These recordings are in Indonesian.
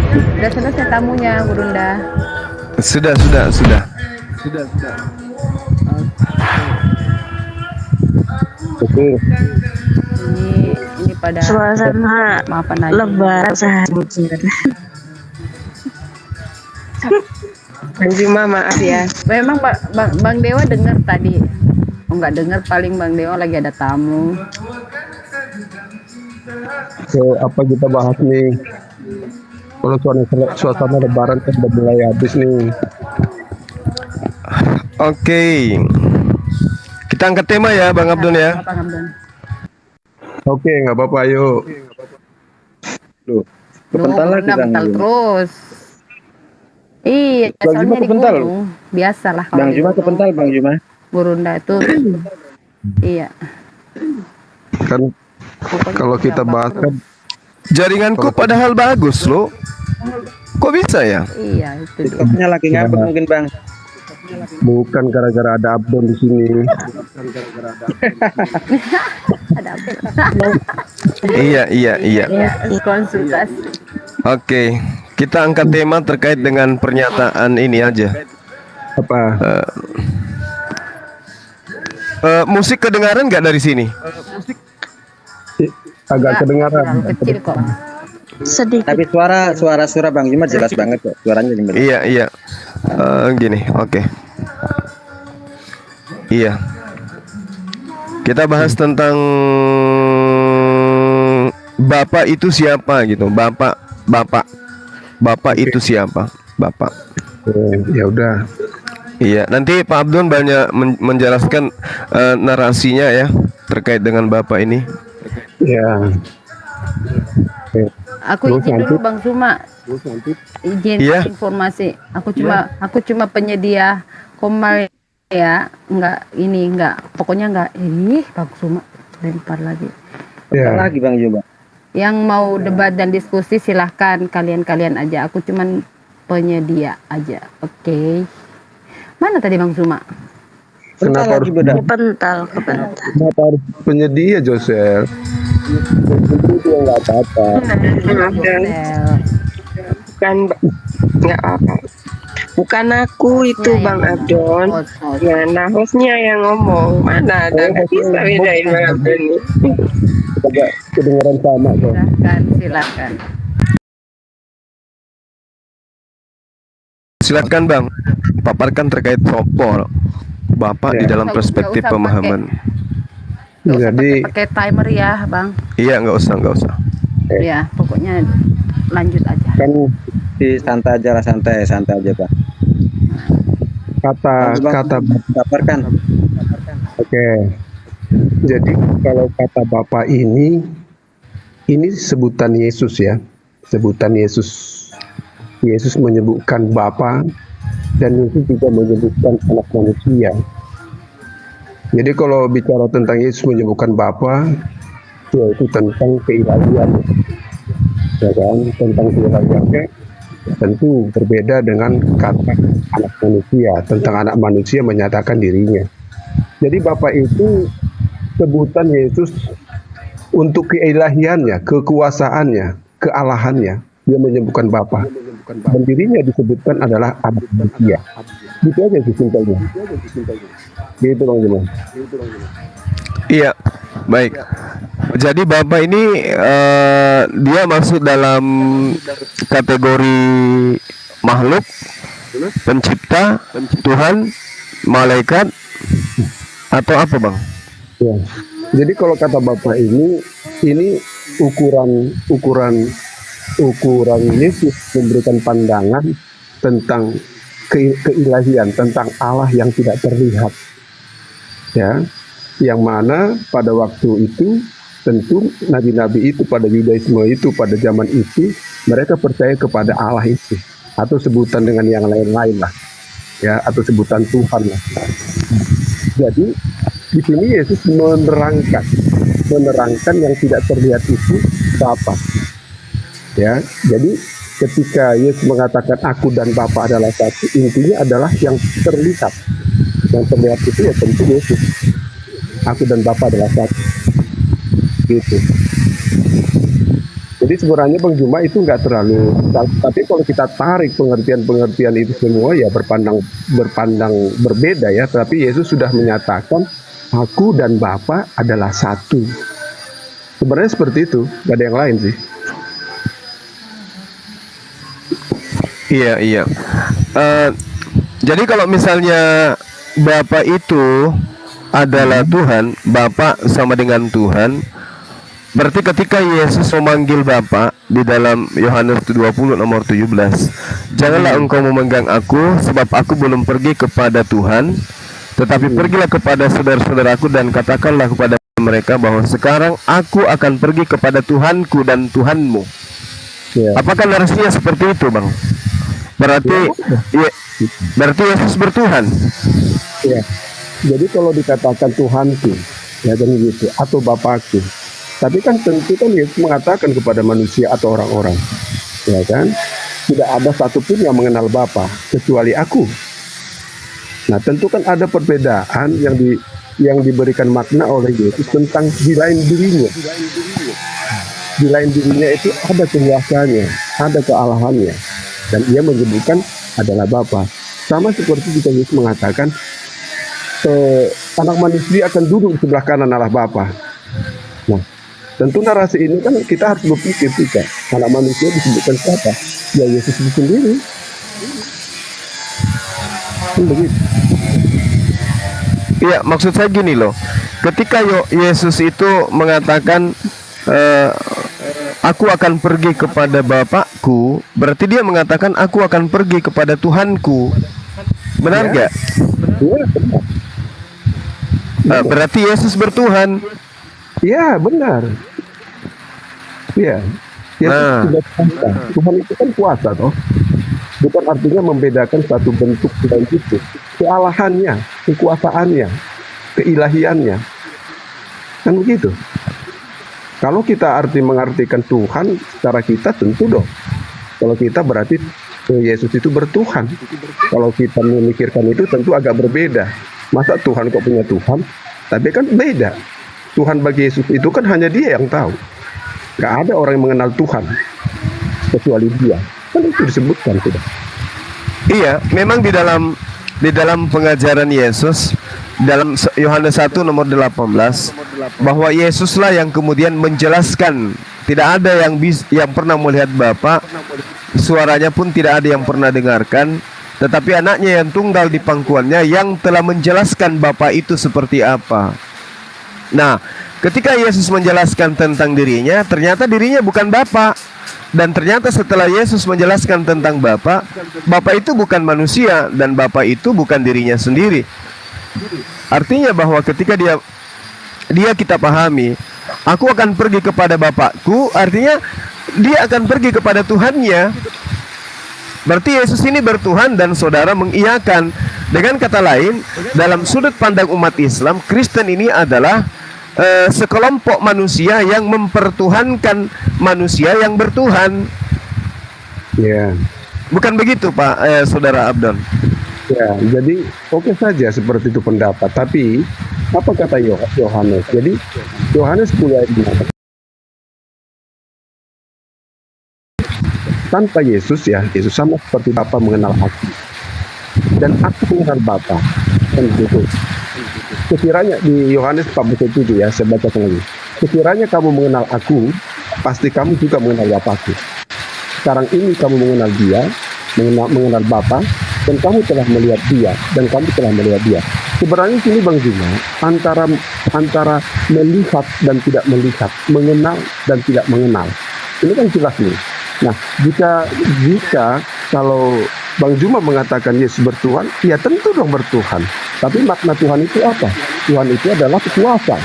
Udah selesai tamunya, Burunda. Sudah, sudah, sudah. Oke. Ini pada Suasana maafan aja. lebaran sehari. Bang Juma maaf ya. Memang Bang Dewa dengar tadi. Oh, nggak dengar, paling Bang Dewa lagi ada tamu. So, apa kita bahas nih? Kalau suasana lebaran kan udah mulai habis nih. Oke. Kita angkat tema ya, Bang Abdul ya. Bang Abdul. Oke, nggak apa-apa, yuk. Loh, kepental lagi Bang Mental Juma. terus. Iya, Bang Juma soalnya di kepental. gunung. Biasalah kalau Bang di Juma gunung. kepental Bang Juma. Burunda itu. Iya. Kan Pokoknya kalau kita gampang bahas kan Jaringanku padahal bagus loh. Kok bisa ya? Iya, itu dia. TikToknya lagi ngambek mungkin Bang. bukan gara-gara ada Abdon di sini. Ada apa? Iya, iya, iya. Ya, konsultasi. Oke, kita angkat tema terkait dengan pernyataan ini aja. Apa? Musik kedengaran nggak dari sini? Agak kedengaran. Terlalu kecil kok. Sedikit. Tapi suara Bang Juma jelas banget kok. Suaranya jelas. Iya, iya. Gini, oke. Iya. Kita bahas tentang Bapak itu siapa gitu. Bapak itu siapa? Bapak. Ya udah. Iya, nanti Pak Abdul banyak menjelaskan narasinya ya terkait dengan Bapak ini. Ya. Aku izin dulu Bang Suma. Izin Iya. informasi. Aku cuma penyedia komal ya, enggak. Pokoknya enggak. Bang Suma lempar lagi. Ya. Lagi Bang Juma. Yang mau debat dan diskusi silahkan kalian aja. Aku cuman penyedia aja. Oke. Mana tadi Bang Suma? Kenapa harus Kepental. kenapa harus penyedia, Josel? Itu nggak apa-apa. Bukan nggak apa. Bukan aku itu Bang Abdon. Ya, nah hostnya yang ngomong. Mana ada nggak bisa bedain Bang Abdon nih. Agak kedengaran sama kok. Silakan. Silakan Bang, paparkan terkait sopo Bapak di dalam perspektif Nggak usah pemahaman. Nggak usah Jadi pakai timer ya, Bang. Iya, nggak usah. Ya, pokoknya lanjut aja. kan Di santai aja lah, santai aja Bang. kata Paparkan. oke. Jadi kalau kata Bapak ini sebutan Yesus ya. Sebutan Yesus. Yesus menyebutkan Bapa dan Yesus juga menyebutkan anak manusia. Jadi kalau bicara tentang Yesus menyebutkan Bapa, yaitu tentang keilahian, ya kan? Tentang keilahiannya tentu berbeda dengan kata anak manusia. Tentang anak manusia menyatakan dirinya. Jadi Bapa itu sebutan Yesus untuk keilahiannya, kekuasaannya, kealahannya. Dia menyebutkan Bapa. Dan dirinya disebutkan adalah anak manusia. Gitu aja sih simpelnya. Gitu Bang Juma. Iya, baik. Jadi Bapak ini dia masuk dalam kategori makhluk, pencipta, Tuhan, malaikat, atau apa Bang? Ya. Jadi kalau kata Bapak ini ukuran Yesus memberikan pandangan tentang keilahian, tentang Allah yang tidak terlihat. Ya. Yang mana pada waktu itu tentu nabi-nabi itu pada Yudaisme itu pada zaman itu mereka percaya kepada Allah itu atau sebutan dengan yang lain-lain lah. Ya, atau sebutan Tuhan lah. Jadi di sini Yesus menerangkan yang tidak terlihat itu Bapa. Ya, jadi ketika Yesus mengatakan aku dan Bapa adalah satu, intinya adalah yang terlihat. Yang terlihat itu ya tentu Yesus. Aku dan Bapa adalah satu. Gitu. Jadi Jadi sebenarnya Bang Juma itu nggak terlalu, tapi kalau kita tarik pengertian-pengertian itu semua ya berpandang berbeda ya. Tapi Yesus sudah menyatakan aku dan Bapa adalah satu. Sebenarnya seperti itu, nggak ada yang lain sih. Iya, iya. Jadi kalau misalnya Bapa itu adalah Tuhan, Bapa sama dengan Tuhan, berarti ketika Yesus memanggil Bapa di dalam Yohanes 20 nomor 17, janganlah engkau memegang aku, sebab aku belum pergi kepada Tuhan, tetapi pergilah kepada saudara-saudaraku dan katakanlah kepada mereka bahwa sekarang aku akan pergi kepada Tuhanku dan Tuhanmu. Ya. Apakah narasinya seperti itu, Bang? Berarti Yesus bertuhan. Ya. Jadi kalau dikatakan Tuhanku, ya kan gitu, atau Bapakku, tapi kan tentu kan Yesus mengatakan kepada manusia atau orang-orang, ya kan, tidak ada satupun yang mengenal Bapa kecuali aku. Nah, tentu kan ada perbedaan yang diberikan makna oleh Yesus tentang di lain dirinya. Di lain dirinya itu ada kuasanya, ada kealahannya, dan ia menyebutkan adalah Bapa. Sama seperti jika Yesus mengatakan anak manusia akan duduk di sebelah kanan Allah Bapa. Nah, tentu narasi ini kan kita harus berpikir juga, anak manusia disebutkan siapa? Ya Yesus itu sendiri. Begitu. Iya, maksud saya gini loh. Ketika Yesus itu mengatakan aku akan pergi kepada Bapakku, berarti dia mengatakan aku akan pergi kepada Tuhanku. Benar nggak? Ya, benar. Berarti Yesus bertuhan. Ya, benar. Ya. Yesus sudah kuasa. Tuhan itu kan kuasa toh. Bukan artinya membedakan satu bentuk dan itu. Kealahannya, kekuasaannya, keilahiannya. Kan begitu. Kalau kita mengartikan Tuhan secara kita tentu dong. Kalau kita berarti Yesus itu bertuhan. Kalau kita memikirkan itu tentu agak berbeda. Masa Tuhan kok punya Tuhan? Tapi kan beda. Tuhan bagi Yesus itu kan hanya dia yang tahu. Gak ada orang yang mengenal Tuhan kecuali dia. Kan itu disebutkan sudah. Iya, memang di dalam pengajaran Yesus dalam Yohanes 1 nomor 18 bahwa Yesuslah yang kemudian menjelaskan, tidak ada yang pernah melihat Bapa, suaranya pun tidak ada yang pernah dengarkan, tetapi anaknya yang tunggal di pangkuannya yang telah menjelaskan Bapa itu seperti apa. Nah, ketika Yesus menjelaskan tentang dirinya, ternyata dirinya bukan Bapa. Dan ternyata setelah Yesus menjelaskan tentang Bapa, Bapa itu bukan manusia dan Bapa itu bukan dirinya sendiri. Artinya bahwa ketika dia kita pahami, aku akan pergi kepada Bapakku, artinya dia akan pergi kepada Tuhannya. Berarti Yesus ini bertuhan dan saudara mengiyakan. Dengan kata lain, dalam sudut pandang umat Islam, Kristen ini adalah sekelompok manusia yang mempertuhankan manusia yang bertuhan. Ya. Bukan begitu, Pak, Saudara Abdon? Ya, jadi oke saja seperti itu pendapat. Tapi apa kata Yohanes? Jadi Yohanes 10 ayat 5. Tanpa Yesus ya, Yesus sama seperti Bapa mengenal aku. Dan aku mengenal Bapa. Dan begitu. Sekiranya di Yohanes 14:7 ya, saya baca lagi. Sekiranya kamu mengenal aku, pasti kamu juga mengenal Bapakku. Sekarang ini kamu mengenal dia, mengenal Bapa, dan kamu telah melihat dia, dan kamu telah melihat dia. Sebenarnya sini Bang Zuma, antara melihat dan tidak melihat, mengenal dan tidak mengenal. Ini kan jelas nih. Nah, jika kalau Bang Juma mengatakan Yesus bertuhan, ya tentu dong bertuhan. Tapi makna Tuhan itu apa? Tuhan itu adalah kuasa.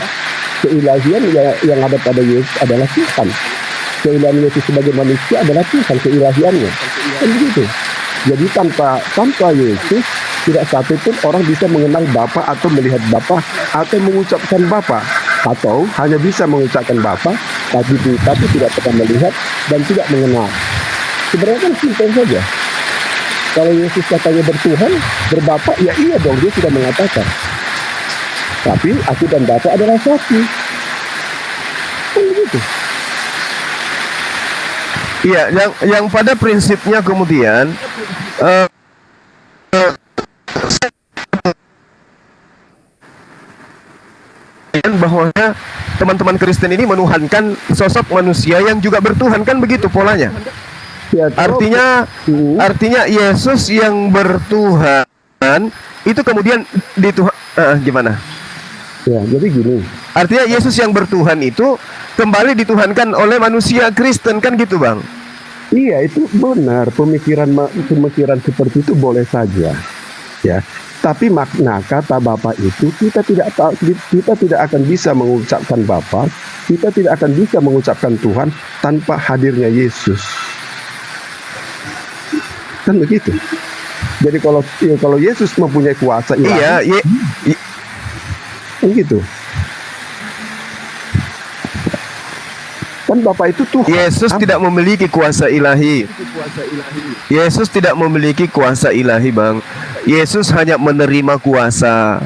Keilahian yang ada pada Yesus adalah Tuhan. Keilahian Yesus sebagai manusia adalah Tuhan, keilahiannya. Kan begitu. Jadi tanpa Yesus, tidak satu pun orang bisa mengenal Bapa atau melihat Bapa atau mengucapkan Bapa. Atau hanya bisa mengucapkan Bapa, tapi tidak pernah melihat dan tidak mengenal. Sebenarnya kan simpel saja. Kalau Yesus katanya bertuhan, berbapa, ya iya dong, dia sudah mengatakan. Tapi aku dan Bapa adalah satu. Kan begitu. Iya, yang pada prinsipnya kemudian eh, bahwasanya teman-teman Kristen ini menuhankan sosok manusia yang juga bertuhan, kan begitu polanya. Ya, Artinya Yesus yang bertuhan itu kemudian gimana? ya, jadi gini. Artinya Yesus yang bertuhan itu kembali dituhankan oleh manusia Kristen, kan gitu, Bang? Iya, itu benar. Pemikiran seperti itu boleh saja, ya. Tapi makna kata Bapa itu kita tidak akan bisa mengucapkan Bapa, kita tidak akan bisa mengucapkan Tuhan tanpa hadirnya Yesus. Kan begitu. Jadi kalau Yesus mempunyai kuasa ilahi, Iya, begitu. Kan Bapa itu Tuhan. Yesus tidak memiliki kuasa ilahi. Yesus tidak memiliki kuasa ilahi, Bang. Yesus hanya menerima kuasa.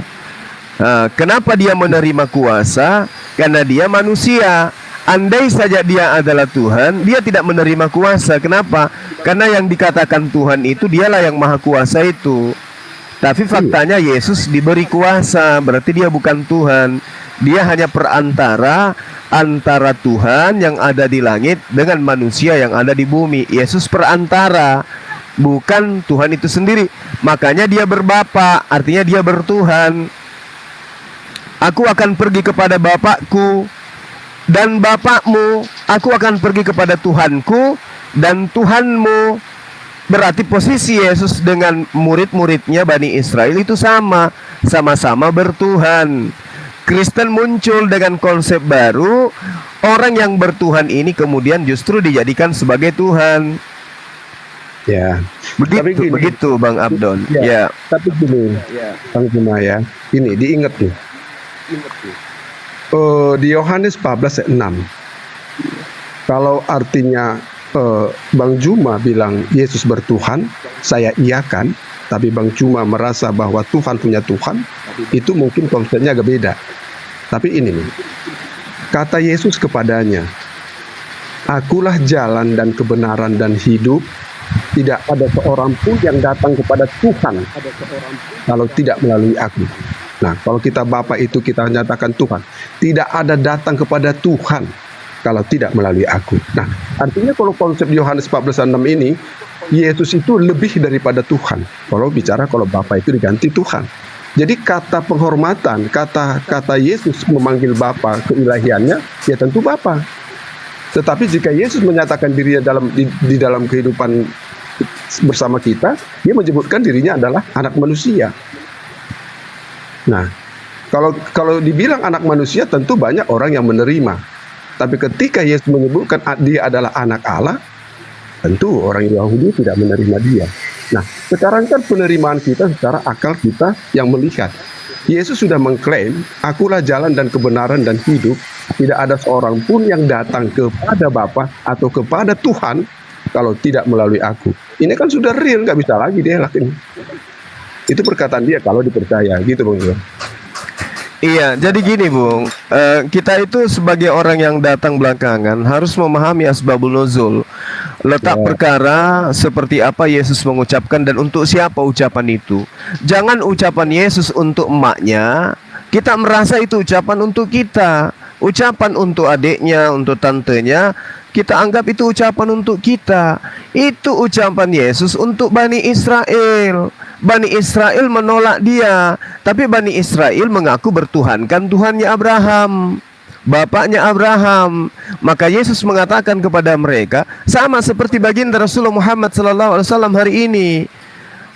Nah, kenapa dia menerima kuasa? Karena dia manusia. Andai saja dia adalah Tuhan, dia tidak menerima kuasa. Kenapa? Karena yang dikatakan Tuhan itu dialah yang maha kuasa itu. Tapi faktanya Yesus diberi kuasa, berarti dia bukan Tuhan. Dia hanya perantara antara Tuhan yang ada di langit dengan manusia yang ada di bumi. Yesus perantara, bukan Tuhan itu sendiri. Makanya dia berbapa, artinya dia bertuhan. Aku akan pergi kepada Bapakku dan Bapakmu. Aku akan pergi kepada Tuhanku dan Tuhanmu. Berarti posisi Yesus dengan murid-muridnya Bani Israel itu sama-sama bertuhan. Kristen muncul dengan konsep baru. Orang yang bertuhan ini kemudian justru dijadikan sebagai Tuhan. Ya. Begitu Bang Abdon. Ya. Tapi gini, Bang Juma ya. Ini diingat nih. Di Yohanes 14 ayat 6. Kalau artinya Bang Juma bilang Yesus bertuhan, saya iakan. Tapi Bang Juma merasa bahwa Tuhan punya Tuhan, itu mungkin konsepnya agak beda. Tapi ini nih, kata Yesus kepadanya, akulah jalan dan kebenaran dan hidup. Tidak ada seorang pun yang datang kepada Tuhan kalau tidak melalui aku. Nah, kalau kita Bapa itu kita nyatakan Tuhan, tidak ada datang kepada Tuhan kalau tidak melalui aku. Nah, artinya kalau konsep Yohanes 14:6 ini, Yesus itu lebih daripada Tuhan. Kalau Bapa itu diganti Tuhan. Jadi kata penghormatan, kata Yesus memanggil Bapa keilahiannya, ya tentu Bapa. Tetapi jika Yesus menyatakan dirinya di dalam kehidupan bersama kita, dia menyebutkan dirinya adalah anak manusia. Nah, kalau dibilang anak manusia, tentu banyak orang yang menerima. Tapi ketika Yesus menyebutkan dia adalah anak Allah, tentu orang Yahudi tidak menerima dia. Nah, sekarang kan penerimaan kita secara akal kita yang melihat. Yesus sudah mengklaim, akulah jalan dan kebenaran dan hidup. Tidak ada seorang pun yang datang kepada Bapa atau kepada Tuhan kalau tidak melalui aku. Ini kan sudah real, nggak bisa lagi dia lakuin. Itu perkataan dia kalau dipercaya, gitu Bang. Iya, jadi gini Bung, kita itu sebagai orang yang datang belakangan harus memahami asbabun nuzul, letak perkara seperti apa Yesus mengucapkan dan untuk siapa ucapan itu. Jangan ucapan Yesus untuk emaknya, kita merasa itu ucapan untuk kita. Ucapan untuk adiknya, untuk tantenya, kita anggap itu ucapan untuk kita. Itu ucapan Yesus untuk Bani Israel. Bani Israel menolak dia, tapi Bani Israel mengaku bertuhankan Tuhannya Abraham, bapaknya Abraham. Maka Yesus mengatakan kepada mereka, sama seperti baginda Rasulullah Muhammad SAW hari ini.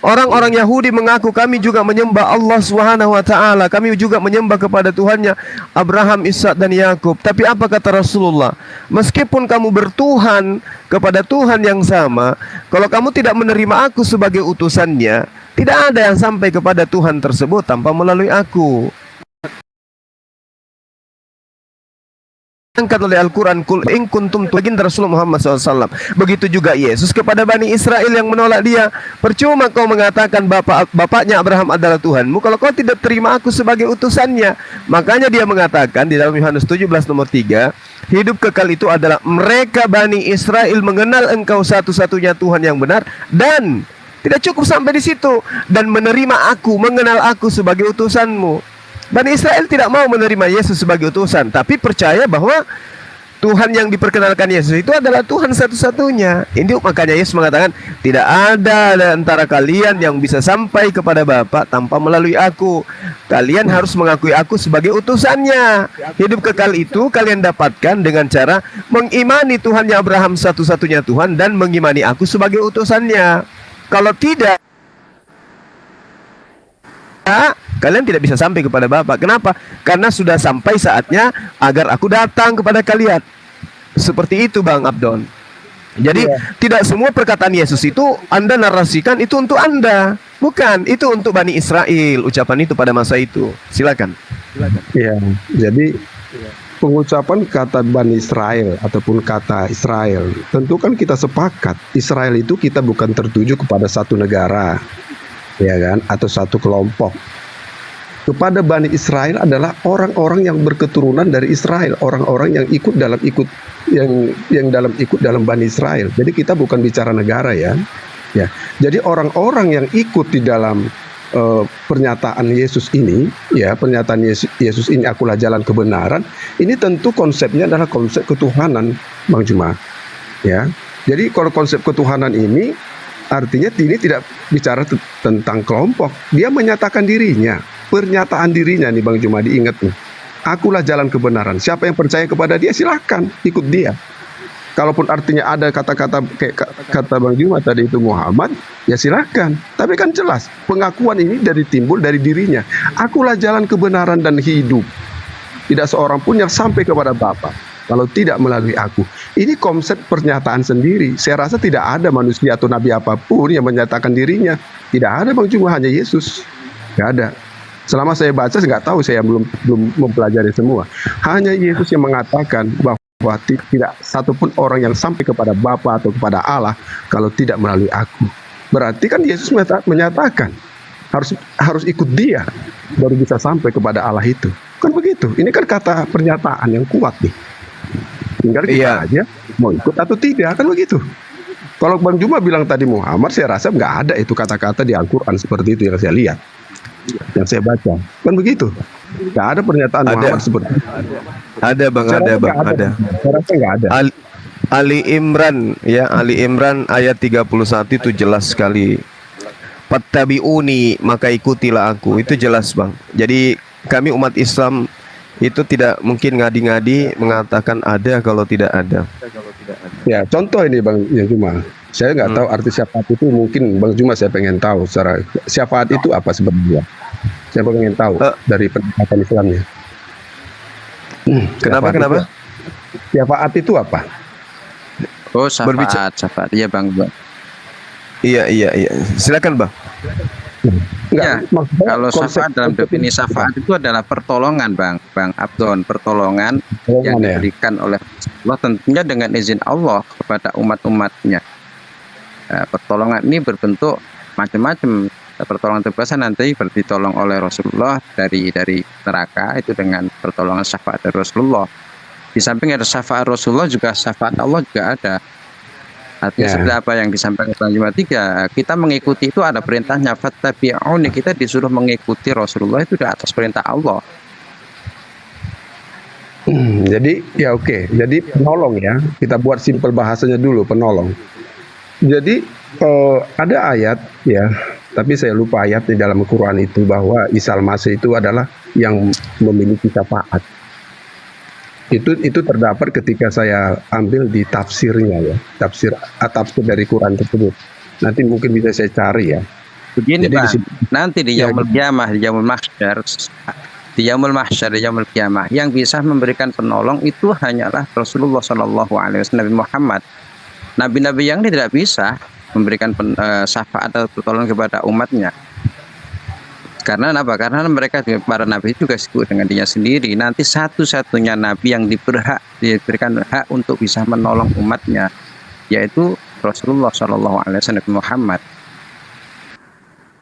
Orang-orang Yahudi mengaku kami juga menyembah Allah Subhanahu wa taala, kami juga menyembah kepada Tuhannya Abraham, Ishak dan Yakub. Tapi apa kata Rasulullah? Meskipun kamu bertuhan kepada Tuhan yang sama, kalau kamu tidak menerima aku sebagai utusannya, tidak ada yang sampai kepada Tuhan tersebut tanpa melalui aku. angkat oleh Al-Quran, kul in kuntum baginda Rasulullah Muhammad SAW. Begitu juga Yesus kepada Bani Israel yang menolak dia. Percuma kau mengatakan bapaknya Abraham adalah Tuhanmu kalau kau tidak terima aku sebagai utusannya. Makanya dia mengatakan di dalam Yohanes 17 nomor 3, hidup kekal itu adalah mereka Bani Israel mengenal engkau satu-satunya Tuhan yang benar, dan tidak cukup sampai di situ, dan menerima aku, mengenal aku sebagai utusanmu. Bani Israel tidak mau menerima Yesus sebagai utusan, tapi percaya bahwa Tuhan yang diperkenalkan Yesus itu adalah Tuhan satu-satunya. Ini makanya Yesus mengatakan, tidak ada antara kalian yang bisa sampai kepada Bapa tanpa melalui aku. Kalian harus mengakui aku sebagai utusannya. Hidup kekal itu kalian dapatkan dengan cara mengimani Tuhannya Abraham satu-satunya Tuhan dan mengimani aku sebagai utusannya. Kalau tidak, kalian tidak bisa sampai kepada Bapa. Kenapa? Karena sudah sampai saatnya agar aku datang kepada kalian. Seperti itu Bang Abdon. Jadi tidak semua perkataan Yesus itu Anda narasikan itu untuk Anda. Bukan, itu untuk Bani Israel. Ucapan itu pada masa itu. Silakan. Ya, jadi pengucapan kata Bani Israel ataupun kata Israel, tentu kan kita sepakat Israel itu kita bukan tertuju kepada satu negara, ya kan, atau satu kelompok. Kepada Bani Israel adalah orang-orang yang berketurunan dari Israel, orang-orang yang ikut dalam Bani Israel. Jadi kita bukan bicara negara ya. Ya. Jadi orang-orang yang ikut di dalam pernyataan Yesus ini, ya, pernyataan Yesus ini akulah jalan kebenaran, ini tentu konsepnya adalah konsep ketuhanan, Bang Juma. Ya. Jadi kalau konsep ketuhanan ini artinya ini tidak bicara tentang kelompok, dia menyatakan dirinya. Pernyataan dirinya nih Bang Juma, diingat nih. Akulah jalan kebenaran. Siapa yang percaya kepada dia silahkan ikut dia. Kalaupun artinya ada kata-kata kayak kata Bang Juma tadi itu Muhammad, ya silahkan. Tapi kan jelas pengakuan ini timbul dari dirinya. Akulah jalan kebenaran dan hidup. Tidak seorang pun yang sampai kepada Bapa kalau tidak melalui aku. Ini konsep pernyataan sendiri. Saya rasa tidak ada manusia atau nabi apapun yang menyatakan dirinya. Tidak ada Bang Juma, hanya Yesus. Tidak ada. Selama saya baca, saya nggak tahu, saya belum mempelajari semua. Hanya Yesus yang mengatakan bahwa tidak satupun orang yang sampai kepada Bapa atau kepada Allah kalau tidak melalui aku. Berarti kan Yesus menyatakan harus ikut dia baru bisa sampai kepada Allah itu. Kan begitu. Ini kan kata pernyataan yang kuat nih. Tinggal kita aja mau ikut atau tidak, kan begitu. Kalau Bang Juma bilang tadi Muhammad, saya rasa nggak ada itu kata-kata di Al-Quran seperti itu yang saya lihat, yang saya baca, kan begitu. Nggak ada pernyataan Muhammad seperti itu. Ada Bang, ada. Saya rasa nggak ada. Ali Imran ya, Ali Imran ayat 31 itu jelas sekali. Fattabi'uni, maka ikutilah aku. Itu jelas Bang. Jadi kami umat Islam itu tidak mungkin ngadi-ngadi mengatakan ada kalau tidak ada. Ya, contoh ini Bang Juma. Saya nggak tahu arti syafaat itu, mungkin Bang Juma saya pengen tahu secara syafaat itu apa sebenarnya. Saya pengen tahu dari pendekatan Islamnya. Kenapa? Syafaat itu apa? Oh, syafaat. Iya Bang. Iya. Silakan Bang. Ya, kalau syafaat dalam definisi syafaat itu adalah pertolongan Bang Abdon, pertolongan yang diberikan oleh Allah tentunya dengan izin Allah kepada umat-umatnya. Pertolongan ini berbentuk macam-macam. Pertolongan terbesar nanti ditolong oleh Rasulullah dari neraka, itu dengan pertolongan syafaat dari Rasulullah. Di samping ada syafaat Rasulullah, juga syafaat Allah juga ada. Artinya seperti apa yang disampaikan dalam Jumat 3, kita mengikuti itu ada perintahnya, fattabi'uni, kita disuruh mengikuti Rasulullah itu di atas perintah Allah. Jadi ya oke. Jadi penolong ya, kita buat simpel bahasanya dulu, penolong. Jadi ada ayat ya, tapi saya lupa ayat di dalam Al-Quran itu bahwa Isa Al-Masih itu adalah yang memiliki syafaat. Itu terdapat ketika saya ambil di tafsirnya ya, tafsir dari Quran tersebut. Nanti mungkin bisa saya cari ya. Begini Bang, nanti di Yaumul Qiyamah, di Yaumul Mahsyar, di Yaumul Qiyamah, yang bisa memberikan penolong itu hanyalah Rasulullah SAW, Nabi Muhammad. Nabi-nabi yang tidak bisa memberikan syafaat atau pertolongan kepada umatnya. Karena apa? Karena mereka para nabi juga sibuk dengan dirinya sendiri. Nanti satu-satunya nabi yang diberikan hak untuk bisa menolong umatnya, yaitu Rasulullah Shallallahu Alaihi Wasallam Muhammad.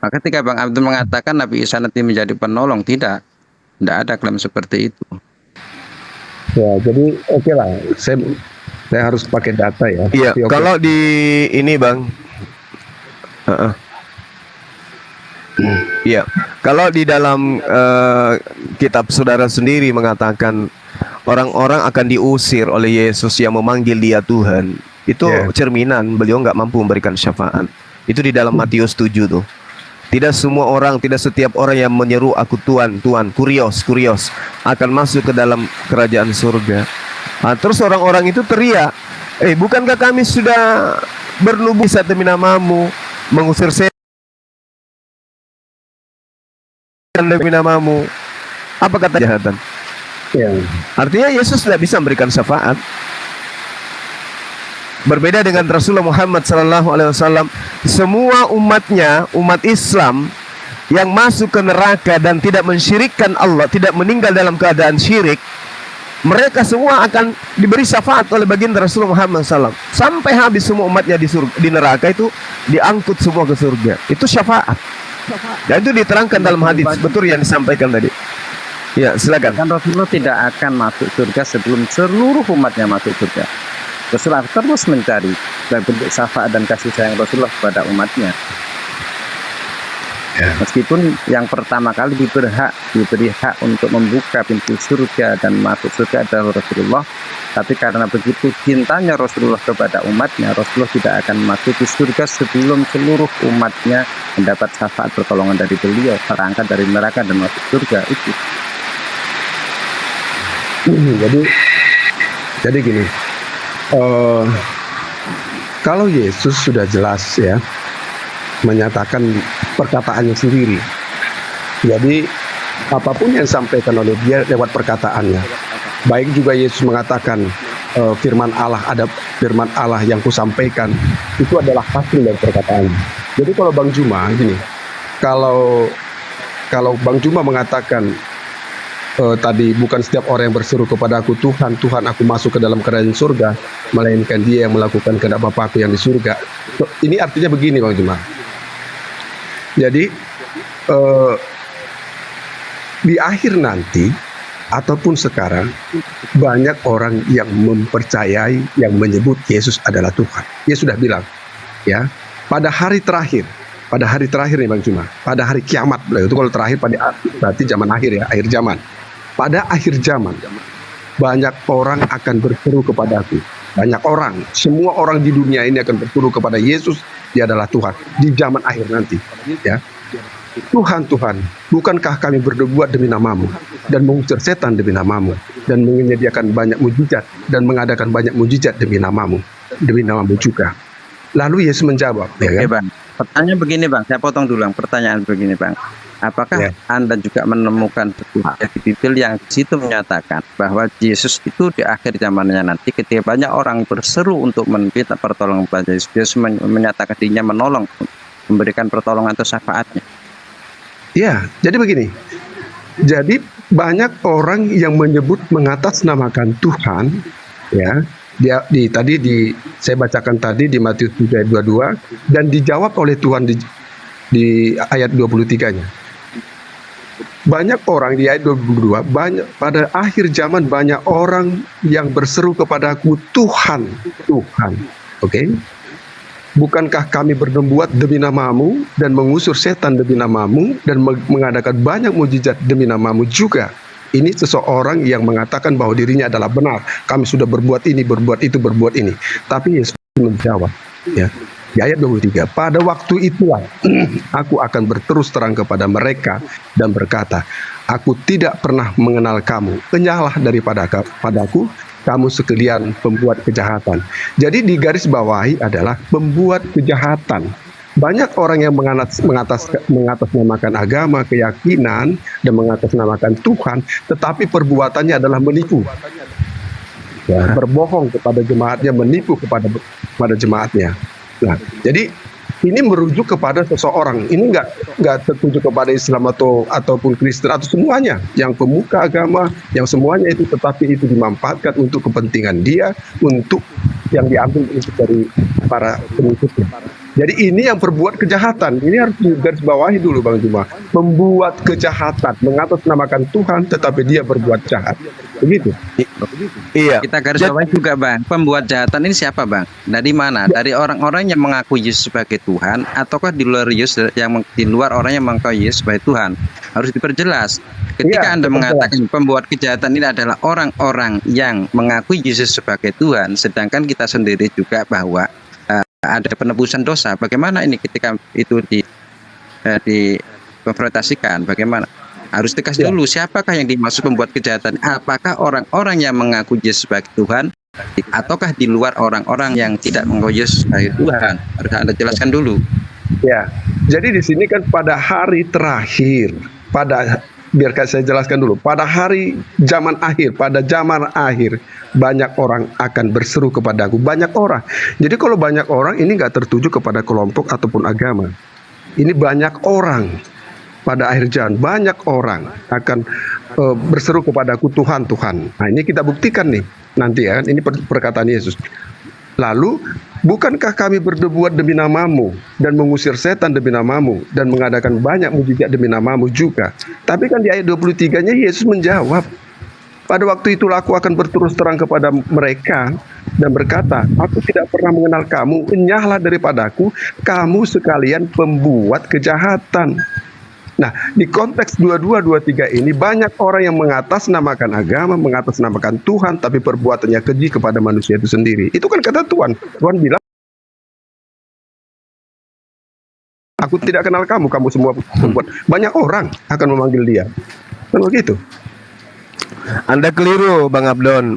Maka ketika Bang Abdul mengatakan Nabi Isa nanti menjadi penolong, tidak ada klaim seperti itu. Ya, jadi oke lah. Saya harus pakai data ya. Iya, Oke. kalau di ini Bang, iya, kalau di dalam kitab saudara sendiri mengatakan orang-orang akan diusir oleh Yesus yang memanggil dia Tuhan, itu cerminan beliau nggak mampu memberikan syafaat. Itu di dalam Matius 7 tuh. Tidak semua orang, tidak setiap orang yang menyeru aku Tuhan, Tuhan, kurios akan masuk ke dalam kerajaan surga. Nah, terus orang-orang itu teriak, bukankah kami sudah bernubuat demi namamu, mengusir setan demi namamu? Apa kata kejahatan? Ya. Artinya Yesus tidak bisa memberikan syafaat. Berbeda dengan Rasulullah Muhammad SAW, semua umatnya, umat Islam yang masuk ke neraka dan tidak mensyirikkan Allah, tidak meninggal dalam keadaan syirik, mereka semua akan diberi syafaat oleh baginda Rasulullah Muhammad SAW. Sampai habis semua umatnya di neraka itu diangkut semua ke surga. Itu syafaat. Dan itu diterangkan dalam hadis, betul yang disampaikan tadi. Ya, silakan. Kan Rasulullah tidak akan masuk surga sebelum seluruh umatnya masuk surga. Rasulullah terus mencari bentuk syafaat dan kasih sayang Rasulullah kepada umatnya. Meskipun yang pertama kali diberi hak untuk membuka pintu surga dan masuk surga adalah Rasulullah, tapi karena begitu cintanya Rasulullah kepada umatnya, Rasulullah tidak akan masuk ke surga sebelum seluruh umatnya mendapat syafaat pertolongan dari beliau, terangkat dari neraka dan masuk surga itu. Jadi gini, kalau Yesus sudah jelas ya menyatakan perkataannya sendiri, jadi apapun yang disampaikan oleh dia lewat perkataannya, baik juga Yesus mengatakan firman Allah, ada firman Allah yang kusampaikan, itu adalah hasil dari perkataannya. Jadi kalau Bang Juma gini, kalau Bang Juma mengatakan tadi bukan setiap orang yang berseru kepada aku Tuhan, Tuhan aku masuk ke dalam kerajaan surga, melainkan dia yang melakukan kehendak Bapakku yang di surga. Ini artinya begini Bang Juma. Jadi di akhir nanti ataupun sekarang banyak orang yang mempercayai, yang menyebut Yesus adalah Tuhan. Dia sudah bilang ya, pada hari terakhir nih Bang Juma, pada hari kiamat, itu kalau terakhir berarti zaman akhir ya, akhir zaman. Pada akhir zaman, banyak orang akan berseru kepadaku. Banyak orang, semua orang di dunia ini akan berseru kepada Yesus, dia adalah Tuhan. Di zaman akhir nanti, ya. Tuhan, Tuhan, bukankah kami berbuat demi namamu, dan mengusir setan demi namamu, dan menyediakan banyak mujizat, dan mengadakan banyak mujizat demi namamu juga. Lalu Yesus menjawab, ya kan? Oke, Bang. Pertanyaan begini Bang, saya potong dulu Bang. Pertanyaan begini Bang, apakah Anda juga menemukan sebuah ayat di Bible yang di situ menyatakan bahwa Yesus itu di akhir zamannya nanti ketika banyak orang berseru untuk meminta pertolongan kepada Yesus, Yesus menyatakan dirinya menolong, memberikan pertolongan atau syafaatnya? Ya, jadi begini. Jadi banyak orang yang menyebut mengatasnamakan Tuhan, ya. Saya bacakan tadi di Matius 7 ayat 22 dan dijawab oleh Tuhan di ayat 23-nya. Banyak orang di ayat 22, pada akhir zaman banyak orang yang berseru kepadaku Tuhan. Oke? Bukankah kami berbuat demi namamu dan mengusir setan demi namamu dan mengadakan banyak mujizat demi namamu juga? Ini seseorang yang mengatakan bahwa dirinya adalah benar. Kami sudah berbuat ini, berbuat itu, berbuat ini. Tapi Yesus menjawab, ya, di ayat 23, pada waktu itulah aku akan berterus terang kepada mereka dan berkata, aku tidak pernah mengenal kamu. Enyahlah padaku, kamu sekalian pembuat kejahatan. Jadi di garis bawahi adalah pembuat kejahatan. Banyak orang yang mengatasnamakan agama, keyakinan, dan mengatasnamakan Tuhan, tetapi perbuatannya adalah menipu. Ya, berbohong kepada jemaatnya, menipu kepada jemaatnya. Nah, jadi ini merujuk kepada seseorang. Ini nggak tertuju kepada Islam ataupun Kristen atau semuanya. Yang pemuka agama, yang semuanya itu, tetapi itu dimanfaatkan untuk kepentingan dia, untuk yang diambil itu dari para pengikutnya. Jadi ini yang berbuat kejahatan. Ini harus digarisbawahi dulu Bang Juma. Membuat kejahatan, mengatasnamakan Tuhan, tetapi dia berbuat jahat. Begitu. Iya. Kita garis bawahi juga Bang, pembuat jahatan ini siapa Bang? Dari mana? Dari orang-orang yang mengaku Yesus sebagai Tuhan, ataukah di luar Yesus, yang di luar orang yang mengaku Yesus sebagai Tuhan? Harus diperjelas. Ketika Anda mengatakan pembuat kejahatan ini adalah orang-orang yang mengakui Yesus sebagai Tuhan, sedangkan kita sendiri juga bahwa ada penebusan dosa. Bagaimana ini ketika itu dikonfrontasikan? Bagaimana? Harus tegas dulu, siapakah yang dimaksud pembuat kejahatan? Apakah orang-orang yang mengaku Yesus sebagai Tuhan, ataukah di luar orang-orang yang tidak mengaku Yesus sebagai Tuhan? Harus Anda jelaskan dulu. Ya, jadi di sini kan pada hari terakhir, biarkan saya jelaskan dulu. Pada hari zaman akhir, banyak orang akan berseru kepadaku. Banyak orang. Jadi kalau banyak orang ini nggak tertuju kepada kelompok ataupun agama. Ini banyak orang. Pada akhir zaman banyak orang akan berseru kepadaku, Tuhan, Tuhan. Nah ini kita buktikan nih nanti ya. Ini perkataan Yesus. Lalu, bukankah kami berbuat demi namamu dan mengusir setan demi namamu dan mengadakan banyak mujizat demi namamu juga? Tapi kan di ayat 23-nya Yesus menjawab, pada waktu itulah aku akan berterus terang kepada mereka dan berkata, aku tidak pernah mengenal kamu, enyahlah daripadaku, kamu sekalian pembuat kejahatan. Nah, di konteks 22-23 ini banyak orang yang mengatasnamakan agama, mengatasnamakan Tuhan, tapi perbuatannya keji kepada manusia itu sendiri. Itu kan kata Tuhan. Tuhan bilang, aku tidak kenal kamu, kamu semua pembuat. Banyak orang akan memanggil dia. Kan begitu. Anda keliru Bang Abdon.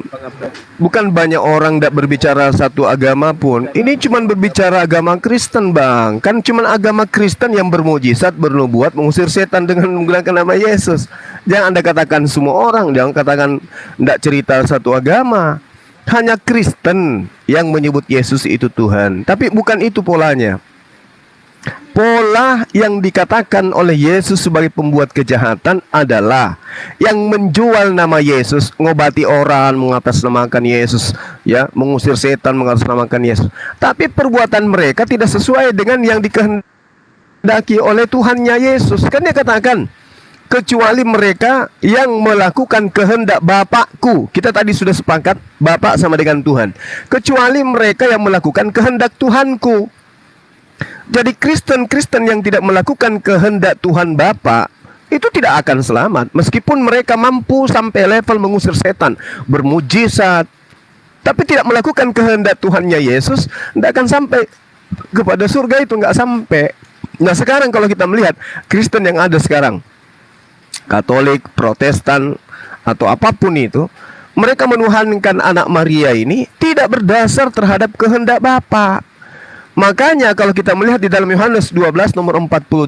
Bukan banyak orang tidak berbicara satu agama pun. Ini cuma berbicara agama Kristen Bang. Kan cuma agama Kristen yang bermujizat, bernubuat, mengusir setan dengan menggunakan nama Yesus. Jangan Anda katakan semua orang. Jangan katakan tidak cerita satu agama. Hanya Kristen yang menyebut Yesus itu Tuhan. Tapi bukan itu polanya. Pola yang dikatakan oleh Yesus sebagai pembuat kejahatan adalah yang menjual nama Yesus, ngobati orang mengatasnamakan Yesus, ya, mengusir setan mengatasnamakan Yesus. Tapi perbuatan mereka tidak sesuai dengan yang dikehendaki oleh Tuhannya Yesus. Kan dia katakan, kecuali mereka yang melakukan kehendak Bapakku. Kita tadi sudah sepakat Bapak sama dengan Tuhan. Kecuali mereka yang melakukan kehendak Tuhanku. Jadi Kristen-Kristen yang tidak melakukan kehendak Tuhan Bapa itu tidak akan selamat. Meskipun mereka mampu sampai level mengusir setan, bermujizat, tapi tidak melakukan kehendak Tuhannya Yesus, tidak akan sampai kepada surga, itu nggak sampai. Nah sekarang kalau kita melihat Kristen yang ada sekarang, Katolik, Protestan, atau apapun itu, mereka menuhankan anak Maria ini tidak berdasar terhadap kehendak Bapa. Makanya kalau kita melihat di dalam Yohanes 12 nomor 48,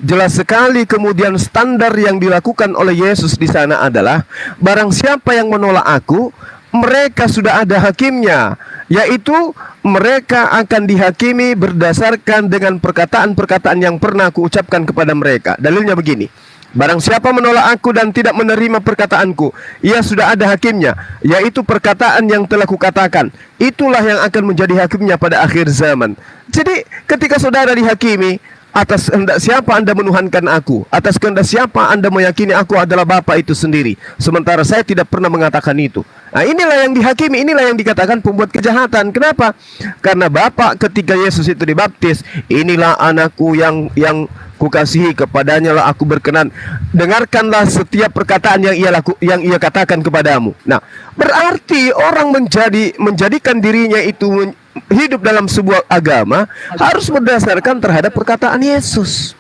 jelas sekali kemudian standar yang dilakukan oleh Yesus di sana adalah, barang siapa yang menolak aku, mereka sudah ada hakimnya, yaitu mereka akan dihakimi berdasarkan dengan perkataan-perkataan yang pernah aku ucapkan kepada mereka. Dalilnya begini, barang siapa menolak aku dan tidak menerima perkataanku, ia sudah ada hakimnya, yaitu perkataan yang telah kukatakan. Itulah yang akan menjadi hakimnya pada akhir zaman. Jadi ketika saudara dihakimi, atas kehendak siapa Anda menuhankan aku, atas kehendak siapa Anda meyakini aku adalah Bapa itu sendiri, sementara saya tidak pernah mengatakan itu. Nah inilah yang dihakimi, inilah yang dikatakan pembuat kejahatan. Kenapa? Karena Bapa ketika Yesus itu dibaptis, inilah anakku yang kukasihi, kepadanya lah aku berkenan, dengarkanlah setiap perkataan yang ia katakan kepadamu. Nah, berarti orang menjadikan dirinya itu hidup dalam sebuah agama harus berdasarkan terhadap perkataan Yesus.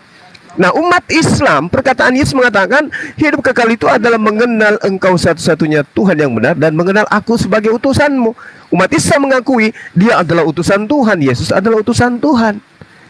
Nah, umat Islam, perkataan Yesus mengatakan hidup kekal itu adalah mengenal engkau satu-satunya Tuhan yang benar dan mengenal aku sebagai utusanmu. Umat Islam mengakui dia adalah utusan Tuhan, Yesus adalah utusan Tuhan.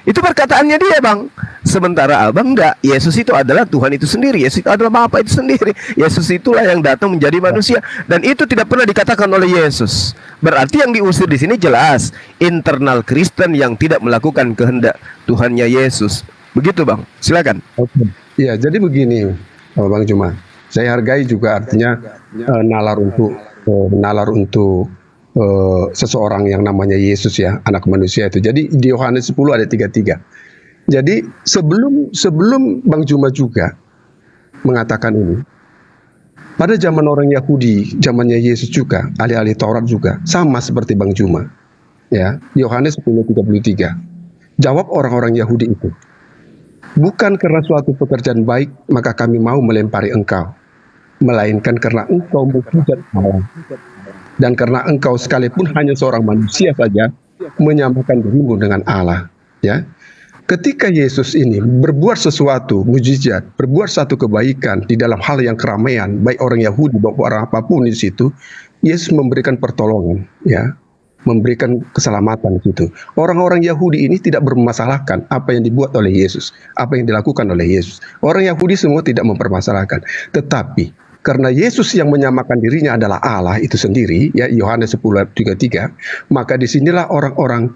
Itu perkataannya dia, Bang. Sementara Abang enggak. Yesus itu adalah Tuhan itu sendiri. Yesus itu adalah Bapa itu sendiri. Yesus itulah yang datang menjadi manusia, dan itu tidak pernah dikatakan oleh Yesus. Berarti yang diusir di sini jelas internal Kristen yang tidak melakukan kehendak Tuhannya Yesus. Begitu, Bang. Silakan. Oke. Ya, jadi begini, Bang Juma. Saya hargai juga artinya nalar untuk seseorang yang namanya Yesus ya, anak manusia itu. Jadi di Yohanes 10 ada 33. Jadi sebelum Bang Juma juga mengatakan ini, pada zaman orang Yahudi, zamannya Yesus juga, ahli-ahli Taurat juga, sama seperti Bang Juma. Ya, Yohanes 10:33. Jawab orang-orang Yahudi itu, bukan karena suatu pekerjaan baik maka kami mau melempari engkau, melainkan karena engkau menghujat Allah. Dan karena engkau sekalipun hanya seorang manusia saja menyamakan dirimu dengan Allah. Ya, ketika Yesus ini berbuat sesuatu mujizat, berbuat satu kebaikan di dalam hal yang keramaian, baik orang Yahudi maupun orang apapun di situ, Yesus memberikan pertolongan, ya, memberikan keselamatan gitu. Orang-orang Yahudi ini tidak bermasalahkan apa yang dibuat oleh Yesus, apa yang dilakukan oleh Yesus. Orang Yahudi semua tidak mempermasalahkan. Tetapi karena Yesus yang menyamakan dirinya adalah Allah itu sendiri, ya, Yohanes 10:33, maka disinilah orang-orang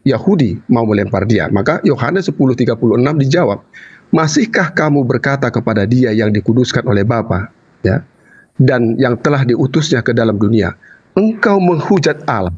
Yahudi mau melempar dia. Maka Yohanes 10:36 dijawab, masihkah kamu berkata kepada dia yang dikuduskan oleh Bapa, ya, dan yang telah diutusnya ke dalam dunia, engkau menghujat Allah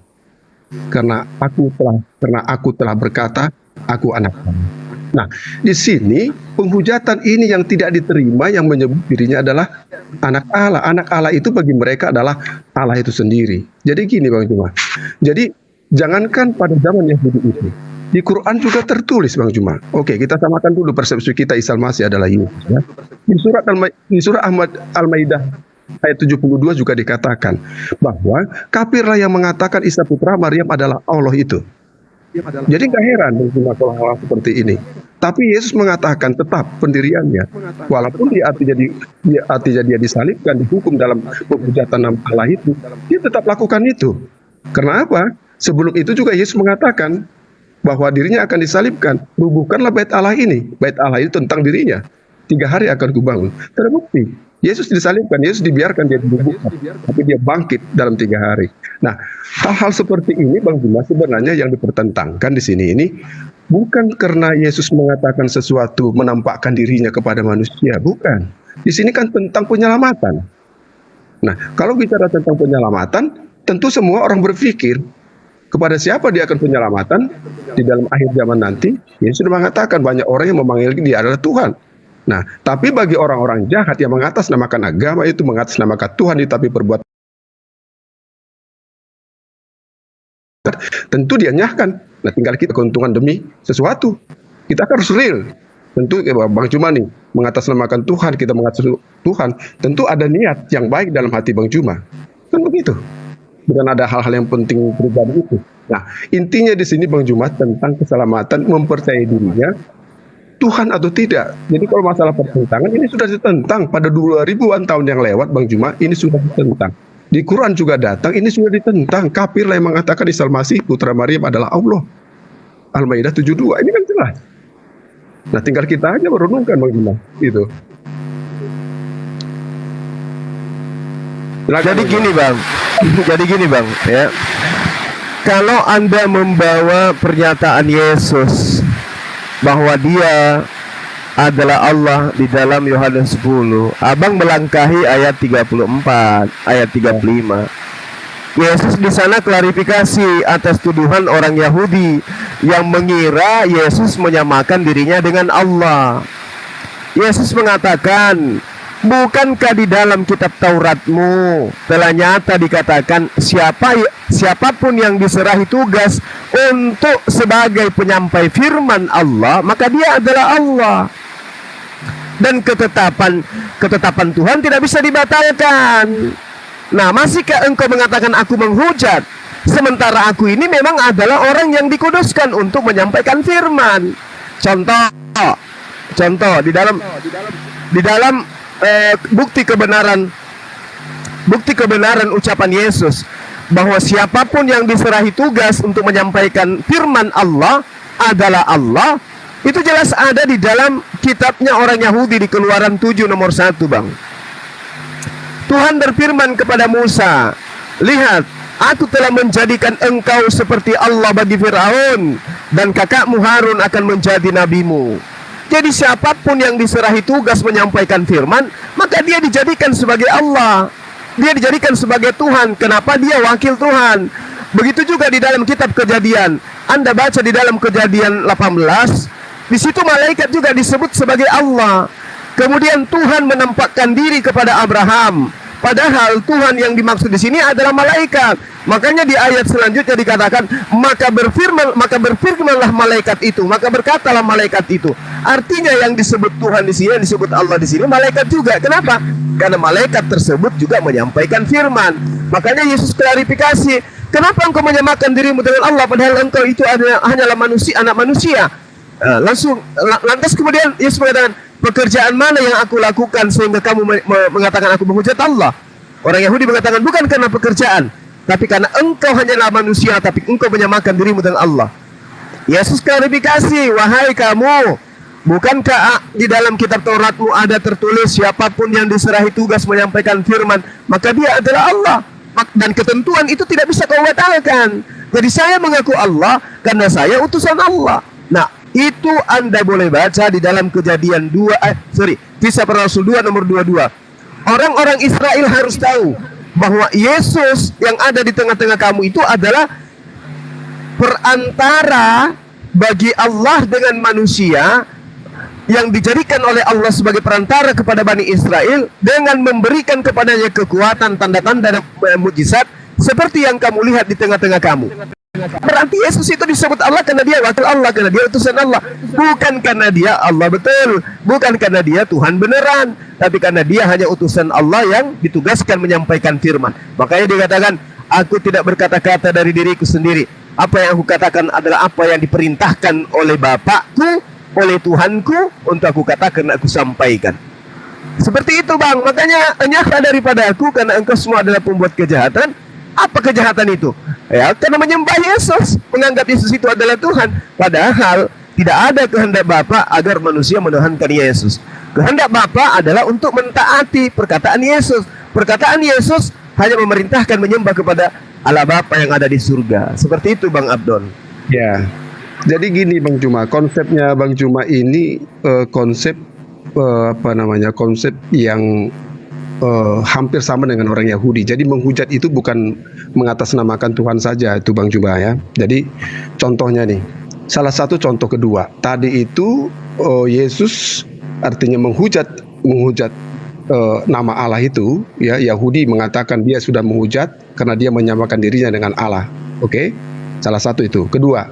karena aku telah berkata aku anak Allah. Nah, di sini penghujatan ini yang tidak diterima, yang menyebut dirinya adalah anak Allah. Anak Allah itu bagi mereka adalah Allah itu sendiri. Jadi gini Bang Juma. Jadi jangankan pada zaman Yahudi itu, di Quran juga tertulis Bang Juma. Oke, kita samakan dulu persepsi kita Isa Al-Masih adalah Yesus. Ya. Di surah Al-Maidah ayat 72 juga dikatakan bahwa kafirlah yang mengatakan Isa putra Maryam adalah Allah itu. Jadi nggak heran kalau hal seperti ini. Tapi Yesus mengatakan tetap pendiriannya, walaupun dia disalibkan, dihukum dalam penghujatan nama Allah itu, dia tetap lakukan itu. Karena apa? Sebelum itu juga Yesus mengatakan bahwa dirinya akan disalibkan. Rubuhkanlah bait Allah ini. Bait Allah itu tentang dirinya. 3 hari akan kubangun. Terbukti. Yesus disalibkan, Yesus dibiarkan dia dibunuh, tapi dia bangkit dalam 3 hari. Nah, hal-hal seperti ini Bang Juma sebenarnya yang dipertentangkan di sini ini bukan karena Yesus mengatakan sesuatu menampakkan dirinya kepada manusia, bukan. Di sini kan tentang penyelamatan. Nah, kalau bicara tentang penyelamatan, tentu semua orang berpikir kepada siapa dia akan penyelamatan di dalam akhir zaman nanti. Yesus sudah mengatakan banyak orang yang memanggil dia adalah Tuhan. Nah, tapi bagi orang-orang jahat yang mengatasnamakan agama itu, mengatasnamakan Tuhan itu, tapi perbuatan, tentu dia nyahkan. Nah, tinggal kita keuntungan demi sesuatu. Kita harus real. Tentu Bang Juma nih, mengatasnamakan Tuhan, kita mengatasnamakan Tuhan, tentu ada niat yang baik dalam hati Bang Juma. Kan begitu. Bukan ada hal-hal yang penting pribadi itu. Nah, intinya di sini Bang Juma tentang keselamatan, mempercayai dirinya Tuhan atau tidak. Jadi kalau masalah pertentangan ini sudah ditentang pada 2000-an tahun yang lewat Bang Juma, ini sudah ditentang. Di Quran juga datang, ini sudah ditentang. Kafirlah yang mengatakan Isa Al-Masih putra Maryam adalah Allah. Al-Maidah 72, ini kan jelas. Nah, tinggal kita aja merenungkan Bang Juma, gitu. Jadi gini Bang, ya. Kalau Anda membawa pernyataan Yesus bahwa dia adalah Allah di dalam Yohanes 10, Abang melangkahi ayat 34, ayat 35. Yesus di sana klarifikasi atas tuduhan orang Yahudi yang mengira Yesus menyamakan dirinya dengan Allah. Yesus mengatakan, bukankah di dalam kitab Tauratmu telah nyata dikatakan siapapun yang diserahi tugas untuk sebagai penyampai firman Allah, maka dia adalah Allah. Dan ketetapan Tuhan tidak bisa dibatalkan. Nah, masihkah engkau mengatakan aku menghujat, sementara aku ini memang adalah orang yang dikuduskan untuk menyampaikan firman. Contoh di dalam bukti kebenaran ucapan Yesus bahwa siapapun yang diserahi tugas untuk menyampaikan firman Allah, adalah Allah, itu jelas ada di dalam kitabnya orang Yahudi di Keluaran 7 nomor 1, Bang. Tuhan berfirman kepada Musa, lihat, aku telah menjadikan engkau seperti Allah bagi Firaun, dan kakakmu Harun akan menjadi nabimu. Jadi siapapun yang diserahi tugas menyampaikan firman, maka dia dijadikan sebagai Allah, dia dijadikan sebagai Tuhan. Kenapa? Dia wakil Tuhan. Begitu juga di dalam kitab Kejadian. Anda baca di dalam Kejadian 18, di situ malaikat juga disebut sebagai Allah. Kemudian Tuhan menampakkan diri kepada Abraham. Padahal Tuhan yang dimaksud di sini adalah malaikat. Makanya di ayat selanjutnya dikatakan, maka berfirmanlah malaikat itu, maka berkatalah malaikat itu. Artinya yang disebut Tuhan di sini, yang disebut Allah di sini, malaikat juga. Kenapa? Karena malaikat tersebut juga menyampaikan firman. Makanya Yesus klarifikasi, kenapa engkau menyamakan dirimu dengan Allah padahal engkau itu hanyalah manusia, anak manusia? Lantas kemudian Yesus mengatakan, pekerjaan mana yang aku lakukan sehingga kamu mengatakan aku menghujat Allah? Orang Yahudi mengatakan, bukan karena pekerjaan, tapi karena engkau hanyalah manusia, tapi engkau menyamakan dirimu dengan Allah. Yesus klarifikasi, wahai kamu, bukankah di dalam kitab Tauratmu ada tertulis siapapun yang diserahi tugas menyampaikan firman, maka dia adalah Allah. Dan ketentuan itu tidak bisa kau batalkan. Jadi saya mengaku Allah karena saya utusan Allah. Nah, itu Anda boleh baca di dalam Kejadian 2, Kisah Para Rasul 2 nomor 22. Orang-orang Israel harus tahu bahwa Yesus yang ada di tengah-tengah kamu itu adalah perantara bagi Allah dengan manusia, yang dijadikan oleh Allah sebagai perantara kepada Bani Israel dengan memberikan kepadanya kekuatan, tanda-tanda dan mujizat seperti yang kamu lihat di tengah-tengah kamu. Berarti Yesus itu disebut Allah karena dia wakil Allah, karena dia utusan Allah, bukan karena dia Allah betul, bukan karena dia Tuhan beneran, tapi karena dia hanya utusan Allah yang ditugaskan menyampaikan firman. Makanya dikatakan, aku tidak berkata-kata dari diriku sendiri, apa yang aku katakan adalah apa yang diperintahkan oleh Bapakku, oleh Tuhanku untuk aku katakan, aku sampaikan. Seperti itu, Bang. Makanya enyahlah daripada aku, karena engkau semua adalah pembuat kejahatan. Apa kejahatan itu? Ya, karena menyembah Yesus, menganggap Yesus itu adalah Tuhan. Padahal tidak ada kehendak Bapa agar manusia menuhankan Yesus. Kehendak Bapa adalah untuk mentaati perkataan Yesus. Perkataan Yesus hanya memerintahkan menyembah kepada Allah Bapa yang ada di surga. Seperti itu, Bang Abdon. Ya. Jadi gini, Bang Juma, konsepnya Bang Juma ini konsep konsep yang hampir sama dengan orang Yahudi. Jadi menghujat itu bukan mengatasnamakan Tuhan saja, itu Bang Juma ya. Jadi contohnya nih, salah satu contoh kedua tadi itu Yesus artinya menghujat nama Allah itu ya. Yahudi mengatakan dia sudah menghujat karena dia menyamakan dirinya dengan Allah. Oke, salah satu itu. Kedua,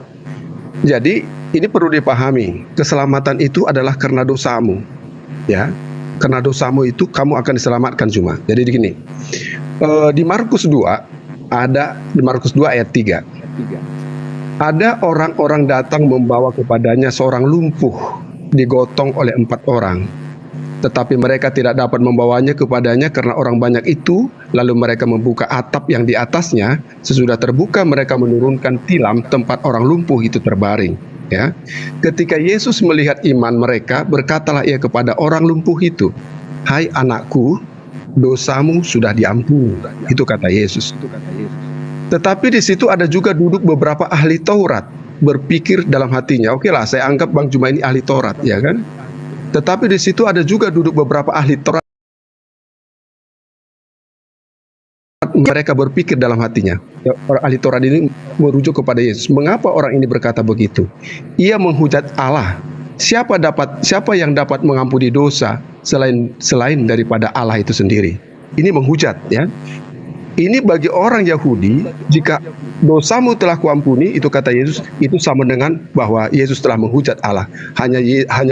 jadi ini perlu dipahami, keselamatan itu adalah karena dosamu ya. Karena dosamu itu kamu akan diselamatkan cuma. Jadi begini, di Markus 2 di Markus 2 ayat 3 ada orang-orang datang membawa kepadanya seorang lumpuh digotong oleh 4 orang, tetapi mereka tidak dapat membawanya kepadanya karena orang banyak itu. Lalu mereka membuka atap yang di atasnya. Sesudah terbuka, mereka menurunkan tilam tempat orang lumpuh itu terbaring. Ya, ketika Yesus melihat iman mereka, berkatalah ia kepada orang lumpuh itu, hai anakku, dosamu sudah diampuni. Itu kata Yesus. Tetapi di situ ada juga duduk beberapa ahli Taurat, berpikir dalam hatinya, oke lah, saya anggap Bang Juma ini ahli Taurat, ya kan? Tetapi di situ ada juga duduk beberapa ahli Taurat. Mereka berpikir dalam hatinya. Orang ahli Taurat ini merujuk kepada Yesus. Mengapa orang ini berkata begitu? Ia menghujat Allah. Siapa yang dapat mengampuni dosa selain daripada Allah itu sendiri? Ini menghujat ya. Ini bagi orang Yahudi, jika dosamu telah kuampuni, itu kata Yesus, itu sama dengan bahwa Yesus telah menghujat Allah. Hanya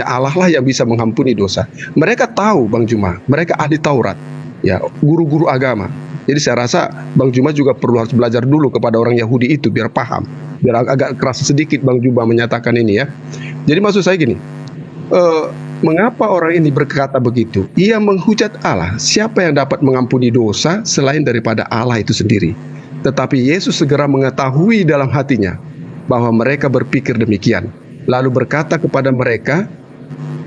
Allah lah yang bisa mengampuni dosa. Mereka tahu, Bang Juma, mereka ahli Taurat, ya, guru-guru agama. Jadi saya rasa Bang Juma juga perlu harus belajar dulu kepada orang Yahudi itu biar paham, biar agak keras sedikit Bang Juma menyatakan ini ya. Jadi maksud saya gini, mengapa orang ini berkata begitu? Ia menghujat Allah. Siapa yang dapat mengampuni dosa selain daripada Allah itu sendiri? Tetapi Yesus segera mengetahui dalam hatinya bahwa mereka berpikir demikian. lalu berkata kepada mereka,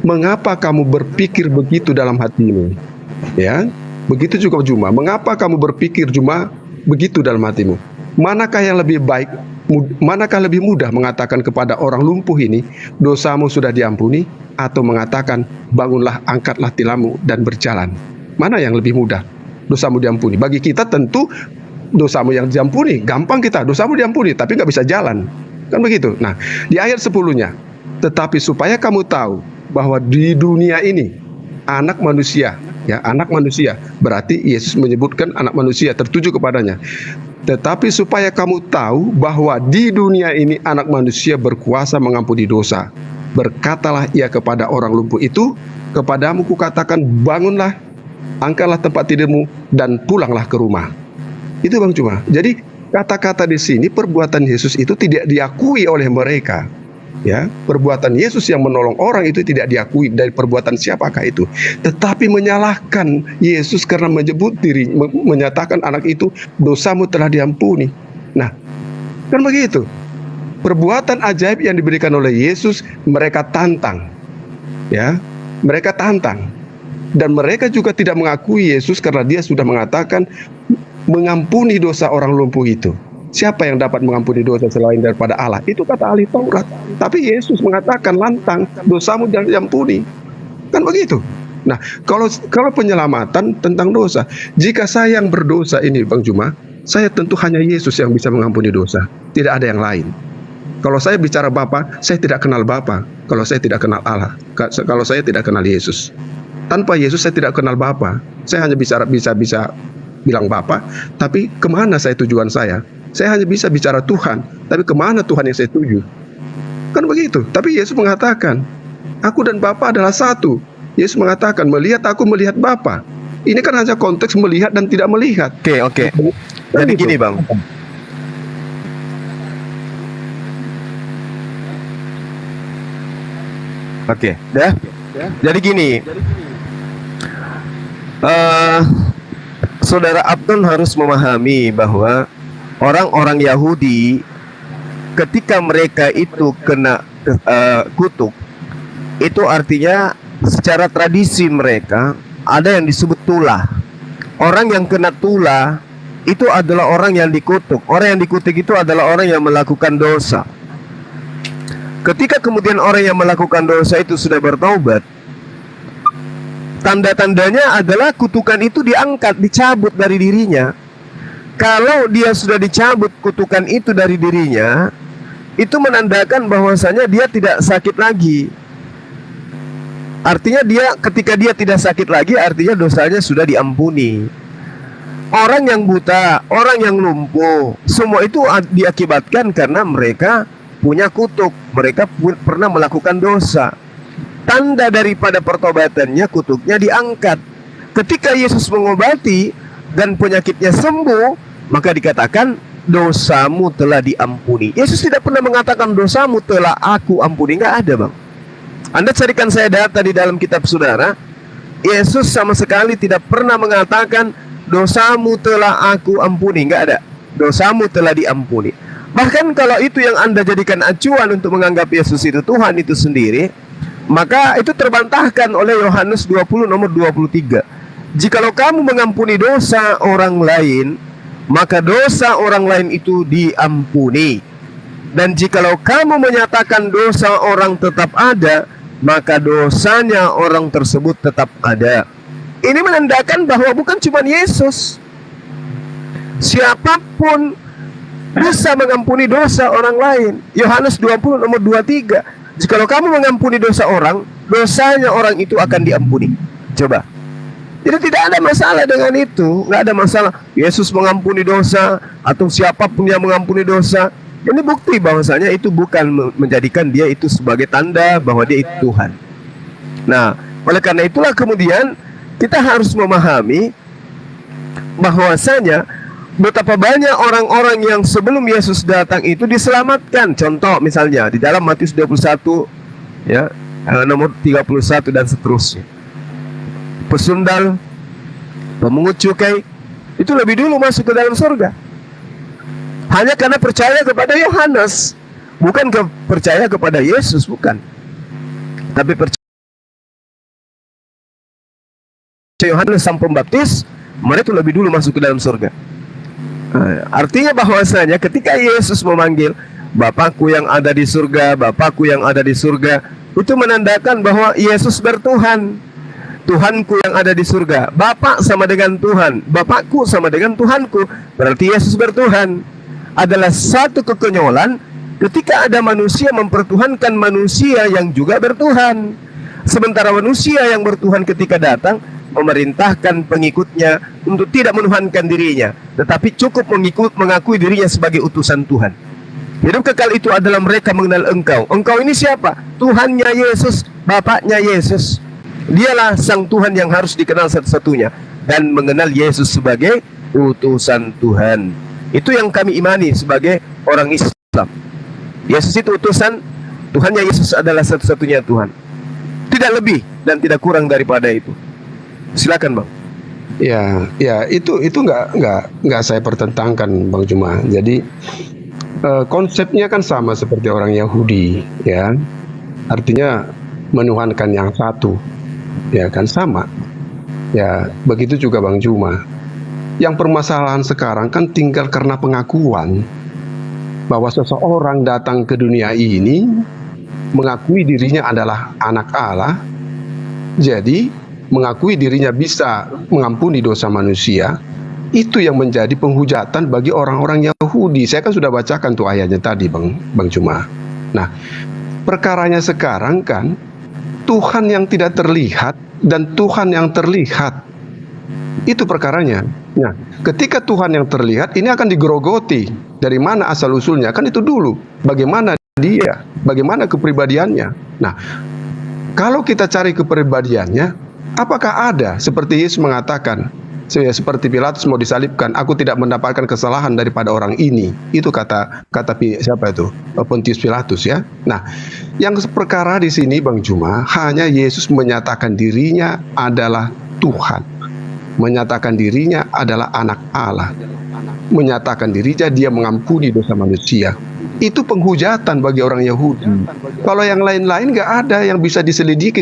"Mengapa kamu berpikir begitu dalam hatimu?" Ya, begitu juga Juma. "Mengapa kamu berpikir Juma begitu dalam hatimu? Manakah yang lebih baik? Manakah lebih mudah mengatakan kepada orang lumpuh ini, dosamu sudah diampuni, atau mengatakan, bangunlah, angkatlah tilammu dan berjalan? Mana yang lebih mudah? Dosamu diampuni." Bagi kita tentu dosamu yang diampuni, gampang kita, dosamu diampuni, tapi nggak bisa jalan. Kan begitu. Nah, di ayat 10-nya, "Tetapi supaya kamu tahu bahwa di dunia ini anak manusia," ya, anak manusia, berarti Yesus menyebutkan anak manusia tertuju kepadanya. "Tetapi supaya kamu tahu bahwa di dunia ini anak manusia berkuasa mengampuni dosa. Berkatalah ia kepada orang lumpuh itu, kepadamu kukatakan, bangunlah, angkatlah tempat tidurmu dan pulanglah ke rumah." Itu Bang Cuma. Jadi kata-kata di sini, perbuatan Yesus itu tidak diakui oleh mereka. Ya, perbuatan Yesus yang menolong orang itu tidak diakui dari perbuatan siapakah itu, tetapi menyalahkan Yesus karena menyebut diri, menyatakan anak itu, dosamu telah diampuni. Nah, kan begitu. Perbuatan ajaib yang diberikan oleh Yesus, mereka tantang. Ya, mereka tantang. Dan mereka juga tidak mengakui Yesus karena dia sudah mengatakan mengampuni dosa orang lumpuh itu. Siapa yang dapat mengampuni dosa selain daripada Allah? Itu kata ahli Taurat. Tapi Yesus mengatakan lantang, dosamu jangan diampuni. Kan begitu. Nah, kalau penyelamatan tentang dosa, jika saya yang berdosa ini Bang Juma, saya tentu hanya Yesus yang bisa mengampuni dosa. Tidak ada yang lain. Kalau saya bicara Bapa, saya tidak kenal Bapa. Kalau saya tidak kenal Allah, kalau saya tidak kenal Yesus. Tanpa Yesus saya tidak kenal Bapa. Saya hanya bisa bilang Bapa, tapi kemana saya tujuan saya? Saya hanya bisa bicara Tuhan, tapi kemana Tuhan yang saya tuju? Kan begitu. Tapi Yesus mengatakan, aku dan Bapa adalah satu. Yesus mengatakan, melihat aku, melihat Bapa. Ini kan hanya konteks melihat dan tidak melihat. Oke. Jadi gini Bang. Oke, ya. Jadi gini. Saudara Abdon harus memahami bahwa orang-orang Yahudi ketika mereka itu kena kutuk, itu artinya secara tradisi mereka ada yang disebut tulah. Orang yang kena tulah itu adalah orang yang dikutuk. Orang yang dikutuk itu adalah orang yang melakukan dosa. Ketika kemudian orang yang melakukan dosa itu sudah bertaubat, tanda-tandanya adalah kutukan itu diangkat, dicabut dari dirinya. Kalau dia sudah dicabut kutukan itu dari dirinya, itu menandakan bahwasanya dia tidak sakit lagi. Artinya ketika dia tidak sakit lagi, artinya dosanya sudah diampuni. Orang yang buta, orang yang lumpuh, semua itu diakibatkan karena mereka punya kutuk. Mereka pernah melakukan dosa. Tanda daripada pertobatannya, kutuknya diangkat. Ketika Yesus mengobati dan penyakitnya sembuh, maka dikatakan dosamu telah diampuni. Yesus tidak pernah mengatakan dosamu telah aku ampuni. Nggak ada Bang. Anda carikan saya data di dalam kitab saudara, Yesus sama sekali tidak pernah mengatakan dosamu telah aku ampuni. Nggak ada. Dosamu telah diampuni. Bahkan kalau itu yang Anda jadikan acuan untuk menganggap Yesus itu Tuhan itu sendiri, maka itu terbantahkan oleh Yohanes 20 nomor 23. Jikalau kamu mengampuni dosa orang lain, maka dosa orang lain itu diampuni. Dan jikalau kamu menyatakan dosa orang tetap ada, maka dosanya orang tersebut tetap ada. Ini menandakan bahwa bukan cuma Yesus, siapapun bisa mengampuni dosa orang lain. Yohanes 20 nomor 23. Jikalau kamu mengampuni dosa orang, dosanya orang itu akan diampuni. Coba. Jadi tidak ada masalah dengan itu. Nggak ada masalah Yesus mengampuni dosa atau siapapun yang mengampuni dosa. Ini bukti bahwasanya itu bukan menjadikan dia itu sebagai tanda bahwa dia itu Tuhan. Nah, oleh karena itulah kemudian kita harus memahami bahwasanya betapa banyak orang-orang yang sebelum Yesus datang itu diselamatkan. Contoh misalnya di dalam Matius 21 ya, nomor 31 dan seterusnya. Pesundal, pemungut cukai itu lebih dulu masuk ke dalam surga hanya karena percaya kepada Yohanes. Bukan percaya kepada Yesus, bukan. Tapi percaya Yohanes Sang Pembaptis, mereka lebih dulu masuk ke dalam surga. Artinya bahwasanya ketika Yesus memanggil Bapakku yang ada di surga, Bapakku yang ada di surga, itu menandakan bahwa Yesus bertuhan. Tuhanku yang ada di surga, Bapak sama dengan Tuhan, Bapakku sama dengan Tuhanku, berarti Yesus bertuhan. Adalah satu kekonyolan ketika ada manusia mempertuhankan manusia yang juga bertuhan. Sementara manusia yang bertuhan ketika datang memerintahkan pengikutnya untuk tidak menuhankan dirinya, tetapi cukup mengakui dirinya sebagai utusan Tuhan. Hidup kekal itu adalah mereka mengenal Engkau. Engkau ini siapa? Tuhannya Yesus, Bapaknya Yesus. Dialah Sang Tuhan yang harus dikenal satu-satunya, dan mengenal Yesus sebagai utusan Tuhan. Itu yang kami imani sebagai orang Islam. Yesus itu utusan, Tuhannya Yesus adalah satu-satunya Tuhan. Tidak lebih dan tidak kurang daripada itu. Silakan, Bang. Ya, itu nggak saya pertentangkan, Bang Juma. Jadi konsepnya kan sama seperti orang Yahudi, ya. Artinya menuhankan yang satu. Ya kan, sama. Ya, begitu juga Bang Juma. Yang permasalahan sekarang kan tinggal karena pengakuan bahwa seseorang datang ke dunia ini mengakui dirinya adalah anak Allah. Jadi mengakui dirinya bisa mengampuni dosa manusia, itu yang menjadi penghujatan bagi orang-orang Yahudi. Saya kan sudah bacakan tuh ayatnya tadi, Bang Juma. Nah, perkaranya sekarang kan Tuhan yang tidak terlihat dan Tuhan yang terlihat. Itu perkaranya. Nah, ketika Tuhan yang terlihat ini akan digerogoti. Dari mana asal usulnya? Kan itu dulu. Bagaimana dia? Bagaimana kepribadiannya? Nah, kalau kita cari kepribadiannya, apakah ada seperti Yesus mengatakan, seperti Pilatus mau disalibkan, aku tidak mendapatkan kesalahan daripada orang ini. Itu kata siapa itu? Pontius Pilatus, ya. Nah, yang perkara di sini Bang Juma, hanya Yesus menyatakan dirinya adalah Tuhan, menyatakan dirinya adalah anak Allah, menyatakan dirinya dia mengampuni dosa manusia. Itu penghujatan bagi orang Yahudi. Kalau yang lain-lain nggak ada yang bisa diselidiki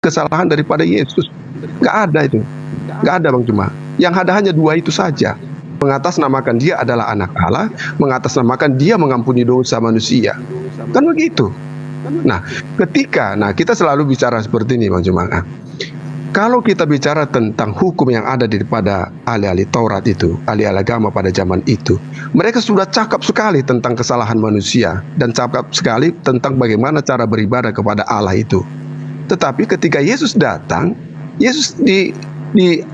kesalahan daripada Yesus. Nggak ada itu. Nggak ada Bang Juma. Yang ada hanya dua itu saja. Mengatasnamakan dia adalah anak Allah, mengatasnamakan dia mengampuni dosa manusia. Kan begitu. Nah, kita selalu bicara seperti ini Bang Juma. Kalau kita bicara tentang hukum yang ada daripada ahli-ahli Taurat itu, ahli-ahli agama pada zaman itu, mereka sudah cakap sekali tentang kesalahan manusia dan cakap sekali tentang bagaimana cara beribadah kepada Allah itu. Tetapi ketika Yesus datang, Yesus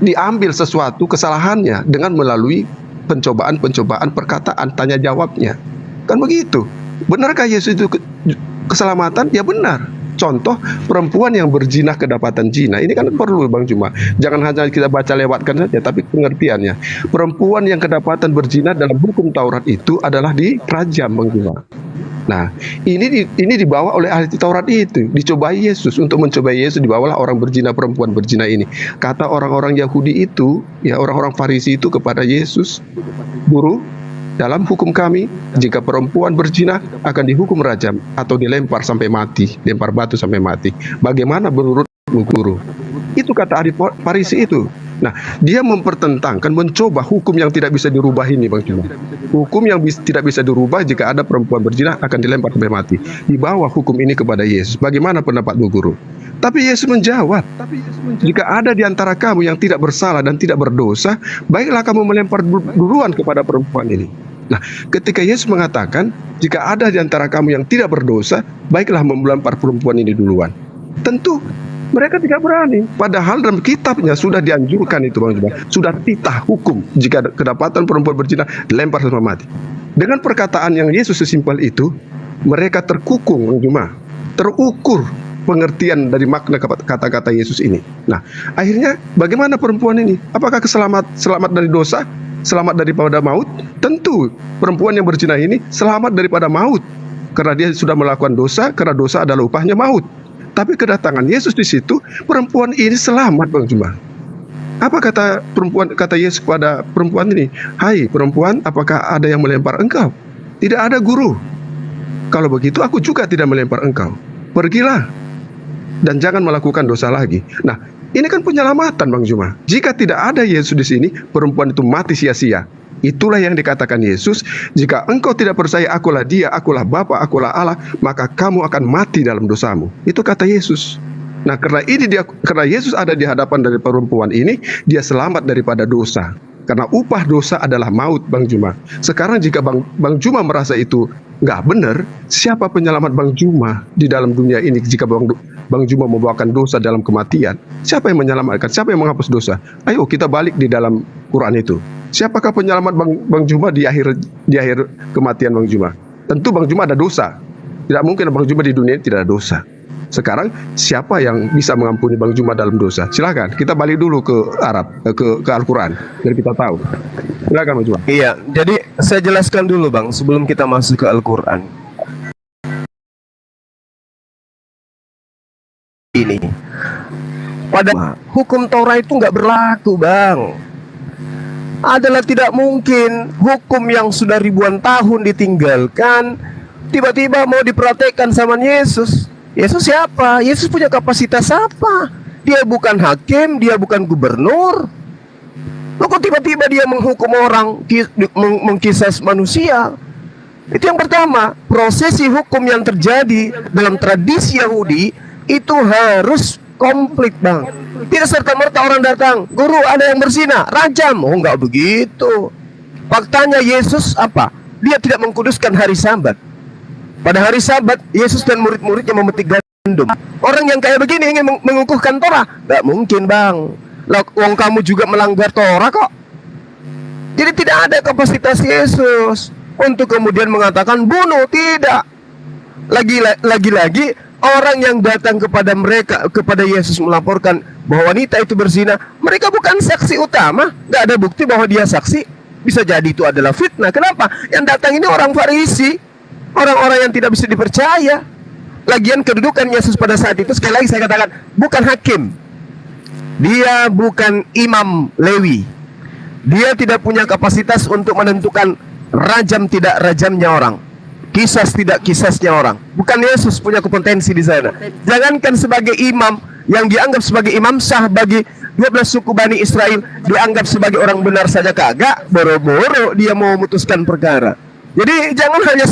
diambil sesuatu kesalahannya dengan melalui pencobaan-pencobaan perkataan tanya jawabnya. Kan begitu. Benarkah Yesus itu keselamatan? Ya benar. Contoh, perempuan yang berzina kedapatan zina. Ini kan perlu Bang Juma. Jangan hanya kita baca lewatkan saja, tapi pengertiannya. Perempuan yang kedapatan berzina dalam hukum Taurat itu adalah dirajam Bang Juma. Nah, ini dibawa oleh ahli Taurat itu, dicobai Yesus. Untuk mencobai Yesus dibawalah orang berzina, perempuan berzina ini. Kata orang-orang Yahudi itu, ya orang-orang Farisi itu kepada Yesus, "Guru, dalam hukum kami, jika perempuan berzina akan dihukum rajam atau dilempar sampai mati, lempar batu sampai mati. Bagaimana menurutmu, Guru?" Itu kata ahli Farisi itu. Nah, dia mempertentangkan, mencoba hukum yang tidak bisa dirubah ini Bang Juma. Hukum yang tidak bisa dirubah jika ada perempuan berzina akan dilempar sampai mati. Dibawa hukum ini kepada Yesus. Bagaimana pendapatmu, Guru? Tapi Yesus menjawab, jika ada di antara kamu yang tidak bersalah dan tidak berdosa, baiklah kamu melempar duluan kepada perempuan ini. Nah, ketika Yesus mengatakan, jika ada di antara kamu yang tidak berdosa, baiklah melempar perempuan ini duluan. Tentu mereka tidak berani. Padahal dalam kitabnya sudah dianjurkan itu Bang Juma. Sudah titah hukum jika kedapatan perempuan berzina dilempar sampai mati. Dengan perkataan yang Yesus sesimpel itu, mereka terkukung Bang Juma. Terukur pengertian dari makna kata-kata Yesus ini. Nah, akhirnya bagaimana perempuan ini? Apakah selamat dari dosa? Selamat daripada maut? Tentu perempuan yang berzina ini selamat daripada maut. Karena dia sudah melakukan dosa, karena dosa adalah upahnya maut. Tapi kedatangan Yesus di situ, perempuan ini selamat Bang Juma. Apa kata Yesus kepada perempuan ini? "Hai perempuan, apakah ada yang melempar engkau?" "Tidak ada, Guru." Kalau begitu aku juga tidak melempar engkau. Pergilah dan jangan melakukan dosa lagi. Nah, ini kan penyelamatan Bang Juma. Jika tidak ada Yesus di sini, perempuan itu mati sia-sia. Itulah yang dikatakan Yesus, jika engkau tidak percaya akulah dia, akulah Bapa, akulah Allah, maka kamu akan mati dalam dosamu. Itu kata Yesus. Nah, karena Yesus ada di hadapan dari perempuan ini, dia selamat daripada dosa. Karena upah dosa adalah maut, Bang Juma. Sekarang jika Bang Juma merasa itu nggak benar, siapa penyelamat Bang Juma di dalam dunia ini? Jika Bang Juma membawakan dosa dalam kematian, siapa yang menyelamatkan? Siapa yang menghapus dosa? Ayo kita balik di dalam Quran itu. Siapakah penyelamat Bang Juma di akhir kematian Bang Juma? Tentu Bang Juma ada dosa. Tidak mungkin Bang Juma di dunia ini tidak ada dosa. Sekarang siapa yang bisa mengampuni Bang Juma dalam dosa? Silakan kita balik dulu ke Arab, ke Al-Quran, biar kita tahu. Silakan Bang Juma. Iya, jadi saya jelaskan dulu Bang sebelum kita masuk ke Al-Quran. Ini pada hukum Taurat itu nggak berlaku Bang. Adalah tidak mungkin hukum yang sudah ribuan tahun ditinggalkan tiba-tiba mau dipraktekkan sama Yesus. Yesus siapa? Yesus punya kapasitas apa? Dia bukan hakim, dia bukan gubernur. Loh kok tiba-tiba dia menghukum orang, mengkisas manusia? Itu yang pertama. Prosesi hukum yang terjadi dalam tradisi Yahudi itu harus komplit Bang. Tidak serta-merta orang datang, guru ada yang berzina, rajam. Oh enggak begitu. Faktanya Yesus apa? Dia tidak mengkuduskan hari Sabat. Pada hari Sabat, Yesus dan murid-muridnya memetik gandum. Orang yang kayak begini ingin mengukuhkan Torah? Gak mungkin Bang. Wong kamu juga melanggar Torah kok. Jadi tidak ada kapasitas Yesus untuk kemudian mengatakan bunuh. Tidak. Lagi-lagi orang yang datang kepada Yesus melaporkan bahwa wanita itu berzina, mereka bukan saksi utama. Gak ada bukti bahwa dia saksi. Bisa jadi itu adalah fitnah. Kenapa? Yang datang ini orang Farisi, orang-orang yang tidak bisa dipercaya. Lagian kedudukan Yesus pada saat itu, sekali lagi saya katakan, bukan hakim. Dia bukan imam Lewi. Dia tidak punya kapasitas untuk menentukan rajam tidak rajamnya orang, kisas tidak kisasnya orang. Bukan Yesus punya kompetensi di sana. Jangankan sebagai imam, yang dianggap sebagai imam sah bagi 12 suku Bani Israel, dianggap sebagai orang benar saja kagak, boro-boro dia mau memutuskan perkara. Jadi jangan hanya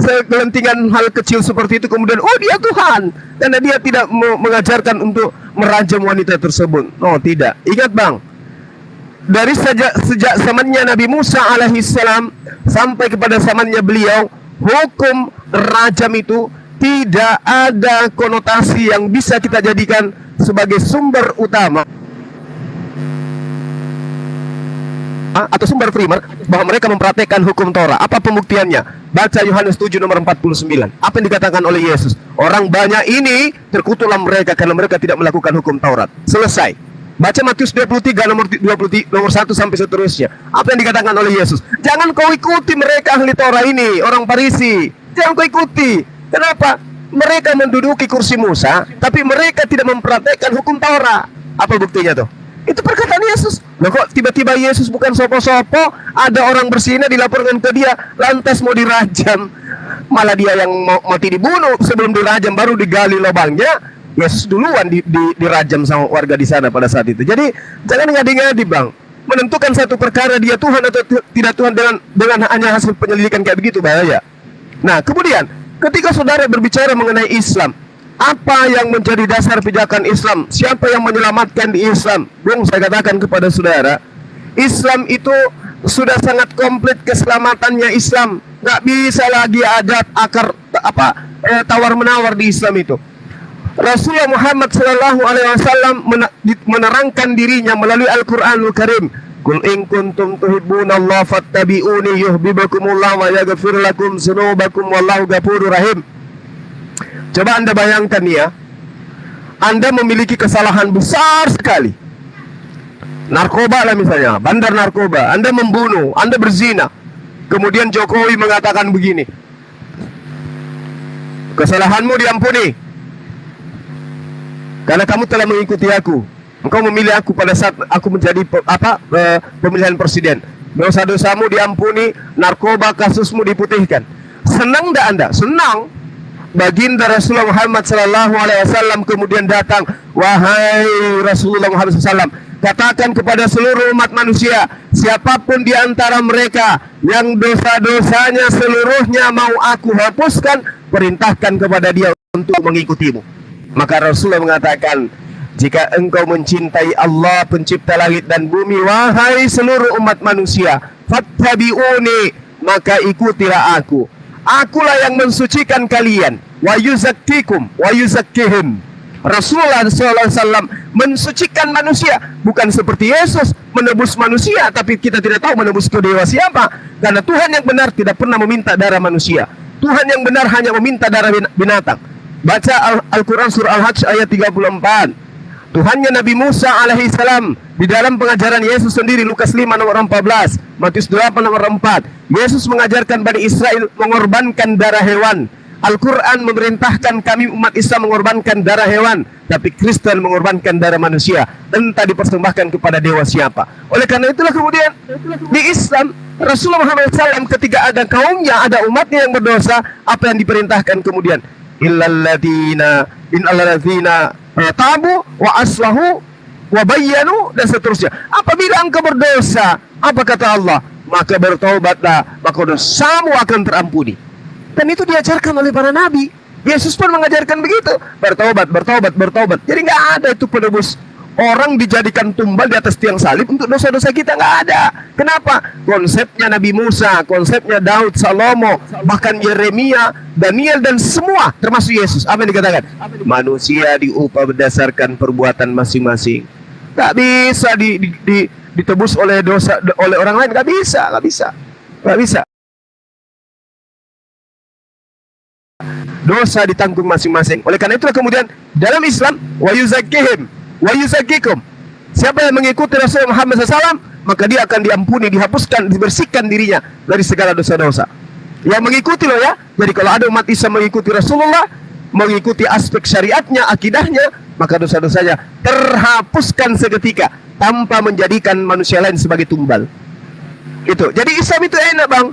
segelintingan hal kecil seperti itu kemudian oh dia Tuhan, karena dia tidak mengajarkan untuk merajam wanita tersebut. Oh tidak. Ingat Bang, dari sejak zamannya Nabi Musa alaihissalam sampai kepada zamannya beliau, hukum rajam itu tidak ada konotasi yang bisa kita jadikan sebagai sumber utama atau sumber primer bahwa mereka mempraktekkan hukum Torah. Apa pembuktiannya? Baca Yohanes 7 nomor 49. Apa yang dikatakan oleh Yesus? Orang banyak ini terkutuklah mereka karena mereka tidak melakukan hukum Taurat. Selesai. Baca Matius 23 nomor 1 sampai seterusnya. Apa yang dikatakan oleh Yesus? Jangan kau ikuti mereka ahli Torah ini, orang Farisi. Jangan kau ikuti. Kenapa? Mereka menduduki kursi Musa, tapi mereka tidak mempraktekkan hukum Taurat. Apa buktinya tuh? Itu perkataan Yesus. Loh kok tiba-tiba Yesus bukan sopo-sopo, ada orang berzina dilaporkan ke dia, lantas mau dirajam. Malah dia yang mau mati dibunuh, sebelum dirajam baru digali lubangnya. Yesus duluan dirajam sama warga di sana pada saat itu. Jadi jangan ngadi-ngadi Bang. Menentukan satu perkara dia Tuhan atau tidak Tuhan dengan hanya hasil penyelidikan kayak begitu, bahaya. Nah kemudian ketika saudara berbicara mengenai Islam, apa yang menjadi dasar pijakan Islam? Siapa yang menyelamatkan di Islam? Bung, saya katakan kepada saudara, Islam itu sudah sangat komplit keselamatannya Islam. Nggak bisa lagi ada tawar menawar di Islam itu. Rasulullah Muhammad SAW menerangkan dirinya melalui Al-Quranul Karim. Qul in kuntum tuhibbunallaha fattabi'uni yuhibbukumullah wa yaghfir lakum dzunubakum wallahu ghafurur rahim. Coba Anda bayangkan ya, Anda memiliki kesalahan besar sekali. Narkoba lah misalnya, bandar narkoba, Anda membunuh, Anda berzina. Kemudian Jokowi mengatakan begini, kesalahanmu diampuni karena kamu telah mengikuti aku. Engkau memilih aku pada saat aku menjadi pemilihan presiden. Dosa-dosamu diampuni, narkoba kasusmu diputihkan. Senang enggak Anda? Senang. Baginda Rasulullah Muhammad sallallahu alaihi wasallam kemudian datang, "Wahai Rasulullah Muhammad sallallahu alaihi wasallam, katakan kepada seluruh umat manusia, siapapun di antara mereka yang dosa-dosanya seluruhnya mau aku hapuskan, perintahkan kepada dia untuk mengikutimu." Maka Rasulullah mengatakan, "Jika engkau mencintai Allah pencipta langit dan bumi, wahai seluruh umat manusia, fattabi'uni, maka ikutilah aku. Akulah yang mensucikan kalian, wa yuzakkikum wa yuzakkihim." Rasulullah SAW mensucikan manusia, bukan seperti Yesus menebus manusia, tapi kita tidak tahu menebus ke dewa siapa. Karena Tuhan yang benar tidak pernah meminta darah manusia. Tuhan yang benar hanya meminta darah binatang. Baca Al-Quran surah Al-Hajj ayat 34. Tuhannya Nabi Musa alaihissalam di dalam pengajaran Yesus sendiri, Lukas 5 nomor 14, Matius 8 nomor 4. Yesus mengajarkan Bani Israel mengorbankan darah hewan. Al-Quran memerintahkan kami umat Islam mengorbankan darah hewan, tapi Kristen mengorbankan darah manusia. Entah dipersembahkan kepada dewa siapa. Oleh karena itulah kemudian di Islam Rasulullah Muhammad SAW ketika ada kaumnya, ada umatnya yang berdosa, apa yang diperintahkan kemudian? Innalladzina tabu wa aslahu wa bayyanu, dan seterusnya. Apabila engkau berdosa, apa kata Allah? Maka bertaubatlah, maka dosamu akan terampuni. Dan itu diajarkan oleh para nabi. Yesus pun mengajarkan begitu. Bertaubat. Jadi nggak ada itu penebus. Orang dijadikan tumbal di atas tiang salib untuk dosa-dosa kita, nggak ada. Kenapa? Konsepnya Nabi Musa, konsepnya Daud, Salomo, bahkan Yeremia, Daniel, dan semua termasuk Yesus. Apa yang dikatakan? Manusia diupah berdasarkan perbuatan masing-masing. Nggak bisa ditebus oleh dosa oleh orang lain. Nggak bisa. Dosa ditanggung masing-masing. Oleh karena itulah kemudian dalam Islam, wa yuzakkihim wa yuzakkikum. Siapa yang mengikuti Rasulullah Muhammad SAW, maka dia akan diampuni, dihapuskan, dibersihkan dirinya dari segala dosa-dosa. Yang mengikuti loh ya. Jadi kalau ada umat Islam mengikuti Rasulullah, mengikuti aspek syariatnya, akidahnya, maka dosa-dosanya terhapuskan seketika tanpa menjadikan manusia lain sebagai tumbal. Itu. Jadi Islam itu enak, Bang.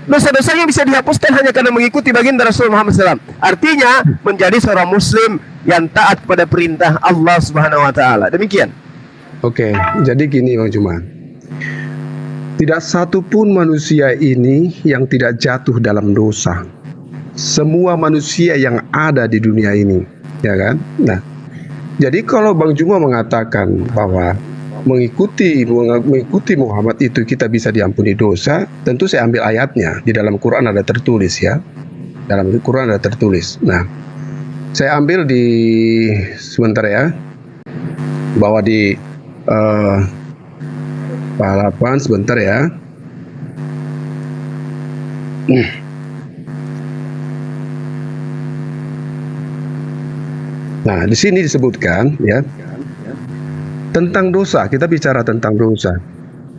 Dosa-dosanya bisa dihapuskan hanya karena mengikuti baginda Rasulullah Muhammad SAW. Artinya menjadi seorang muslim yang taat pada perintah Allah Subhanahu wa taala. Demikian. Oke, jadi gini Bang Juma. Tidak satu pun manusia ini yang tidak jatuh dalam dosa. Semua manusia yang ada di dunia ini, ya kan? Nah, jadi kalau Bang Juma mengatakan bahwa mengikuti Muhammad itu kita bisa diampuni dosa, tentu saya ambil ayatnya. Di dalam Quran ada tertulis ya. Dalam Quran ada tertulis. Nah, saya ambil di sebentar ya. Bahwa di halaman sebentar ya. Nah, di sini disebutkan ya tentang dosa. Kita bicara tentang dosa.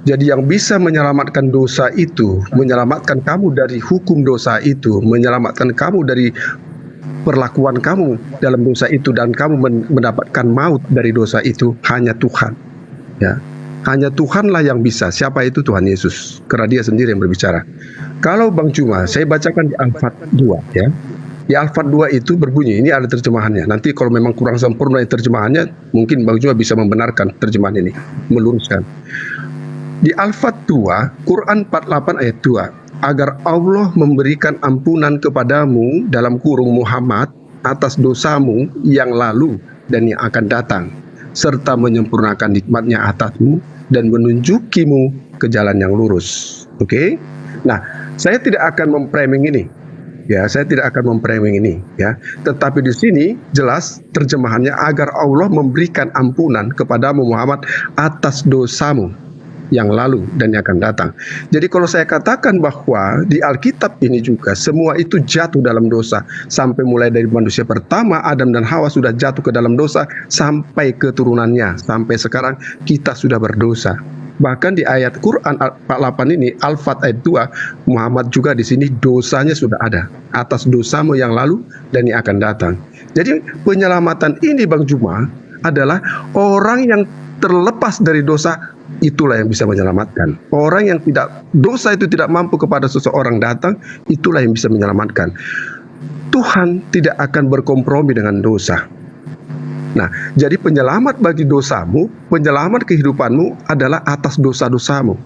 Jadi yang bisa menyelamatkan dosa itu, menyelamatkan kamu dari hukum dosa itu, menyelamatkan kamu dari perlakuan kamu dalam dosa itu, dan kamu mendapatkan maut dari dosa itu, hanya Tuhan. Ya, hanya Tuhanlah yang bisa. Siapa itu? Tuhan Yesus. Karena Dia sendiri yang berbicara. Kalau Bang Juma, saya bacakan di Al-Fat 2 ya. Di Al-Fat 2 itu berbunyi, ini ada terjemahannya. Nanti kalau memang kurang sempurna terjemahannya, mungkin Bang Juma bisa membenarkan terjemahan ini, meluruskan. Di Al-Fat 2, Quran 48 ayat 2, agar Allah memberikan ampunan kepadamu dalam kurung Muhammad atas dosamu yang lalu dan yang akan datang, serta menyempurnakan nikmatnya atasmu dan menunjukimu ke jalan yang lurus. Oke? Nah, saya tidak akan memframing ini. Ya, saya tidak akan memframing ini ya. Tetapi di sini jelas terjemahannya agar Allah memberikan ampunan kepadamu Muhammad atas dosamu yang lalu dan yang akan datang. Jadi kalau saya katakan bahwa di Alkitab ini juga semua itu jatuh dalam dosa, sampai mulai dari manusia pertama Adam dan Hawa sudah jatuh ke dalam dosa sampai keturunannya, sampai sekarang kita sudah berdosa. Bahkan di ayat Quran 48 ini, Al-Fat ayat 2, Muhammad juga di sini dosanya sudah ada atas dosamu yang lalu dan yang akan datang. Jadi penyelamatan ini Bang Juma adalah orang yang terlepas dari dosa itulah yang bisa menyelamatkan. Orang yang dosa itu tidak mampu kepada seseorang datang, itulah yang bisa menyelamatkan. Tuhan tidak akan berkompromi dengan dosa. Nah, jadi penyelamat bagi dosamu, penyelamat kehidupanmu adalah atas dosa-dosamu.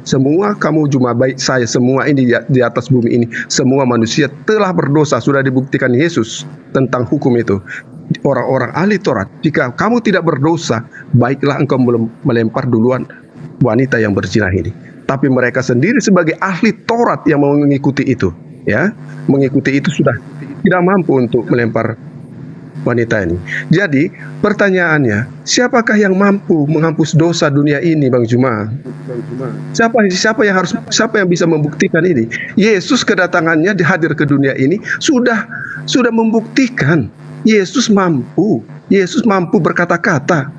Semua kamu cuma baik saya, semua ini di atas bumi ini, semua manusia telah berdosa, sudah dibuktikan Yesus tentang hukum itu. Orang-orang ahli Taurat, jika kamu tidak berdosa, baiklah engkau melempar duluan wanita yang berzina ini. Tapi mereka sendiri sebagai ahli Taurat yang mengikuti itu, ya, mengikuti itu sudah tidak mampu untuk melempar wanita ini. Jadi pertanyaannya, siapakah yang mampu menghapus dosa dunia ini, Bang Juma? Siapa yang bisa membuktikan ini? Yesus kedatangannya hadir ke dunia ini sudah membuktikan. Yesus mampu berkata-kata,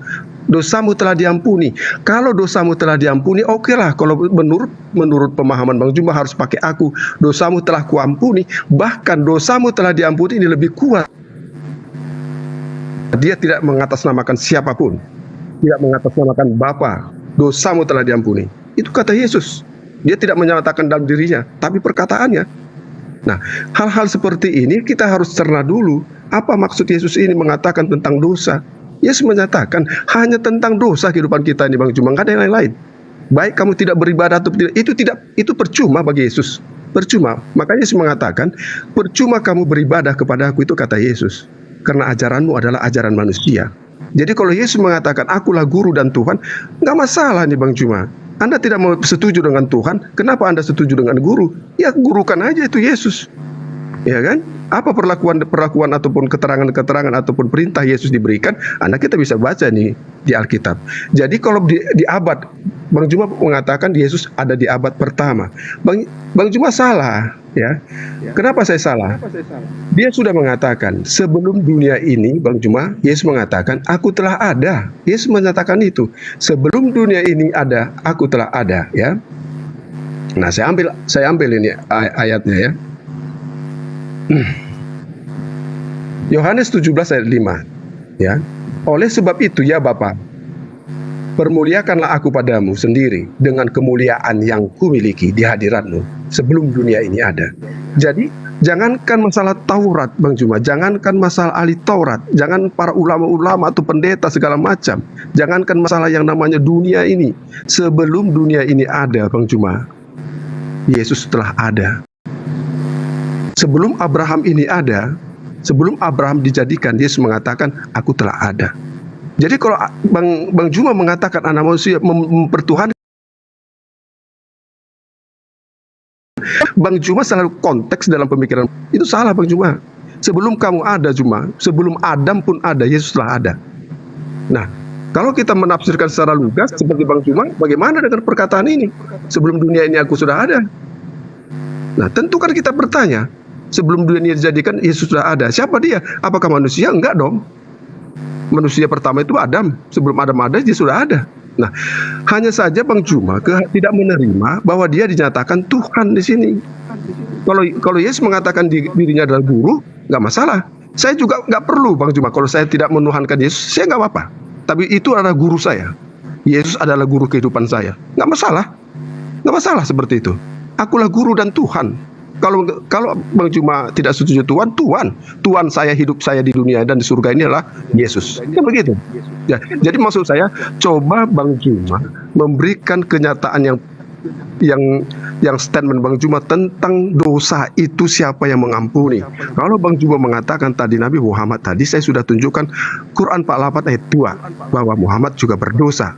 dosamu telah diampuni. Kalau dosamu telah diampuni, okelah. Kalau menurut pemahaman Bang Juma harus pakai aku, dosamu telah kuampuni. Bahkan dosamu telah diampuni ini lebih kuat. Dia tidak mengatasnamakan siapapun, tidak mengatasnamakan Bapa. Dosamu telah diampuni. Itu kata Yesus. Dia tidak menyatakan dalam dirinya, tapi perkataannya. Nah, hal-hal seperti ini kita harus cerna dulu. Apa maksud Yesus ini mengatakan tentang dosa? Yesus menyatakan hanya tentang dosa kehidupan kita ini, Bang Juma, nggak ada yang lain-lain. Baik kamu tidak beribadah atau tidak, itu percuma bagi Yesus. Percuma. Makanya Yesus mengatakan, percuma kamu beribadah kepada aku, itu kata Yesus. Karena ajaranmu adalah ajaran manusia. Jadi kalau Yesus mengatakan akulah guru dan Tuhan, nggak masalah nih Bang Juma. Anda tidak mau setuju dengan Tuhan, kenapa Anda setuju dengan guru? Ya gurukan aja itu Yesus. Ya kan? Apa perlakuan ataupun keterangan ataupun perintah Yesus diberikan, kita bisa baca nih di Alkitab. Jadi kalau di abad, Bang Juma mengatakan Yesus ada di abad pertama. Bang Juma salah, ya. Kenapa saya salah? Dia sudah mengatakan sebelum dunia ini, Bang Juma, Yesus mengatakan aku telah ada. Yesus menyatakan itu. Sebelum dunia ini ada, aku telah ada, ya. Nah, saya ambil ini ayatnya, ya. Yohanes 17 ayat 5, ya. Oleh sebab itu ya Bapa, permuliakanlah aku padamu sendiri dengan kemuliaan yang kumiliki di hadiratmu sebelum dunia ini ada. Jadi jangankan masalah Taurat Bang Juma, jangankan masalah ahli Taurat, jangan para ulama-ulama atau pendeta segala macam, jangankan masalah yang namanya dunia ini. Sebelum dunia ini ada Bang Juma, Yesus telah ada. Sebelum Abraham ini ada, sebelum Abraham dijadikan, Yesus mengatakan, aku telah ada. Jadi kalau Bang Juma mengatakan anak manusia mempertuhankan, Bang Juma selalu konteks dalam pemikiran. Itu salah Bang Juma. Sebelum kamu ada Juma, sebelum Adam pun ada, Yesus telah ada. Nah, kalau kita menafsirkan secara lugas seperti Bang Juma, bagaimana dengan perkataan ini? Sebelum dunia ini aku sudah ada. Nah, tentu kan kita bertanya, sebelum dunia dijadikan Yesus sudah ada. Siapa dia? Apakah manusia? Enggak dong. Manusia pertama itu Adam. Sebelum Adam ada, dia sudah ada. Nah, hanya saja Bang Juma tidak menerima bahwa dia dinyatakan Tuhan di sini. Kalau Yesus mengatakan dirinya adalah guru, nggak masalah. Saya juga nggak perlu Bang Juma. Kalau saya tidak menuhankan Yesus, saya nggak apa-apa. Tapi itu adalah guru saya. Yesus adalah guru kehidupan saya. Nggak masalah. Nggak masalah seperti itu. Akulah guru dan Tuhan. Kalau Bang Juma tidak setuju Tuhan saya, hidup saya di dunia dan di surga ini adalah Yesus. Kan begitu. Ya, jadi maksud saya, coba Bang Juma memberikan kenyataan yang statement Bang Juma tentang dosa itu siapa yang mengampuni. Kalau Bang Juma mengatakan tadi Nabi Muhammad, tadi saya sudah tunjukkan Quran 48 ayat 2 bahwa Muhammad juga berdosa.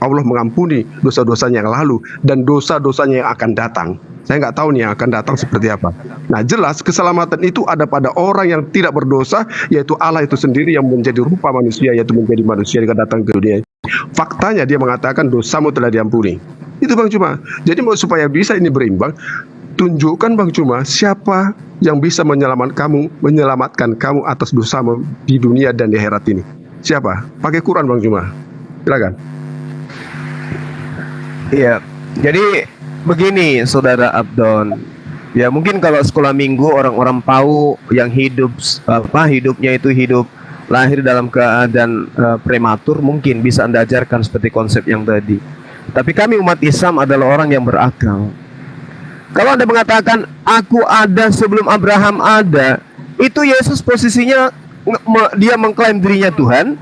Allah mengampuni dosa-dosanya yang lalu dan dosa-dosanya yang akan datang. Saya nggak tahu nih yang akan datang seperti apa. Nah, jelas keselamatan itu ada pada orang yang tidak berdosa, yaitu Allah itu sendiri yang menjadi rupa manusia, yaitu menjadi manusia yang datang ke dunia. Faktanya dia mengatakan dosamu telah diampuni. Itu Bang Juma. Jadi supaya bisa ini berimbang, tunjukkan Bang Juma siapa yang bisa menyelamatkan kamu atas dosamu di dunia dan di akhirat ini. Siapa? Pakai Quran Bang Juma. Silakan. Iya. Jadi begini Saudara Abdon. Ya mungkin kalau sekolah minggu orang-orang PAU yang hidupnya itu hidup lahir dalam keadaan prematur, mungkin bisa Anda ajarkan seperti konsep yang tadi. Tapi kami umat Islam adalah orang yang berakal. Kalau Anda mengatakan aku ada sebelum Abraham ada, itu Yesus posisinya dia mengklaim dirinya Tuhan,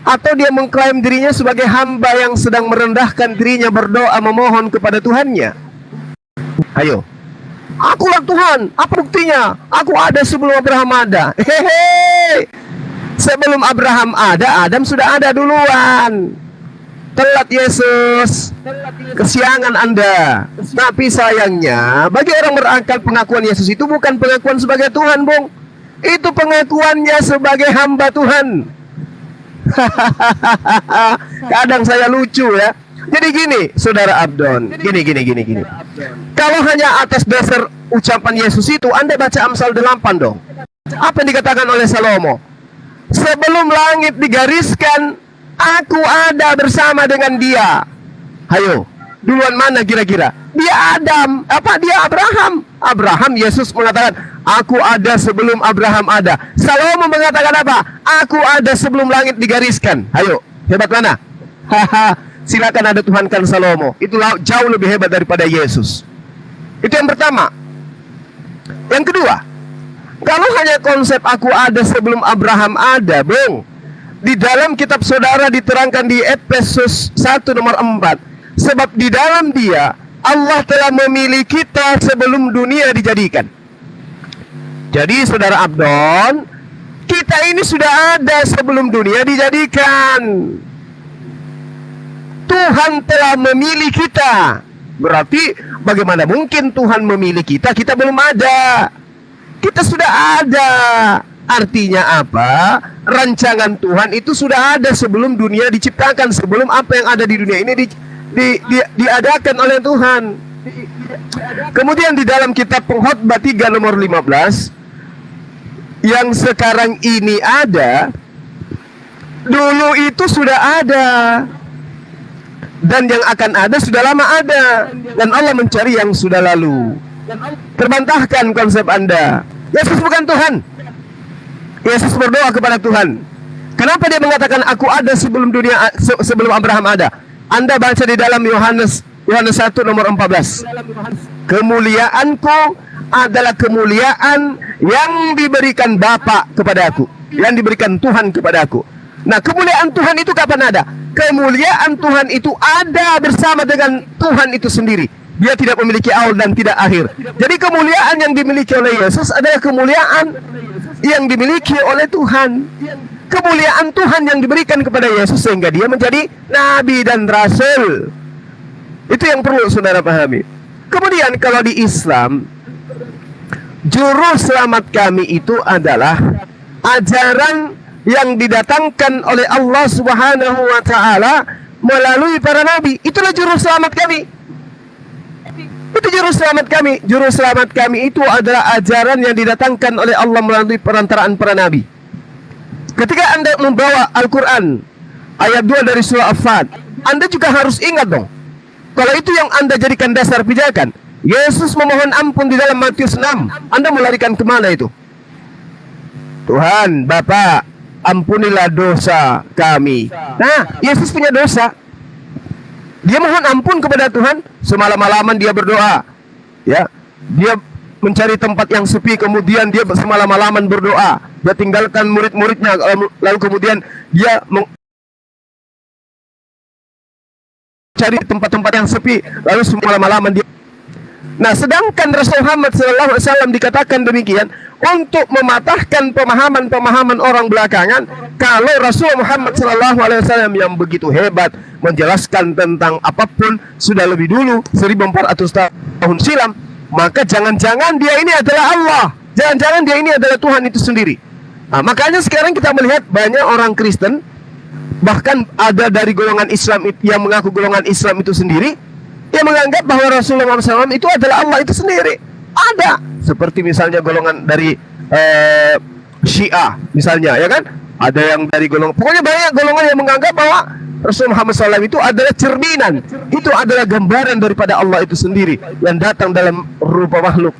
atau dia mengklaim dirinya sebagai hamba yang sedang merendahkan dirinya, berdoa memohon kepada Tuhannya? Ayo, akulah Tuhan, apa buktinya? Aku ada sebelum Abraham ada. Hehehe. Sebelum Abraham ada, Adam sudah ada duluan. Telat Yesus, kesiangan Anda. Tapi sayangnya, bagi orang berakal, pengakuan Yesus itu bukan pengakuan sebagai Tuhan, Bung. Itu pengakuannya sebagai hamba Tuhan. Kadang saya lucu ya. Jadi gini, Saudara Abdon, gini. Kalau hanya atas dasar ucapan Yesus itu, Anda baca Amsal 8 dong. Apa yang dikatakan oleh Salomo? Sebelum langit digariskan, aku ada bersama dengan dia. Hayo, duluan mana kira-kira? Dia Adam, dia Abraham. Abraham, Yesus mengatakan, aku ada sebelum Abraham ada. Salomo mengatakan apa? Aku ada sebelum langit digariskan. Hayo, hebat mana? Silakan Anda tuhankan Salomo. Itu jauh lebih hebat daripada Yesus. Itu yang pertama. Yang kedua, kalau hanya konsep aku ada sebelum Abraham ada, Bung, di dalam kitab saudara diterangkan di Efesus 1 nomor 4, sebab di dalam dia Allah telah memilih kita sebelum dunia dijadikan. Jadi Saudara Abdon, kita ini sudah ada sebelum dunia dijadikan. Tuhan telah memilih kita. Berarti bagaimana mungkin Tuhan memilih kita, kita belum ada. Kita sudah ada. Artinya apa? Rancangan Tuhan itu sudah ada sebelum dunia diciptakan, sebelum apa yang ada di dunia ini diadakan oleh Tuhan. Kemudian di dalam kitab Pengkhotbah 3 nomor 15, yang sekarang ini ada, dulu itu sudah ada, dan yang akan ada sudah lama ada, dan Allah mencari yang sudah lalu. Terbantahkan konsep Anda. Yesus bukan Tuhan. Yesus berdoa kepada Tuhan. Kenapa dia mengatakan aku ada sebelum dunia, sebelum Abraham ada? Anda baca di dalam Yohanes 1 nomor 14. Kemuliaanku adalah kemuliaan yang diberikan Bapa kepada aku, yang diberikan Tuhan kepada aku. Nah, kemuliaan Tuhan itu kapan ada? Kemuliaan Tuhan itu ada bersama dengan Tuhan itu sendiri. Dia tidak memiliki awal dan tidak akhir. Jadi kemuliaan yang dimiliki oleh Yesus adalah kemuliaan yang dimiliki oleh Tuhan. Kemuliaan Tuhan yang diberikan kepada Yesus sehingga dia menjadi nabi dan rasul. Itu yang perlu saudara pahami. Kemudian kalau di Islam, juru selamat kami itu adalah ajaran yang didatangkan oleh Allah Subhanahu wa taala melalui para nabi. Itulah juru selamat kami. Itu juru selamat kami. Juru selamat kami itu adalah ajaran yang didatangkan oleh Allah melalui perantaraan para nabi. Ketika Anda membawa Al-Quran ayat 2 dari surah Al-Fat, Anda juga harus ingat dong, kalau itu yang Anda jadikan dasar pijakan. Yesus memohon ampun di dalam Matius 6. Anda melarikan kemana itu? Tuhan, Bapa, ampunilah dosa kami. Nah, Yesus punya dosa. Dia mohon ampun kepada Tuhan. Semalam-malaman dia berdoa. Ya, dia mencari tempat yang sepi, kemudian dia semalam-malaman berdoa. Dia tinggalkan murid-muridnya, lalu kemudian dia cari tempat-tempat yang sepi, lalu semalam-malaman dia. Nah, sedangkan Rasul Muhammad SAW dikatakan demikian untuk mematahkan pemahaman-pemahaman orang belakangan. Kalau Rasul Muhammad SAW yang begitu hebat menjelaskan tentang apapun sudah lebih dulu 1400 tahun silam, maka jangan-jangan dia ini adalah Allah, jangan-jangan dia ini adalah Tuhan itu sendiri. Nah, makanya sekarang kita melihat banyak orang Kristen, bahkan ada dari golongan Islam yang mengaku golongan Islam itu sendiri, yang menganggap bahwa Rasulullah SAW itu adalah Allah itu sendiri. Ada, seperti misalnya golongan dari Syiah misalnya, ya kan? Ada yang dari golongan, pokoknya banyak golongan yang menganggap bahwa Rasulullah Muhammad SAW itu adalah cerminan, itu adalah gambaran daripada Allah itu sendiri yang datang dalam rupa makhluk.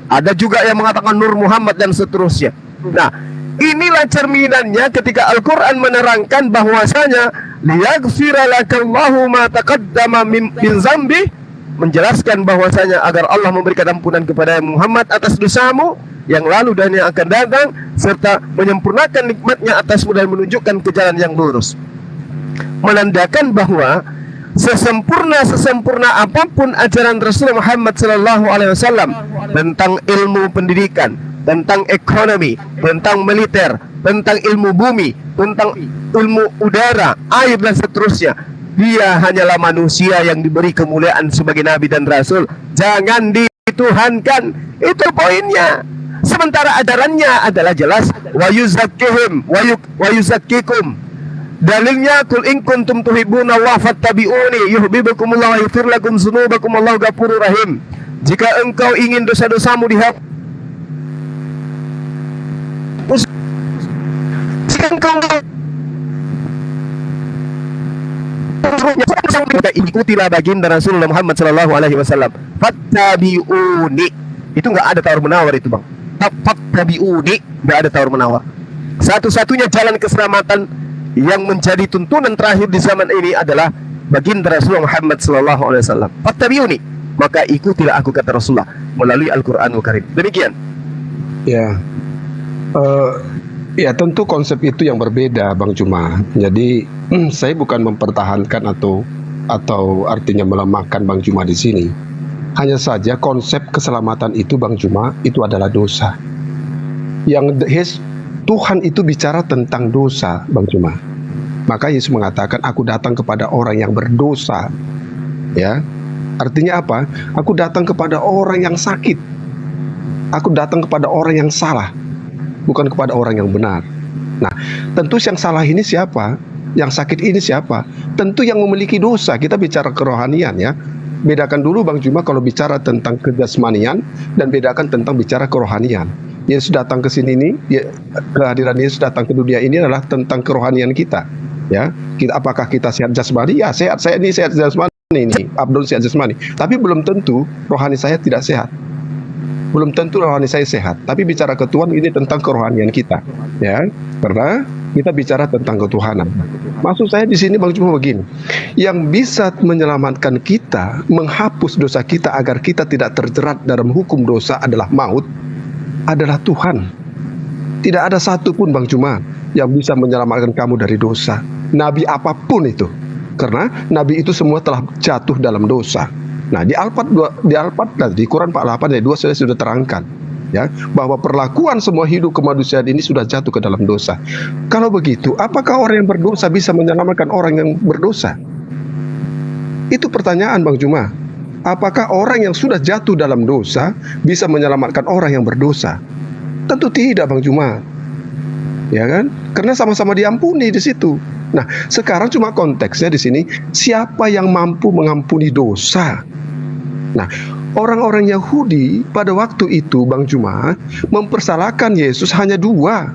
Ada juga yang mengatakan Nur Muhammad dan seterusnya. Nah, inilah cerminannya ketika Al-Quran menerangkan bahwasanya liyaghfira lakallahu ma taqaddama min zambi, menjelaskan bahwasanya agar Allah memberikan ampunan kepada Muhammad atas dosamu yang lalu dan yang akan datang, serta menyempurnakan nikmatnya atasmu dan menunjukkan ke jalan yang lurus. Menandakan bahwa sesempurna apapun ajaran Rasul Muhammad sallallahu alaihi wasallam tentang ilmu pendidikan, tentang ekonomi, tentang militer, tentang ilmu bumi, tentang ilmu udara, air dan seterusnya, dia hanyalah manusia yang diberi kemuliaan sebagai nabi dan rasul. Jangan dituhankan, itu poinnya. Sementara ajarannya adalah jelas, wa yuzakkihim wa yuzakkikum. Dalilnya, kul in kuntum tuhibbuna Allah fattabi'uni yuhibbukumullah wa yaghfir lakum dzunubakum wallahu ghafurur rahim. Jika engkau ingin dosa-dosamu dihapus, jika engkau ikutilah baginda Rasulullah Muhammad sallallahu alaihi wasallam. Fattabi'uni. Itu enggak ada tawar menawar itu, Bang. Fattabi'uni, enggak ada tawar menawar. Satu-satunya jalan keselamatan yang menjadi tuntunan terakhir di zaman ini adalah baginda Rasulullah Muhammad sallallahu alaihi wasallam. Fattabi'uni, maka ikutilah aku, kata Rasulullah melalui Al-Qur'anul Karim. Demikian. Ya. Ya, tentu konsep itu yang berbeda, Bang Juma. Jadi saya bukan mempertahankan atau artinya melemahkan Bang Juma di sini. Hanya saja konsep keselamatan itu, Bang Juma, itu adalah dosa. Yang Tuhan itu bicara tentang dosa, Bang Juma. Maka Yesus mengatakan, aku datang kepada orang yang berdosa. Ya, artinya apa? Aku datang kepada orang yang sakit. Aku datang kepada orang yang salah, bukan kepada orang yang benar. Nah, tentu yang salah ini siapa? Yang sakit ini siapa? Tentu yang memiliki dosa. Kita bicara kerohanian, ya. Bedakan dulu, Bang Juma, kalau bicara tentang kejasmanian dan bedakan tentang bicara kerohanian. Yesus datang ke sini ini, kehadiran Yesus datang ke dunia ini adalah tentang kerohanian kita. Ya, apakah kita sehat jasmani? Ya, sehat. Saya ini sehat jasmani ini. Abdul sehat jasmani. Tapi belum tentu rohani saya tidak sehat. Belum tentu rohani saya sehat. Tapi bicara ketuhanan ini tentang kerohanian kita. Ya, karena kita bicara tentang ketuhanan. Maksud saya di sini, Bang, cuma begini. Yang bisa menyelamatkan kita, menghapus dosa kita agar kita tidak terjerat dalam hukum dosa adalah maut, adalah Tuhan. Tidak ada satupun, Bang Juma, yang bisa menyelamatkan kamu dari dosa. Nabi apapun itu. Karena nabi itu semua telah jatuh dalam dosa. Nah, di Quran 48 ayat 2 saya sudah terangkan, ya, bahwa perlakuan semua hidup kemanusiaan ini sudah jatuh ke dalam dosa. Kalau begitu, apakah orang yang berdosa bisa menyelamatkan orang yang berdosa? Itu pertanyaan, Bang Juma. Apakah orang yang sudah jatuh dalam dosa bisa menyelamatkan orang yang berdosa? Tentu tidak, Bang Juma. Ya kan? Karena sama-sama diampuni di situ. Nah, sekarang cuma konteksnya di sini, siapa yang mampu mengampuni dosa? Nah, orang-orang Yahudi pada waktu itu, Bang Juma, mempersalahkan Yesus hanya dua.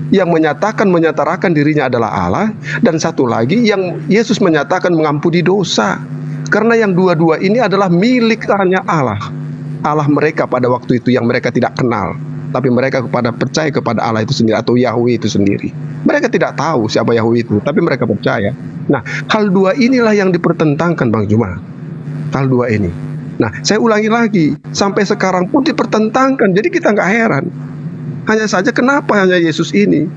Yang menyatakan dirinya adalah Allah, dan satu lagi yang Yesus menyatakan mengampuni dosa. Karena yang dua-dua ini adalah milik hanya Allah. Allah mereka pada waktu itu yang mereka tidak kenal. Tapi mereka percaya kepada Allah itu sendiri, atau Yahweh itu sendiri. Mereka tidak tahu siapa Yahweh itu, tapi mereka percaya. Nah, hal dua inilah yang dipertentangkan, Bang Juma. Hal dua ini. Nah, saya ulangi lagi, sampai sekarang pun dipertentangkan. Jadi kita nggak heran. Hanya saja kenapa hanya Yesus ini,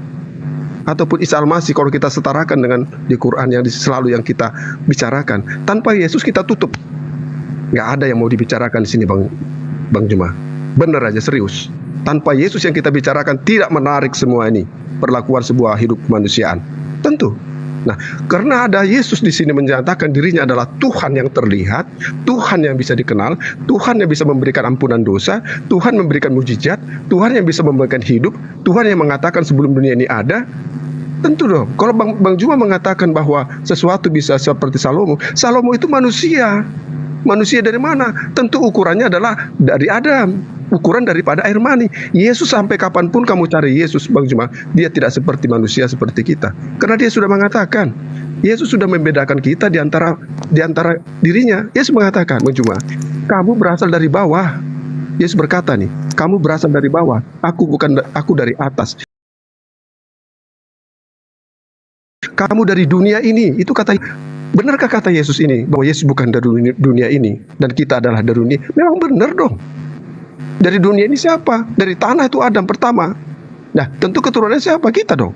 ataupun Isa Al-Masih kalau kita setarakan dengan di Quran yang selalu yang kita bicarakan. Tanpa Yesus kita tutup. Nggak ada yang mau dibicarakan di sini, Bang Juma. Bener aja, serius. Tanpa Yesus yang kita bicarakan tidak menarik semua ini. Perlakuan sebuah hidup kemanusiaan. Tentu. Nah, karena ada Yesus di sini menyatakan dirinya adalah Tuhan yang terlihat, Tuhan yang bisa dikenal, Tuhan yang bisa memberikan ampunan dosa, Tuhan memberikan mujizat, Tuhan yang bisa memberikan hidup, Tuhan yang mengatakan sebelum dunia ini ada. Tentu dong. Kalau Bang Juma mengatakan bahwa sesuatu bisa seperti Salomo, Salomo itu manusia. Manusia dari mana? Tentu ukurannya adalah dari Adam. Ukuran daripada air mani. Yesus sampai kapanpun kamu cari Yesus, Bang Juma, dia tidak seperti manusia seperti kita. Karena dia sudah mengatakan, Yesus sudah membedakan kita di antara dirinya. Yesus mengatakan, Bang Juma, kamu berasal dari bawah. Yesus berkata nih, kamu berasal dari bawah. Aku dari atas. Kamu dari dunia ini. Itu kata, benarkah kata Yesus ini bahwa Yesus bukan dari dunia ini dan kita adalah dari dunia? Memang benar dong. Dari dunia ini siapa? Dari tanah itu Adam pertama. Nah, tentu keturunannya siapa? Kita dong.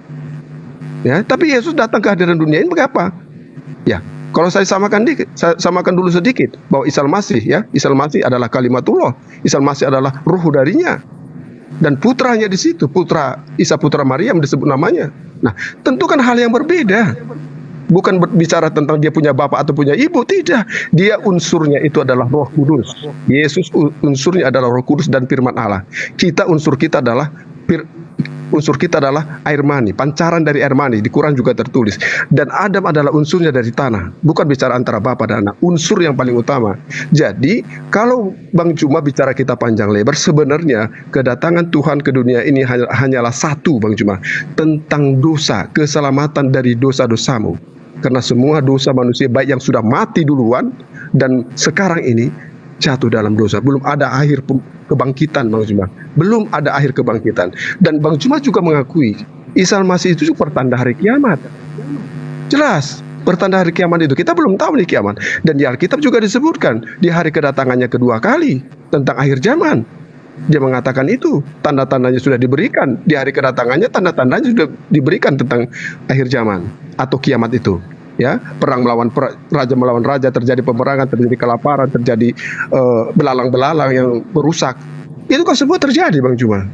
Ya, tapi Yesus datang ke hadiran dunia ini mengapa? Ya, kalau saya samakan dulu sedikit bahwa Isa Al-Masih, ya, Isa Al-Masih adalah kalimatullah. Isa Al-Masih adalah ruh darinya. Dan putranya di situ, putra Isa putra Maryam disebut namanya. Nah, tentu kan hal yang berbeda. Bukan berbicara tentang dia punya bapak atau punya ibu, tidak. Dia unsurnya itu adalah Roh Kudus. Yesus unsurnya adalah Roh Kudus dan firman Allah. Unsur kita adalah air mani, pancaran dari air mani. Di Quran juga tertulis. Dan Adam adalah unsurnya dari tanah. Bukan bicara antara bapa dan anak, unsur yang paling utama. Jadi kalau Bang Juma bicara kita panjang lebar, sebenarnya kedatangan Tuhan ke dunia ini hanyalah satu, Bang Juma, tentang dosa, keselamatan dari dosa-dosamu. Karena semua dosa manusia, baik yang sudah mati duluan dan sekarang ini jatuh dalam dosa. Belum ada akhir kebangkitan, Bang Juma. Belum ada akhir kebangkitan. Dan Bang Juma juga mengakui Isa Al-Masih itu pertanda hari kiamat. Jelas, pertanda hari kiamat itu. Kita belum tahu nih kiamat. Dan di Alkitab juga disebutkan di hari kedatangannya kedua kali tentang akhir zaman. Dia mengatakan itu, tanda-tandanya sudah diberikan. Di hari kedatangannya tanda-tandanya sudah diberikan tentang akhir zaman atau kiamat itu. Ya, perang melawan raja, terjadi peperangan, terjadi kelaparan, terjadi belalang-belalang yang merusak. Itu kan semua terjadi, Bang Juma.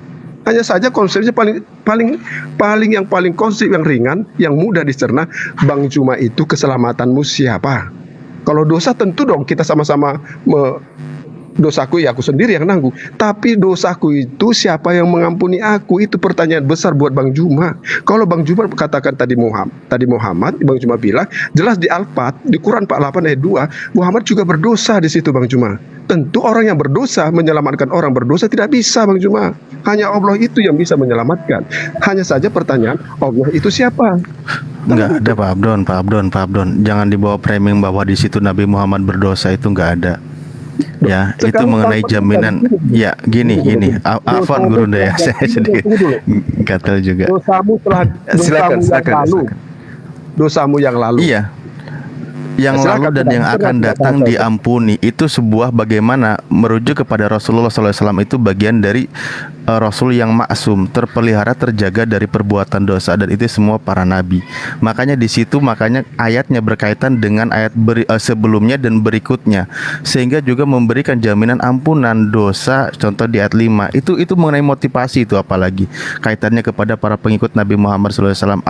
Hanya saja konsepnya paling konsep yang ringan, yang mudah dicerna. Bang Juma, itu keselamatanmu siapa? Kalau dosa tentu dong kita sama-sama dosaku ya aku sendiri yang nanggung. Tapi dosaku itu siapa yang mengampuni aku? Itu pertanyaan besar buat Bang Juma. Kalau Bang Juma katakan tadi Muhammad, Bang Juma bilang jelas di Al-Fat, di Quran 48 ayat 2, Muhammad juga berdosa di situ, Bang Juma. Tentu orang yang berdosa menyelamatkan orang berdosa tidak bisa, Bang Juma. Hanya Allah itu yang bisa menyelamatkan. Hanya saja pertanyaan, Allah itu siapa? Enggak ada, Pak Abdon. Jangan dibawa framing bahwa di situ Nabi Muhammad berdosa, itu enggak ada. Ya, itu mengenai jaminan. Ya, gini. Afwan Guru ya, saya sedikit gatal juga. Silakan. Dosamu yang lalu. Iya. Yang lalu dan yang akan datang diampuni, itu sebuah bagaimana merujuk kepada Rasulullah SAW. Itu bagian dari Rasul yang maksum, terpelihara, terjaga dari perbuatan dosa, dan itu semua para nabi. Makanya di situ ayatnya berkaitan dengan ayat sebelumnya dan berikutnya, sehingga juga memberikan jaminan ampunan dosa. Contoh di ayat 5 itu mengenai motivasi, itu apalagi kaitannya kepada para pengikut Nabi Muhammad SAW.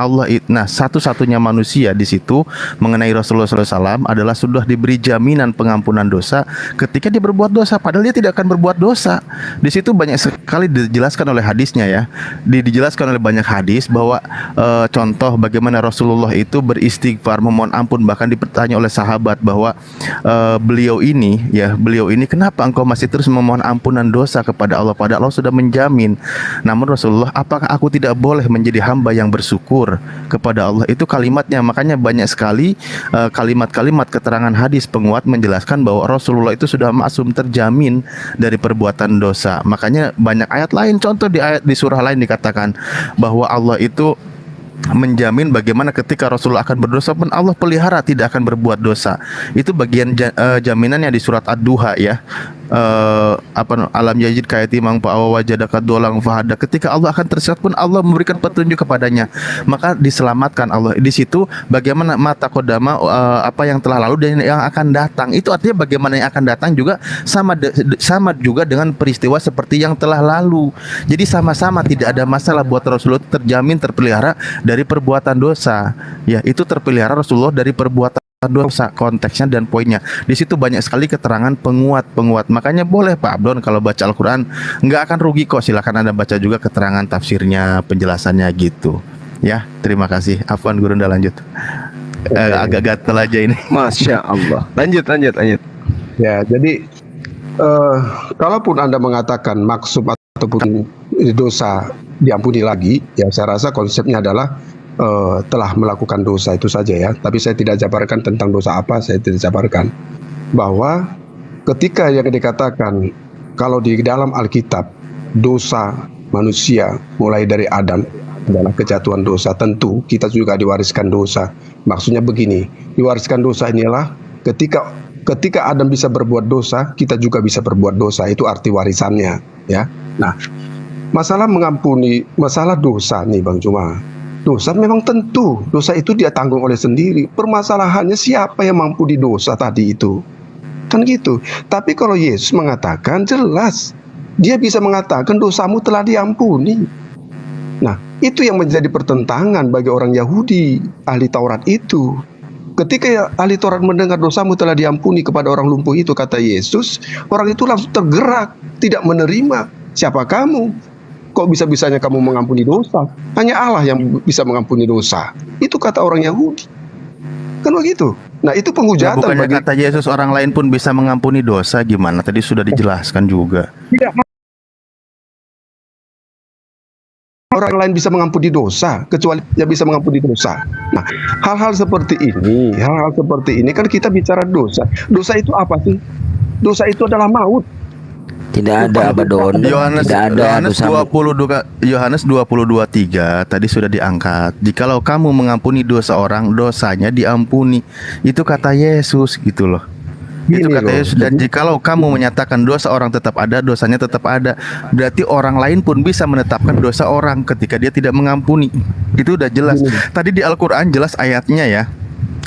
Nah, satu-satunya manusia di situ mengenai Rasulullah SAW adalah sudah diberi jaminan pengampunan dosa ketika dia berbuat dosa, padahal dia tidak akan berbuat dosa. Di situ banyak sekali dijelaskan oleh hadisnya, ya, dijelaskan oleh banyak hadis bahwa contoh bagaimana Rasulullah itu beristighfar, memohon ampun. Bahkan dipertanya oleh sahabat bahwa beliau ini kenapa engkau masih terus memohon ampunan dosa kepada Allah, padahal Allah sudah menjamin. Namun Rasulullah, apakah aku tidak boleh menjadi hamba yang bersyukur kepada Allah? Itu kalimatnya. Makanya banyak sekali kalimat-kalimat keterangan hadis penguat menjelaskan bahwa Rasulullah itu sudah maksum, terjamin dari perbuatan dosa. Makanya banyak ayat lain, contoh di surah lain dikatakan bahwa Allah itu menjamin bagaimana ketika Rasulullah akan berdosa pun Allah pelihara tidak akan berbuat dosa. Itu bagian jaminannya di surat Ad-Duha, ya. Alam yajid kayatimang fa'awa wajadaka dolang fahada. Ketika Allah akan tersesat pun Allah memberikan petunjuk kepadanya, maka diselamatkan Allah. Di situ bagaimana mata kodama, apa yang telah lalu dan yang akan datang. Itu artinya bagaimana yang akan datang juga sama juga dengan peristiwa seperti yang telah lalu. Jadi sama-sama tidak ada masalah buat Rasulullah, terjamin terpelihara dari perbuatan dosa. Ya, itu terpelihara Rasulullah dari perbuatan dosa, konteksnya dan poinnya. Di situ banyak sekali keterangan penguat. Makanya boleh Pak Abdon kalau baca Al-Quran nggak akan rugi kok. Silakan Anda baca juga keterangan tafsirnya, penjelasannya gitu. Ya, terima kasih. Afwan Guru, Anda lanjut. Agak gatel aja ini. Masya Allah. Lanjut. Ya, jadi kalaupun Anda mengatakan maksud ataupun dosa diampuni lagi, ya saya rasa konsepnya adalah telah melakukan dosa itu saja, ya. Tapi saya tidak jabarkan tentang dosa apa, saya tidak jabarkan. Bahwa ketika yang dikatakan kalau di dalam Alkitab dosa manusia mulai dari Adam adalah kejatuhan dosa. Tentu kita juga diwariskan dosa. Maksudnya begini, diwariskan dosa inilah ketika Adam bisa berbuat dosa, kita juga bisa berbuat dosa. Itu arti warisannya, ya. Nah, masalah mengampuni, masalah dosa nih Bang Cuma. Dosa memang tentu, dosa itu dia tanggung oleh sendiri. Permasalahannya siapa yang mampu di dosa tadi itu? Kan gitu. Tapi kalau Yesus mengatakan jelas, dia bisa mengatakan dosamu telah diampuni. Nah, itu yang menjadi pertentangan bagi orang Yahudi, ahli Taurat itu. Ketika ahli Taurat mendengar dosamu telah diampuni kepada orang lumpuh itu, kata Yesus, orang itu langsung tergerak, tidak menerima. Siapa kamu? Kok bisa-bisanya kamu mengampuni dosa? Hanya Allah yang bisa mengampuni dosa. Itu kata orang Yahudi. Kan begitu. Nah, itu penghujatan. Bukannya kata Yesus orang lain pun bisa mengampuni dosa, gimana? Tadi sudah dijelaskan juga. Tidak. Orang lain bisa mengampuni dosa, kecuali dia bisa mengampuni dosa. Nah, hal-hal seperti ini kan kita bicara dosa. Dosa itu apa sih? Dosa itu adalah maut. Tidak ada Abadon. Yohanes 20:23 tadi sudah diangkat. Jikalau kamu mengampuni dosa orang, dosanya diampuni. Itu kata Yesus gitu loh. Itu kata Yesus. Dan jikalau kamu menyatakan dosa orang tetap ada, dosanya tetap ada. Berarti orang lain pun bisa menetapkan dosa orang ketika dia tidak mengampuni. Itu udah jelas. Tadi di Al-Quran jelas ayatnya ya.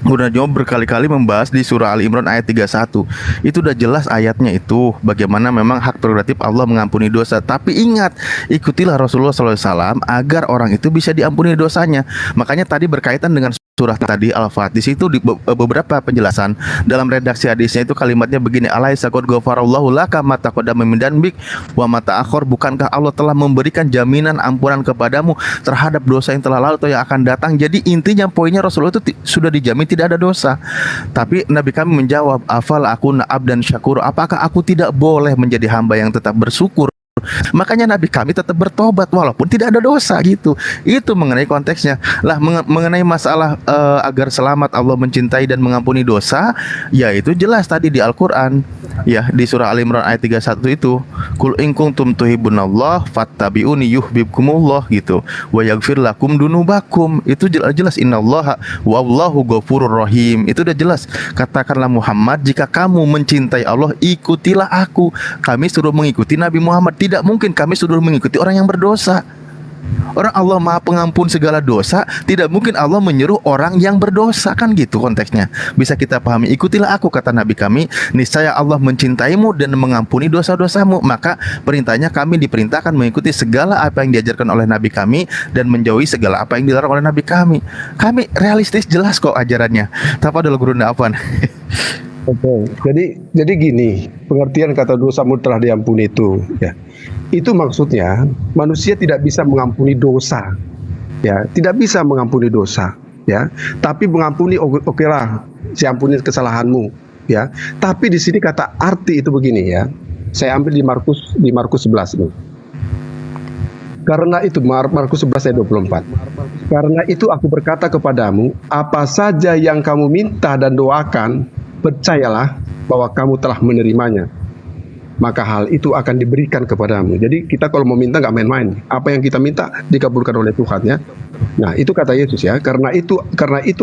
Udah jawab berkali-kali membahas di surah Al-Imran ayat 31. Itu udah jelas ayatnya itu, bagaimana memang hak prerogatif Allah mengampuni dosa. Tapi ingat, ikutilah Rasulullah SAW agar orang itu bisa diampuni dosanya. Makanya tadi berkaitan dengan surah tadi Al-Fatih itu di beberapa penjelasan dalam redaksi hadisnya itu kalimatnya begini, alaisa qad ghafarallahu laka ma taqaddama min dhanbik wa ma ta'akhkhar, bukankah Allah telah memberikan jaminan ampunan kepadamu terhadap dosa yang telah lalu atau yang akan datang. Jadi intinya poinnya Rasulullah itu sudah dijamin tidak ada dosa. Tapi Nabi kami menjawab, afal akuna abdan syakur, apakah aku tidak boleh menjadi hamba yang tetap bersyukur? Makanya Nabi kami tetap bertobat walaupun tidak ada dosa gitu. Itu mengenai konteksnya. Lah mengenai masalah agar selamat Allah mencintai dan mengampuni dosa, ya itu jelas tadi di Al-Qur'an. Ya, di surah Al-Imran ayat 31 itu, Qul in kuntum tuhibbunallah fattabi'uni yuhibbukumullah gitu. Wa yaghfir lakum dunubakum. Itu jelas innallaha wallahu ghafurur rahim. Itu udah jelas. Katakanlah Muhammad, jika kamu mencintai Allah, ikutilah aku. Kami suruh mengikuti Nabi Muhammad. Tidak mungkin kami sudah mengikuti orang yang berdosa. Orang Allah Maha Pengampun segala dosa, tidak mungkin Allah menyuruh orang yang berdosa, kan gitu konteksnya. Bisa kita pahami, ikutilah aku kata Nabi kami, niscaya Allah mencintaimu dan mengampuni dosa-dosamu. Maka perintahnya kami diperintahkan mengikuti segala apa yang diajarkan oleh Nabi kami dan menjauhi segala apa yang dilarang oleh Nabi kami. Kami realistis jelas kok ajarannya. Tanpa ada guru apaan. Oke, jadi gini, pengertian kata dosamu telah diampuni itu, ya, itu maksudnya manusia tidak bisa mengampuni dosa, ya, tidak bisa mengampuni dosa, ya, tapi mengampuni oke lah, saya ampuni kesalahanmu, ya, tapi di sini kata arti itu begini ya, saya ambil di Markus 11 nih. Karena itu Markus 11 ayat 24. Karena itu aku berkata kepadamu, apa saja yang kamu minta dan doakan, percayalah bahwa kamu telah menerimanya, maka hal itu akan diberikan kepadamu. Jadi kita kalau mau minta nggak main-main. Apa yang kita minta dikabulkan oleh Tuhan ya. Nah itu kata Yesus ya. Karena itu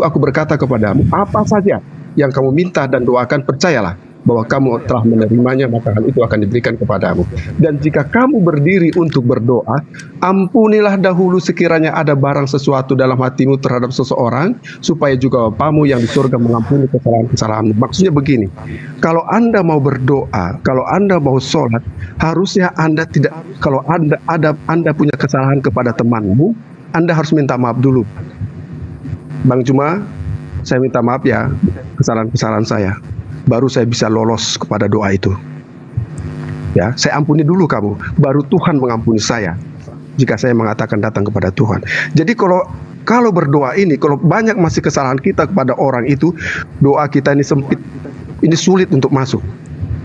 aku berkata kepadamu, apa saja yang kamu minta dan doakan, percayalah bahwa kamu telah menerimanya, maka hal itu akan diberikan kepadamu. Dan jika kamu berdiri untuk berdoa, ampunilah dahulu sekiranya ada barang sesuatu dalam hatimu terhadap seseorang, supaya juga Bapamu yang di surga mengampuni kesalahan-kesalahanmu. Maksudnya begini, kalau Anda mau berdoa, kalau Anda mau sholat, harusnya Anda tidak, kalau Anda punya kesalahan kepada temanmu, Anda harus minta maaf dulu. Bang Cuma, saya minta maaf ya kesalahan-kesalahan saya. Baru saya bisa lolos kepada doa itu. Ya, saya ampuni dulu kamu, baru Tuhan mengampuni saya. Jika saya mengatakan datang kepada Tuhan. Jadi kalau berdoa ini, kalau banyak masih kesalahan kita kepada orang itu, doa kita ini sempit, ini sulit untuk masuk.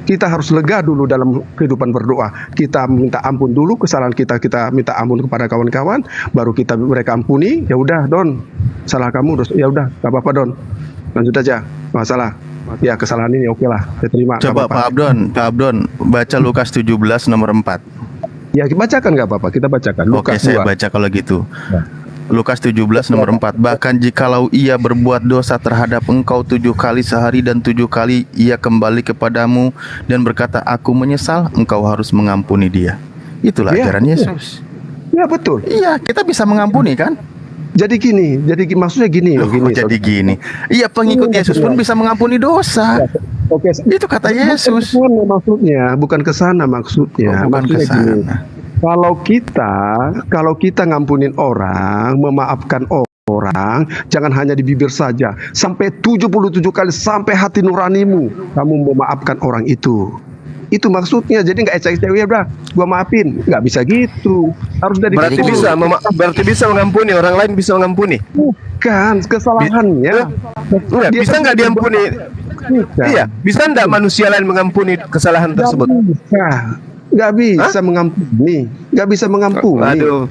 Kita harus lega dulu dalam kehidupan berdoa. Kita minta ampun dulu kesalahan kita minta ampun kepada kawan-kawan, baru mereka ampuni. Ya udah Don, salah kamu, ya udah, gak apa-apa Don, lanjut aja, masalah. Ya kesalahan ini oke lah, saya terima. Coba Pak Abdon baca Lukas 17 nomor 4. Ya bacakan nggak apa-apa, kita bacakan. Oke, saya baca kalau gitu. Lukas 17 nomor 4. Bahkan jikalau ia berbuat dosa terhadap engkau 7 kali sehari dan 7 kali ia kembali kepadamu dan berkata, aku menyesal, engkau harus mengampuni dia. Itulah Iya, ajaran iya. Yesus. Ya betul. Iya, kita bisa mengampuni kan? Jadi maksudnya gini loh, Oh, jadi gini. Iya, pengikut Yesus pun bisa mengampuni dosa. Oke, Itu kata Yesus. Bukan ke sana maksudnya. Oh, bukan Maksudnya ke gini, sana. kalau kita ngampunin orang, memaafkan orang, jangan hanya di bibir saja. Sampai 77 kali, sampai hati nuranimu kamu memaafkan orang itu. Itu maksudnya. Jadi nggak ecek-ecek, ya udah gua maafin. Nggak bisa gitu. Harus dari Berarti hati. berarti bisa mengampuni, orang lain bisa mengampuni. Bukan kesalahannya. Enggak, bisa nggak diampuni? Iya, bisa nggak manusia lain mengampuni kesalahan tersebut? Nggak bisa mengampuni. Nggak bisa mengampuni. Aduh,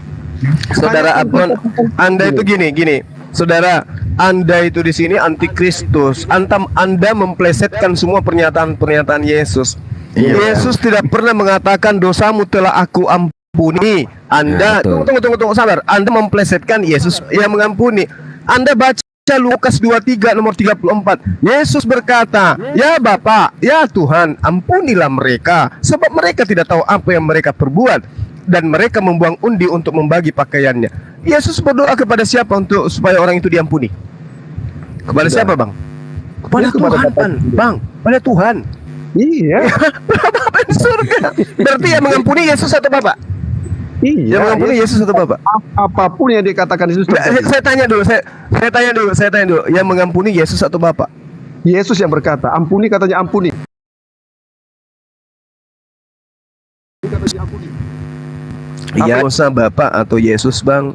saudara Abnon, Anda itu gini. Saudara, Anda itu di sini antikristus. Anda memplesetkan semua pernyataan Yesus. Iya. Yesus tidak pernah mengatakan dosamu telah aku ampuni. Anda Ya, betul. tunggu sabar. Anda memplesetkan Yesus yang mengampuni. Anda baca Lukas 23 nomor 34. Yesus berkata, "Ya Bapa, ya Tuhan, ampunilah mereka, sebab mereka tidak tahu apa yang mereka perbuat." Dan mereka membuang undi untuk membagi pakaiannya. Yesus berdoa kepada siapa untuk supaya orang itu diampuni? Kepada siapa, Bang? Kepada Ya, kepada Tuhan, Bapa. Bang. Pada Tuhan. Iya. Bapa di surga. Berarti yang mengampuni Yesus atau Bapak? Yang Iya. mengampuni Yesus atau Bapak? Apapun yang dikatakan Yesus. Saya tanya dulu. Yang mengampuni Yesus atau Bapak? Yesus yang berkata, ampuni, katanya ampuni. Iya, usah Bapak atau Yesus, Bang.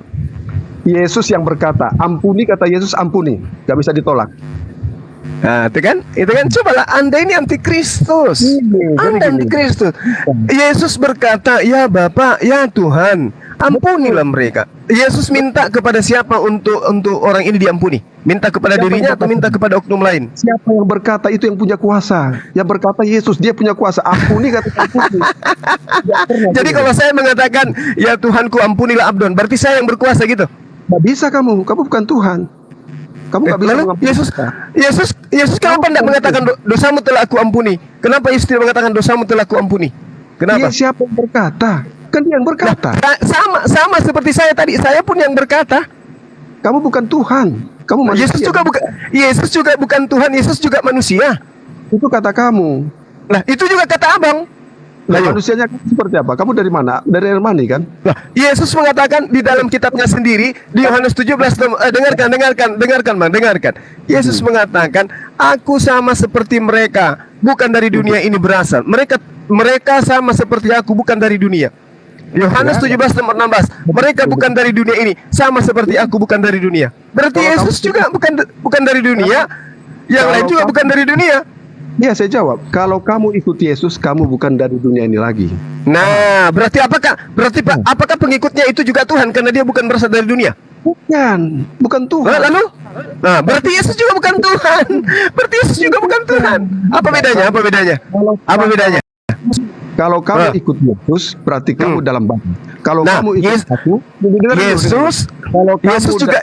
Yesus yang berkata, ampuni, kata Yesus, ampuni. Gak bisa ditolak. Nah, itu kan cobalah Anda ini antikristus. Anda antikristus. Yesus berkata, "Ya Bapa, ya Tuhan, ampunilah mereka." Yesus minta kepada siapa untuk orang ini diampuni? Minta kepada dirinya atau minta kepada oknum lain? Siapa yang berkata itu yang punya kuasa? Yang berkata Yesus, dia punya kuasa. Ampuni, kata ampuni. Jadi kalau saya mengatakan, "Ya Tuhanku, ampunilah Abdon," berarti saya yang berkuasa gitu. Gak bisa kamu bukan Tuhan. Kamu gak bisa Lalu mengampuni. Yesus kenapa tidak mengatakan dosamu telah aku ampuni? Kenapa Yesus tidak mengatakan dosamu telah aku ampuni? Kenapa? Dia siapa yang berkata? Kan dia yang berkata. Sama seperti saya tadi, saya pun yang berkata. Kamu bukan Tuhan. Kamu manusia. Yesus juga bukan Tuhan, Yesus juga manusia. Itu kata kamu. Nah, itu juga kata Abang. Nah, Ayo. manusianya seperti apa? Kamu dari mana? Dari Armani kan? Nah, Yesus mengatakan di dalam kitabnya sendiri di Yohanes 17 dengarkan. Yesus mengatakan, "Aku sama seperti mereka, bukan dari dunia ini berasal. Mereka sama seperti aku, bukan dari dunia." Yohanes 17 nomor 16. Mereka bukan dari dunia ini, sama seperti aku bukan dari dunia. Berarti Kalau Yesus juga bukan dari dunia. Yang lain juga bukan dari dunia. Ya, saya jawab. Kalau kamu ikut Yesus, kamu bukan dari dunia ini lagi. Nah, berarti apakah pengikutnya itu juga Tuhan karena dia bukan berasal dari dunia? Bukan Tuhan. Lalu? Nah, berarti Yesus juga bukan Tuhan. Berarti Yesus juga bukan Tuhan. Apa bedanya? Kalau kamu ikut Yesus, berarti kamu dalam bapa. Kalau Nah, kamu ikut aku, kalau kamu Yesus juga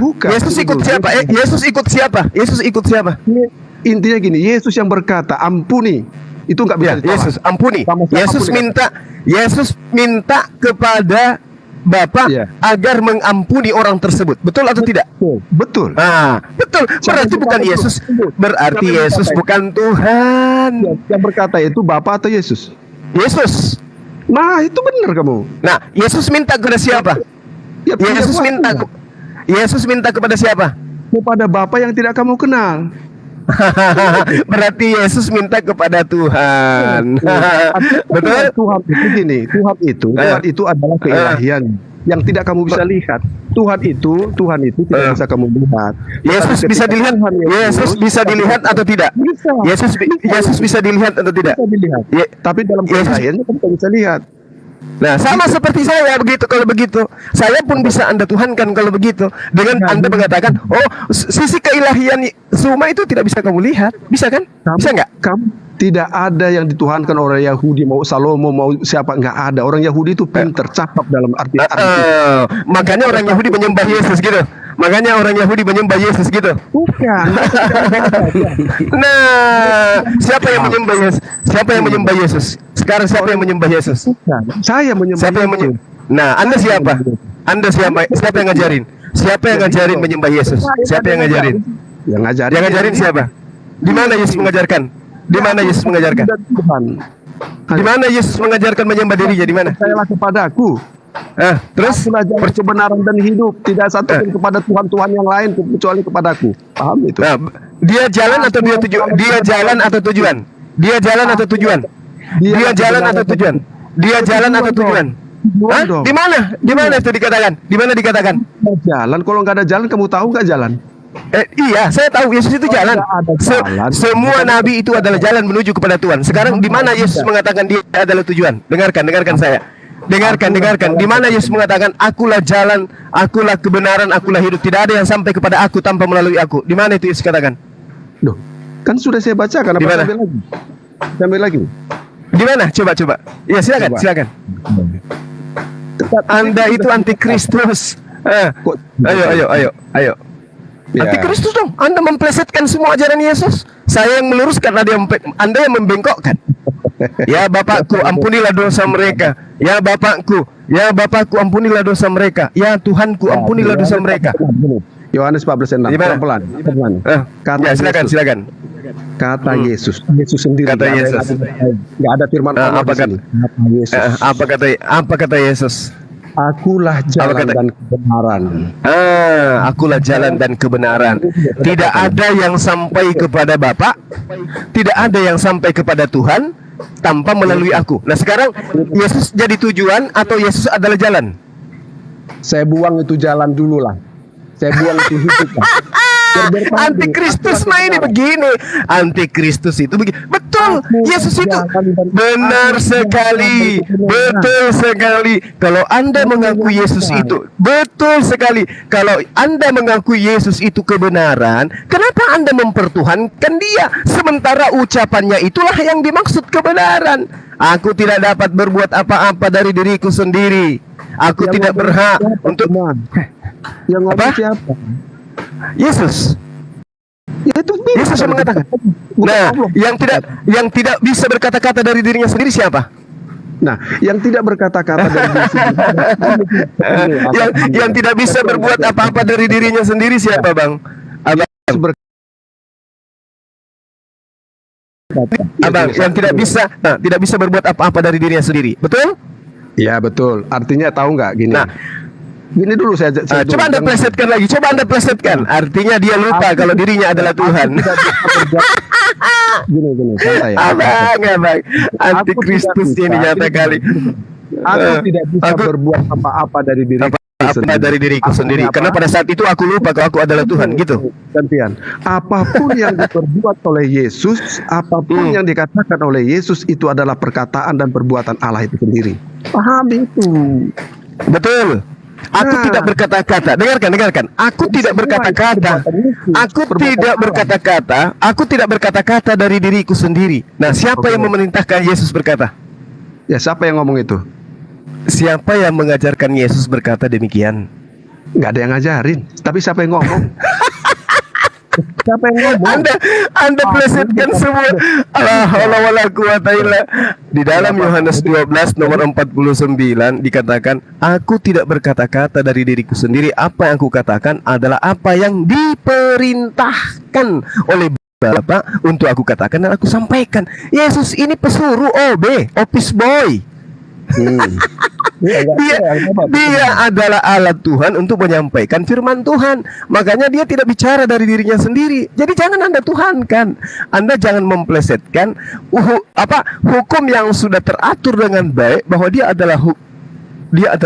bukan. Yesus ikut siapa? Yesus ikut siapa? Intinya gini, Yesus yang berkata, ampuni. Itu nggak bisa ditolak. Yesus ampuni. Sama siapa Yesus minta kepada Bapa Iya. agar mengampuni orang tersebut. Betul atau tidak? Betul. Nah, betul. Berarti bukan Yesus. Berarti Yesus bukan Tuhan. Yang berkata itu Bapa atau Yesus? Yesus. Nah, itu benar kamu. Nah, Yesus minta kepada siapa? Ya, punya kuasa. Yesus minta kepada siapa? Kepada Bapa yang tidak kamu kenal. Berarti Yesus minta kepada Tuhan. Betul? Tuhan itu gini, Tuhan itu adalah keilahian yang tidak kamu bisa lihat. Tuhan itu tidak bisa kamu lihat. Yesus Tapi bisa ketika dilihat. Tuhan Yesus bisa dilihat atau tidak? Bisa. Yesus bisa dilihat atau tidak? Bisa dilihat. Tapi dalam keilahiannya kita bisa lihat. Nah, sama seperti saya begitu. Kalau begitu, saya pun bisa Anda tuhankan kalau begitu. Dengan Anda mengatakan, "Oh, sisi keilahian Suma itu tidak bisa kamu lihat." Bisa kan? Bisa nggak? Tidak ada yang dituhankan orang Yahudi, mau Salomo, mau siapa, nggak ada. Orang Yahudi itu pinter, cakap dalam arti. Makanya orang Yahudi menyembah Yesus gitu. Makanya orang Yahudi menyembah Yesus gitu. Bukan. Nah, siapa yang menyembah Yesus? Siapa yang menyembah Yesus? Sekarang siapa yang menyembah Yesus? Bukan. Saya menyembah Siapa yang Yesus. Nah, Anda siapa? Anda siapa? Siapa yang ngajarin? Siapa yang ngajarin menyembah Yesus? Siapa yang ngajarin? Yang ngajarin. Yang ngajarin siapa? Di mana Yesus mengajarkan? Di mana Yesus mengajarkan? Di mana Yesus mengajarkan menyembah dirinya? Di mana? Percayalah kepadaku. Terus Akulah jalan kebenaran dan hidup. Tidak satu pun kepada Tuhan-Tuhan yang lain kecuali kepadaku. Paham itu? Nah, dia jalan atau dia tujuan? Dia jalan atau tujuan? Dia jalan atau tujuan? Dia jalan atau tujuan? Dia jalan atau tujuan? Hah? Di mana? Di mana itu dikatakan? Di mana dikatakan? Jalan. Kalau nggak ada jalan, kamu tahu nggak jalan? Iya, saya tahu Yesus itu jalan. Semua nabi itu adalah jalan menuju kepada Tuhan. Sekarang di mana Yesus mengatakan dia adalah tujuan? Dengarkan saya. Dengarkan. Di mana Yesus mengatakan, akulah jalan, akulah kebenaran, akulah hidup. Tidak ada yang sampai kepada aku tanpa melalui aku. Di mana itu Yesus katakan? Loh, kan sudah saya bacakan. Di mana? Sambil lagi. Di mana? Coba. Iya, silakan. Anda itu antikristus. Ayo. Antikristus dong. Anda memplesetkan semua ajaran Yesus. Saya yang meluruskan, Anda yang membengkokkan. Ya Bapakku, ampunilah dosa mereka. Ya Bapakku, ampunilah dosa mereka. Ya Tuhanku, ampunilah dosa mereka. Yohanes 14:6. Pelan-pelan. Ya, silakan. Kata Yesus sendiri. Kata Yesus. Nggak ada firman Allah di sini. Apa kata Yesus? Akulah jalan dan kebenaran. Akulah jalan dan kebenaran. Tidak ada yang sampai kepada Bapa, tidak ada yang sampai kepada Tuhan tanpa melalui aku. Nah, sekarang Yesus jadi tujuan atau Yesus adalah jalan? Saya buang itu jalan dulu lah. Saya buang itu hidup lah. Antikristus ini begini. Antikristus itu begini. Betul, Yesus itu benar sekali. Betul sekali. Kalau Anda mengaku Yesus itu, betul sekali. Kalau Anda mengaku Yesus itu kebenaran, kenapa Anda mempertuhankan dia? Sementara ucapannya itulah yang dimaksud kebenaran. Aku tidak dapat berbuat apa-apa dari diriku sendiri. Aku tidak berhak untuk yang ngomong siapa? Yesus. Yesus yang mengatakan. Nah, yang tidak bisa berkata-kata dari dirinya sendiri siapa? Nah, yang tidak berkata-kata dari dirinya sendiri. yang tidak bisa berbuat apa-apa dari dirinya sendiri siapa, Bang? Abang, yang tidak bisa berbuat apa-apa dari dirinya sendiri. Betul? Iya, betul. Artinya tahu nggak gini? Nah, gini dulu saya coba Anda plesetkan lagi. Artinya dia lupa kalau dirinya adalah Tuhan. Gini, santai. Abang. Antikristus ini nyata kali. Aku tidak bisa berbuat apa-apa dari diriku sendiri. Karena pada saat itu aku lupa kalau aku adalah Tuhan, gitu. Gantian. Apapun yang diperbuat oleh Yesus, apapun yang dikatakan oleh Yesus itu adalah perkataan dan perbuatan Allah itu sendiri. Paham itu? Betul. Aku tidak berkata-kata. Dengarkan. Aku tidak berkata-kata. Aku tidak berkata-kata dari diriku sendiri. Nah, siapa yang memerintahkan Yesus berkata? Ya, siapa yang ngomong itu? Siapa yang mengajarkan Yesus berkata demikian? Nggak ada yang ngajarin. Tapi siapa yang ngomong? Siapa yang ngomong? Anda plesetkan semua. Allah quwata illa. Di dalam Yohanes 12 nomor 49 dikatakan, aku tidak berkata-kata dari diriku sendiri. Apa yang aku katakan adalah apa yang diperintahkan oleh Bapa untuk aku katakan dan aku sampaikan. Yesus ini pesuruh office boy. Dia adalah alat Tuhan untuk menyampaikan firman Tuhan. Makanya dia tidak bicara dari dirinya sendiri. Jadi jangan Anda tuhankan. Anda jangan memplesetkan hukum yang sudah teratur dengan baik bahwa dia adalah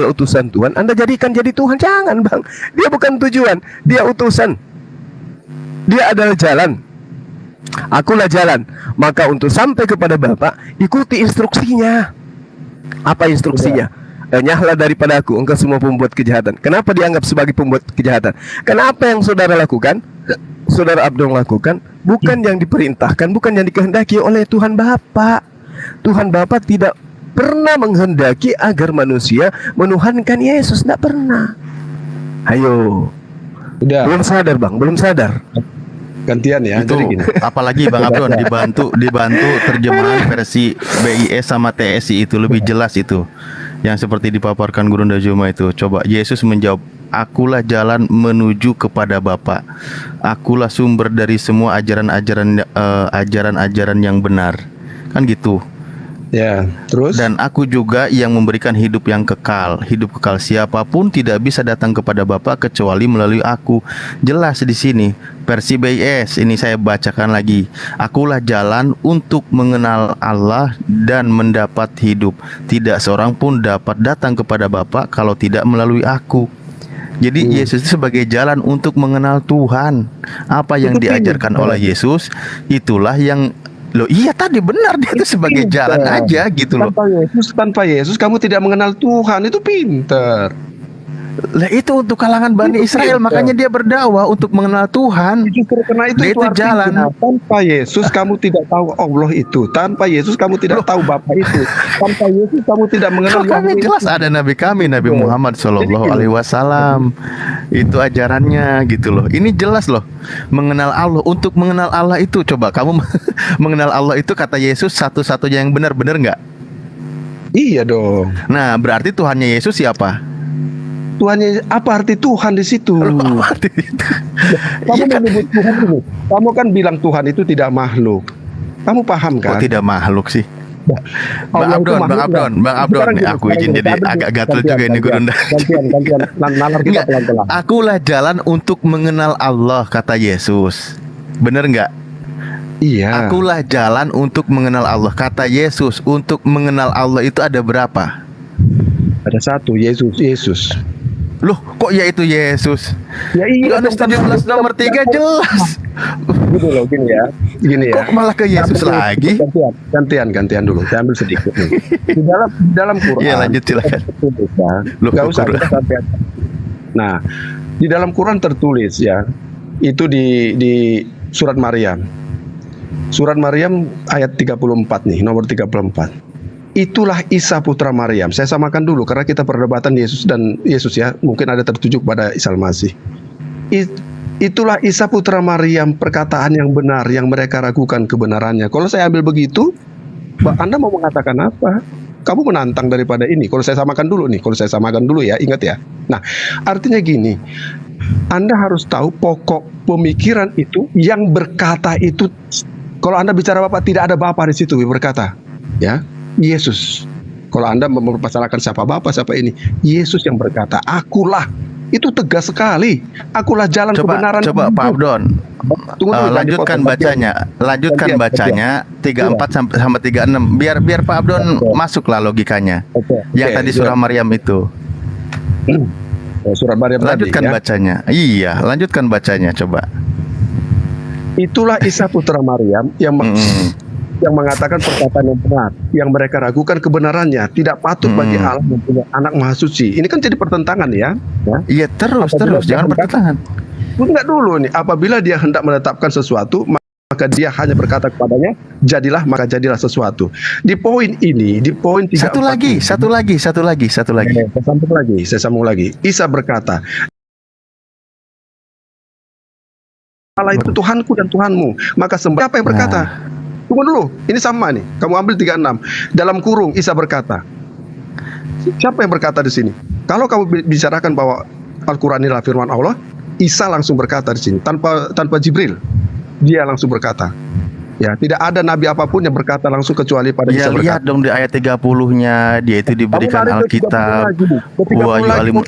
utusan Tuhan. Anda jadikan jadi Tuhan. Jangan, Bang. Dia bukan tujuan, dia utusan. Dia adalah jalan. Akulah jalan. Maka untuk sampai kepada Bapa, ikuti instruksinya. Apa instruksinya? Nyahlah daripada aku, engkau semua pembuat kejahatan. Kenapa dianggap sebagai pembuat kejahatan? Karena apa yang saudara lakukan saudara Abdul lakukan bukan yang diperintahkan, bukan yang dikehendaki oleh Tuhan Bapa. Tuhan Bapa tidak pernah menghendaki agar manusia menuhankan Yesus, tidak pernah. Ayo, Udah, belum sadar bang, belum sadar. gantian ya. Itu Jadi gini. apalagi Bang Abdon dibantu terjemahan versi BIS sama TSI itu lebih jelas itu. Yang seperti dipaparkan Guru Ndajuma itu. Coba Yesus menjawab, "Akulah jalan menuju kepada Bapa. Akulah sumber dari semua ajaran-ajaran yang benar." Kan gitu. Ya, terus Dan aku juga yang memberikan hidup yang kekal. Hidup kekal, siapapun tidak bisa datang kepada Bapa kecuali melalui aku. Jelas di sini versi BIS, ini saya bacakan lagi. Akulah jalan untuk mengenal Allah dan mendapat hidup. Tidak seorang pun dapat datang kepada Bapa kalau tidak melalui aku. Jadi Yesus itu sebagai jalan untuk mengenal Tuhan. Apa yang diajarkan oleh Yesus, itulah yang loh, iya tadi benar, dia itu sebagai jalan aja gitu loh. tanpa Yesus kamu tidak mengenal Tuhan, itu pinter. Lah itu untuk kalangan Bani Israel, makanya dia berdakwah untuk mengenal Tuhan. Justru karena itu, Dia itu artinya, jalan. tanpa Yesus kamu tidak tahu Allah itu. Tanpa Yesus kamu tidak tahu Bapa itu. Tanpa Yesus kamu tidak mengenal Kalau kami Yahweh jelas itu. ada Nabi kami, Nabi Muhammad Shallallahu Alaihi Wasallam. Itu ajarannya gitu loh. Ini jelas loh. Mengenal Allah, untuk mengenal Allah itu, coba kamu mengenal Allah itu kata Yesus satu-satunya yang benar-benar nggak? Iya dong. Nah berarti Tuhannya Yesus siapa? Tuhannya, apa arti Tuhan di situ? Apa arti itu? Kamu menyebut Tuhan ini. Kamu kan bilang Tuhan itu tidak makhluk. Kamu paham kan? Kok tidak makhluk sih? Allah itu Bang makhluk Abdon, nggak? Bang Abdon, Sekarang nih gini, aku sekarang izin gini. jadi Gantian, agak gatel juga ini Guru Nda. Gantian. Nalar kita Enggak, pelan-pelan. akulah jalan untuk mengenal Allah kata Yesus. Bener nggak? Iya. Akulah jalan untuk mengenal Allah kata Yesus. Untuk mengenal Allah itu ada berapa? Ada satu, Yesus. Loh, kok yaitu Yesus? Ya iya. Yohanes 17 nomor 3 jelas. Gini loh, gini ya. Kok malah ke Yesus lagi? Gantian dulu. Saya ambil sedikit nih. Di dalam Quran. Iya, lanjut silakan. Loh, Enggak usah Quran. kita sampai. Nah, di dalam Quran tertulis ya. Itu di surat Maryam. Surat Maryam ayat 34 nih, nomor 34. Itulah Isa putra Maryam. Saya samakan dulu karena kita perdebatan Yesus dan Yesus ya. Mungkin ada tertuju pada Isa Al-Masih. Itulah Isa putra Maryam, perkataan yang benar yang mereka ragukan kebenarannya. Kalau saya ambil begitu, Anda mau mengatakan apa? Kamu menantang daripada ini. Kalau saya samakan dulu ya, ingat ya. Nah, artinya gini. Anda harus tahu pokok pemikiran itu yang berkata itu. Kalau Anda bicara Bapa, tidak ada Bapa di situ berkata, ya. Yesus. Kalau Anda mempermasalahkan siapa Bapa, siapa ini, Yesus yang berkata, akulah. Itu tegas sekali. Akulah jalan kebenaran. Coba Pak Abdon. Tunggu dulu, Lanjutkan bacanya 34 sampai 36. Biar Pak Abdon masuklah logikanya. Yang tadi surah Maryam itu. Surat Maryam Lanjutkan tadi, ya. bacanya. Iya, lanjutkan bacanya coba. Itulah Isa putra Maryam yang mengatakan perkataan yang benar, yang mereka ragukan kebenarannya, tidak patut bagi Allah mempunyai anak maha suci. Ini kan jadi pertentangan ya. Iya, terus jangan bertentangan. Enggak dulu nih, apabila dia hendak menetapkan sesuatu, maka dia hanya berkata kepadanya, jadilah, maka jadilah sesuatu. Di poin ini, di poin 3, Satu lagi. Saya sambung lagi. Isa berkata, Allah itu Tuhanku dan Tuhanmu, maka sembah. Siapa yang berkata? Tunggu dulu, ini sama nih. Kamu ambil 36. Dalam kurung Isa berkata. Siapa yang berkata di sini? Kalau kamu bicarakan bahwa Al-Qur'an adalah firman Allah, Isa langsung berkata di sini tanpa Jibril. Dia langsung berkata. Ya, tidak ada nabi apapun yang berkata langsung kecuali pada Isa berkata. Lihat dong di ayat 30-nya, dia itu diberikan Alkitab. Wa yu'alimu.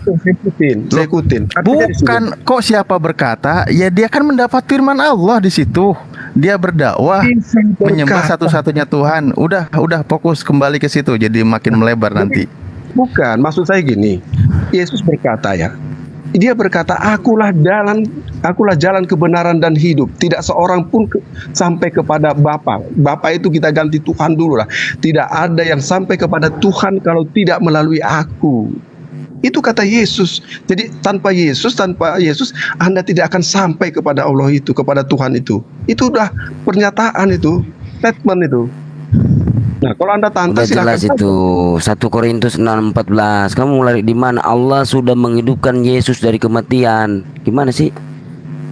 Saya ikutin. Bukan kok siapa berkata, ya dia kan mendapat firman Allah di situ. Dia berdakwah menyembah satu-satunya Tuhan. Udah fokus kembali ke situ, jadi makin melebar nanti. Bukan, maksud saya gini. Yesus berkata ya. Dia berkata, akulah jalan kebenaran dan hidup. Tidak seorang pun sampai kepada Bapa. Bapa itu kita ganti Tuhan dulu lah. Tidak ada yang sampai kepada Tuhan kalau tidak melalui aku. Itu kata Yesus. Jadi tanpa Yesus Anda tidak akan sampai kepada Allah itu, kepada Tuhan itu. Itu udah pernyataan itu, statement itu. Nah, kalau Anda tantang Udah jelas silakan. itu 1 Korintus 6:14. Kamu lari di mana? Allah sudah menghidupkan Yesus dari kematian. Gimana sih?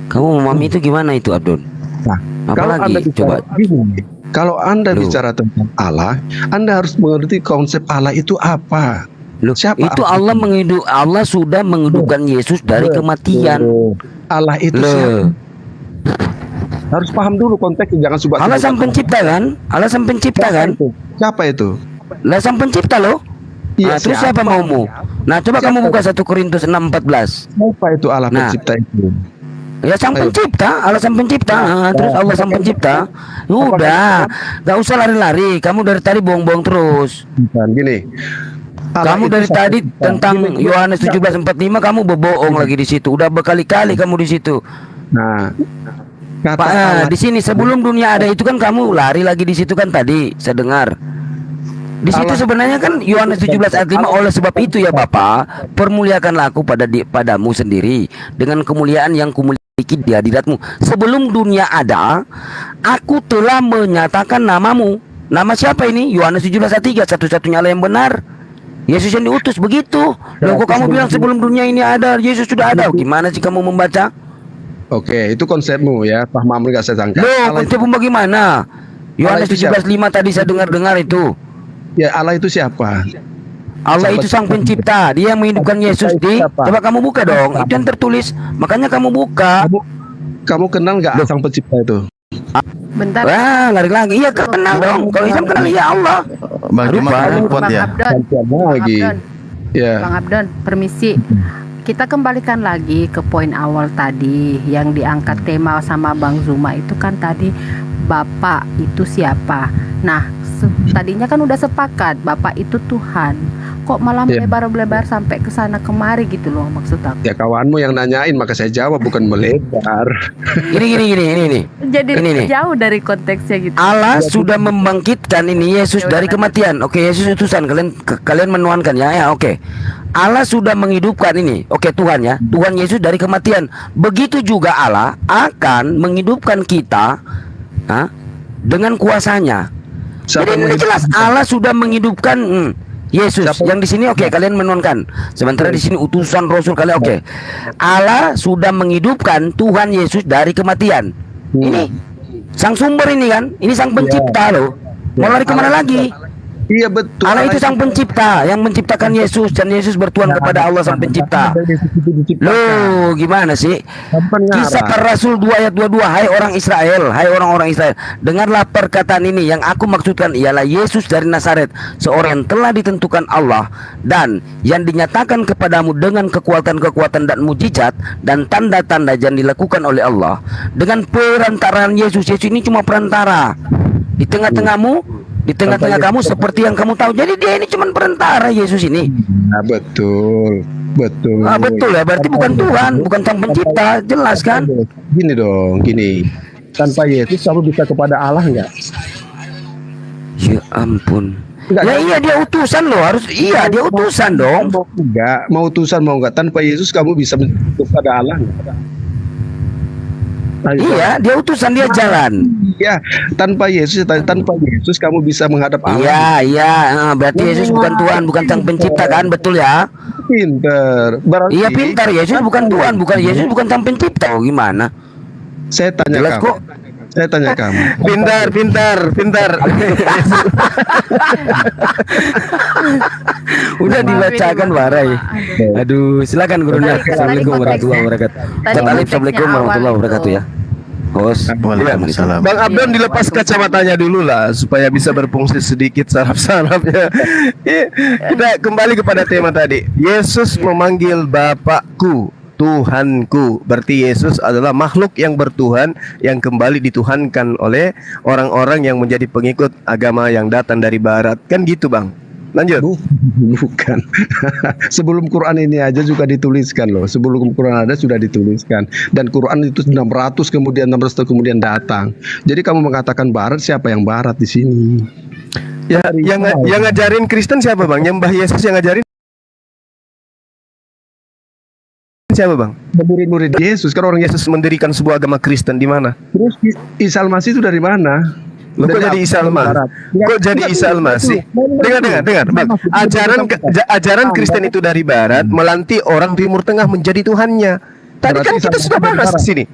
Kamu memahami itu gimana itu, Abdon? Nah, kalau Anda Apalagi bicara, coba. kalau Anda Loh. bicara tentang Allah, Anda harus mengerti konsep Allah itu apa. Loh, Siapa itu Allah sudah menghidupkan Yesus dari kematian. Allah itu siapa? Loh, Harus paham dulu konteksnya, jangan subah. Allah sang pencipta kan? Allah sang pencipta kan? Siapa itu? Lah sang pencipta loh. Iya, Nah, terus siapa maumu? Nah, coba kamu buka 1 Korintus 6:14. Siapa itu Allah Nah. pencipta itu? Ya sang Ayo. pencipta, Allah sang pencipta. Terus Allah sang pencipta. Udah, gak usah lari-lari. Kamu dari tadi bohong-bohong terus. Bukan gini. Allah Kamu itu dari satu tadi pencipta. tentang Gini, Yohanes 17:45 kamu berbohong lagi di situ. Udah berkali-kali kamu di situ. Nah, kata Pak, Allah di sini sebelum dunia ada itu kan kamu lari lagi di situ kan tadi saya dengar. Di situ Allah- sebenarnya kan Yohanes 17 ayat 5, oleh sebab itu ya Bapa, permuliakanlah aku padamu sendiri dengan kemuliaan yang kumiliki di hadiratmu. Sebelum dunia ada, aku telah menyatakan namamu. Nama siapa ini? Yohanes 17 ayat 3, satu-satunya Allah yang benar. Yesus yang diutus begitu. Loh kok kamu bilang sebelum dunia ini ada, Yesus sudah ada. Gimana sih kamu membaca? Oke, itu konsepmu ya. Paham nggak saya sangka? Loh, Allah itu, konsepmu bagaimana? Yohanes itu siapa? 17:5 tadi saya dengar itu. ya Allah itu siapa? Allah itu sang pencipta, dia yang menghidupkan Yesus di. Coba kamu buka dong, itu yang tertulis. Makanya kamu buka. Kamu kenal nggak sang pencipta itu? Bentar. Wah, lari lagi. Iya kenal dong. Kalau Islam kenal ya Allah. Bang cuma repot Bang ya. Abdon, Gantian lagi. Abdon, Ya. Bang Abdon, permisi. Kita kembalikan lagi ke poin awal tadi yang diangkat tema sama Bang Zuma itu kan tadi Bapak itu siapa. Nah, tadinya kan udah sepakat Bapak itu Tuhan. Kok malah Iya. melebar-lebar sampai ke sana kemari gitu loh maksud aku. Ya kawanmu yang nanyain maka saya jawab, bukan melebar. Ini. Jadi Ini nih. jauh dari konteksnya gitu. Allah sudah membangkitkan ini Yesus dari kematian. Oke, Yesus utusan. Kalian menuankan ya. Ya, oke. Allah sudah menghidupkan ini. Oke, Tuhan ya. Tuhan Yesus dari kematian. Begitu juga Allah akan menghidupkan kita dengan kuasanya. Siapa Jadi ini yang jelas Allah sudah menghidupkan Yesus. Siapa- Yang di sini oke, kalian menuankan. Sementara di sini utusan Rasul kalian oke. Allah sudah menghidupkan Tuhan Yesus dari kematian. Ini sang sumber ini kan. Ini sang pencipta loh. Mau lari kemana lagi? Iya betul. Allah itu sang pencipta yang menciptakan Yesus, dan Yesus bertuhan kepada Allah sang pencipta. Loh, gimana sih? Kisah para Rasul 2 ayat 22, hai orang Israel, hai orang-orang Israel, dengarlah perkataan ini. Yang aku maksudkan ialah Yesus dari Nazaret, seorang yang telah ditentukan Allah dan yang dinyatakan kepadamu dengan kekuatan-kekuatan dan mujizat dan tanda-tanda yang dilakukan oleh Allah dengan perantaraan Yesus. Yesus ini cuma perantara di tengah-tengahmu, di tengah-tengah kamu, seperti yang kamu tahu. Jadi dia ini cuma perantara, Yesus ini. Nah, betul. Betul ya, berarti bukan Tuhan, bukan sang pencipta, jelas kan? Gini dong, gini. Tanpa Yesus kamu bisa kepada Allah nggak? Ya ampun. Enggak, Ya iya, dia utusan loh, harus iya dia utusan dong. Enggak, mau utusan mau enggak, tanpa Yesus kamu bisa kepada Allah nggak? Ayo, Iya, dia utusan, dia jalan. Iya, tanpa Yesus kamu bisa menghadap Allah. Iya, berarti Yesus bukan Tuhan, bukan sang pencipta kan, betul ya? Pinter. Berarti Iya pintar, Yesus bukan Tuhan, Yesus bukan sang pencipta. Oh, gimana? saya tanya Jelas kamu. kok. Saya tanya kamu. Pintar. Udah dibacakan warai. Aduh, silakan Guru Nak. Assalamualaikum warahmatullahi wabarakatuh. Assalamualaikum warahmatullahi wabarakatuh ya. Host. Waalaikumsalam. Bang Abdon dilepas kacamatanya dulu lah supaya bisa berfungsi sedikit saraf-sarafnya. Kita kembali kepada tema tadi. Yesus memanggil Bapakku, Tuhanku. Berarti Yesus adalah makhluk yang bertuhan, yang kembali dituhankan oleh orang-orang yang menjadi pengikut agama yang datang dari barat. Kan gitu Bang. Lanjut. Bukan. Sebelum Quran ini aja juga dituliskan loh. Sebelum Quran ada sudah dituliskan. Dan Quran itu 600 kemudian 600 tahun kemudian datang. Jadi kamu mengatakan barat, siapa yang barat di sini? Ya, yang ngajarin Kristen siapa Bang? Yang Mbah Yesus yang ngajarin siapa bang? Murid-murid Yesus. Kan orang Yesus. Yesus mendirikan sebuah agama Kristen di mana? Terus Isa Al-Masih itu dari mana? Loh, kok jadi Isa Al-Masih? Kok jadi Isa Al-Masih? Dengar, bang. Ajaran Kristen itu dari Barat melantik orang Timur Tengah menjadi Tuhannya. Tadi kan kita sudah bahas di sini.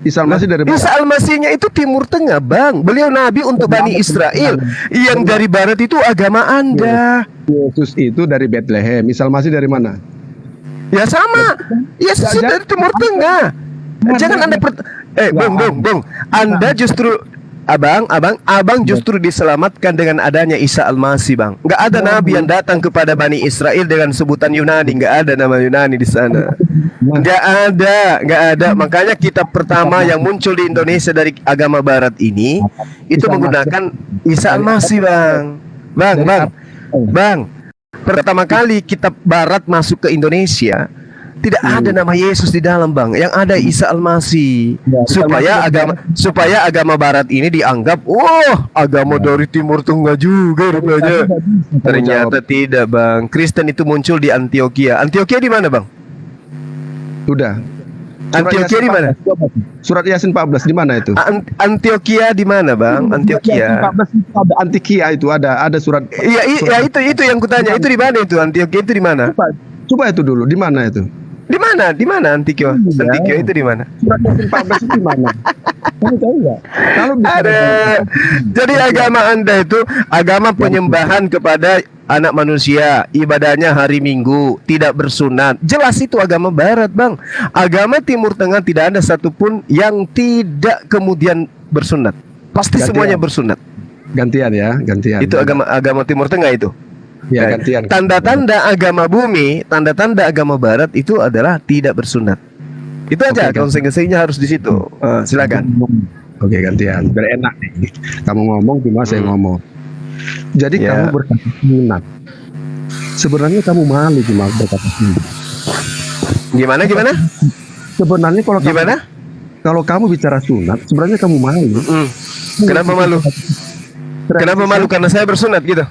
Isa Al-Masih dari mana? Isa Al-Masihnya itu Timur Tengah, bang. Beliau nabi untuk Bani Israel. Yang dari Barat itu agama Anda. Yesus itu dari Bethlehem. Isa Al-Masih dari mana? Ya sama. Yesus itu dari Timur Tengah. Jangan Anda Bung. Anda justru Abang justru diselamatkan dengan adanya Isa Al-Masih, bang. Nggak ada nabi yang datang kepada Bani Israel dengan sebutan Yunani. Nggak ada nama Yunani di sana. Nggak ada. Makanya kitab pertama yang muncul di Indonesia dari agama Barat ini itu menggunakan Isa Al-Masih, bang. Bang. Pertama kali kitab Barat masuk ke Indonesia, tidak ada nama Yesus di dalam, bang. Yang ada Isa Al-Masih. Supaya agama Barat ini dianggap, agama dari Timur Tengah juga rupanya. Ternyata tidak, bang. Kristen itu muncul di Antioquia. Antioquia di mana, bang? Udah. Antioquia di mana? Surat Yasin 14 di mana itu? Antioquia di mana, bang? Antioquia. Ada Antikia itu, ada surat. Iya, itu yang kutanya. Itu di mana itu? Antioquia itu di mana? Coba itu dulu, di mana itu? Di mana Antioquia? Antioquia itu di mana? Surat Yasin 14 itu di mana? Kamu tahu nggak? Kalau ada. Jadi agama Anda itu agama penyembahan kepada anak manusia, ibadahnya hari Minggu, tidak bersunat. Jelas itu agama Barat, bang. Agama Timur Tengah tidak ada satupun yang tidak kemudian bersunat. Pasti semuanya bersunat. Gantian. Itu agama Timur Tengah itu. Ya, gantian. Tanda-tanda agama bumi, tanda-tanda agama Barat itu adalah tidak bersunat. Itu aja. Konsekuensinya harus di situ. Silakan. Oke, gantian. Biar enak nih. Kamu ngomong, cuma saya ngomong. Jadi kamu berkata sunat. Sebenarnya kamu malu cuma berkata sunat. Gimana? Sebenarnya kalau kamu bicara sunat, sebenarnya kamu malu. Kenapa malu? Kenapa malu? Karena saya bersunat gitu.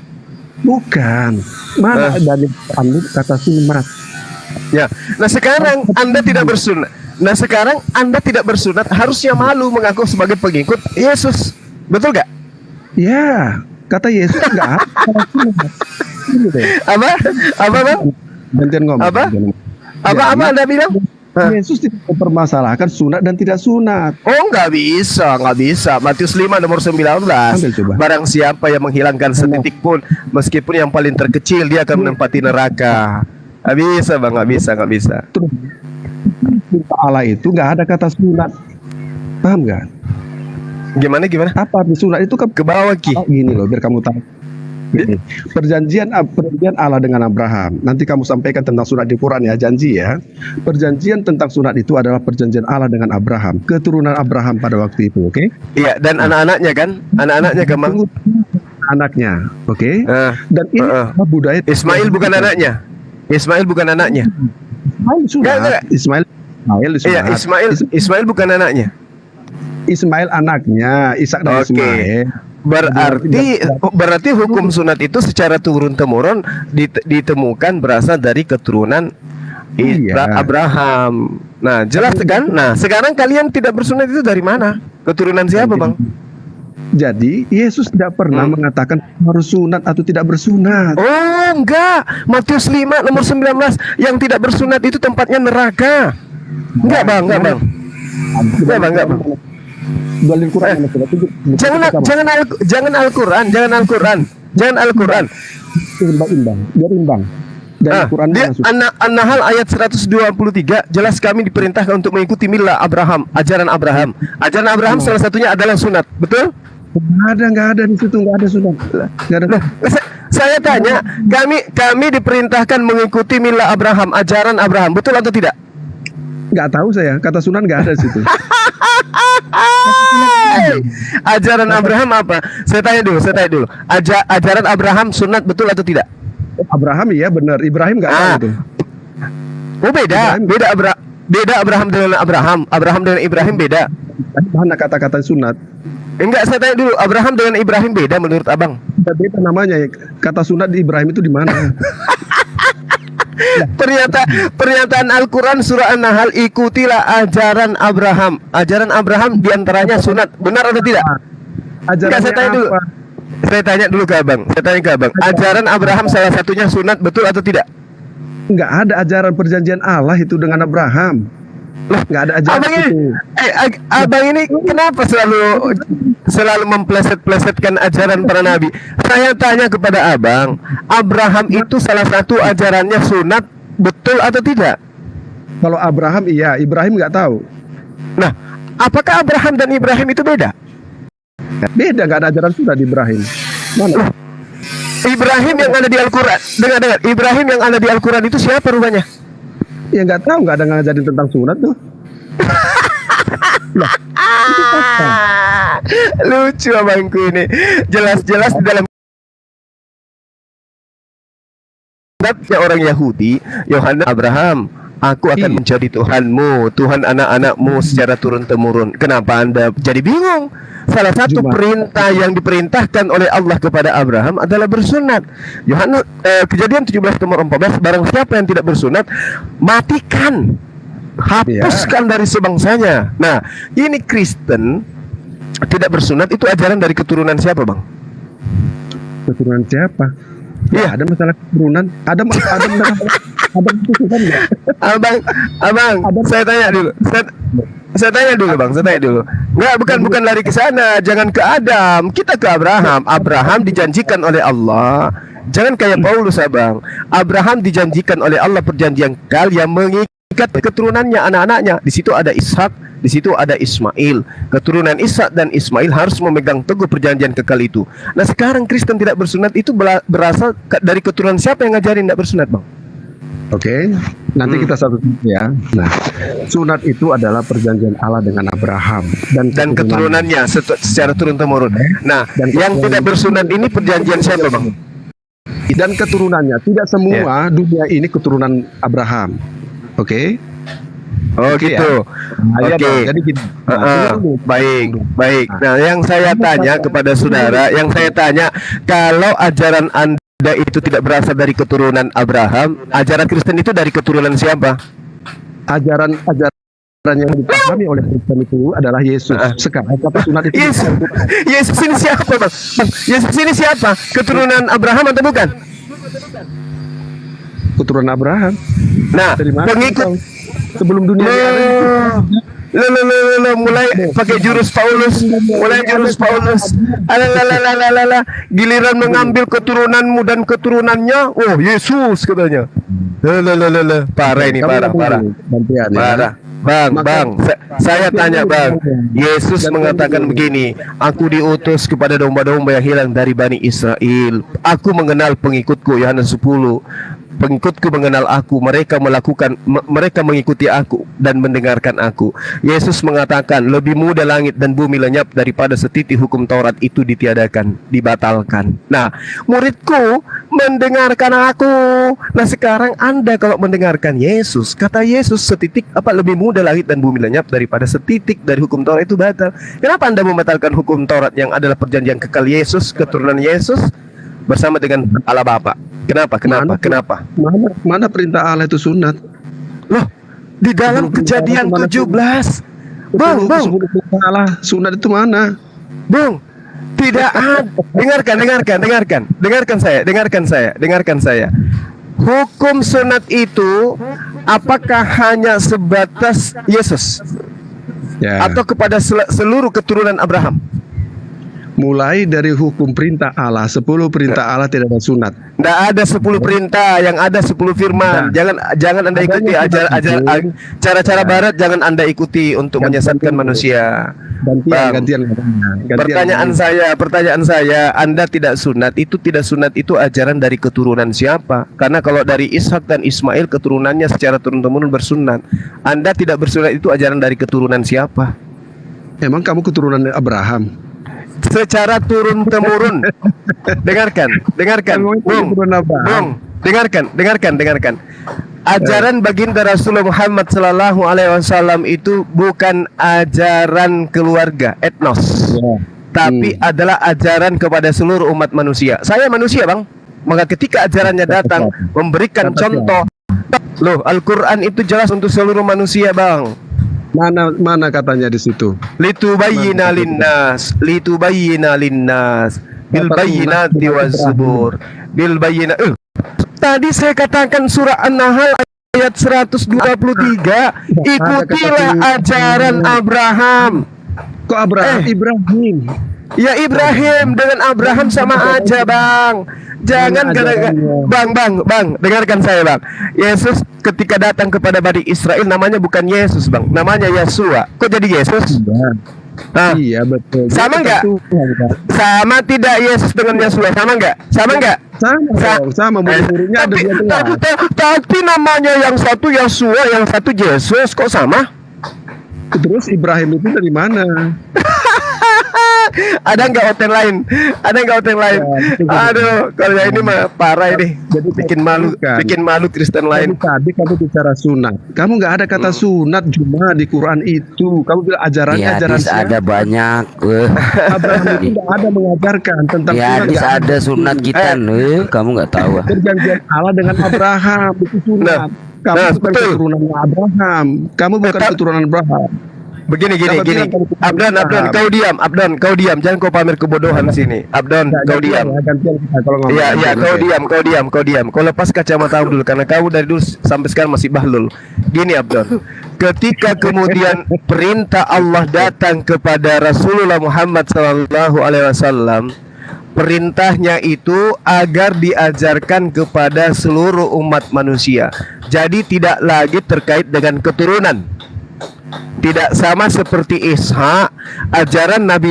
Bukan. Mana dari Anda kata sunat? Ya. Nah sekarang Anda tidak bersunat, harusnya malu mengaku sebagai pengikut Yesus. Betul gak? Ya. Kata Yesus enggak. Apa bang? Gantian ngomong. Apa Anda bilang? Yesus tidak mempermasalahkan sunat dan tidak sunat. Oh, nggak bisa. Matius 5 nomor 19. Barang siapa yang menghilangkan setitik pun, meskipun yang paling terkecil, dia akan menempati neraka. Nggak bisa, bang. Nggak bisa. Perintah Allah itu nggak ada kata sunat. Paham nggak? Gimana? Apa arti sunat itu kan ke bawah Ki? Gini loh, biar kamu tahu. Perjanjian Allah dengan Abraham. Nanti kamu sampaikan tentang sunat di Quran ya, janji ya. Perjanjian tentang sunat itu adalah perjanjian Allah dengan Abraham, keturunan Abraham pada waktu itu, oke? Iya, dan anak-anaknya kan? Anak-anaknya kemang. Anaknya, oke? Dan ini budaya Ismail bukan anaknya. Ismail sunat. Ismail bukan anaknya. Ismail anaknya, Ishak dan Ismail. Berarti hukum sunat itu secara turun-temurun ditemukan berasal dari keturunan Abraham. Nah, jelas kan? Nah, sekarang kalian tidak bersunat itu dari mana? Keturunan siapa, bang? Jadi Yesus tidak pernah mengatakan harus sunat atau tidak bersunat. Oh, enggak. Matius 5 nomor 19, yang tidak bersunat itu tempatnya neraka. Enggak, bang. Dalil Quran jangan Al-Quran. Imbang. An-Nahl ayat 123 jelas kami diperintahkan untuk mengikuti milah Abraham, ajaran Abraham. Ajaran Abraham salah satunya adalah sunat, betul? Nggak ada di situ, nggak ada sunat. Nggak ada. Saya tanya, kami diperintahkan mengikuti milah Abraham, ajaran Abraham, betul atau tidak? Nggak tahu saya, kata sunat nggak ada di situ. Ajaran Abraham apa? Saya tanya dulu. Ajaran Abraham sunat betul atau tidak? Abraham iya benar, Ibrahim nggak tahu itu. Oh beda Abraham dengan Abraham dengan Ibrahim beda. Mana kata-kata sunat? Enggak, saya tanya dulu, Abraham dengan Ibrahim beda menurut abang? Beda namanya. Kata sunat di Ibrahim itu di mana? Pernyataan Al-Quran surah An-Nahl, ikutilah ajaran Abraham. Ajaran Abraham diantaranya sunat. Benar atau tidak? Enggak, saya tanya dulu. Saya tanya dulu ke abang. Ajaran Abraham salah satunya sunat, betul atau tidak? Enggak ada ajaran perjanjian Allah itu dengan Abraham. Enggak ada ajaran Abang itu. ini, abang ini kenapa selalu mempleset-plesetkan ajaran para nabi? Saya tanya kepada abang, Abraham itu salah satu ajarannya sunat, betul atau tidak? Kalau Abraham iya, Ibrahim nggak tahu. Nah, apakah Abraham dan Ibrahim itu beda? Beda, nggak ada ajaran sunat di Ibrahim. Mana? Ibrahim yang ada di Al-Quran, dengar, Ibrahim yang ada di Al-Quran itu siapa rupanya? Ya nggak tahu, nggak ada ngajarin tentang sunat tuh. Lucu abangku ini. Jelas-jelas di dalam kitabnya orang Yahudi, Yohanes, Abraham, aku akan menjadi Tuhanmu, Tuhan anak-anakmu secara turun-temurun. Kenapa Anda jadi bingung? Salah satu perintah yang diperintahkan oleh Allah kepada Abraham adalah bersunat. Yohanes Kejadian 17:14, barang siapa yang tidak bersunat, matikan, hapuskan dari sebangsanya. Nah, ini Kristen tidak bersunat, itu ajaran dari keturunan siapa, Bang? Keturunan siapa? Iya, ada masalah keturunan. Ada keturunan nggak? Abang, saya tanya dulu. Saya tanya dulu, Bang. Enggak, bukan lari ke sana. Jangan ke Adam. Kita ke Abraham. Abraham dijanjikan oleh Allah. Jangan kayak Paulus, Abang. Abraham dijanjikan oleh Allah perjanjian kekal yang mengikat keturunannya, anak-anaknya. Di situ ada Ishak, di situ ada Ismail. Keturunan Ishak dan Ismail harus memegang teguh perjanjian kekal itu. Nah, sekarang Kristen tidak bersunat itu berasal dari keturunan siapa yang ngajarin tidak bersunat, Bang? Oke, nanti kita satu ya. Nah, sunat itu adalah perjanjian Allah dengan Abraham dan keturunannya secara turun-temurun. Nah, yang tidak bersunat ini perjanjian siapa, Bang? Dan keturunannya, tidak semua dunia ini keturunan Abraham. Oke? Oh, gitu. Oke. Jadi gitu. Baik. Nah, yang saya tanya kepada saudara, kalau ajaran Anda itu tidak berasal dari keturunan Abraham, ajaran Kristen itu dari keturunan siapa? Ajaran yang dipahami oleh Kristen itu adalah Yesus. Sekarang kata sunat itu Yesus ini siapa, Bang? Yesus ini siapa? Keturunan Abraham atau bukan? Keturunan Abraham. Nah, pengikut sebelum dunia mulai pakai jurus Paulus, giliran mengambil keturunanmu dan keturunannya, oh Yesus katanya. Parah ini, parah. Bang, saya tanya, Bang. Yesus mengatakan begini, aku diutus kepada domba-domba yang hilang dari Bani Israel. Aku mengenal pengikutku, Yohanes 10. Pengikutku mengenal aku, mereka mengikuti aku dan mendengarkan aku. Yesus mengatakan, lebih mudah langit dan bumi lenyap daripada setitik hukum Taurat itu ditiadakan, dibatalkan. Nah, muridku mendengarkan aku. Nah, sekarang Anda kalau mendengarkan Yesus, kata Yesus, setitik lebih mudah langit dan bumi lenyap daripada setitik dari hukum Taurat itu batal. Kenapa Anda membatalkan hukum Taurat yang adalah perjanjian kekal Yesus, keturunan Yesus bersama dengan Allah Bapa? Kenapa? Mana perintah Allah itu sunat? Loh, di dalam Kejadian 17. Bang. Allah sunat itu mana? Bang, tidak ada. Dengarkan saya. Hukum sunat itu apakah hanya sebatas Yesus? Atau kepada seluruh keturunan Abraham? Mulai dari hukum perintah Allah, 10 perintah Allah tidak ada sunat. Tidak ada 10 perintah, yang ada 10 firman. Jangan Anda ikuti cara-cara barat, jangan Anda ikuti untuk menyesatkan manusia. Gantian. Pertanyaan saya, Anda tidak sunat itu ajaran dari keturunan siapa? Karena kalau dari Ishak dan Ismail keturunannya secara turun-temurun bersunat. Anda tidak bersunat itu ajaran dari keturunan siapa? Emang kamu keturunan Abraham? Secara turun-temurun. Dengarkan. Dengarkan. Ajaran baginda Rasulullah Muhammad sallallahu alaihi wasallam itu bukan ajaran keluarga, etnos. Tapi adalah ajaran kepada seluruh umat manusia. Saya manusia, Bang. Maka ketika ajarannya datang memberikan contoh Loh, Al-Quran itu jelas untuk seluruh manusia, Bang. Mana katanya di situ? Litubayyina linnas, bil bayyinati waz zubur, bil bayyina. Tadi saya katakan surah An-Nahl ayat 123, ikutilah ajaran Abraham. Kok Abraham? Ibrahim. Ya Ibrahim dengan Abraham sama aja, Bang. Jangan gara-gara Bang, dengarkan saya, Bang. Yesus ketika datang kepada Bani Israel namanya bukan Yesus, Bang. Namanya Yesua. Kok jadi Yesus? Nah, Iya betul. sama nggak? Sama tidak Yesus dengan Yesua? Sama nggak? Sama nggak? Sama murid-muridnya ada dua kelas. Tapi namanya yang satu Yesua, yang satu Yesus, kok sama? Terus Ibrahim itu dari mana? Ada nggak hotel lain? Ada nggak hotel lain? Aduh, kalau yang ini mah parah ini. Jadi Bikin malu Kristen lain. Tadi kamu bicara sunat. Kamu nggak ada kata sunat cuma di Quran itu. Kamu bilang ajaran ada banyak. Abraham itu nggak ada mengajarkan tentang Ya, sunat. hadis Nggak ada sunat kita. Kamu nggak tahu. Perjanjian Allah dengan Abraham itu sunat. Kamu bukan betul. keturunan Abraham. Kamu bukan keturunan Abraham. Begini. Abdon, kau diam. Jangan kau pamer kebodohan sini. Abdon, kau diam. Iya, kau diam. Kau lepas kacamata dulu karena kau dari dulu sampai sekarang masih bahlul. Gini, Abdon. Ketika kemudian perintah Allah datang kepada Rasulullah Muhammad SAW, perintahnya itu agar diajarkan kepada seluruh umat manusia. Jadi tidak lagi terkait dengan keturunan. Tidak sama seperti Ishak, ajaran Nabi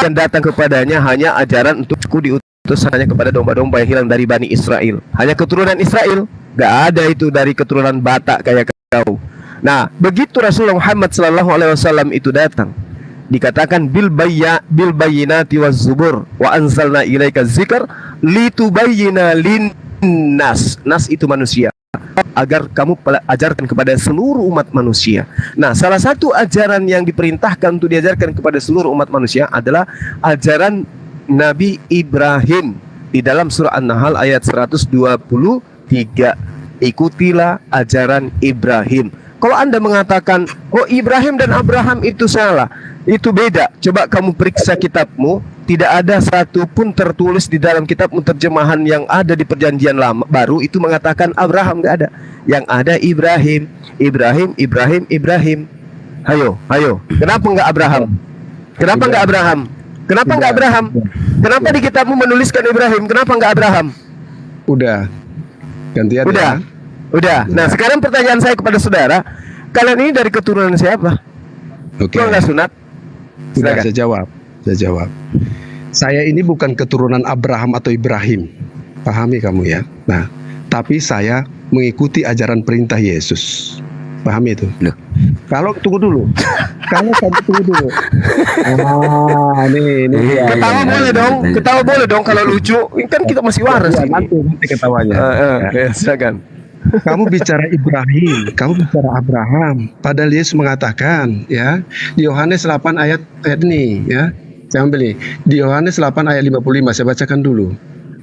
yang datang kepadanya hanya ajaran untukku diutus hanya kepada domba-domba yang hilang dari Bani Israel. Hanya keturunan Israel, gak ada itu dari keturunan Batak kayak kau. Nah, begitu Rasulullah Muhammad SAW itu datang, dikatakan bil bayyinati waz zubur wa anzalna ilaika dzikr litubayyina linnas. Nas itu manusia, agar kamu ajarkan kepada seluruh umat manusia. Nah, salah satu ajaran yang diperintahkan untuk diajarkan kepada seluruh umat manusia adalah ajaran Nabi Ibrahim di dalam surah An-Nahl ayat 123. Ikutilah ajaran Ibrahim. Kalau Anda mengatakan, oh Ibrahim dan Abraham itu salah, itu beda. Coba kamu periksa kitabmu. Tidak ada satupun tertulis di dalam kitab terjemahan yang ada di perjanjian lama baru itu mengatakan Abraham, nggak ada. Yang ada Ibrahim. Ayo. Kenapa nggak Abraham? Kenapa di kitabmu menuliskan Ibrahim? Kenapa nggak Abraham? Udah. Gantian ya. Udah. Nah, sekarang pertanyaan saya kepada saudara, kalian ini dari keturunan siapa? Oke. Kalau nggak sunat? Sudah, saya jawab. Saya ini bukan keturunan Abraham atau Ibrahim. Pahami kamu ya. Nah, tapi saya mengikuti ajaran perintah Yesus. Pahami itu? Loh. Kalau tunggu dulu. Ini. Ketawa boleh dong kalau lucu. Ini kan kita masih waras ini. Nanti ketawanya. Silakan. Kamu bicara Ibrahim, kamu bicara Abraham. Padahal Yesus mengatakan, ya, di Yohanes 8 ayat ini, ya. Saya ambil nih, di Yohanes 8 ayat 55, saya bacakan dulu.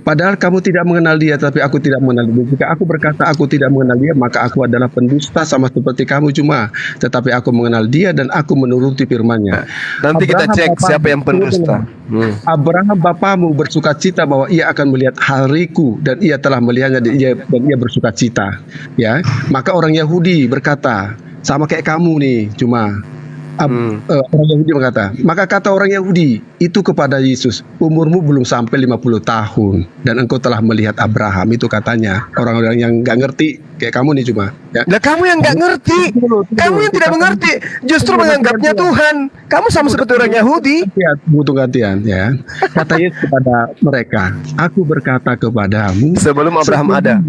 Padahal kamu tidak mengenal dia, tapi aku tidak mengenal dia. Jika aku berkata aku tidak mengenal dia, maka aku adalah pendusta sama seperti kamu cuma. Tetapi aku mengenal dia dan aku menuruti firman-Nya. Nanti kita cek siapa yang pendusta. Abraham bapamu bersukacita bahwa ia akan melihat hariku dan ia telah melihatnya dan ia bersukacita. Ya, maka orang Yahudi berkata sama kayak kamu nih cuma. Orang Yahudi berkata, maka kata orang Yahudi itu kepada Yesus, umurmu belum sampai 50 tahun dan engkau telah melihat Abraham. Itu katanya orang-orang yang nggak ngerti kayak kamu nih cuma ya. Nah, kamu yang nggak ngerti, kamu yang tidak mengerti, justru menganggapnya Tuhan. Kamu sama seperti orang Yahudi. Butuh gantian ya. Kata Yesus kepada mereka, aku berkata kepadamu sebelum Abraham ada.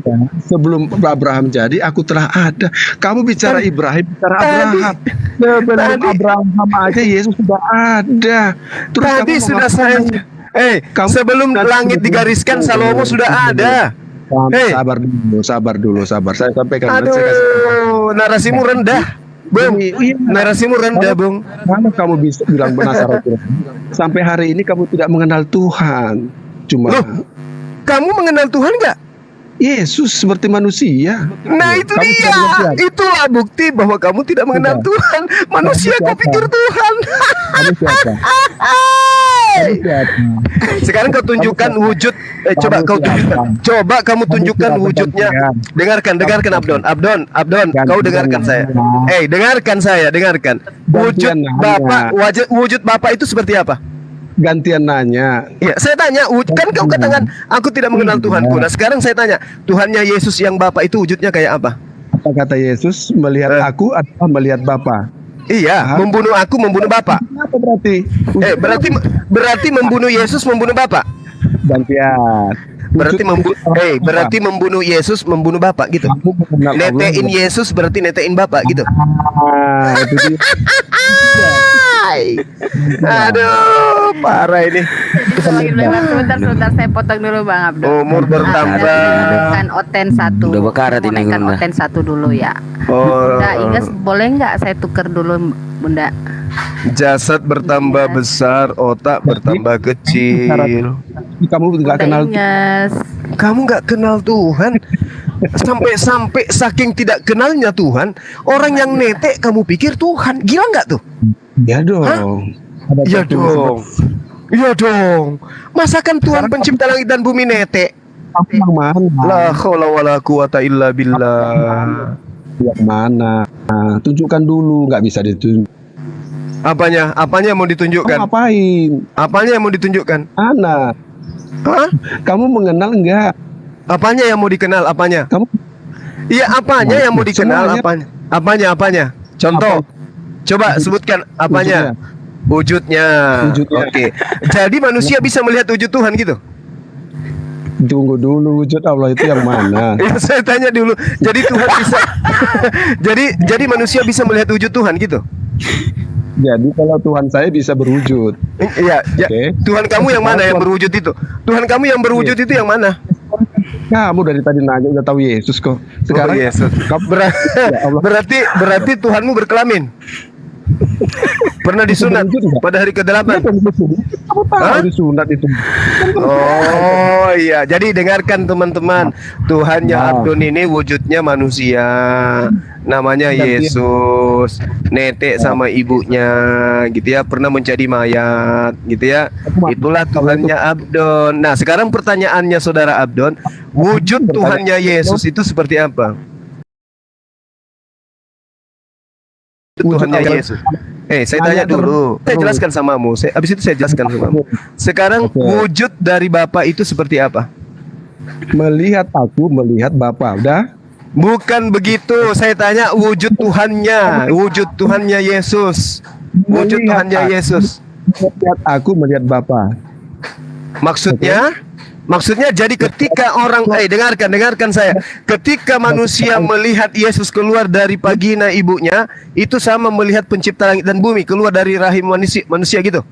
Sebelum Abraham jadi, aku telah ada. Kamu bicara Ibrahim, bicara Abraham. Sebelum Abraham aja Yesus sudah ada. Terus tadi sudah saya. Sebelum langit digariskan Salomo sudah ada. Sabar dulu. Saya sampaikan. Aduh, narasimu rendah. Bung, narasimu rendah, Bung. Mana kamu bisa bilang benar? Sampai hari ini kamu tidak mengenal Tuhan. Cuma kamu mengenal Tuhan nggak? Yesus seperti manusia. Nah itu Kamu dia, sudah lihat? itulah bukti bahwa kamu tidak mengenal Sudah. Tuhan. Manusia Kamu kau siapa? pikir Tuhan. Kamu siapa? Kamu siapa? Sekarang kau tunjukkan wujud. Coba Kamu kau siapa? tunjukkan. Coba kamu tunjukkan siapa? wujudnya. Gantian. Dengarkan Abdon. Kau dengarkan saya. Dengarkan saya, dengarkan. Wujud Gantian nanya. Bapak, wujud Bapak itu seperti apa? Gantian nanya. Ya, saya tanya, kan kau katakan aku tidak mengenal Tuhanku. Nah, sekarang saya tanya, Tuhannya Yesus yang Bapak itu wujudnya kayak apa? Apa kata Yesus? Melihat aku atau melihat Bapa? Iya, Hah? membunuh aku, membunuh Bapak. Apa berarti? Berarti membunuh Yesus, membunuh Bapak. Gantian. Berarti membunuh Yesus, membunuh Bapak gitu. Kamu mengenal Allah. Netein Yesus berarti netein Bapak gitu. Itu dia. Aduh, parah ini. Sebentar, saya potong dulu Bang Abdul. Umur bertambah. Kan Oten 1. Udah bekarat ini, Kan Bunda. Oten 1 dulu ya. Oh, Bunda Inges, boleh nggak saya tuker dulu Bunda? jasad bertambah besar, otak bertambah kecil. Kamu nggak Bunda kenal Inges. Kamu nggak kenal Tuhan. Sampai saking tidak kenalnya Tuhan, orang yang netek kamu pikir Tuhan. Gila nggak tuh? ya dong. Hah? Ada Iya satu dong. Iya dong. Masakan Tuhan pencipta langit dan bumi netek? Kamu yang mana? La haula wala quwata illa billah. Yang mana? Nah, tunjukkan dulu, nggak bisa ditunjuk. Apanya? Apanya yang mau Kamu ditunjukkan? ngapain? Apanya yang mau ditunjukkan? Anak, Hah? kamu mengenal nggak? Apanya yang mau dikenal? Apanya? Kamu Iya, apanya yang mau dikenal? Semuanya. Apanya? Apanya? Contoh. Coba sebutkan apanya? Wujudnya. Wujudnya. Oke. Jadi manusia bisa melihat wujud Tuhan gitu? tunggu dulu, wujud Allah itu yang mana? Ya, saya tanya dulu. Jadi Tuhan bisa jadi manusia bisa melihat wujud Tuhan gitu? Jadi kalau Tuhan saya bisa berwujud. Iya, ya. Oke. Tuhan kamu yang mana yang berwujud itu? Tuhan kamu yang berwujud itu yang mana? Kamu dari tadi nanya udah tahu Yesus kok. Sekarang Yesus. Ya Allah. Berarti Tuhanmu berkelamin. Pernah disunat pada hari ke-8. Kamu tahu Hah? disunat itu. Oh iya, jadi dengarkan teman-teman, Tuhannya Abdon ini wujudnya manusia, namanya Yesus, netek sama ibunya, gitu ya, pernah menjadi mayat, gitu ya. Itulah Tuhannya Abdon. Nah, sekarang pertanyaannya saudara Abdon, wujud Tuhannya Yesus itu seperti apa? Tuhannya Yesus. Saya tanya dulu. Saya jelaskan samamu. Habis itu saya jelaskan samamu. Sekarang wujud dari Bapa itu seperti apa? Melihat aku, melihat Bapa. Udah? Bukan begitu. Saya tanya wujud Tuhannya. Wujud Tuhannya Yesus. Wujud Tuhannya Yesus. Melihat aku, melihat Bapa. Maksudnya jadi ketika orang dengarkan saya. Ketika manusia melihat Yesus keluar dari vagina ibunya, itu sama melihat pencipta langit dan bumi keluar dari rahim manusia gitu.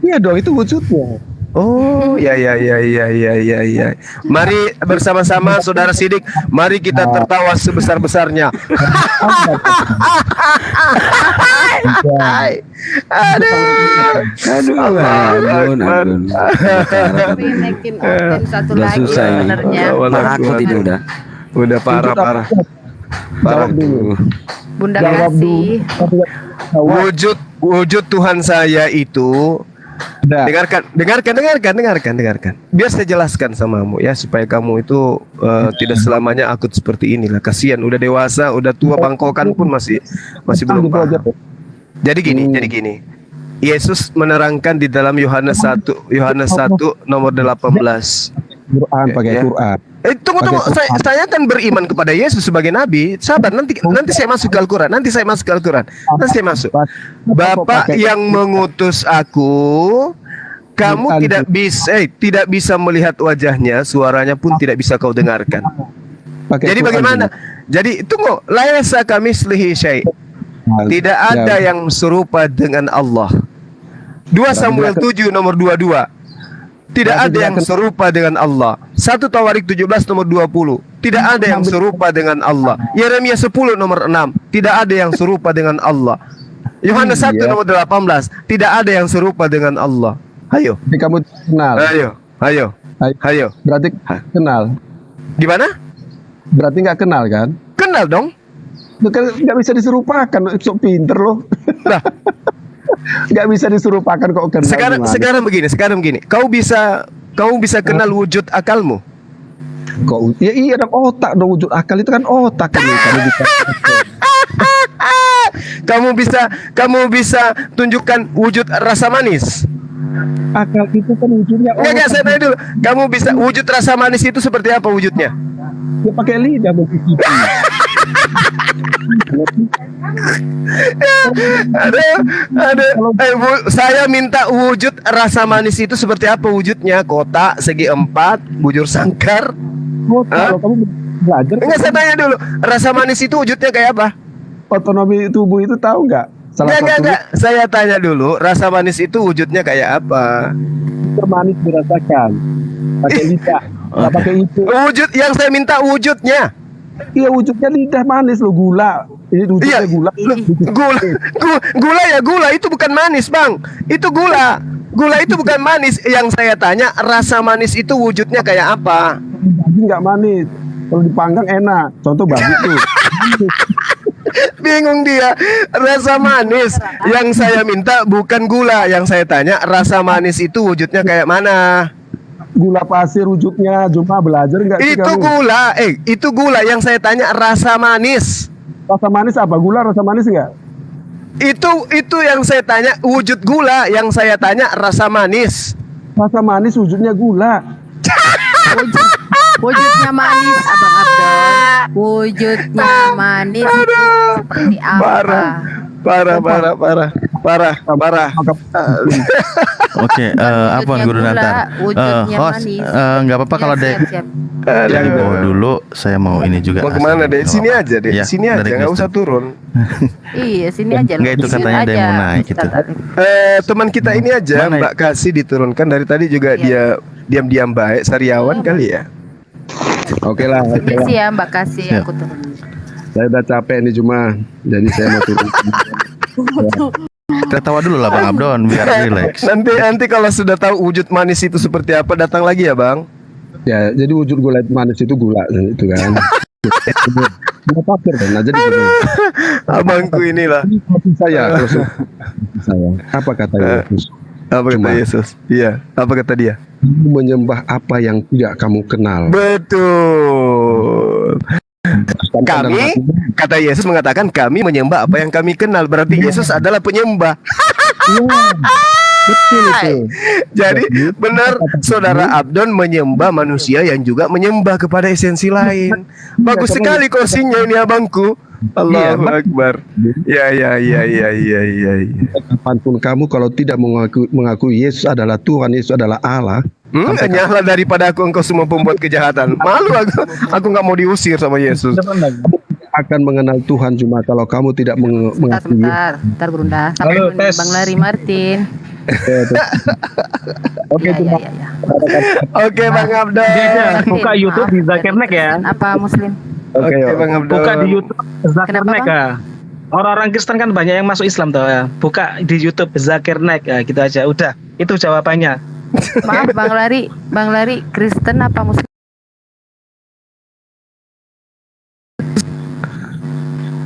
Iya dong, itu wujudnya. Oh, ya. Mari bersama-sama saudara Sidik, mari kita tertawa sebesar-besarnya. Aduh. Naikin Oten satu Udah lagi susah ini. sebenarnya. Takut ini udah. Udah parah. Jawab dulu. Bunda Jawab kasih. dulu. Wujud Tuhan saya itu, Udah. dengarkan. Biar saya jelaskan samamu ya, supaya kamu itu tidak selamanya akut seperti inilah. Kasihan udah dewasa, udah tua bangkokan pun masih belum Gitu aja. paham. Jadi gini. Yesus menerangkan di dalam Yohanes 1 nomor 18. Quran, pakai Ya. Quran. Tunggu. Saya kan beriman kepada Yesus sebagai nabi. Sabar, nanti saya masuk ke Al-Quran. Nanti saya masuk. Bapak yang mengutus aku, kamu tidak bisa melihat wajahnya, suaranya pun tidak bisa kau dengarkan. Pakai Jadi Quran bagaimana? Jadi tunggu, laisa kamislihi syai'. dulu. Tidak ada yang serupa dengan Allah. 2 Samuel 7 nomor 22. Tidak ada yang serupa dengan Allah. 1 Tawarik 17 nomor 20. Tidak ada yang serupa dengan Allah. Yeremia 10 nomor 6. Tidak ada yang serupa dengan Allah. Yohanes 1 nomor 18. Tidak ada yang serupa dengan Allah. Ayo. Jadi kamu kenal. Ayo. Hayo. Berarti kenal. Gimana? Berarti nggak kenal kan? Kenal dong. Itu kan nggak bisa diserupakan. Sok pinter loh. Nah, Nggak bisa diserupakan kok kenal. gimana? sekarang begini. Kau bisa kenal wujud akalmu. Kok ya iya dong, otak dong, wujud akal itu kan otak kan. Kamu bisa Kamu bisa tunjukkan wujud rasa manis. akal itu kan wujudnya Enggak, saya tanya dulu. Kamu bisa wujud rasa manis itu seperti apa wujudnya? Ya pakai lidah mencicipi. Saya minta wujud rasa manis itu seperti apa wujudnya? Kotak, segi empat, bujur sangkar. Kalau kamu belajar Enggak, saya tanya dulu. Rasa manis itu wujudnya kayak apa? otonomi tubuh itu tahu nggak? Enggak. Saya tanya dulu, rasa manis itu wujudnya kayak apa? Termanis dirasakan. Pakai lidah, nggak pakai itu. Wujud yang saya minta wujudnya. Iya wujudnya lidah manis lo, gula. Ini wujudnya Iya, gula. Gula itu bukan manis, Bang. Itu gula. Gula itu bukan manis. Yang saya tanya, rasa manis itu wujudnya kayak apa? Daging nggak manis. Kalau dipanggang enak. Contoh babi tuh. Bingung dia. Rasa manis yang saya minta bukan gula. Yang saya tanya, rasa manis itu wujudnya kayak mana? Gula pasir wujudnya. Cuma belajar nggak sih Itu kamu? gula. Itu gula. Yang saya tanya, rasa manis. Rasa manis apa? Gula rasa manis nggak? Itu yang saya tanya, wujud gula. Yang saya tanya, rasa manis. Rasa manis wujudnya gula. Wujudnya manis, Abang Abdon. Wujudnya manis itu seperti apa? Parah. Oke, apa Guru gula, Nantar? wujudnya Host, manis. nggak apa-apa Ya, kalau deh siap. dari bawah dulu. Saya mau ini juga. Mau kemana deh? Nggak Sini apa-apa. aja deh. Ya, Sini aja, dari nggak usah Kristen. turun. Iya, sini aja. Nggak, itu Sini katanya ada yang aja, mau naik Ustaz itu. Arif. Teman kita ini aja, Mana ya? Mbak Kasih diturunkan dari tadi juga Iya. dia diam-diam baik, sariawan kali ya. Oke lah. Permisi ya Mbak Kasih, Siap. aku turun. Saya udah capek nih cuma. Jadi saya mau turun. Kita tawa dulu lah Bang Abdon biar relax. Nanti kalau sudah tahu wujud manis itu seperti apa, datang lagi ya, Bang. Ya, jadi wujud gula manis itu gula itu kan. Gula pasir kan. Nah, jadi gini. Abangku inilah. Hati saya terus saya. Apa kata Yesus? Apa kata Cuma- Yesus? Iya, apa kata dia? Kamu menyembah apa yang tidak kamu kenal. Betul. Kata Yesus mengatakan kami menyembah apa yang kami kenal. Berarti Yesus adalah penyembah. Betul itu. Jadi benar Saudara Abdon menyembah manusia yang juga menyembah kepada esensi lain. Bagus sekali kursinya ini abangku. Allahu Akbar. Ya. Kapanpun kamu kalau tidak mengakui Yesus adalah Tuhan, Yesus adalah Allah, Nyala daripada aku engkau semua pembuat kejahatan. Malu aku nggak mau diusir sama Yesus. akan mengenal Tuhan cuma kalau kamu tidak mengakui. Bentar Brunda. Sampai Halo, tes. Bang Larry Martin. Oke, Ya. Oke Bang Abdon. Dia buka YouTube di Zakirnek ya. Apa Muslim? Oke Bang Abdon. Buka di YouTube Zakirnek Kenapa, ya. Orang-orang Kristen kan banyak yang masuk Islam tuh ya. Buka di YouTube Zakirnek ya, gitu aja. Udah, itu jawabannya. Maaf Bang Larry Kristen apa Muslim?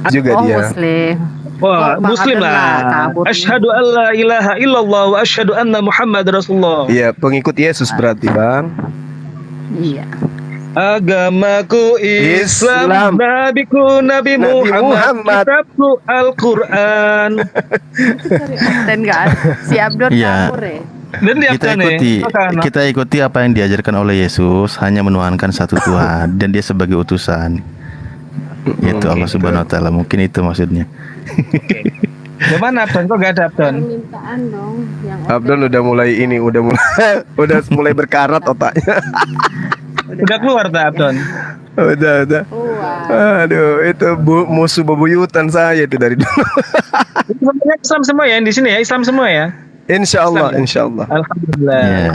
Juga Oh dia. Muslim. Wah, Bang Muslim Abdul lah. kabur. Asyhadu an la ilaha illallah wa asyhadu anna Muhammad Rasulullah. Iya, pengikut Yesus berarti Bang. Iya. Agamaku Islam, Islam. Nabiku Nabi Nabi Muhammad, Muhammad. kitabku Al-Quran. Dan enggak si Abdon Iya. kabur ya. Dan Kita ikuti apa yang diajarkan oleh Yesus, hanya menuhankan satu Tuhan dan dia sebagai utusan. Yaitu Allah Subhanahu wa taala. Mungkin itu maksudnya. Gimana Abdon? Kok gak ada Abdon? Permintaan dong yang Abdon udah mulai udah mulai berkarat otaknya. Udah keluar tak Abdon? Udah. Aduh, itu musuh bebuyutan saya itu dari dulu. Islam semua ya di sini ya, Islam semua ya. Insya Allah. Alhamdulillah. Iya.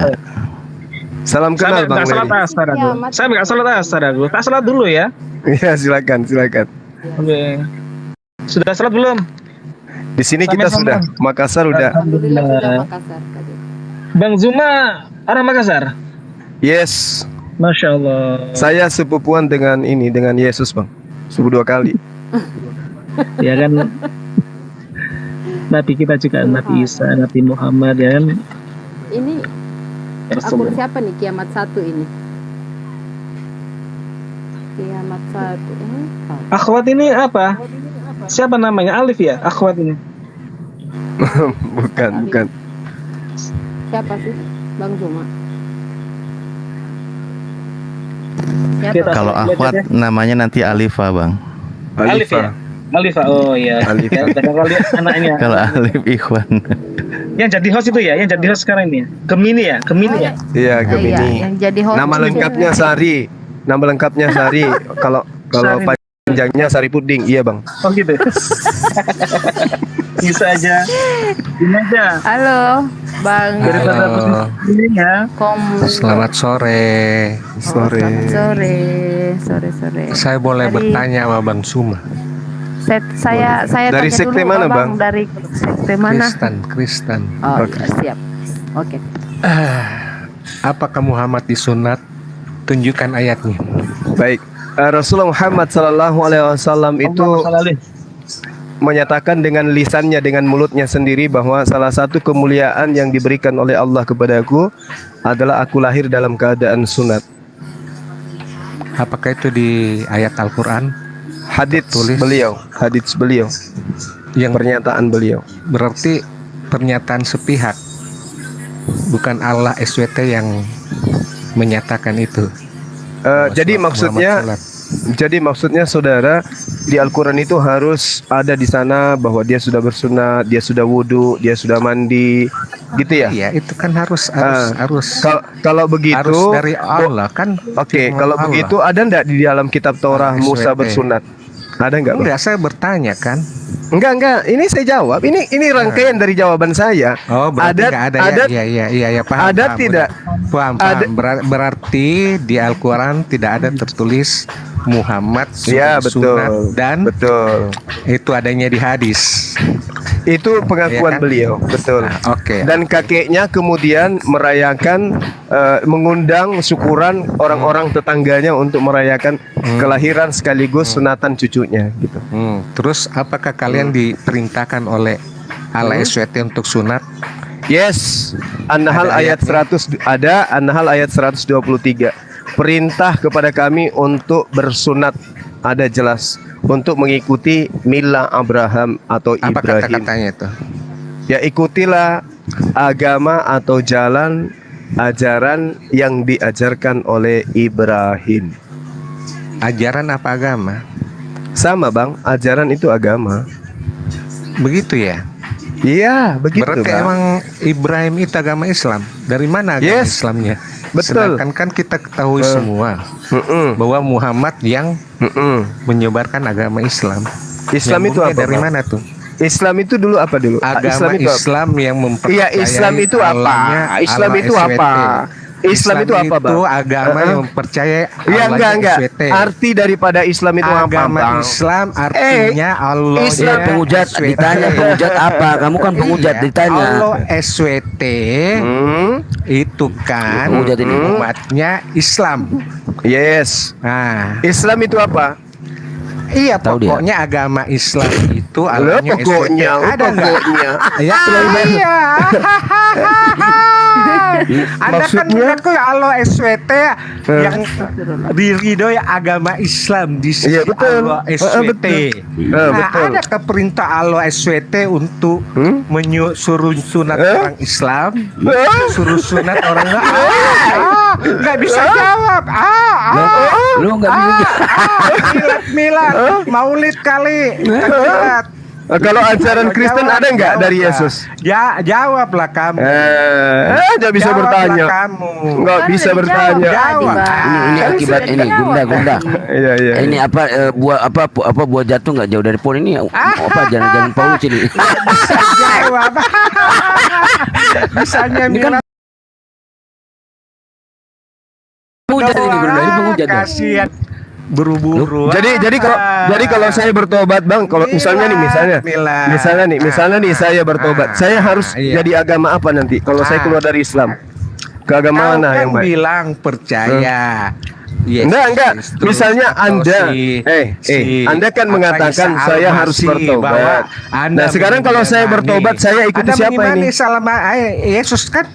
Salam Saya kenal Bang nggak salat Larry. asar aku. Saya nggak salat asar aku. Tak salat dulu ya. Iya, silakan. Oke. Sudah salat belum? Di sini kita sudah, Makassar udah. Alhamdulillah. Makassar tadi. Bang Zuma orang Makassar. Yes. Masya Allah. Saya sepupuan dengan Yesus, Bang. Sepupu 2 kali. Ya kan. Nabi kita juga Nabi Isa, Nabi Muhammad ya kan. Ini akun siapa nih Kiamat 1 ini? Kiamat 1. Akhwat ini apa? Siapa namanya? Alif ya? Akhwat ini. Bukan. Siapa sih? Bang Zuma. Kalau akhwat namanya nanti Alifa, Bang. Alif ya? Alifa. Oh iya. Alifa. Ya, kalau lihat anaknya. Kalau Alif Ikhwan. Yang jadi host itu ya, yang jadi host sekarang ini. Gemini ya? Iya, Iya, Gemini. yang jadi host. Nama lengkapnya Sari. Kalau Sari. panjangnya Sari Puding. Iya, Bang. Oh gitu. Bisa aja. Ini aja. Halo, Bang. Halo. Ini ya. Selamat sore. Sore. Sore. Saya boleh Dari- bertanya sama Bang Suma. Saya Dari tanya sekte dulu, mana, Bang? Dari sekte mana? Kristen. Oh, Oke. iya, siap. Oke. Apakah Muhammad disunat? Tunjukkan ayatnya. Baik. Rasulullah Muhammad SAW itu menyatakan dengan lisannya, dengan mulutnya sendiri bahwa salah satu kemuliaan yang diberikan oleh Allah kepadaku adalah aku lahir dalam keadaan sunat. Apakah itu di ayat Al-Quran? Hadits Tulis. beliau, Yang pernyataan beliau. berarti pernyataan sepihak, bukan Allah SWT yang menyatakan itu. Jadi Muhammad maksudnya saudara, di Al-Quran itu harus ada di sana bahwa dia sudah bersunat, dia sudah wudhu, dia sudah mandi, gitu ya. Iya, itu kan harus. Kalau begitu, Harus dari Allah kan. Oke, firman kalau Allah. begitu ada enggak di dalam kitab Torah Musa SWT. bersunat? Ada enggak, Bang? Enggak, saya bertanya kan. Enggak. Ini saya jawab. Ini rangkaian dari jawaban saya. Oh, berarti enggak ada ya. Iya, paham. Ada paham, tidak? udah. Paham. Ada- Berarti di Al-Quran tidak ada tertulis Muhammad Ya, sunat dan betul. itu adanya di hadis. Itu pengakuan Iya kan? beliau, betul. Nah, oke. Dan kakeknya kemudian merayakan, mengundang syukuran orang-orang tetangganya untuk merayakan kelahiran sekaligus sunatan cucunya, gitu. Terus apakah kalian diperintahkan oleh Allah SWT untuk sunat? Yes, An-Nahl Ada ayat 100 ada, An-Nahl ayat 123. Perintah kepada kami untuk bersunat, ada jelas, untuk mengikuti milah Abraham atau Apa Ibrahim. kata-katanya itu? Ya, ikutilah agama atau jalan ajaran yang diajarkan oleh Ibrahim. Ajaran apa agama? Sama, Bang, ajaran itu agama. Begitu ya? Iya, begitu, Berarti Bang. emang Ibrahim itu agama Islam. Dari mana agama Yes. Islamnya? Betul. Sedangkan kan kita ketahui semua Mm-mm, bahwa Muhammad yang mm-mm. menyebarkan agama Islam. Islam itu Nyambungnya apa, dari Bang? mana tuh? Islam itu dulu apa dulu? Agama itu apa? Islam yang mempercayai Iya, Islam itu apa? Allahnya Islam Allah itu SWT. apa? Islam itu apa, Bang? Itu agama yang mempercayai Iya, Allahnya enggak. SWT. Arti daripada Islam itu apa, Agama Bang? Islam artinya Allah Islam Penghujat ditanya penghujat apa? Kamu kan penghujat ditanya. Allah SWT itu kan Penghujat ini. umatnya Islam. Yes. Nah, Islam itu apa? iya Tahu dia. pokoknya agama Islam itu Halo, Allahnya pokoknya, SWT. Ada nggak? pokoknya. Ya, iya. Anda kan Maksudnya? mengaku ya Allah SWT yang diridhoi agama Islam di sisi Iya, betul. Allah Betul. SWT. Nah, Betul. adakah perintah Allah SWT untuk suruh sunat orang Islam, suruh sunat orang nggak bisa jawab. Lu nggak bisa. Milad, maulid kali. Milad. Kalau ajaran Kristen ada nggak dari Jawablah. Yesus? Ya, jawablah kamu. Nggak bisa Jawablah bertanya. kamu. Nggak bisa bertanya. Jawab. Ini akibat ini gunda. Iya. Ini apa buah apa buah jatuh nggak jauh dari pohon ini apa jangan Paulus ini. Jawab. Bisanya Ini kan Milad. penghujat ini gunda, ini penghujat. Ya. Kasihan. Buru-buru. Jadi kalau saya bertobat, Bang, kalau misalnya nih saya bertobat, saya harus iya. jadi agama apa nanti kalau saya keluar dari Islam? Keagamaan Kau mana kan yang baik? bilang percaya. Yesus Enggak. Kristus Misalnya atau Anda, Anda kan apa mengatakan Isa saya Al-Masih, harus bahwa bertobat. Anda Nah, sekarang kalau saya mengimani. bertobat, saya ikuti Anda siapa mengimani ini? selama Yesus kan?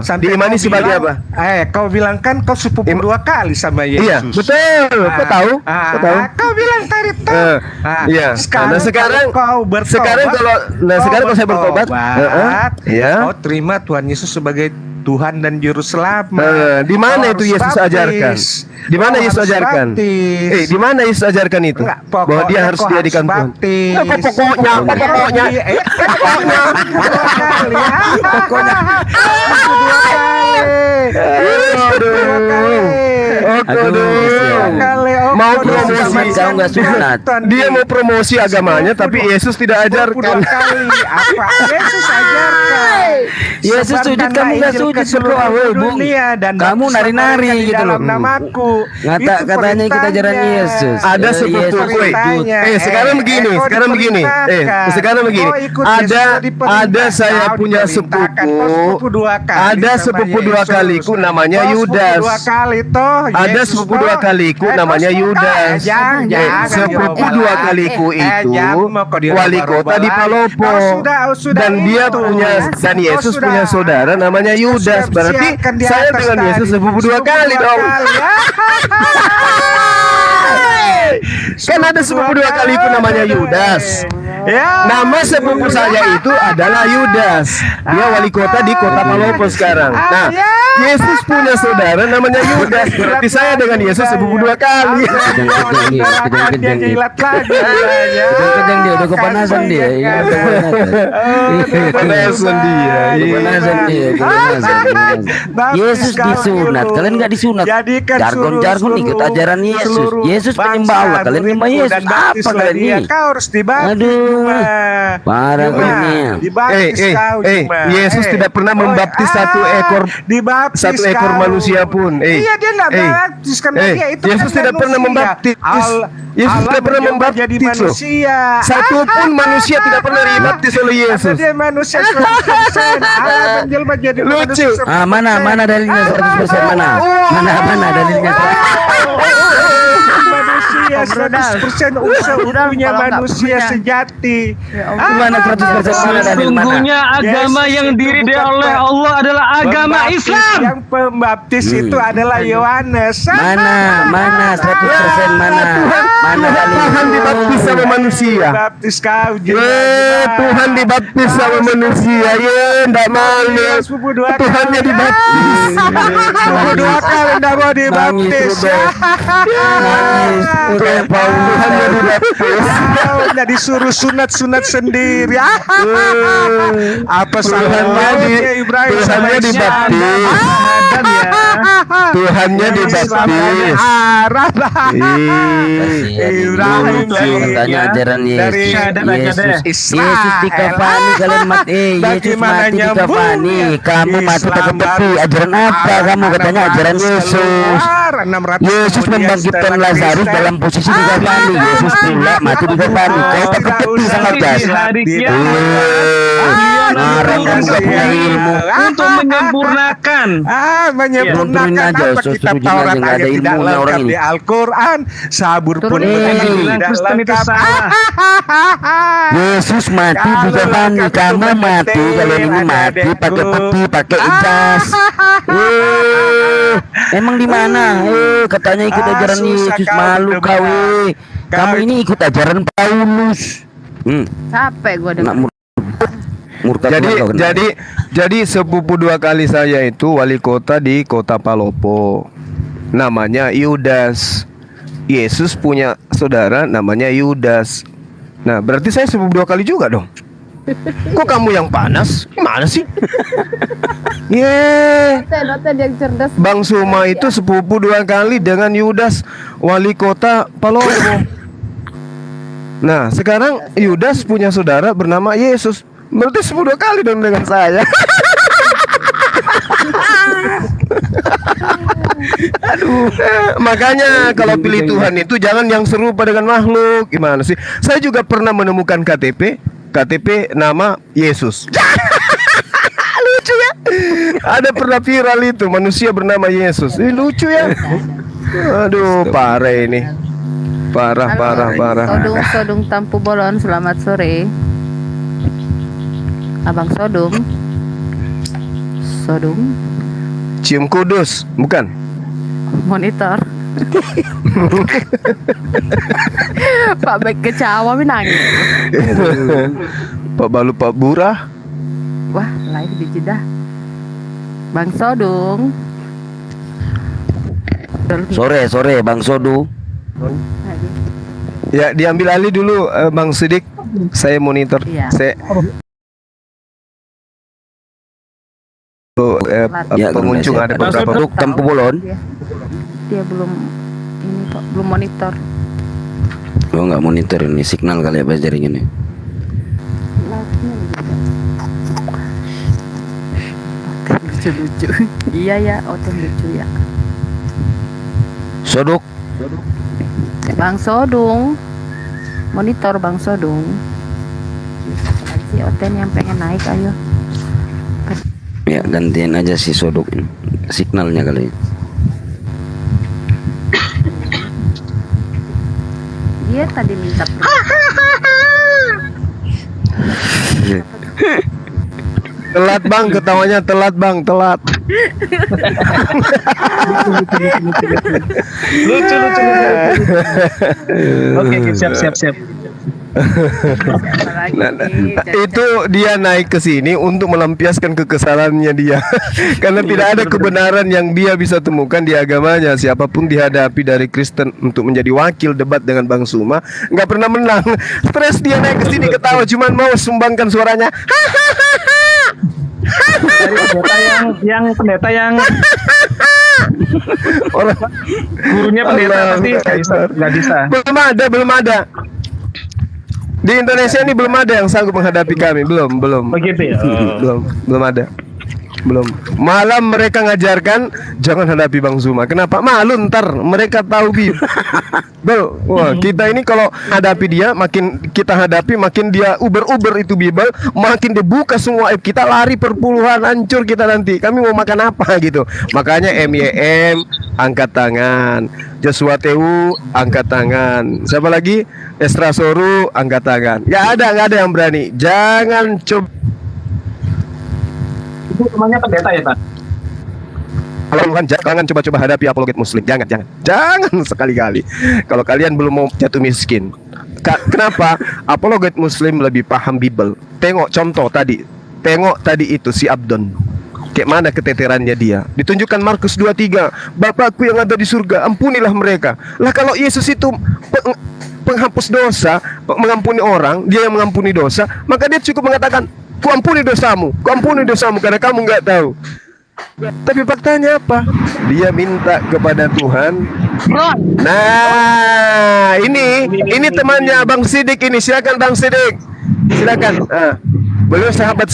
Sampai Diimani kau sebagai bilang, apa? Kau bilang kan kau sepupu 2 kali sama Yesus. Iya, betul. Kau tahu? Kau tahu? Kau bilang tadi tuh. Iya. Nah, sekarang kau bertobat, sekarang kalau saya bertobat, iya. kau terima Tuhan Yesus sebagai Tuhan dan Juru Selamat. Di mana itu Yesus ajarkan? Di mana Yesus ajarkan? Di mana Yesus ajarkan itu? Bahwa dia harus dijadikan Tuhan. Pokoknya. Mau promosi, dia mau promosi agamanya, tapi Yesus tidak ajarkan. Yesus ajarkan. Yesus sujud, kamu nggak sujud, berdoa, Bung. Kamu nari-nari gitu loh. Namaku. Katanya ikut ajaran Yesus. Ada sepupuku. Sekarang begini. Ada saya punya sepupu. Ada sepupu 2 kaliku namanya Yudas. Ada sepupu 2 kaliku namanya Yudas. Sepupu 2 kaliku itu wali kota di Palopo. Dan Yesus punya saudara namanya Yudas. Berarti saya dengan Yesus sepupu 2 kali dong. Kan ada sepupu 2 kaliku namanya Yudas. Nama sepupu saya itu adalah Yudas. Dia wali kota di kota Palopo sekarang. Nah, Yesus punya saudara namanya Yudas. Berarti saya dengan Yesus sepupu 2 kali. Dia nyilat lagi. Kejang dia, udah kepanasan dia. Kepanasan dia. Yesus disunat, kalian nggak disunat. Jargon-jargon ikut ajaran Yesus. Yesus penyembah Allah, kalian menyembah Yesus. Apa kalian ini? Kau harus dibaptis. Aduh, parah kalian. Yesus tidak pernah membaptis satu ekor manusia pun. Iya, dia nggak baptis karena dia itu Yesus tidak pernah membaptis. Yesus tidak pernah membaptis loh. Satu pun manusia tidak pernah dibaptis oleh Yesus. Dia manusia 100%. Allah menjelma jadi Lucu. Mana dalilnya 100%? Mana dalilnya? Manusia 100% utuhnya manusia sejati. Mana 100%? Mana dalil mana? Sesungguhnya agama yang diri oleh Allah adalah agama Islam. Yang pembaptis itu adalah Yohanes. Mana 100% mana? Mana dalil? Tuhan dibaptis sama manusia. Baptis kau Tuhan dibaptis sama manusia. Ndak malu. Tuhannya dibaptis. Sepupu 2 kali ndak mau dibaptis. Tuhannya dibaptis. Kau disuruh sunat sendiri. Apa salahnya Ibrahim Tuhannya dibaptis. Tuhannya dibaptis. Ibrahim katanya ajaran Yesus. Yesus dikafani kalian mati. Yesus mati dikafani. Kamu mati pakai peti. Ajaran apa kamu? Katanya ajaran Yesus. Yesus membangkitkan Lazarus dalam posisi dikafani. Yesus pula mati dikafani. Kau pakai peti sangat gas. Ngarang kamu gak punya ilmu. Untuk menyempurnakan menyempurnakan apa kitab Taurat aja tidak lengkap di Al-Quran. Sabur pun tidak lengkap. Yesus mati dikafani. Kamu mati. Kalian ini mati pakai peti, pakai jas. Emang di mana? Katanya ikut ajaran Yesus. Malu kau. Kamu ini ikut ajaran Paulus. Capek gue dengar. Jadi sepupu 2 kali saya itu wali kota di kota Palopo. Namanya Yudas. Yesus punya saudara namanya Yudas. Nah, berarti saya sepupu 2 kali juga dong. Kok kamu yang panas? Gimana sih? Dosen yang cerdas. Bang Suma itu sepupu 2 kali dengan Yudas wali kota Palopo. Nah, sekarang Yudas punya saudara bernama Yesus. Berarti 10 kali dong dengan saya. Aduh. Makanya kalau pilih Tuhan itu jangan yang serupa dengan makhluk. Gimana sih? Saya juga pernah menemukan KTP nama Yesus. Lucu ya. Ada pernah viral itu manusia bernama Yesus. Ini lucu ya. Aduh, parah ini. Parah. Sodung Tampu Bolon, selamat sore. Abang Sodung. Cium kudus, bukan? Monitor. Pak Bek kecewa menangis. Pak Balu Pak Burah. Wah, lain di Jeddah. Bang Sodung. Sore Bang Sodu. Ya, diambil alih dulu Bang Sidik. Saya monitor. Iya. Saya pengunjung ada beberapa. Untuk Tampu Bolon. Dia belum ini kok, belum monitor. Oh, nggak monitor ini, signal kali ya Pak jaringan ini. Lucu. Iya ya, oten lucu ya. Soduk. Bang Sodung. Monitor Bang Sodung. Si oten yang pengen naik, ayo. Ya, gantiin aja si Soduk ini. Signalnya kali. Dia tadi minta Telat Bang, ketawanya telat Bang, telat. Lucu. Oke, siap. Itu dia naik ke sini untuk melampiaskan kekesalannya dia. Karena tidak ada kebenaran yang dia bisa temukan di agamanya. Siapapun dihadapi dari Kristen untuk menjadi wakil debat dengan Bang Suma, nggak pernah menang. Stres dia naik ke sini ketawa, cuman mau sumbangkan suaranya. Pendeta yang Orang gurunya pendeta pasti nggak bisa. Belum ada. Di Indonesia ini belum ada yang sanggup menghadapi kami, belum. Begitu ya. Belum ada. Malam mereka ngajarkan jangan hadapi Bang Zuma. Kenapa? Malu ntar mereka tahu Bibel. Wah, kita ini kalau hadapi dia, makin kita hadapi makin dia uber itu Bibel, makin dibuka semua aib kita, lari perpuluhan, hancur kita nanti. Kami mau makan apa gitu. Makanya MYM angkat tangan, Joshua Tewu angkat tangan. Siapa lagi? Estra Soru angkat tangan. Nggak ada yang berani. Jangan coba. Itu namanya pendeta ya, Pak? Kalau jangan coba-coba hadapi apologet muslim. Jangan sekali-kali. Kalau kalian belum mau jatuh miskin. Kenapa? Apologet muslim lebih paham Bible. Tengok contoh tadi. Itu si Abdon. Kayak mana keteterannya dia. Ditunjukkan Markus 2:3. Bapakku yang ada di surga, ampunilah mereka. Lah kalau Yesus itu penghapus dosa, mengampuni orang, dia yang mengampuni dosa, maka dia cukup mengatakan, Kuampuni dosamu karena kamu nggak tahu. Tapi faktanya apa? Dia minta kepada Tuhan. Nah, ini temannya Bang Sidik ini. Silakan Bang Sidik. Silakan. Beliau sahabat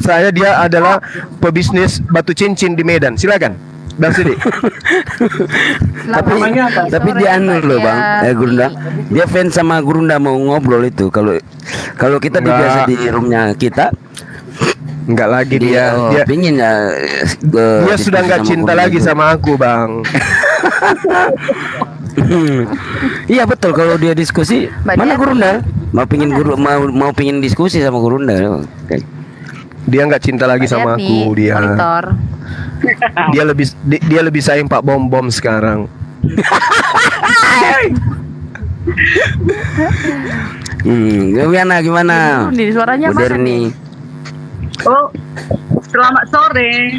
saya, dia adalah pebisnis batu cincin di Medan. Silakan. Bang Sidik. tapi dia anu loh Bang, Gurunda. Dia fans sama Gurunda, mau ngobrol itu. Kalau kita biasa di roomnya kita, enggak lagi dia pingin ya. Dia sudah enggak cinta lagi sama aku, Bang. Iya betul, kalau dia diskusi mana Gurunda? Mau pingin diskusi sama Gurunda. Dia enggak cinta lagi sama aku, dia. Monitor. Dia lebih sayang Pak Bom sekarang. Gimana? Ini suaranya Udah nih. Oh, selamat sore.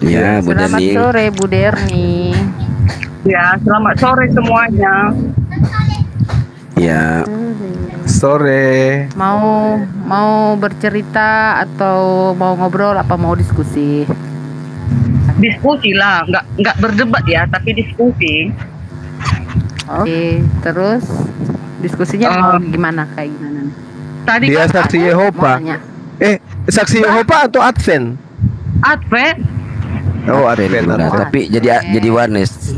Ya, Bu Selamat Derni. sore Bu Derni. Ya, selamat sore semuanya. Ya. Sore. Mau bercerita atau mau ngobrol apa mau diskusi? Diskusi lah, nggak berdebat ya, tapi diskusi. Oke, terus diskusinya mau gimana, kayak gimana nih? Tadi Dia kan saksi Yehova. Saksi Yehova atau Advent? Advent. Oh, Advent. Nah, tapi jadi warnes.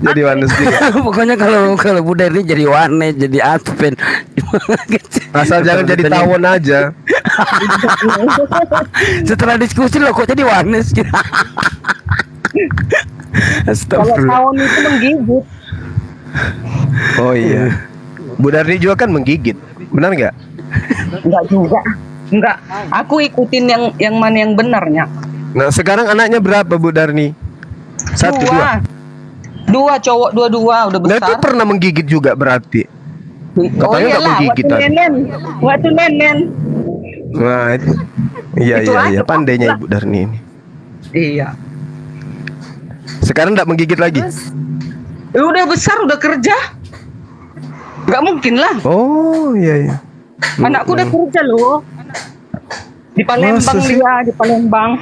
Jadi warnes juga. Pokoknya kalau Bu Derni jadi warnes, jadi Advent. Asal jangan jadi tawon aja. Setelah diskusi lo kok jadi warnes gitu. Kalau Astagfirullah. tawon itu menggigit. Oh iya. Bu Darni juga kan menggigit, benar nggak? Enggak juga. Enggak. Aku ikutin yang mana yang benarnya. Nah sekarang anaknya berapa Bu Darni? Satu dua. Dua cowok, dua udah Nah itu besar. pernah menggigit juga berarti. Oh Katanya nggak iyalah, menggigit waktu tadi. nenen. Waktu nenen. Nah itu. Iya Itu iya aja, iya Pak. pandainya Ibu Darni ini. Iya. Sekarang nggak menggigit lagi. Udah besar, udah kerja. Nggak mungkin lah. Oh iya iya. Anakku udah kerja loh. Di Palembang Masa sih? dia, di Palembang.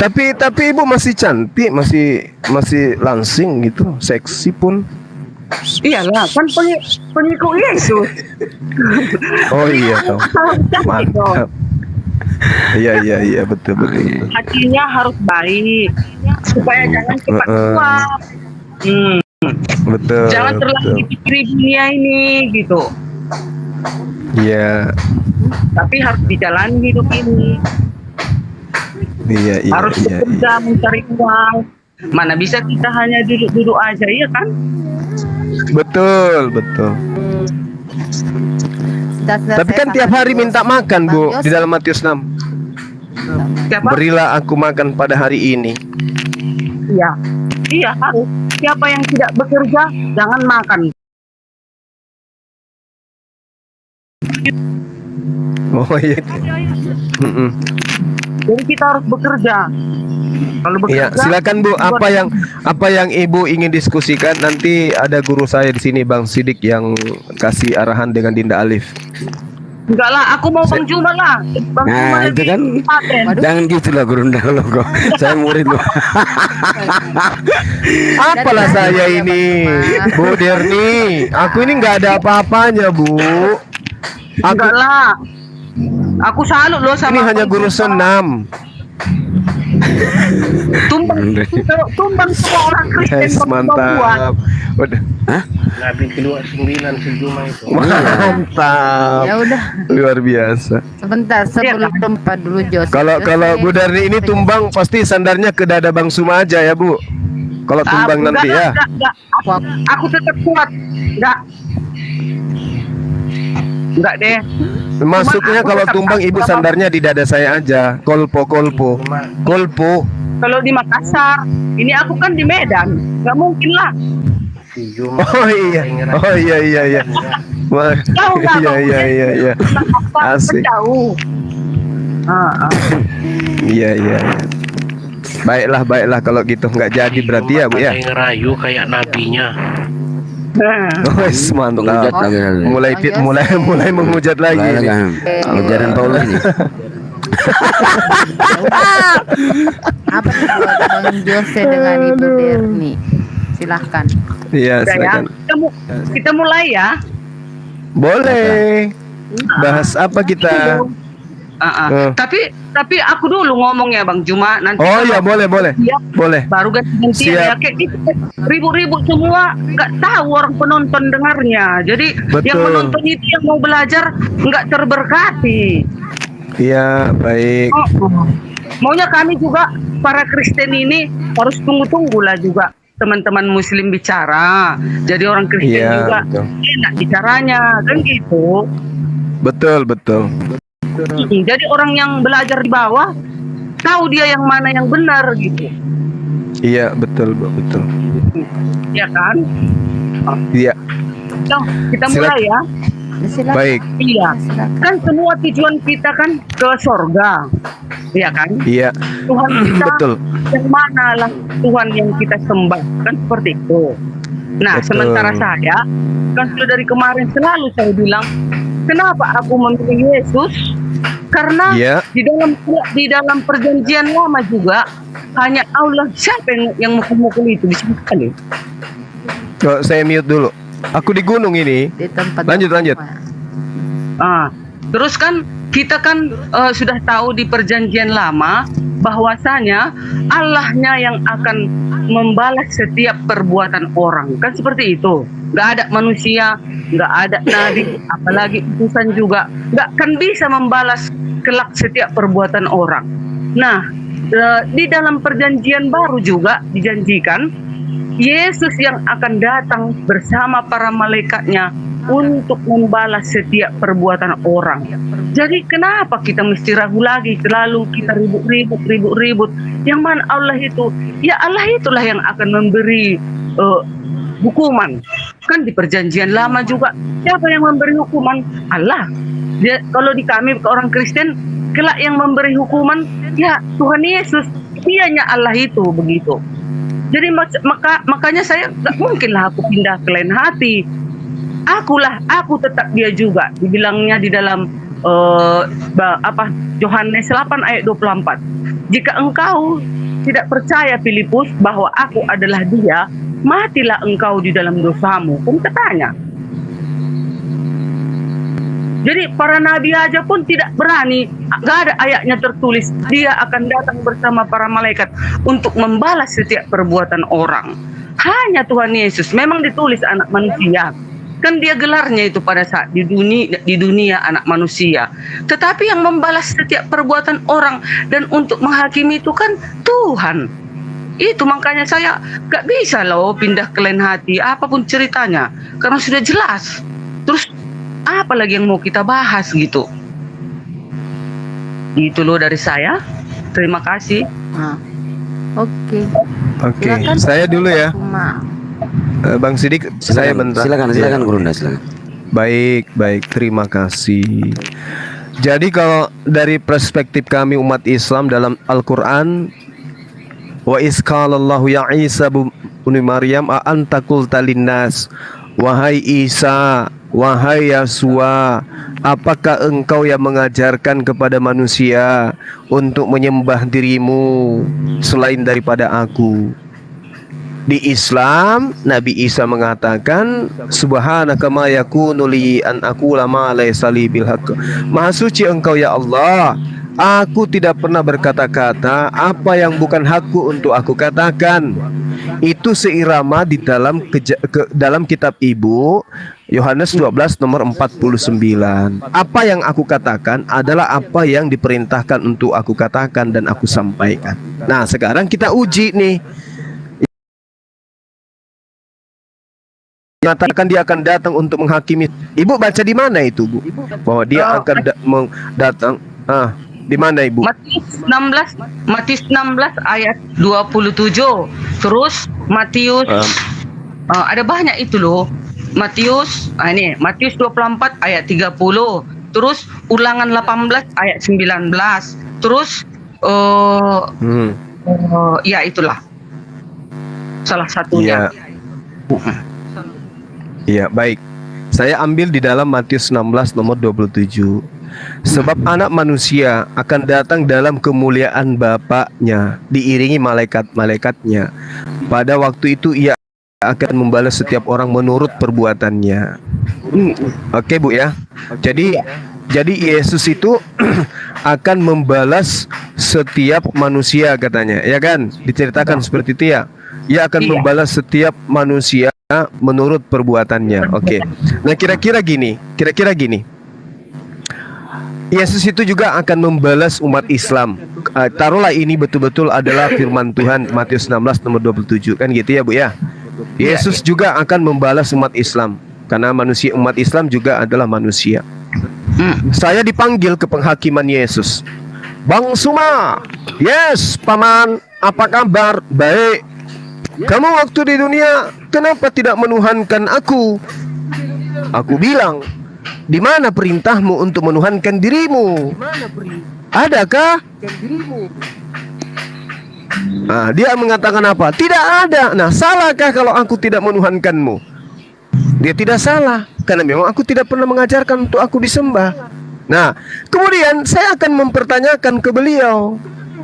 Tapi ibu masih cantik, masih langsing gitu, seksi pun. Iyalah, kan pengikut Yesus. Oh iya tahu. Mantap. Iya betul. Hatinya harus baik supaya jangan cepat tua. Betul. Jangan terlalu betul. dipikiri dunia ini gitu. Iya Tapi harus dijalani hidup ini. iya Harus bekerja mencari uang. Mana bisa kita hanya duduk-duduk aja, iya kan? betul. Tapi kan tiap hari minta makan Bu di dalam Matius 6. Siapa? Berilah aku makan pada hari ini. Iya. Iya harus. Siapa yang tidak bekerja jangan makan. Oh iya. Jadi kita harus bekerja. Kalau bekerja. Iya, silakan Bu. Apa yang Ibu ingin diskusikan, nanti ada guru saya di sini Bang Sidik yang kasih arahan dengan Dinda Alif. Enggak lah, aku mau Bang Juma lah. Bang Juma Nah itu lebih kan paten. jangan gitulah Gurunda lo kok. Saya murid lo. Apalah saya ini, Bu Derni. Aku ini nggak ada apa-apanya, Bu. Enggak lah. Aku salut loh sama Ini hanya Bang guru Juma. senam. Tumbang semua orang Kristen Yes, buat. mantap. Udah. Nabi kedua 9 sejumlah itu. Mantap. Ya udah, Luar biasa. sebentar sebelum tempat dulu Jos. Kalau Bu Darni ini tumbang pasti sandarnya ke dada Bang Suma aja ya, Bu. Kalau tumbang nanti ya. Enggak. Aku tetap kuat. Enggak deh. Maksudnya kalau tumbang ibu sandarnya di dada saya aja. Kolpo. Kalau di Makassar, ini aku kan di Medan, nggak mungkin lah. Oh iya. Wah, Tahu nggak? iya. Asik. Jauh. Iya. Baiklah kalau gitu nggak jadi berarti ya, Bu ya. Ngerayu kayak nabinya. Wes mantap. Penghujat lagi. Mulai menghujat lagi. Mulai ini. kan. Ajaran Paulus ini. Apa yang buat Bang Jose dengan Ibu Derni? Silahkan. Iya, Udah ya. silakan. Kita mulai ya. Boleh. Bahas apa kita? Tapi aku dulu ngomong ya Bang Juma nanti. Oh iya, kalau boleh. dia Boleh. baru ganti ya Siap. kayak gitu. Ribut-ribut semua nggak tahu orang penonton dengarnya. Jadi yang Betul. menonton itu yang mau belajar nggak terberkati. Iya, baik. Maunya kami juga para Kristen ini harus tunggu-tunggu lah juga teman-teman Muslim bicara. Jadi orang Kristen Iya, juga betul. enak bicaranya kan gitu. Betul. Jadi orang yang belajar di bawah tahu dia yang mana yang benar gitu, Iya, betul. ya kan? Iya, Nah, kita mulai ya. Silakan. baik. Iya, kan semua tujuan kita kan ke surga, ya kan? Iya, Tuhan kita betul. yang mana lah Tuhan yang kita sembah kan seperti itu. Nah, Betul. sementara saya kan sudah dari kemarin selalu saya bilang, kenapa aku memilih Yesus? Karena Iya. di dalam perjanjian lama juga hanya Allah siapa yang mukul-mukul itu disebutkan ya. Kok saya mute dulu. Aku di gunung ini. Di tempat Lanjut. Ah, Terus kan kita kan sudah tahu di perjanjian lama bahwasanya Allahnya yang akan membalas setiap perbuatan orang. Kan seperti itu. Nggak ada manusia, nggak ada nabi, apalagi utusan juga nggak akan bisa membalas kelak setiap perbuatan orang. Nah, di dalam perjanjian baru juga dijanjikan Yesus yang akan datang bersama para malaikatnya untuk membalas setiap perbuatan orang. Jadi kenapa kita mesti ragu lagi, selalu kita ribut. Yang mana Allah itu, ya Allah itulah yang akan memberi hukuman. Kan di perjanjian lama juga, siapa yang memberi hukuman? Allah. Kalau di kami orang Kristen, kelak yang memberi hukuman, ya Tuhan Yesus. Dianya Allah itu, begitu. Jadi makanya saya gak mungkinlah aku pindah ke lain hati. Aku tetap dia juga. Dibilangnya di dalam Yohanes 8 ayat 24. Jika engkau tidak percaya Filipus bahwa aku adalah dia, matilah engkau di dalam dosamu. Kan katanya. Jadi para nabi aja pun tidak berani, gak ada ayatnya tertulis dia akan datang bersama para malaikat untuk membalas setiap perbuatan orang. Hanya Tuhan Yesus, memang ditulis anak manusia. Kan dia gelarnya itu pada saat di dunia anak manusia. Tetapi yang membalas setiap perbuatan orang dan untuk menghakimi itu kan Tuhan. Itu makanya saya gak bisa loh pindah ke lain hati apapun ceritanya, karena sudah jelas. Terus apa lagi yang mau kita bahas gitu? Itu loh dari saya. Terima kasih. Oke. Oke, saya dulu ya. Bang Sidik, saya bentar. Silakan Gurunda, silakan. Baik, terima kasih. Jadi kalau dari perspektif kami umat Islam dalam Al-Qur'an, wa isqalallahu ya Isa bin Maryam a anta qulta linnas, wahai Isa, wahai Yasua, apakah engkau yang mengajarkan kepada manusia untuk menyembah dirimu selain daripada aku? Di Islam, Nabi Isa mengatakan, subhanaka ma yakunu li an aqula ma laysa li bil haqq. Maha suci engkau ya Allah, aku tidak pernah berkata-kata apa yang bukan hakku untuk aku katakan. Itu seirama di dalam kitab Ibu Yohanes 12 nomor 49. Apa yang aku katakan adalah apa yang diperintahkan untuk aku katakan dan aku sampaikan. Nah, sekarang kita uji nih. Mengatakan dia akan datang untuk menghakimi. Ibu baca di mana itu, Bu? Bahwa dia akan datang. Di mana, Ibu? Matius 16 ayat 27. Terus Matius ada banyak itu loh. Matius 24 ayat 30. Terus Ulangan 18 ayat 19. Terus ya itulah salah satunya. Iya, baik. Saya ambil di dalam Matius 16 nomor 27. Sebab anak manusia akan datang dalam kemuliaan Bapaknya, diiringi malaikat-malaikatnya. Pada waktu itu ia akan membalas setiap orang menurut perbuatannya. Oke, Bu ya. Jadi Yesus itu akan membalas setiap manusia katanya, ya kan? Diceritakan seperti itu ya. Ia akan membalas setiap manusia menurut perbuatannya. Oke. Nah, kira-kira gini. Yesus itu juga akan membalas umat Islam. Taruhlah ini betul-betul adalah firman Tuhan Matius 16 nomor 27, kan gitu ya, Bu ya. Yesus juga akan membalas umat Islam karena umat Islam juga adalah manusia. Saya dipanggil ke penghakiman Yesus. Bang Suma, yes, Paman, apa kabar? Baik. Kamu waktu di dunia kenapa tidak menuhankan aku? Aku bilang, di mana perintahmu untuk menuhankan dirimu? Adakah? Nah, dia mengatakan apa? Tidak ada. Nah, salahkah kalau aku tidak menuhankanmu? Dia tidak salah, karena memang aku tidak pernah mengajarkan untuk aku disembah. Nah, kemudian saya akan mempertanyakan ke beliau,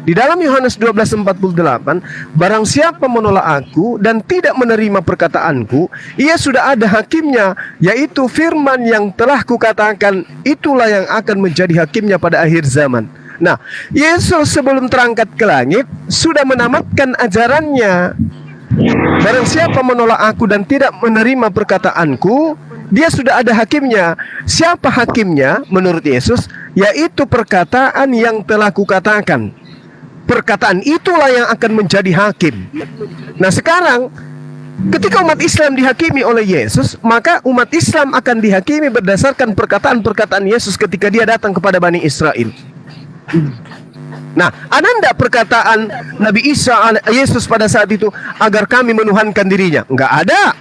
Di dalam Yohanes 12:48, barang siapa menolak aku dan tidak menerima perkataanku, ia sudah ada hakimnya, yaitu firman yang telah kukatakan, itulah yang akan menjadi hakimnya pada akhir zaman. Nah, Yesus sebelum terangkat ke langit sudah menamatkan ajarannya. Barang siapa menolak aku dan tidak menerima perkataanku, dia sudah ada hakimnya. Siapa hakimnya menurut Yesus? Yaitu perkataan yang telah kukatakan. Perkataan itulah yang akan menjadi hakim. Nah sekarang, ketika umat Islam dihakimi oleh Yesus, maka umat Islam akan dihakimi berdasarkan perkataan-perkataan Yesus ketika dia datang kepada Bani Israel. Nah, ada enggak perkataan Nabi Yesus pada saat itu agar kami menuhankan dirinya? Enggak ada.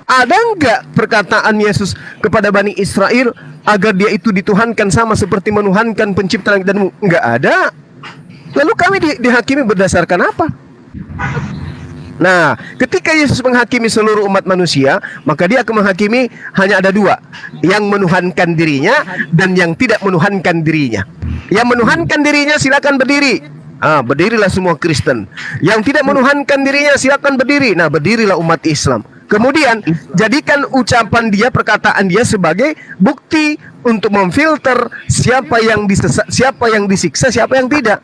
Ada enggak perkataan Yesus kepada Bani Israel agar dia itu dituhankan sama seperti menuhankan pencipta langit dan bumi? Enggak ada. Lalu kami dihakimi berdasarkan apa? Nah, ketika Yesus menghakimi seluruh umat manusia, maka dia akan menghakimi hanya ada dua, yang menuhankan dirinya dan yang tidak menuhankan dirinya. Yang menuhankan dirinya silakan berdiri. Berdirilah semua Kristen. Yang tidak menuhankan dirinya silakan berdiri. Nah, berdirilah umat Islam. Kemudian jadikan ucapan dia, perkataan dia sebagai bukti untuk memfilter siapa yang disiksa, siapa yang tidak.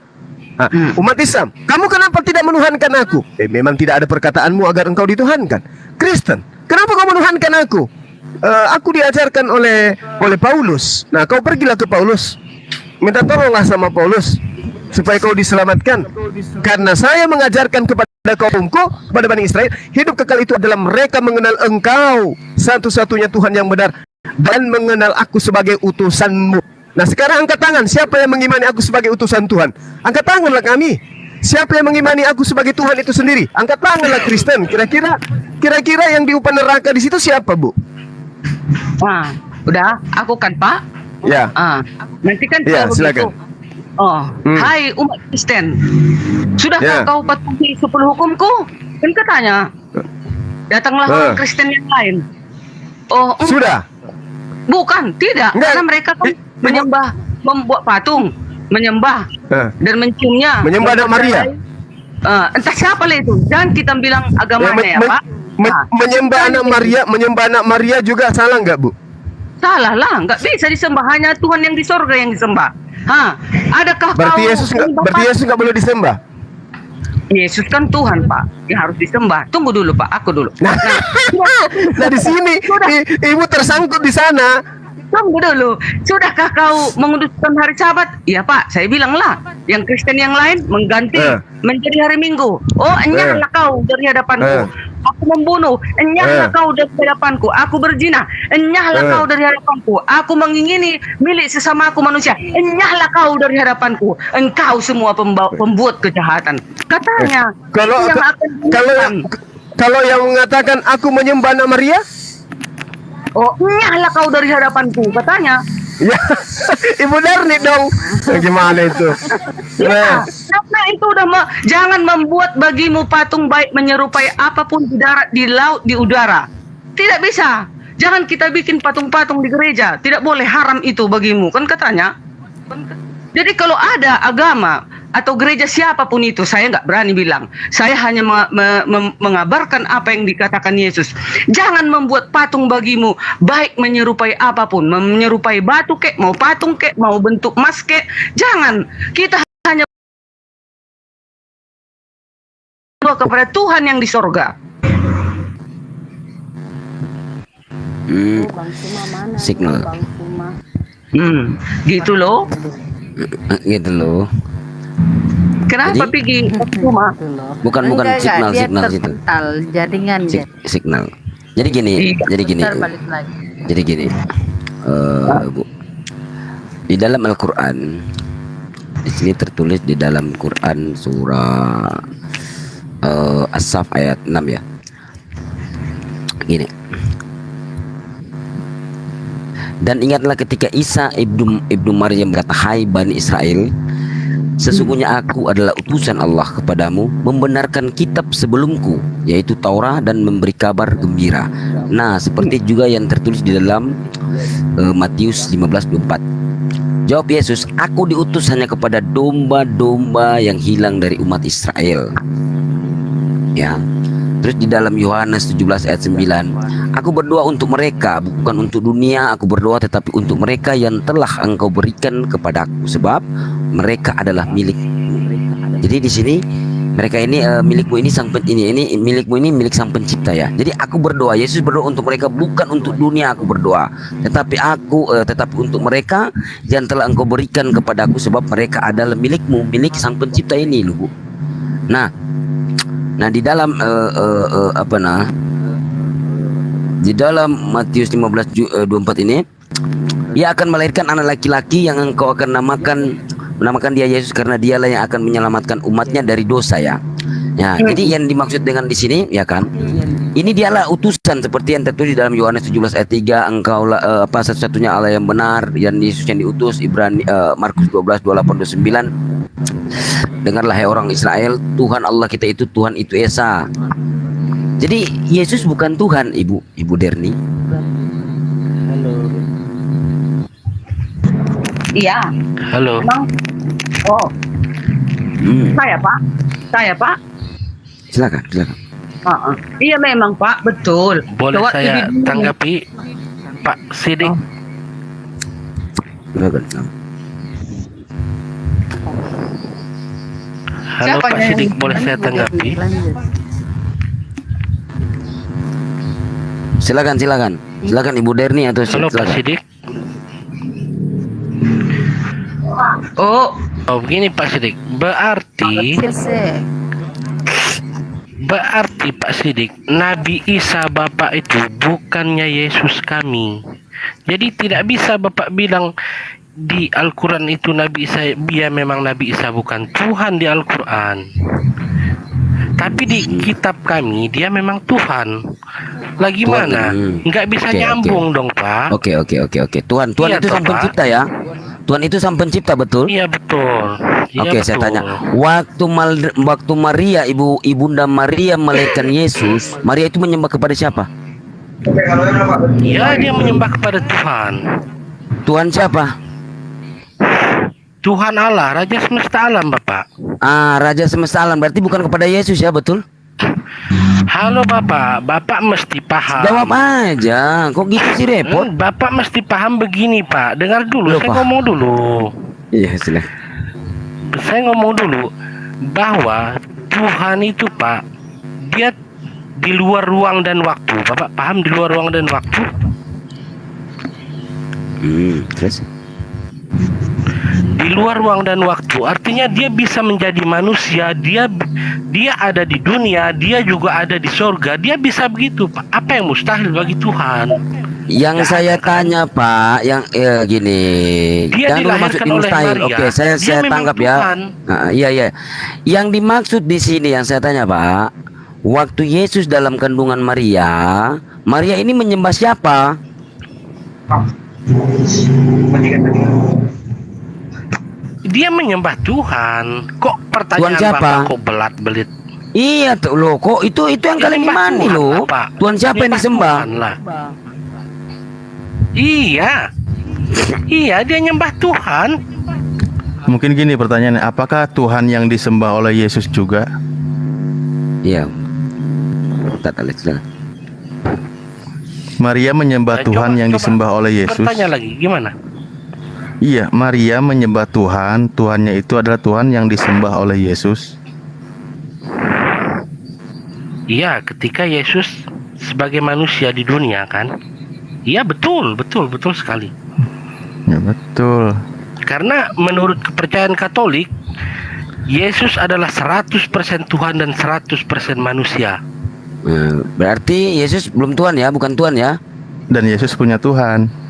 Umat Islam, kamu kenapa tidak menuhankan aku? Memang tidak ada perkataanmu agar engkau dituhankan. Kristen, kenapa kau menuhankan aku? Aku diajarkan oleh Paulus. Nah, kau pergilah ke Paulus, minta tolonglah sama Paulus supaya kau diselamatkan. Karena saya mengajarkan kepada kaumku, kepada Bani Israel, hidup kekal itu adalah mereka mengenal engkau satu-satunya Tuhan yang benar dan mengenal aku sebagai utusanmu. Nah sekarang angkat tangan, siapa yang mengimani aku sebagai utusan Tuhan? Angkat tanganlah kami. Siapa yang mengimani aku sebagai Tuhan itu sendiri? Angkat tanganlah Kristen. Kira-kira yang diupan neraka di situ siapa, Bu? Udah, aku kan Pak. Ya. Nanti kan ya, silakan. Hai umat Kristen, sudahkah kau patuhi 10 hukumku? Kan katanya, datanglah orang Kristen yang lain. Sudah. Bukan, tidak. Karena mereka kan menyembah, membuat patung, menyembah dan menciumnya. Menyembah anak Maria. Entah siapa lah itu. Dan kita bilang agamanya ya Pak. Menyembah anak Maria juga salah nggak, Bu? Salah lah, nggak bisa disembah, hanya Tuhan yang di sorga yang disembah. Adakah berarti Yesus nggak boleh disembah? Yesus kan Tuhan Pak, yang harus disembah. Tunggu dulu Pak, aku dulu. Nah di sini ibu tersangkut di sana. Tunggu dulu, sudahkah kau menguduskan hari Sabat? Iya Pak, saya bilang lah. Yang Kristen yang lain mengganti menjadi hari Minggu. Enyahlah kau dari hadapanku. Aku membunuh, enyahlah kau dari hadapanku. Aku berzina, enyahlah kau dari hadapanku. Aku mengingini milik sesama aku manusia, enyahlah kau dari hadapanku. Engkau semua pembuat kejahatan. Katanya. Kalau yang mengatakan aku menyembah anak Maria, nyahlah kau dari hadapanku, katanya. Ya, Ibu Darni dong. Gimana itu? Karena itu jangan membuat bagimu patung baik menyerupai apapun di darat, di laut, di udara. Tidak bisa. Jangan kita bikin patung-patung di gereja. Tidak boleh, haram itu bagimu, kan katanya. Jadi kalau ada agama atau gereja siapapun itu, saya nggak berani bilang. Saya hanya mengabarkan apa yang dikatakan Yesus. Jangan membuat patung bagimu baik menyerupai apapun, menyerupai batu kek, mau patung kek, mau bentuk emas kek. Jangan. Kita hanya kepada Tuhan yang di sorga. Signal. Gitu loh. Gitu loh. Kenapa pergi rumah? Bukan signal situ. Jaringan signal. Jadi gini. Bu. Di dalam Al-Qur'an, di sini tertulis di dalam Quran surah As-Saff ayat 6 ya. Gini. Dan ingatlah ketika Isa ibnu Maryam berkata, "Hai Bani Israel, sesungguhnya aku adalah utusan Allah kepadamu, membenarkan kitab sebelumku, yaitu Taurat, dan memberi kabar gembira." Nah, seperti juga yang tertulis di dalam Matius 15:24. Jawab Yesus, aku diutus hanya kepada domba-domba yang hilang dari umat Israel. Ya. Terus di dalam Yohanes 17 ayat 9, aku berdoa untuk mereka, bukan untuk dunia, aku berdoa tetapi untuk mereka yang telah engkau berikan kepadaku, sebab mereka adalah milik. Jadi di sini mereka ini milikmu ini ini milikmu ini milik sang pencipta ya. Jadi aku berdoa, Yesus berdoa untuk mereka, bukan untuk dunia aku berdoa, tetapi untuk mereka yang telah engkau berikan kepadaku, sebab mereka adalah milikmu, milik sang pencipta ini loh, Bu. Nah di dalam di dalam Matius 15:24 ini, ia akan melahirkan anak laki-laki yang engkau akan menamakan dia Yesus, karena dialah yang akan menyelamatkan umatnya dari dosa ya. Ya, jadi yang dimaksud dengan di sini ya kan, ini dialah utusan seperti yang tertulis di dalam Yohanes 17 ayat 3, engkaulah satu-satunya Allah yang benar, dan Yesus yang diutus. Markus 12 28-29, dengarlah hai orang Israel, Tuhan Allah kita itu Tuhan itu Esa. Jadi Yesus bukan Tuhan, Ibu Derni. Iya. Halo. Emang? Oh. Saya Pak. Silakan. Iya memang Pak, betul. Boleh saya tanggapi, Pak Sidik? Halo Pak Sidik, boleh saya tanggapi? Silakan Ibu Derni atau halo Pak Sidik. Oh begini Pak Sidik, berarti Pak Sidik, Nabi Isa Bapak itu bukannya Yesus kami. Jadi tidak bisa Bapak bilang di Al-Quran itu Nabi Isa, dia memang Nabi Isa bukan Tuhan di Al-Quran, tapi di kitab kami dia memang Tuhan. Lagi mana? Nggak bisa nyambung dong Pak. Oke. Tuhan iya, itu sang pencipta ya. Tuhan itu sang pencipta, betul? Iya betul. Oke, saya tanya. Waktu Maria, ibunda Maria melahirkan Yesus, Maria itu menyembah kepada siapa? Iya, dia menyembah kepada Tuhan. Tuhan siapa? Tuhan Allah, Raja Semesta Alam, Bapak. Raja Semesta Alam, berarti bukan kepada Yesus ya, betul? Halo Bapak mesti paham. Jawab aja, kok gitu sih repot? Bapak mesti paham begini Pak, dengar dulu, saya ngomong dulu. Iya, silakan. Saya ngomong dulu bahwa Tuhan itu Pak, dia di luar ruang dan waktu. Bapak paham di luar ruang dan waktu? Terus? Di luar ruang dan waktu, artinya dia bisa menjadi manusia, dia ada di dunia, dia juga ada di surga, dia bisa begitu Pak. Apa yang mustahil bagi Tuhan? Yang saya tanya Pak, yang gini, dia jangan dulu masuk di mustahil. Oke, saya tanggap ya. Iya. Yang dimaksud di sini yang saya tanya Pak, waktu Yesus dalam kandungan Maria ini menyembah siapa? Dia menyembah Tuhan. Kok pertanyaan Tuhan siapa? Bapak kok belat-belit? Iya tuh loh, kok itu yang kalian imani loh. Tuhan siapa yang disembah? Iya, dia nyembah Tuhan. Mungkin gini pertanyaannya, apakah Tuhan yang disembah oleh Yesus juga? Iya. Maria menyembah Tuhan yang disembah oleh Yesus. Bertanya lagi, gimana? Iya, Maria menyembah Tuhan, Tuhannya itu adalah Tuhan yang disembah oleh Yesus. Iya, ketika Yesus sebagai manusia di dunia kan. Iya, betul sekali. Ya, betul. Karena menurut kepercayaan Katolik, Yesus adalah 100% Tuhan dan 100% manusia. Berarti Yesus belum Tuhan ya, bukan Tuhan ya? Dan Yesus punya Tuhan.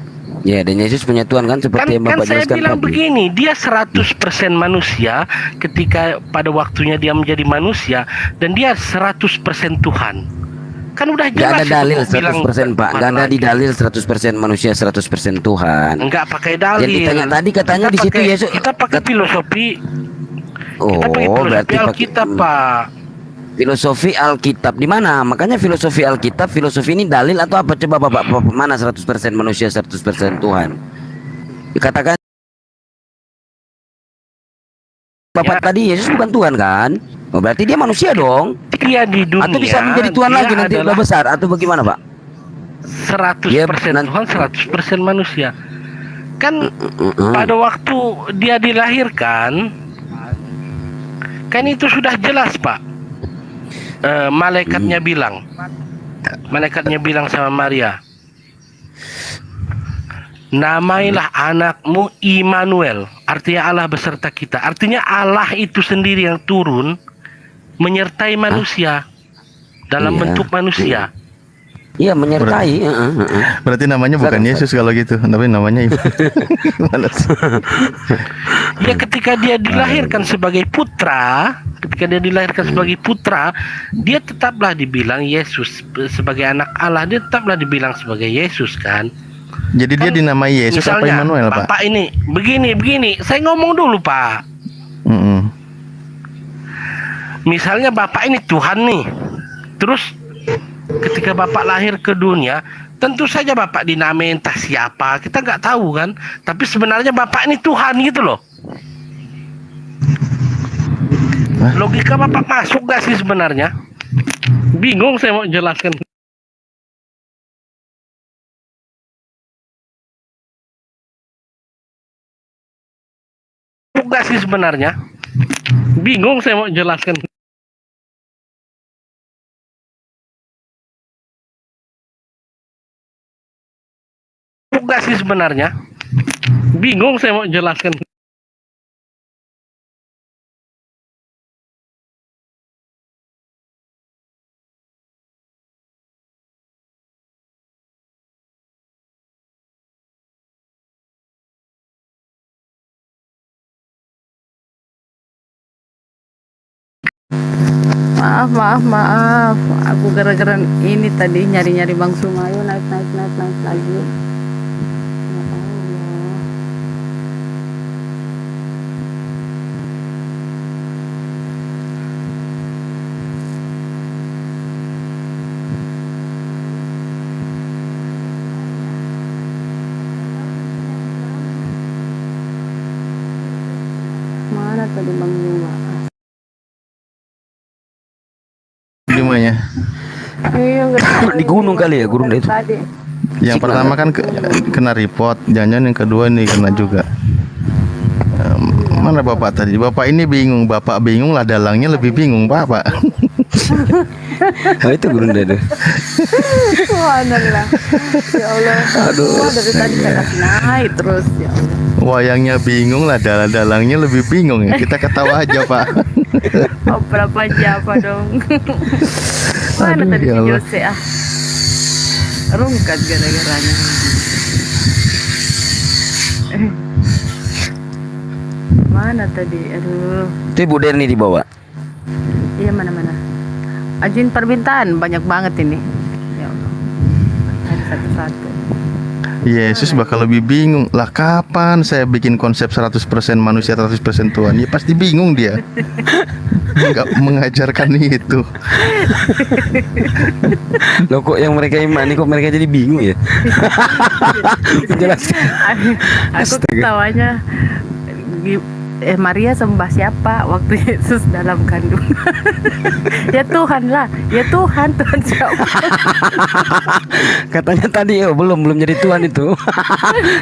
Ya, dan Yesus punya Tuhan kan, seperti yang Bapak saya jelaskan bilang tadi. Begini, dia 100% manusia ketika pada waktunya dia menjadi manusia, dan dia 100% Tuhan. Kan udah jelas. Gak ada dalil 100% Pak, gak ada di dalil 100% manusia 100% Tuhan. Enggak pakai dalil. Yang ditanya tadi katanya di situ Yesus. Kita pakai filosofi. Oh, berarti Alkitab Pak. Filosofi Alkitab di mana? Makanya filosofi Alkitab, filosofi ini dalil atau apa? Coba Bapak mana 100% manusia 100% Tuhan? Dikatakan Bapak tadi Yesus bukan Tuhan kan? Oh, berarti dia manusia dong. Dia di dunia. Atau bisa menjadi Tuhan dia lagi nanti udah besar atau bagaimana, Pak? 100% Tuhan, 100% manusia. Kan pada waktu dia dilahirkan, kan itu sudah jelas, Pak. Malaikatnya bilang sama Maria, namailah anakmu Immanuel, artinya Allah beserta kita. Artinya Allah itu sendiri yang turun menyertai manusia dalam bentuk manusia. Iya, menyertai. Berarti namanya bukan Yesus kalau gitu, tapi namanya Ya, ketika dia dilahirkan sebagai putra, dia tetaplah dibilang Yesus sebagai anak Allah, dia tetaplah dibilang sebagai Yesus kan. Jadi dia dinamai Yesus apa Immanuel, Pak? Bapak ini begini, saya ngomong dulu, Pak. Misalnya Bapak ini Tuhan nih, terus ketika Bapak lahir ke dunia, tentu saja Bapak dinamai entah siapa, kita nggak tahu kan. Tapi sebenarnya Bapak ini Tuhan gitu loh. Logika Bapak masuk gak sih sebenarnya? Bingung saya mau jelaskan. Gak sih sebenarnya? Bingung saya mau jelaskan. Gak sih sebenarnya? Bingung saya mau jelaskan. Maaf. Aku gara-gara ini tadi nyari-nyari Bang Suma. Ayo naik lagi. Ya Allah. Mana tadi Bang Suma? Gimana? Di gunung kali ya, gunung itu. Yang pertama kan kena report, jangan yang kedua ini kena juga. Mana Bapak tadi? Bapak ini bingung, Bapak bingung lah, dalangnya lebih bingung Bapak. Nah, itu gunung deh. Subhanallah. Ya Allah. Aduh. Dari tadi saya naik terus ya Allah. Wayangnya bingung lah, dalangnya lebih bingung ya. Kita ketawa aja Pak. Oh, berapa siapa dong? Mana tadi si Jose ah? Rungkat gara-garanya. Mana tadi? Aduh. Itu Ibu Derni dibawa. Iya, mana? Ajuin permintaan banyak banget ini. Ya Allah. Ada satu-satu. Yesus bakal lebih bingung. Lah kapan saya bikin konsep 100% manusia 100% Tuhan? Ya pasti bingung dia. Enggak mengajarkan itu. Loh, kok yang mereka imani kok mereka jadi bingung ya? Jelas. Aku ketawanya Maria sembah siapa waktu Yesus dalam kandungan? Ya Tuhan lah, ya Tuhan siapa? Katanya tadi belum jadi Tuhan itu.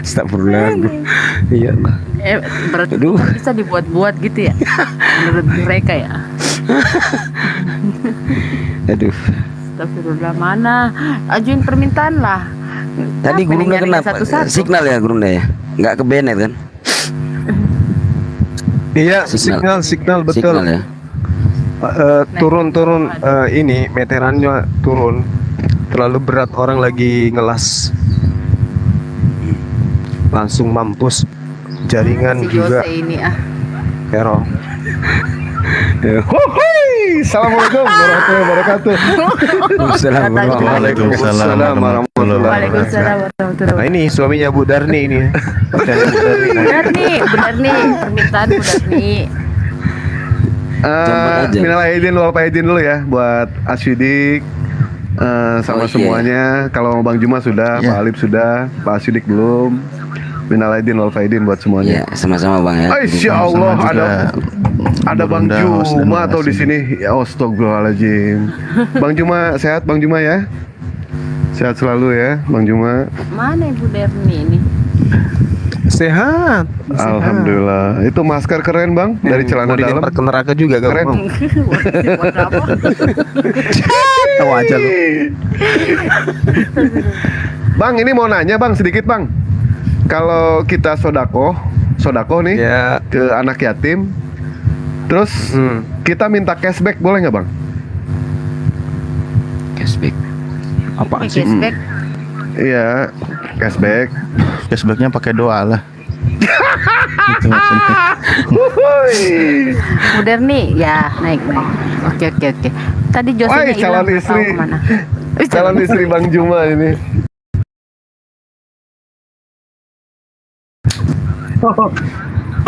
Astagfirullah. Iya. Berarti bisa dibuat-buat gitu ya? Menurut mereka ya. Aduh. Astagfirullah, mana? Ajuin permintaan lah. Tadi gurunya kenapa? Signal ya gurunya ya? Nggak ke Bennett kan? Iya, signal betul. Signal, ya? Turun ini meterannya turun. Terlalu berat, orang lagi ngelas. Langsung mampus. Jaringan si juga. Ini error. Assalamualaikum warahmatullahi wabarakatuh. Waalaikumsalam warahmatullahi wabarakatuh. Nah, ini suaminya Bu Darni ini. Bu Darni, permintaan Bu Darni. Minal aidin wal faizin dulu ya buat Asyidik sama semuanya. Kalau Bang Juma sudah, Pak Alif sudah, Pak Asyidik belum. Minal aidin wal faidin buat semuanya. Ya, sama-sama Bang ya. Insya Allah ada Bang Bunda Husnul Juma atau di Masin. sini. Ya astagfirullahaladzim. Bang Juma sehat Bang Juma ya? Sehat selalu ya Bang Juma. Mana Ibu Derni ini? Sehat. Alhamdulillah. Itu masker keren Bang dari celana Mau dalam. dilempar ke neraka juga gak Keren. mau. Buat apa? Tahu aja lu. Bang ini mau nanya Bang sedikit Bang. Kalau kita sodako nih Ya. ke anak yatim, terus kita minta cashback boleh nggak Bang? Cashback. Apaan sih? Cashback. Iya, cashback. Cashbacknya pakai doa lah. Itu maksudnya. Bu Derni, ya naik. Oke. Tadi Josenya Woi, calon hilang, nggak istri. tahu kemana. Calon istri Bang Juma ini.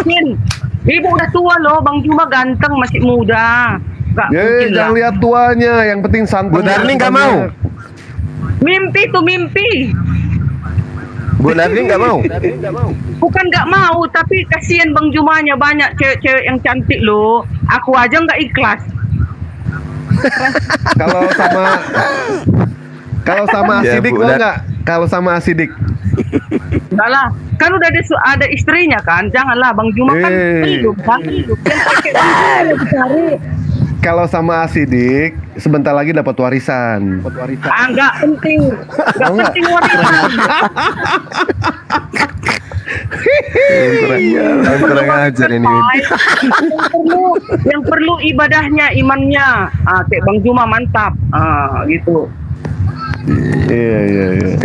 Min, ibu udah tua loh, Bang Juma ganteng masih muda. Gak mungkin lah. Jangan lihat tuanya, yang penting santun. Bu Darni nggak mau. Mimpi tuh mimpi. Bu Darni nggak mau. Bukan nggak mau, tapi kasihan Bang Jumanya banyak cewek-cewek yang cantik loh. Aku aja nggak ikhlas. Kalau sama Ya, Asidik Bu, mau dan- nggak? Kalau sama Asidik. Enggak lah, kan udah ada istrinya kan. Janganlah Bang Juma kan belum kan. Kalau sama Asidik, sebentar lagi dapat warisan. Ah, nggak penting. Nggak penting warisan. Kurang ajar ini. Yang perlu ibadahnya, imannya. Ah, kayak Bang Juma mantap. Ah, gitu. Iya.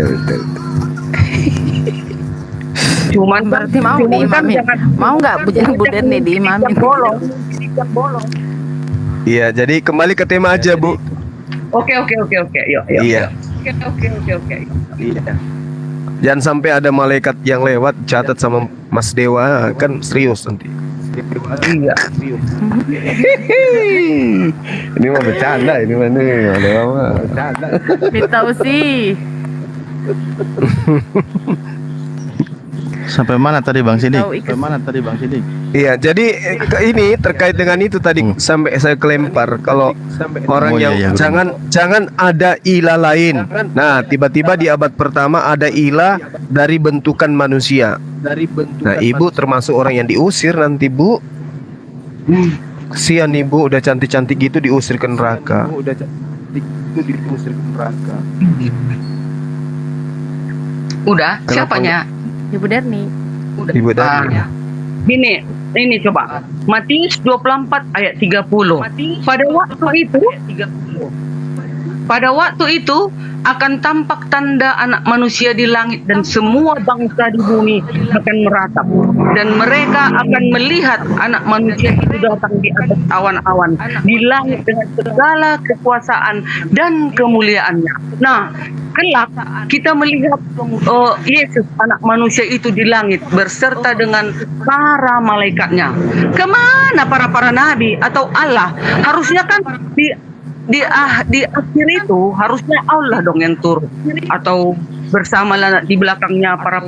Cuman Berarti mau cuman kan diimamin. jangan- Mau nggak Bu Derni diimamin? Yang bolong. Yang bolong. Iya, jadi kembali ke tema aja, Bu. Oke. Yuk. Iya. Oke. Iya. Jangan sampai ada malaikat yang lewat catat sama Mas Dewa, kan serius nanti. Iya. Ini mah bercanda, ini mah nih, Dewa mah bercanda. Tahu sih. Sampai mana tadi Bang Sidik? Tahu ikut. Iya, jadi ini terkait dengan itu tadi sampai saya kelempar kalau orang Oh, iya, yang iya, jangan ada ilah lain. Nah, tiba-tiba di abad pertama ada ilah dari bentukan manusia. Nah, ibu termasuk orang yang diusir nanti, Bu. Kesian ibu udah cantik-cantik gitu diusir ke neraka. Udah, siapanya? Ibu Derni. Ibu Darni. Gini, ini coba. Matius 24 ayat 30. Pada waktu itu akan tampak tanda anak manusia di langit dan semua bangsa di bumi akan meratap dan mereka akan melihat anak manusia itu datang di atas awan-awan di langit dengan segala kekuasaan dan kemuliaannya. Nah, kelak kita melihat Yesus anak manusia itu di langit berserta dengan para malaikatnya. Kemana para nabi atau Allah? Harusnya kan di akhir itu harusnya Allah dong yang turun atau bersama di belakangnya para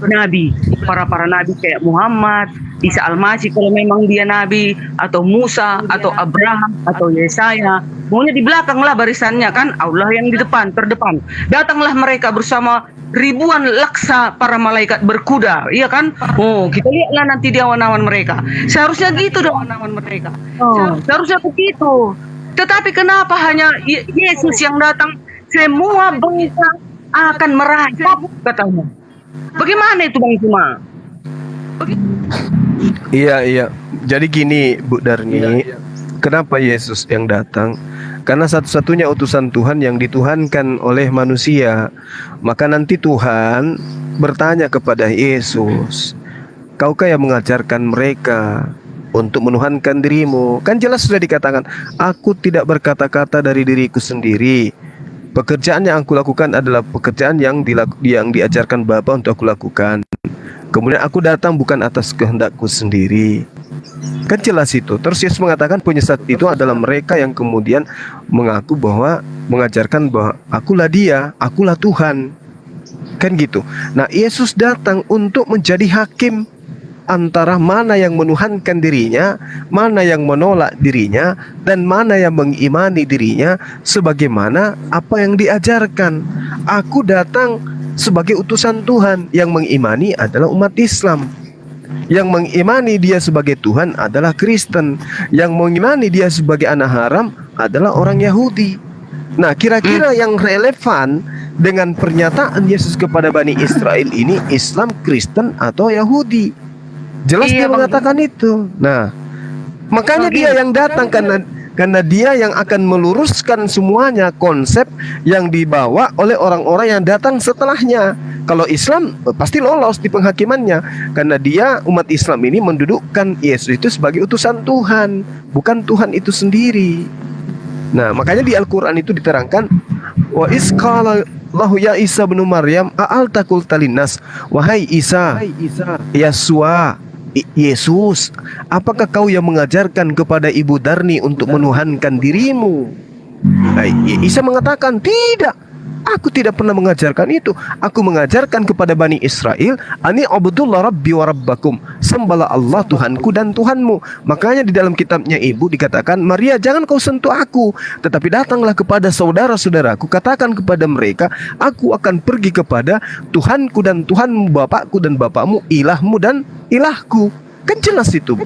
nabi, para nabi kayak Muhammad, Isa Al-Masih kalau memang dia nabi, atau Musa atau Abraham atau Yesaya. Maunya di belakang lah barisannya kan, Allah yang di depan, terdepan. Datanglah mereka bersama ribuan laksa para malaikat berkuda, iya kan? Oh, kita lihatlah nanti di awan-awan mereka. Seharusnya gitu dong awan mereka. Seharusnya begitu. Tetapi kenapa hanya Yesus yang datang? Semua bangsa akan merayap katanya. Bagaimana itu Bang Juma? Iya. Jadi gini, Bu Darni, kenapa Yesus yang datang? Karena satu-satunya utusan Tuhan yang dituhankan oleh manusia. Maka nanti Tuhan bertanya kepada Yesus, "Kaukah yang mengajarkan mereka untuk menuhankan dirimu?" Kan jelas sudah dikatakan, "Aku tidak berkata-kata dari diriku sendiri. Pekerjaan yang aku lakukan adalah pekerjaan yang diajarkan Bapa untuk aku lakukan. Kemudian aku datang bukan atas kehendakku sendiri." Kan jelas itu. Terus Yesus mengatakan penyesat itu adalah mereka yang kemudian mengaku bahwa mengajarkan bahwa akulah dia, akulah Tuhan. Kan gitu. Nah, Yesus datang untuk menjadi hakim antara mana yang menuhankan dirinya, mana yang menolak dirinya, dan mana yang mengimani dirinya sebagaimana apa yang diajarkan. Aku datang sebagai utusan Tuhan. Yang mengimani adalah umat Islam. Yang mengimani dia sebagai Tuhan adalah Kristen. Yang mengimani dia sebagai anak haram adalah orang Yahudi. Nah, kira-kira yang relevan dengan pernyataan Yesus kepada Bani Israel ini, Islam, Kristen, atau Yahudi? Jelas dia mengatakan itu. Nah, makanya dia yang datang karena dia yang akan meluruskan semuanya konsep yang dibawa oleh orang-orang yang datang setelahnya. Kalau Islam pasti lolos di penghakimannya karena dia umat Islam ini mendudukkan Yesus itu sebagai utusan Tuhan, bukan Tuhan itu sendiri. Nah, makanya di Al-Qur'an itu diterangkan wa isqala lahu ya Isa bin Maryam a'alta qulta linnas, wahai Isa, Yesua, Yesus, apakah kau yang mengajarkan kepada Ibu Darni untuk menuhankan dirimu? Isa mengatakan, tidak, aku tidak pernah mengajarkan itu. Aku mengajarkan kepada Bani Israel, ani abdullah rabbi wa rabbakum, sembahlah Allah Tuhanku dan Tuhanmu. Makanya di dalam kitabnya Ibu dikatakan, Maria, jangan kau sentuh aku, tetapi datanglah kepada saudara-saudaraku, katakan kepada mereka, aku akan pergi kepada Tuhanku dan Tuhanmu, Bapakku dan Bapakmu, ilahmu dan ilahku. Kan jelas itu.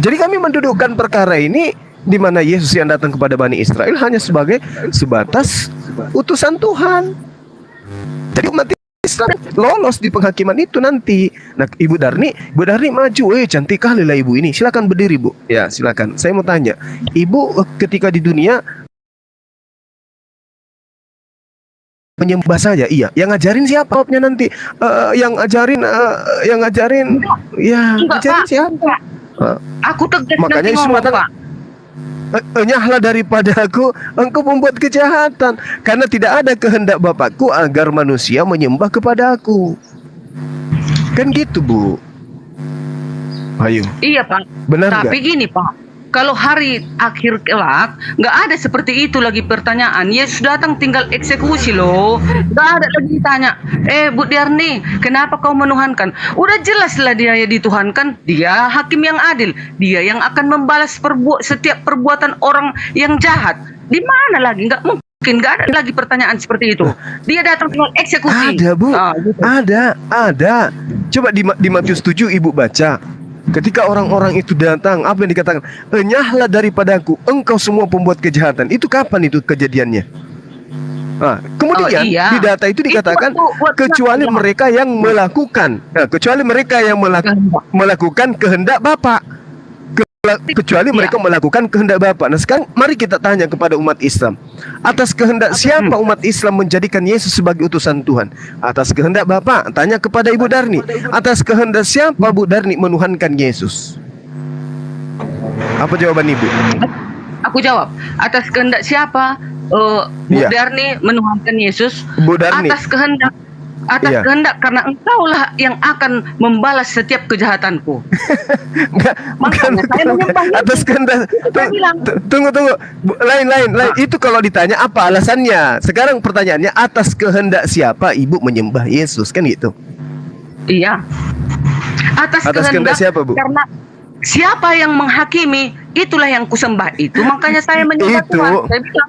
Jadi kami mendudukkan perkara ini di mana Yesus yang datang kepada Bani Israel hanya sebagai sebatas utusan Tuhan. Jadi umat Islam lolos di penghakiman itu nanti. Nah, Ibu Darni maju, cantik kali lah Ibu ini. Silakan berdiri, Bu. Ya, silakan. Saya mau tanya, Ibu ketika di dunia menyembah saja, iya. Yang ngajarin siapa? Nanti yang ngajarin siapa? Aku tegas makanya nanti ngomong, Pak. Enyahlah daripada aku, engkau membuat kejahatan, karena tidak ada kehendak Bapakku agar manusia menyembah kepada aku. Kan gitu, Bu. Ayo. Iya, Pak. Benar. Tapi gini, Pak, kalau hari akhir kelak nggak ada seperti itu lagi pertanyaan. Yesus datang tinggal eksekusi loh. Nggak ada lagi ditanya, Bu Darni, kenapa kau menuhankan? Udah jelaslah dia ya dituhankan. Dia hakim yang adil. Dia yang akan membalas setiap perbuatan orang yang jahat. Di mana lagi? Nggak mungkin. Nggak ada lagi pertanyaan seperti itu. Dia datang tinggal eksekusi. Ada, Bu. Gitu. Ada. Coba di Matius 7 Ibu baca. Ketika orang-orang itu datang, apa yang dikatakan? Enyahlah daripadaku, engkau semua pembuat kejahatan. Itu kapan itu kejadiannya? Nah, kemudian di data itu dikatakan kecuali mereka yang melakukan, kecuali mereka yang melakukan kehendak Bapa. Kecuali mereka melakukan kehendak Bapa. Nah, sekarang mari kita tanya kepada umat Islam, atas kehendak siapa umat Islam menjadikan Yesus sebagai utusan Tuhan? Atas kehendak Bapa? Tanya kepada Ibu Darni. Atas kehendak siapa Bu Darni menuhankan Yesus? Apa jawaban Ibu? Aku jawab, atas kehendak siapa Bu Darni menuhankan Yesus? Bu Darni. Atas kehendak kehendak, karena engkaulah yang akan membalas setiap kejahatanku. Makanya saya menyembah atas kehendak. Tunggu. Lain. Itu kalau ditanya apa alasannya? Sekarang pertanyaannya, atas kehendak siapa Ibu menyembah Yesus, kan gitu? Iya. Atas kehendak siapa, Bu? Karena siapa yang menghakimi, itulah yang kusembah itu. Makanya saya menyembah Tuhan. Saya bilang,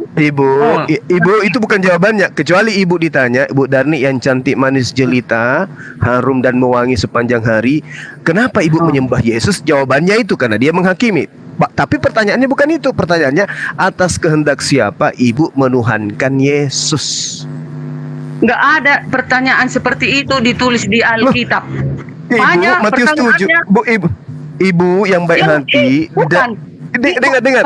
Ibu itu bukan jawabannya. Kecuali Ibu ditanya, Ibu Darni yang cantik, manis, jelita, harum dan mewangi sepanjang hari, kenapa Ibu menyembah Yesus? Jawabannya itu karena dia menghakimi. Tapi pertanyaannya bukan itu. Pertanyaannya, atas kehendak siapa Ibu menuhankan Yesus? Nggak ada pertanyaan seperti itu ditulis di Alkitab. Ibu, Matius 7. Ibu yang baik hati. Dengar.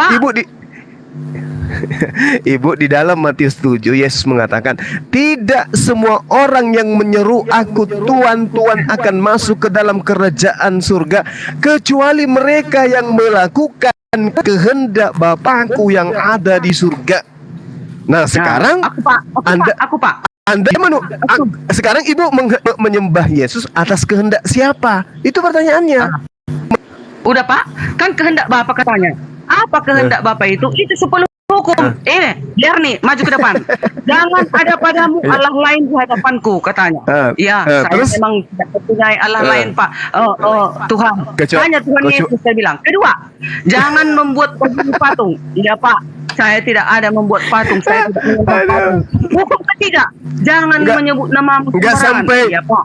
Ibu di dalam Matius 7 Yesus mengatakan, tidak semua orang yang menyeru aku Tuhan, Tuhan akan masuk ke dalam kerajaan surga, kecuali mereka yang melakukan kehendak Bapakku yang ada di surga. Nah, sekarang sekarang Ibu menyembah Yesus atas kehendak siapa? Itu pertanyaannya. Udah, Pak, kan kehendak Bapak katanya. Apa kehendak Bapak itu? Itu 10 hukum. Biar nih maju ke depan. Jangan ada padamu Allah lain di hadapanku, katanya. Saya terus? memang tidak mempunyai Allah lain, Pak. Tuhan. Hanya Tuhan Yesus, saya bilang. Kedua, jangan membuat patung. Iya, Pak. Saya tidak ada membuat patung. Saya tidak menyembah patung. Hukum ketiga, jangan menyebut namamu Enggak sembarangan. sampai, Iya, Pak.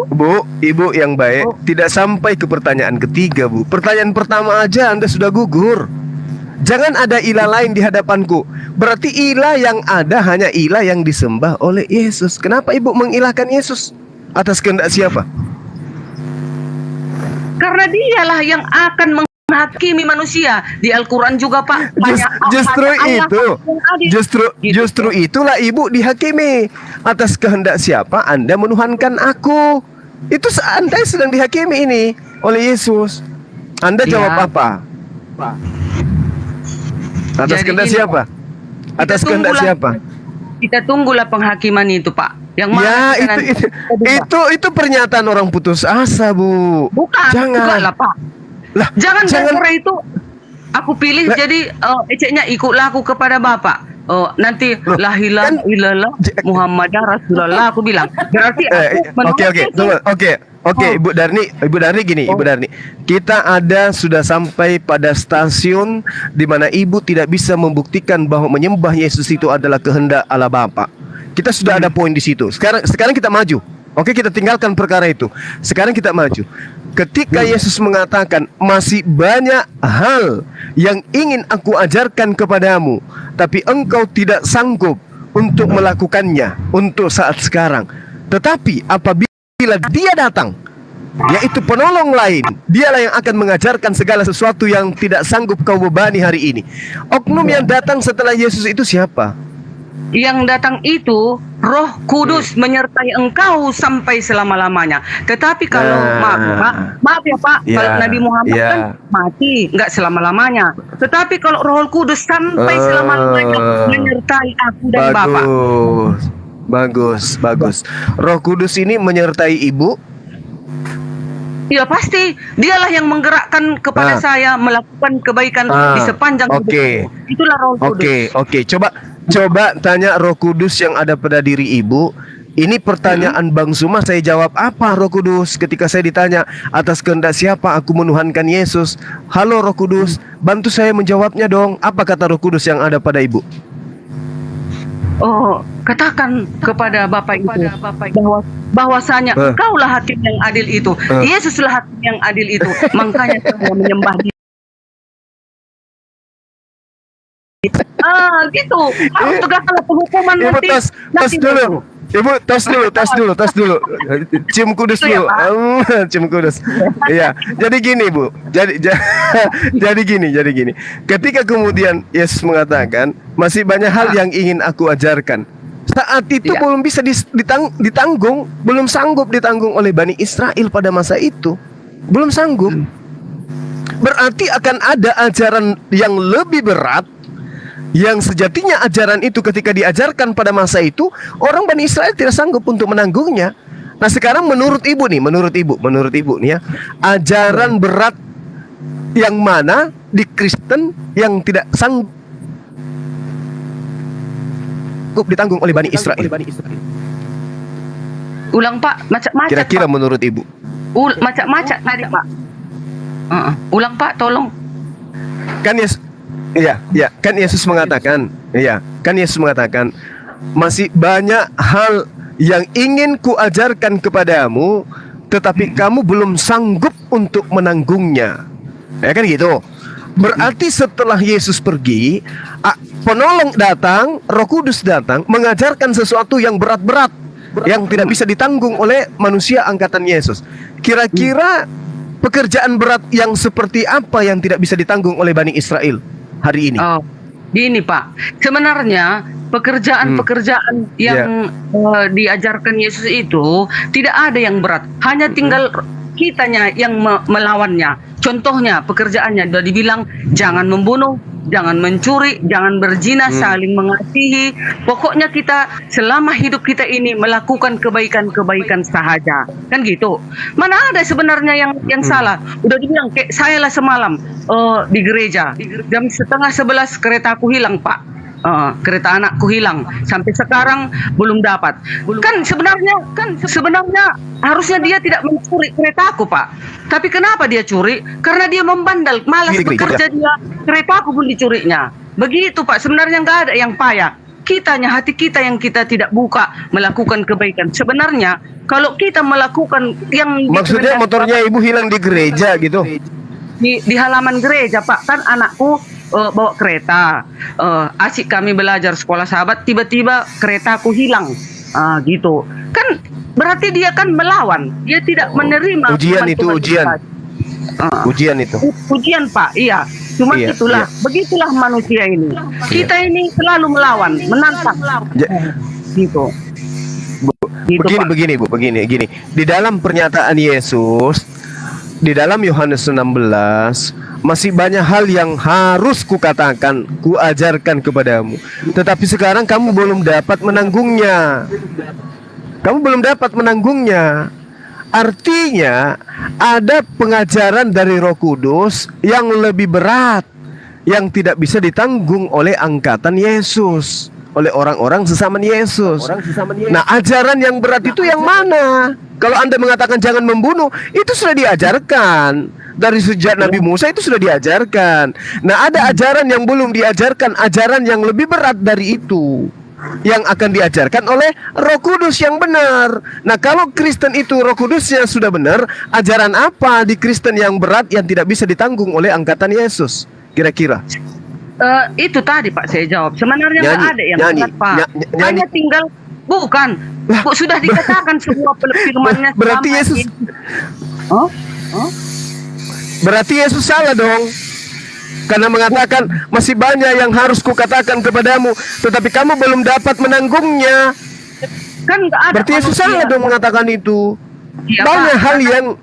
Bu, Ibu yang baik, tidak sampai ke pertanyaan ketiga, Bu. Pertanyaan pertama aja Anda sudah gugur. Jangan ada ilah lain di hadapanku. Berarti ilah yang ada hanya ilah yang disembah oleh Yesus. Kenapa Ibu mengilahkan Yesus? Atas kehendak siapa? Karena dialah yang akan menghakimi manusia. Di Al-Quran juga, Pak. Justru itulah Ibu dihakimi. Atas kehendak siapa Anda menuhankan aku? Itu Anda sedang dihakimi ini oleh Yesus. Anda jawab apa? Atas kehendak siapa? Atas kehendak siapa? Kita tunggulah penghakiman itu, Pak. Yang mana itu pernyataan orang putus asa, Bu. Bukan, jangan lah, Pak. Jangan gara-gara itu aku pilih jadi eceknya ikutlah aku kepada Bapak. Nanti la ilaha illallah Muhammadar Rasulullah, aku bilang. Berarti aku Oke, Ibu Darni gini, Ibu Darni. Kita sudah sampai pada stasiun di mana Ibu tidak bisa membuktikan bahwa menyembah Yesus itu adalah kehendak Allah Bapa. Kita sudah ada poin di situ. Sekarang kita maju. Oke, kita tinggalkan perkara itu. Sekarang kita maju. Ketika Yesus mengatakan masih banyak hal yang ingin aku ajarkan kepadamu, tapi engkau tidak sanggup untuk melakukannya untuk saat sekarang. Tetapi apabila Dia datang, yaitu penolong lain, Dialah yang akan mengajarkan segala sesuatu yang tidak sanggup kau bebani hari ini. Oknum yang datang setelah Yesus itu siapa? Yang datang itu Roh Kudus menyertai engkau sampai selama-lamanya. Tetapi kalau maaf ya Pak, kalau Nabi Muhammad kan mati, nggak selama-lamanya. Tetapi kalau Roh Kudus sampai selama-lamanya menyertai aku dan Bapak. Bagus. Roh Kudus ini menyertai Ibu? Ya pasti, Dialah yang menggerakkan kepada saya melakukan kebaikan di sepanjang hidup. Itulah Roh Kudus. Oke. Coba tanya Roh Kudus yang ada pada diri Ibu. Ini pertanyaan Bang Zuma, saya jawab apa Roh Kudus ketika saya ditanya atas kehendak siapa aku menuhankan Yesus. Halo Roh Kudus, bantu saya menjawabnya dong. Apa kata Roh Kudus yang ada pada Ibu? Katakan kepada Bapak itu bahwasanya engkaulah hakim yang adil itu. Yesuslah hakim yang adil itu. Makanya saya menyembah Dia. Gitu. Harus tegakkan penghukuman nanti. Ibu, tos dulu. Cium kudus dulu. Cium kudus. Iya. Jadi gini, Bu. Jadi gini. Ketika kemudian Yesus mengatakan, masih banyak hal yang ingin aku ajarkan. Saat itu belum bisa ditanggung, belum sanggup ditanggung oleh Bani Israel pada masa itu. Belum sanggup. Berarti akan ada ajaran yang lebih berat, yang sejatinya ajaran itu ketika diajarkan pada masa itu, orang Bani Israel tidak sanggup untuk menanggungnya. Nah sekarang menurut Ibu nih ya, ajaran berat yang mana di Kristen yang tidak sanggup ditanggung oleh Bani Israel? Ulang Pak, macam-macam. Kira-kira menurut Ibu? Macam-macam tadi Pak. Ulang Pak, tolong. Kan Yesus mengatakan, masih banyak hal yang ingin kuajarkan kepadamu, tetapi kamu belum sanggup untuk menanggungnya. Ya kan gitu. Berarti setelah Yesus pergi, penolong datang, Roh Kudus datang, mengajarkan sesuatu yang berat-berat, yang tidak bisa ditanggung oleh manusia angkatan Yesus. Kira-kira pekerjaan berat yang seperti apa yang tidak bisa ditanggung oleh Bani Israel hari ini? Gini Pak, sebenarnya pekerjaan-pekerjaan yang diajarkan Yesus itu tidak ada yang berat, hanya tinggal kitanya yang melawannya. Contohnya pekerjaannya sudah dibilang jangan membunuh, jangan mencuri, jangan berzina, saling mengasihi. Pokoknya kita selama hidup kita ini melakukan kebaikan-kebaikan sahaja, kan gitu. Mana ada sebenarnya yang salah? Udah dibilang kayak saya lah semalam di gereja jam 10:30 keretaku hilang, Pak. Kereta anakku hilang sampai sekarang belum dapat. Kan sebenarnya harusnya dia tidak mencuri keretaku, Pak. Tapi kenapa dia curi? Karena dia membandel, malas bekerja dia. Keretaku pun dicurinya. Begitu, Pak. Sebenarnya nggak ada yang payah. Hati kita yang kita tidak buka melakukan kebaikan. Sebenarnya kalau kita melakukan yang maksudnya motornya ibu hilang di gereja gitu. Di halaman gereja, Pak. Kan anakku bawa kereta, asik kami belajar sekolah sahabat, tiba-tiba keretaku hilang, gitu. Kan berarti dia kan melawan, dia tidak menerima ujian itu ujian. Ujian itu. Ujian, Pak. Iya. Cuma itulah, begitulah manusia ini. Kita ini selalu melawan, menantang. Gitu. Begini. Di dalam pernyataan Yesus, di dalam Yohanes 16 masih banyak hal yang harus kukatakan, kuajarkan kepadamu. Tetapi sekarang kamu belum dapat menanggungnya. Artinya ada pengajaran dari Roh Kudus yang lebih berat, yang tidak bisa ditanggung oleh angkatan Yesus, oleh orang-orang sesama Yesus. Nah, ajaran yang berat itu yang mana? Kalau Anda mengatakan jangan membunuh, itu sudah diajarkan. Dari sejak Nabi Musa itu sudah diajarkan. Nah, ada ajaran yang belum diajarkan, ajaran yang lebih berat dari itu, yang akan diajarkan oleh Roh Kudus yang benar. Nah, kalau Kristen itu Roh Kudusnya sudah benar, ajaran apa di Kristen yang berat yang tidak bisa ditanggung oleh angkatan Yesus? Kira-kira itu tadi, Pak, saya jawab. Sebenarnya nggak ada yang berat, Pak. Hanya tinggal bukan. Sudah dikatakan semua firman-Nya. Berarti Yesus Berarti Yesus salah dong, karena mengatakan masih banyak yang harus kukatakan kepadamu, tetapi kamu belum dapat menanggungnya. Kan nggak ada. Berarti Yesus salah dong mengatakan itu. Banyak hal yang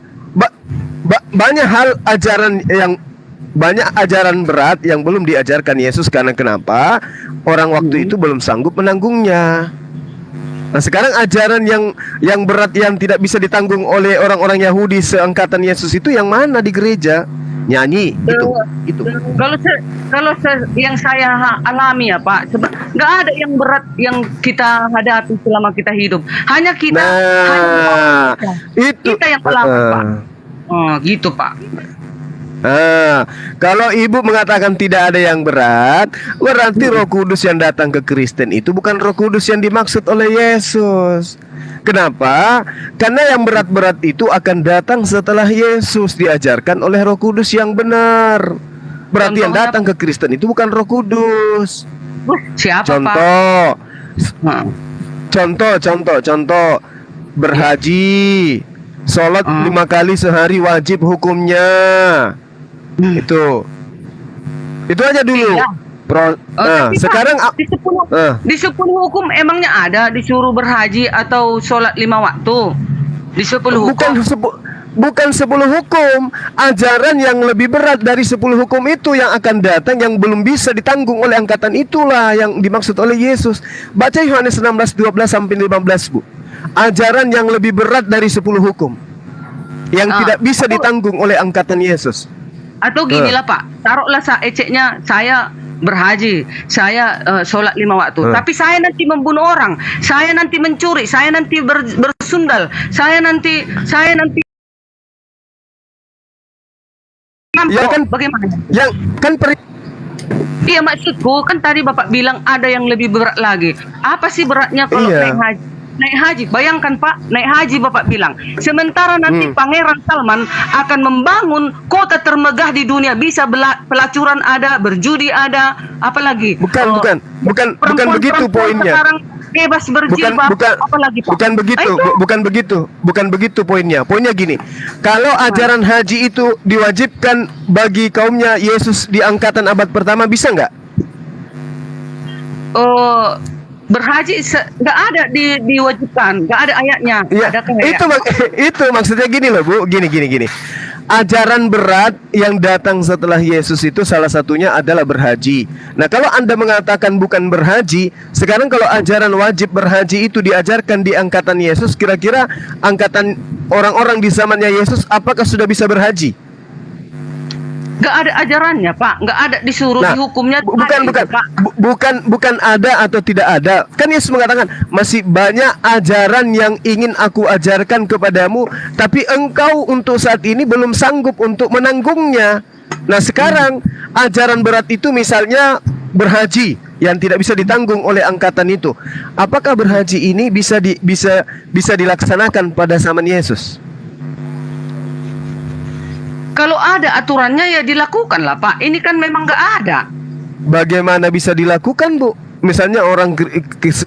banyak ajaran berat yang belum diajarkan Yesus. Karena kenapa? Orang waktu itu belum sanggup menanggungnya. Nah, sekarang ajaran yang berat yang tidak bisa ditanggung oleh orang-orang Yahudi seangkatan Yesus itu yang mana di gereja? Nyanyi itu. Kalau yang saya alami ya, Pak, nggak ada yang berat yang kita hadapi selama kita hidup. Hanya kita kita yang melawan, Pak. Gitu, Pak. Kalau ibu mengatakan tidak ada yang berat, berarti Roh Kudus yang datang ke Kristen itu bukan Roh Kudus yang dimaksud oleh Yesus. Kenapa? Karena yang berat-berat itu akan datang setelah Yesus diajarkan oleh Roh Kudus yang benar. Berarti yang datang ke Kristen itu bukan Roh Kudus. Siapa, Contoh berhaji, sholat 5 kali sehari wajib hukumnya. Itu aja dulu. Sekarang di 10 hukum emangnya ada disuruh berhaji atau sholat 5 waktu? Di 10 hukum. Bukan 10 hukum. Ajaran yang lebih berat dari 10 hukum itu yang akan datang, yang belum bisa ditanggung oleh angkatan itulah yang dimaksud oleh Yesus. Baca Yohanes 16:12-15, Bu. Ajaran yang lebih berat dari 10 hukum, yang tidak bisa ditanggung oleh angkatan Yesus. Atau ginilah, Pak, taruhlah eceknya saya berhaji, saya sholat 5 waktu, tapi saya nanti membunuh orang, saya nanti mencuri, saya nanti bersundal, saya nanti ya kan, bagaimana? Yang kan Iya, maksudku kan tadi Bapak bilang ada yang lebih berat lagi. Apa sih beratnya kalau naik haji? Naik haji, bayangkan Pak, naik haji Bapak bilang. Sementara nanti Pangeran Salman akan membangun kota termegah di dunia, bisa pelacuran ada, berjudi ada, apalagi? Bukan begitu poinnya. Sekarang bebas berjilbab, apalagi Pak? Bukan begitu poinnya. Poinnya gini, kalau ajaran haji itu diwajibkan bagi kaumnya Yesus di angkatan abad pertama, bisa nggak? Berhaji nggak ada diwajibkan, nggak ada ayatnya. Ya, itu maksudnya gini loh, Bu, gini. ajaran berat yang datang setelah Yesus itu salah satunya adalah berhaji. Nah, kalau Anda mengatakan bukan berhaji, sekarang kalau ajaran wajib berhaji itu diajarkan di angkatan Yesus, kira-kira angkatan orang-orang di zamannya Yesus apakah sudah bisa berhaji? Nggak ada ajarannya, Pak. Nggak ada disuruh Nah, dihukumnya. bukan ada atau tidak ada. Kan Yesus mengatakan masih banyak ajaran yang ingin aku ajarkan kepadamu, tapi engkau untuk saat ini belum sanggup untuk menanggungnya. Nah, sekarang ajaran berat itu misalnya berhaji yang tidak bisa ditanggung oleh angkatan itu. Apakah berhaji ini bisa dilaksanakan pada zaman Yesus? Kalau ada aturannya ya dilakukan lah, Pak. Ini kan memang nggak ada. Bagaimana bisa dilakukan, Bu? Misalnya orang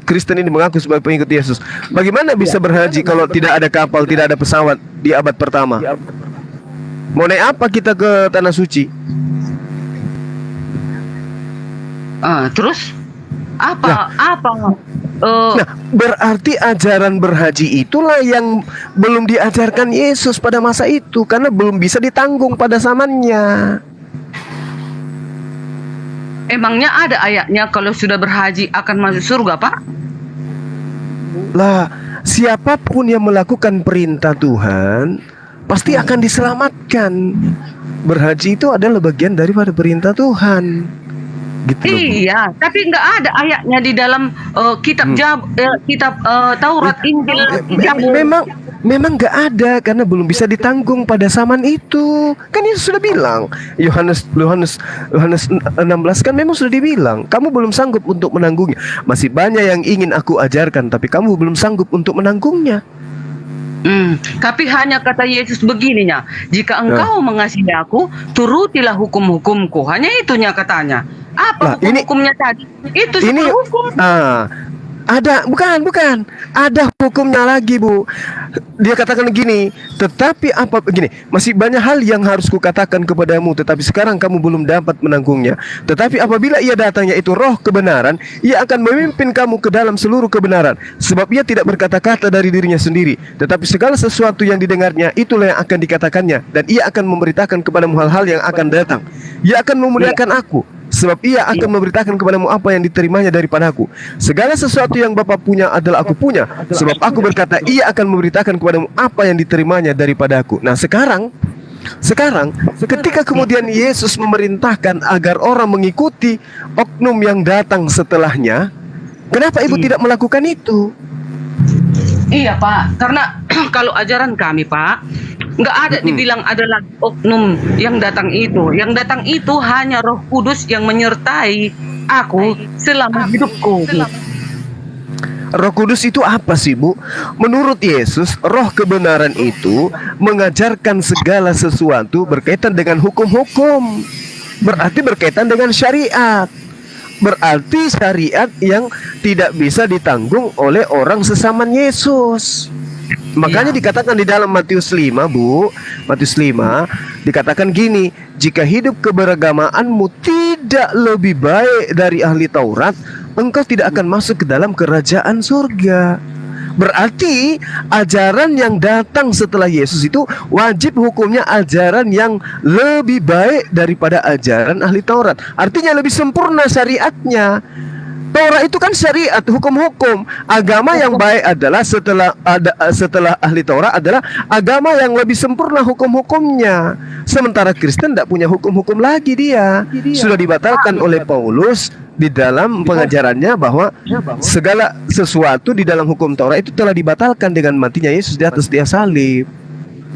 Kristen ini mengaku sebagai pengikut Yesus. Bagaimana bisa berhaji kalau tidak ada kapal, tidak ada pesawat di abad pertama? Mau naik apa kita ke Tanah Suci? Terus apa? Nah, berarti ajaran berhaji itulah yang belum diajarkan Yesus pada masa itu, karena belum bisa ditanggung pada zamannya. Emangnya ada ayatnya kalau sudah berhaji akan masuk surga, Pak? Lah, siapapun yang melakukan perintah Tuhan pasti akan diselamatkan. Berhaji itu adalah bagian daripada perintah Tuhan. Gitu loh, Bu. Iya, tapi nggak ada ayatnya di dalam kitab Taurat, Injil. Memang nggak ada karena belum bisa ditanggung pada zaman itu. Kan Yesus sudah bilang, Yohanes 16 kan memang sudah dibilang, kamu belum sanggup untuk menanggungnya. Masih banyak yang ingin aku ajarkan, tapi kamu belum sanggup untuk menanggungnya. Tapi hanya kata Yesus begininya, jika engkau mengasihi aku, turutilah hukum-hukumku. Hanya itunya katanya. Apa hukum-hukumnya tadi? Itu sebuah hukum. Ada, bukan. Ada hukumnya lagi, Bu. Dia katakan gini, tetapi masih banyak hal yang harus kukatakan kepadamu, tetapi sekarang kamu belum dapat menanggungnya. Tetapi apabila ia datangnya itu roh kebenaran, ia akan memimpin kamu ke dalam seluruh kebenaran. Sebab ia tidak berkata-kata dari dirinya sendiri, tetapi segala sesuatu yang didengarnya, itulah yang akan dikatakannya. Dan ia akan memberitakan kepadamu hal-hal yang akan datang. Ia akan memuliakan aku, sebab ia akan memberitakan kepadamu apa yang diterimanya daripadaku. Segala sesuatu yang Bapa punya adalah aku punya, sebab aku berkata ia akan memberitakan kepadamu apa yang diterimanya daripadaku. Nah, sekarang ketika kemudian Yesus memerintahkan agar orang mengikuti oknum yang datang setelahnya, kenapa Ibu tidak melakukan itu? Iya, Pak, karena kalau ajaran kami, Pak, nggak ada dibilang adalah oknum yang datang itu. Yang datang itu hanya Roh Kudus yang menyertai aku selama hidupku. Roh Kudus itu apa sih, Bu? Menurut Yesus, roh kebenaran itu mengajarkan segala sesuatu berkaitan dengan hukum-hukum. Berarti berkaitan dengan syariat. Berarti syariat yang tidak bisa ditanggung oleh orang sesama Yesus. Makanya dikatakan di dalam Matius 5, Bu, Matius 5 dikatakan gini, jika hidup keberagamaanmu tidak lebih baik dari ahli Taurat, engkau tidak akan masuk ke dalam kerajaan surga. Berarti ajaran yang datang setelah Yesus itu wajib hukumnya ajaran yang lebih baik daripada ajaran ahli Taurat. Artinya lebih sempurna syariatnya. Taurat itu kan syariat, hukum-hukum. Agama yang baik adalah setelah ahli Taurat adalah agama yang lebih sempurna hukum-hukumnya. Sementara Kristen tidak punya hukum-hukum lagi dia. Sudah dibatalkan oleh Paulus di dalam pengajarannya bahwa segala sesuatu di dalam hukum Taurat itu telah dibatalkan dengan matinya Yesus di atas dia salib.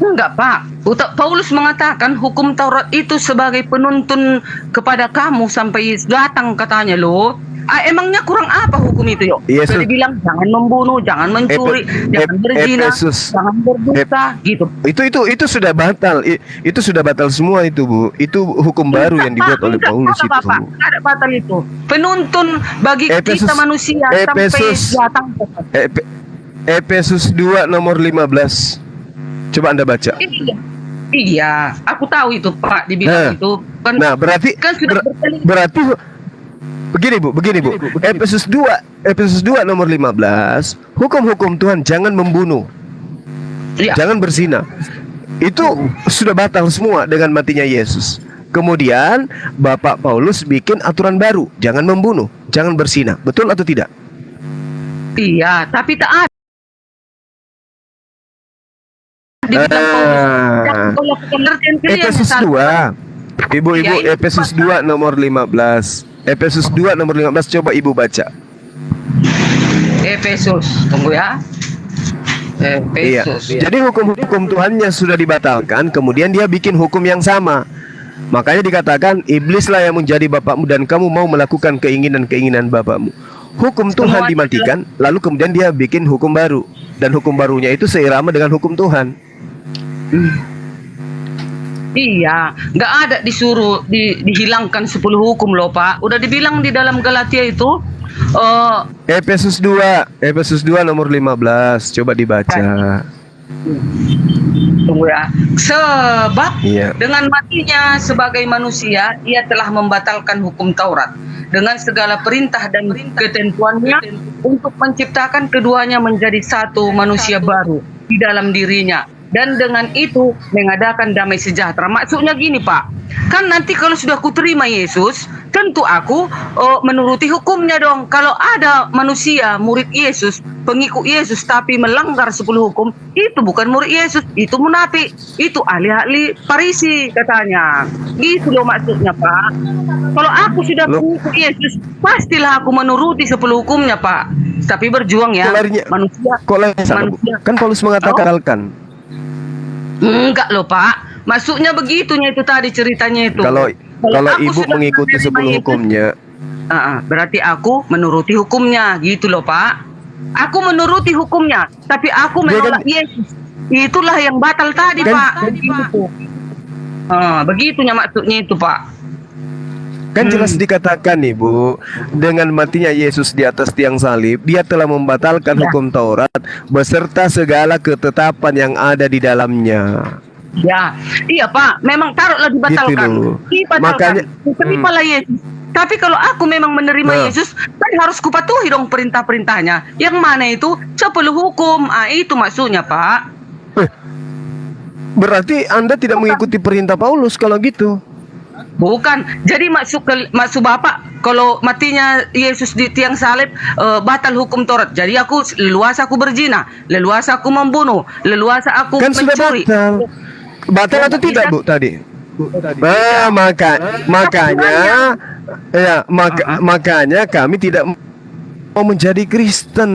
Enggak, Pak. Paulus mengatakan hukum Taurat itu sebagai penuntun kepada kamu sampai Yesus datang, katanya loh. Emangnya kurang apa hukum itu, yuk? Yesus jadi bilang jangan membunuh, jangan mencuri, jangan berzina, jangan berdusta, gitu. Itu sudah batal. Itu sudah batal semua itu, Bu. Itu hukum baru yang dibuat oleh Paulus itu. Bapak, ada batal itu. Penuntun bagi kita manusia sampai datang. Efesus 2 nomor 15. Coba Anda baca. Iya, aku tahu itu, Pak, dibilang itu. Nah, berarti Begini Bu. Efesus 2 nomor 15, hukum-hukum Tuhan, jangan membunuh. Jangan berzina. Itu sudah batal semua dengan matinya Yesus. Kemudian Bapak Paulus bikin aturan baru, jangan membunuh, jangan berzina. Betul atau tidak? Iya, tapi tak ada. Dibilang Efesus 2. Ibu-ibu, Efesus 2 nomor 15. Efesus 2 nomor 15, coba Ibu baca. Efesus, tunggu ya. Iya. Jadi hukum-hukum Tuhannya sudah dibatalkan, kemudian dia bikin hukum yang sama. Makanya dikatakan iblislah yang menjadi bapakmu dan kamu mau melakukan keinginan-keinginan bapakmu. Hukum Tuhan dimatikan, lalu kemudian dia bikin hukum baru, dan hukum barunya itu seirama dengan hukum Tuhan. Iya, nggak ada disuruh dihilangkan 10 hukum loh Pak. Udah dibilang di dalam Galatia itu. Efesus 2 nomor 15, coba dibaca. Tunggu ya. Sebab dengan matinya sebagai manusia, ia telah membatalkan hukum Taurat dengan segala perintah dan ketentuannya untuk menciptakan keduanya menjadi satu manusia baru di dalam dirinya. Dan dengan itu mengadakan damai sejahtera. Maksudnya gini Pak, kan nanti kalau sudah kuterima Yesus, tentu aku menuruti hukumnya dong. Kalau ada manusia murid Yesus, pengikut Yesus tapi melanggar 10 hukum, itu bukan murid Yesus, itu munafik, itu ahli-ahli Farisi katanya. Gitu loh maksudnya Pak. Kalau aku sudah pengikut Yesus, pastilah aku menuruti 10 hukumnya Pak. Tapi berjuang ya manusia. Kan Paulus mengatakan enggak loh Pak, maksudnya begitunya itu tadi ceritanya itu. Kalau Ibu mengikuti 10 hukumnya, berarti aku menuruti hukumnya, gitu loh Pak. Aku menuruti hukumnya, tapi aku menolak Yesus. Itulah yang batal tadi Pak. Begitu. Begitunya maksudnya itu Pak. Kan jelas dikatakan Ibu, dengan matinya Yesus di atas tiang salib, dia telah membatalkan hukum Taurat beserta segala ketetapan yang ada di dalamnya. Ya, iya Pak, memang taruhlah dibatalkan. Dibatalkan. Terimalah Yesus. Tapi kalau aku memang menerima Yesus, kan harus kupatuhi dong perintah-perintahnya. Yang mana itu 10 hukum. Itu maksudnya Pak. Berarti Anda tidak mengikuti perintah Paulus kalau gitu. Bukan, jadi maksud Bapak kalau matinya Yesus di tiang salib batal hukum Taurat. Jadi aku leluasa aku berzina, leluasa aku membunuh, leluasa aku mencuri. Sudah batal atau tidak Bu tadi? Makanya kami tidak mau menjadi Kristen,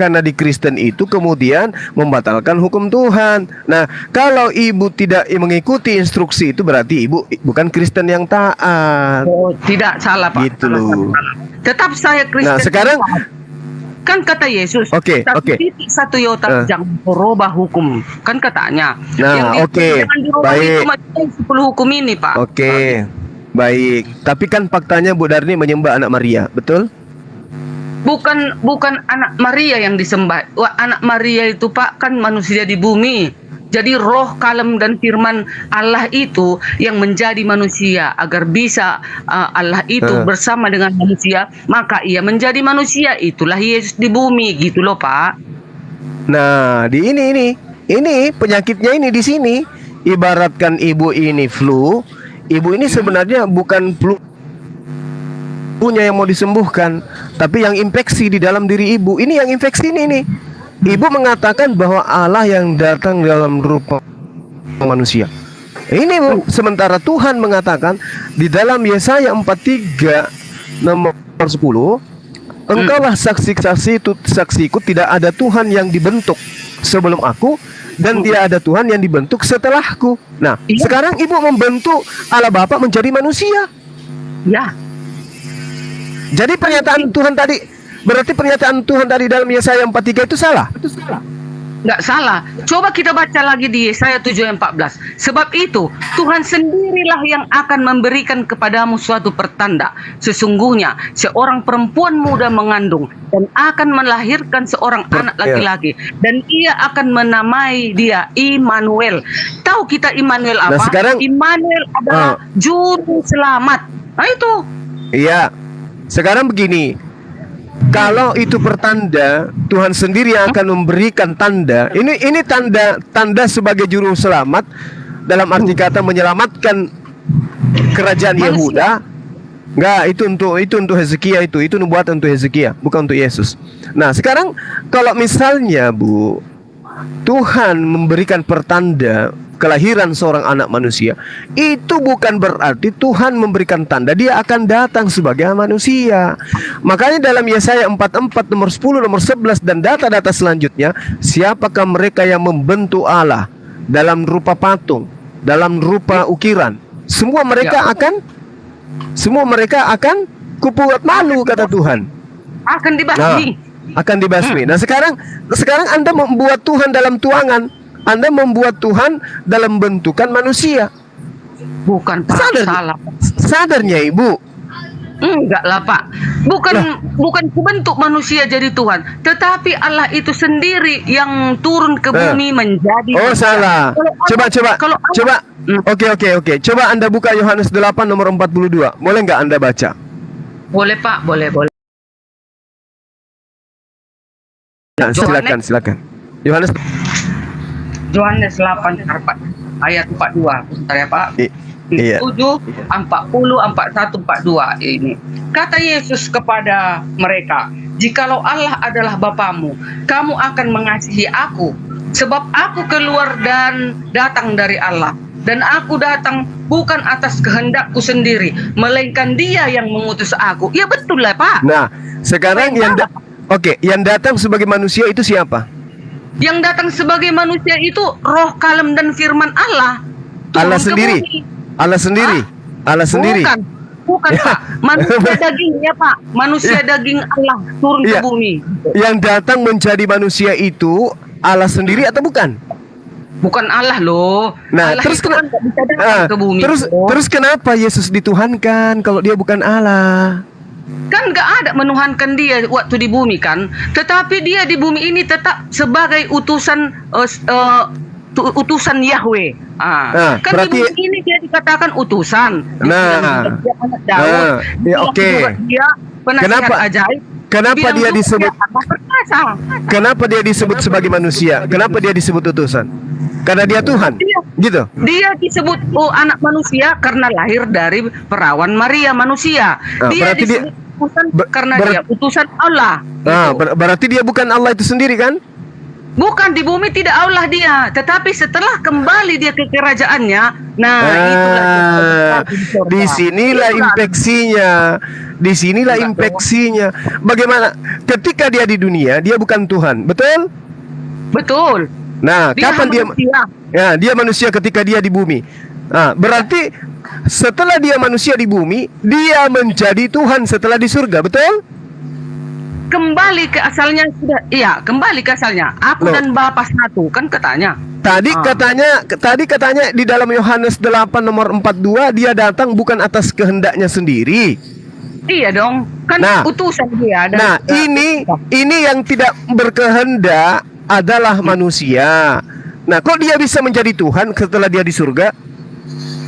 karena di Kristen itu kemudian membatalkan hukum Tuhan. Nah, kalau Ibu tidak mengikuti instruksi itu berarti Ibu bukan Kristen yang taat. Tidak salah Pak. Gitu loh. Tetap saya Kristen. Nah, sekarang kan kata Yesus, titik 1 iota jangan merubah hukum, kan katanya. Nah, baik. Itu 10 hukum ini Pak. Baik. Tapi kan faktanya Bu Darni menyembah anak Maria, betul? Bukan anak Maria yang disembah. Anak Maria itu Pak kan manusia di bumi. Jadi roh, kalem dan firman Allah itu yang menjadi manusia agar bisa Allah itu bersama dengan manusia, maka ia menjadi manusia. Itulah Yesus di bumi, gitu loh Pak. Nah, di ini penyakitnya ini di sini. Ibaratkan Ibu ini flu, Ibu ini sebenarnya bukan flu punya yang mau disembuhkan, tapi yang infeksi di dalam diri Ibu. Ini yang infeksi ini nih. Ibu mengatakan bahwa Allah yang datang dalam rupa manusia. Ini Bu, sementara Tuhan mengatakan di dalam Yesaya 43 nomor 10, engkaulah saksiku, tidak ada Tuhan yang dibentuk sebelum aku, dan tidak ada Tuhan yang dibentuk setelahku. Nah, sekarang Ibu membentuk Allah Bapa menjadi manusia. Ya. Jadi pernyataan Tuhan tadi, berarti pernyataan Tuhan tadi dalam Yesaya 43 itu salah? Nggak salah. Coba kita baca lagi di Yesaya 7:14. Sebab itu Tuhan sendirilah yang akan memberikan kepadamu suatu pertanda. Sesungguhnya seorang perempuan muda mengandung dan akan melahirkan seorang anak laki-laki, dan ia akan menamai dia Immanuel. Tahu kita Immanuel apa? Nah, sekarang, Immanuel adalah juru selamat. Nah itu. Iya. Sekarang begini, Kalau itu pertanda, Tuhan sendiri yang akan memberikan tanda. Ini tanda sebagai juru selamat, dalam arti kata menyelamatkan kerajaan Yehuda. Enggak, itu untuk Hezekia, itu nubuatan untuk Hezekia, bukan untuk Yesus. Nah, sekarang kalau misalnya Bu, Tuhan memberikan pertanda kelahiran seorang anak manusia, itu bukan berarti Tuhan memberikan tanda dia akan datang sebagai manusia. Makanya dalam Yesaya 44 nomor 10, nomor 11 dan data-data selanjutnya, siapakah mereka yang membentuk Allah dalam rupa patung, dalam rupa ukiran? Semua mereka akan kubuat malu, kata Tuhan. Akan dibasmi. Akan dibasmi. Nah, sekarang Anda membuat Tuhan dalam tuangan. Anda membuat Tuhan dalam bentukan manusia. Bukan Pak, salah. Sadarnya Ibu? Enggak lah Pak. Bukan kubentuk manusia jadi Tuhan, tetapi Allah itu sendiri yang turun ke bumi menjadi manusia. Salah. Coba. Oke. Coba Anda buka Yohanes 8 nomor 42. Boleh nggak Anda baca? Boleh Pak, boleh. Nah, silakan. Yohanes 8 ayat 42. Bentar ya Pak. 7, 40, 41, 42 ini. Kata Yesus kepada mereka, "Jikalau Allah adalah Bapamu, kamu akan mengasihi aku, sebab aku keluar dan datang dari Allah. Dan aku datang bukan atas kehendakku sendiri, melainkan Dia yang mengutus aku." Ya betul lah Pak. Nah, sekarang yang datang sebagai manusia itu siapa? Yang datang sebagai manusia itu Roh Kalem dan Firman Allah. Allah sendiri. Allah sendiri. Bukan Pak. Manusia dagingnya Pak. Manusia daging Allah turun ke bumi. Yang datang menjadi manusia itu Allah sendiri atau bukan? Bukan Allah loh. Nah, Allah terus itu kan bisa datang ke bumi. Terus kenapa Yesus dituhankan kalau dia bukan Allah? Kan nggak ada menuhankan dia waktu di bumi kan, tetapi dia di bumi ini tetap sebagai utusan Yahweh. Kan berarti, di bumi ini dia dikatakan utusan. Dia anak Daud. Dia penasihat ajaib. Kenapa dia disebut sebagai manusia? Kenapa dia disebut utusan? Karena dia Tuhan, gitu. Dia disebut anak manusia karena lahir dari perawan Maria manusia. Dia disebut utusan karena dia utusan Allah. Berarti dia bukan Allah itu sendiri kan? Bukan, di bumi tidak Allah dia, tetapi setelah kembali dia ke kerajaannya, itulah disinilah infeksinya. Bagaimana? Ketika dia di dunia, dia bukan Tuhan, betul? Betul. Nah, kapan manusia. Dia manusia ketika dia di bumi. Berarti setelah dia manusia di bumi, dia menjadi Tuhan setelah di surga, betul? Kembali ke asalnya sudah. Iya, kembali ke asalnya. Aku dan Bapa satu, kan katanya. Tadi katanya di dalam Yohanes 8 nomor 42 dia datang bukan atas kehendaknya sendiri. Iya dong, kan utusan dia. Ini yang tidak berkehendak adalah manusia. Nah, kok dia bisa menjadi Tuhan setelah dia di surga?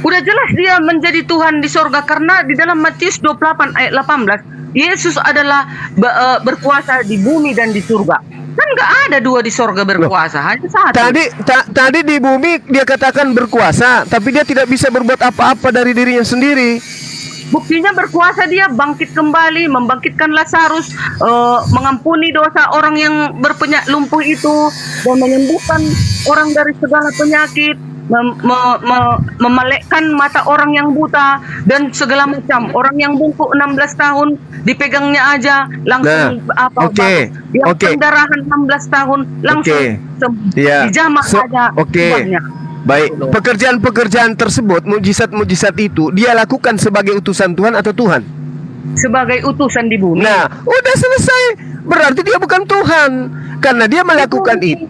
Udah jelas dia menjadi Tuhan di surga, karena di dalam Matius 28 ayat 18 Yesus adalah berkuasa di bumi dan di surga. Kan nggak ada dua di surga berkuasa, hanya satu. Tadi di bumi dia katakan berkuasa, tapi dia tidak bisa berbuat apa-apa dari dirinya sendiri. Buktinya berkuasa dia bangkit kembali, membangkitkan Lazarus, mengampuni dosa orang yang berpenyakit lumpuh itu, dan menyembuhkan orang dari segala penyakit, memelekkan mata orang yang buta dan segala macam. Orang yang bungkuk 16 tahun dipegangnya aja langsung pendarahan 16 tahun langsung dijamah aja. Baik, pekerjaan-pekerjaan tersebut, mujizat-mujizat itu dia lakukan sebagai utusan Tuhan atau Tuhan? Sebagai utusan di bumi. Nah, udah selesai. Berarti dia bukan Tuhan karena dia melakukan itu.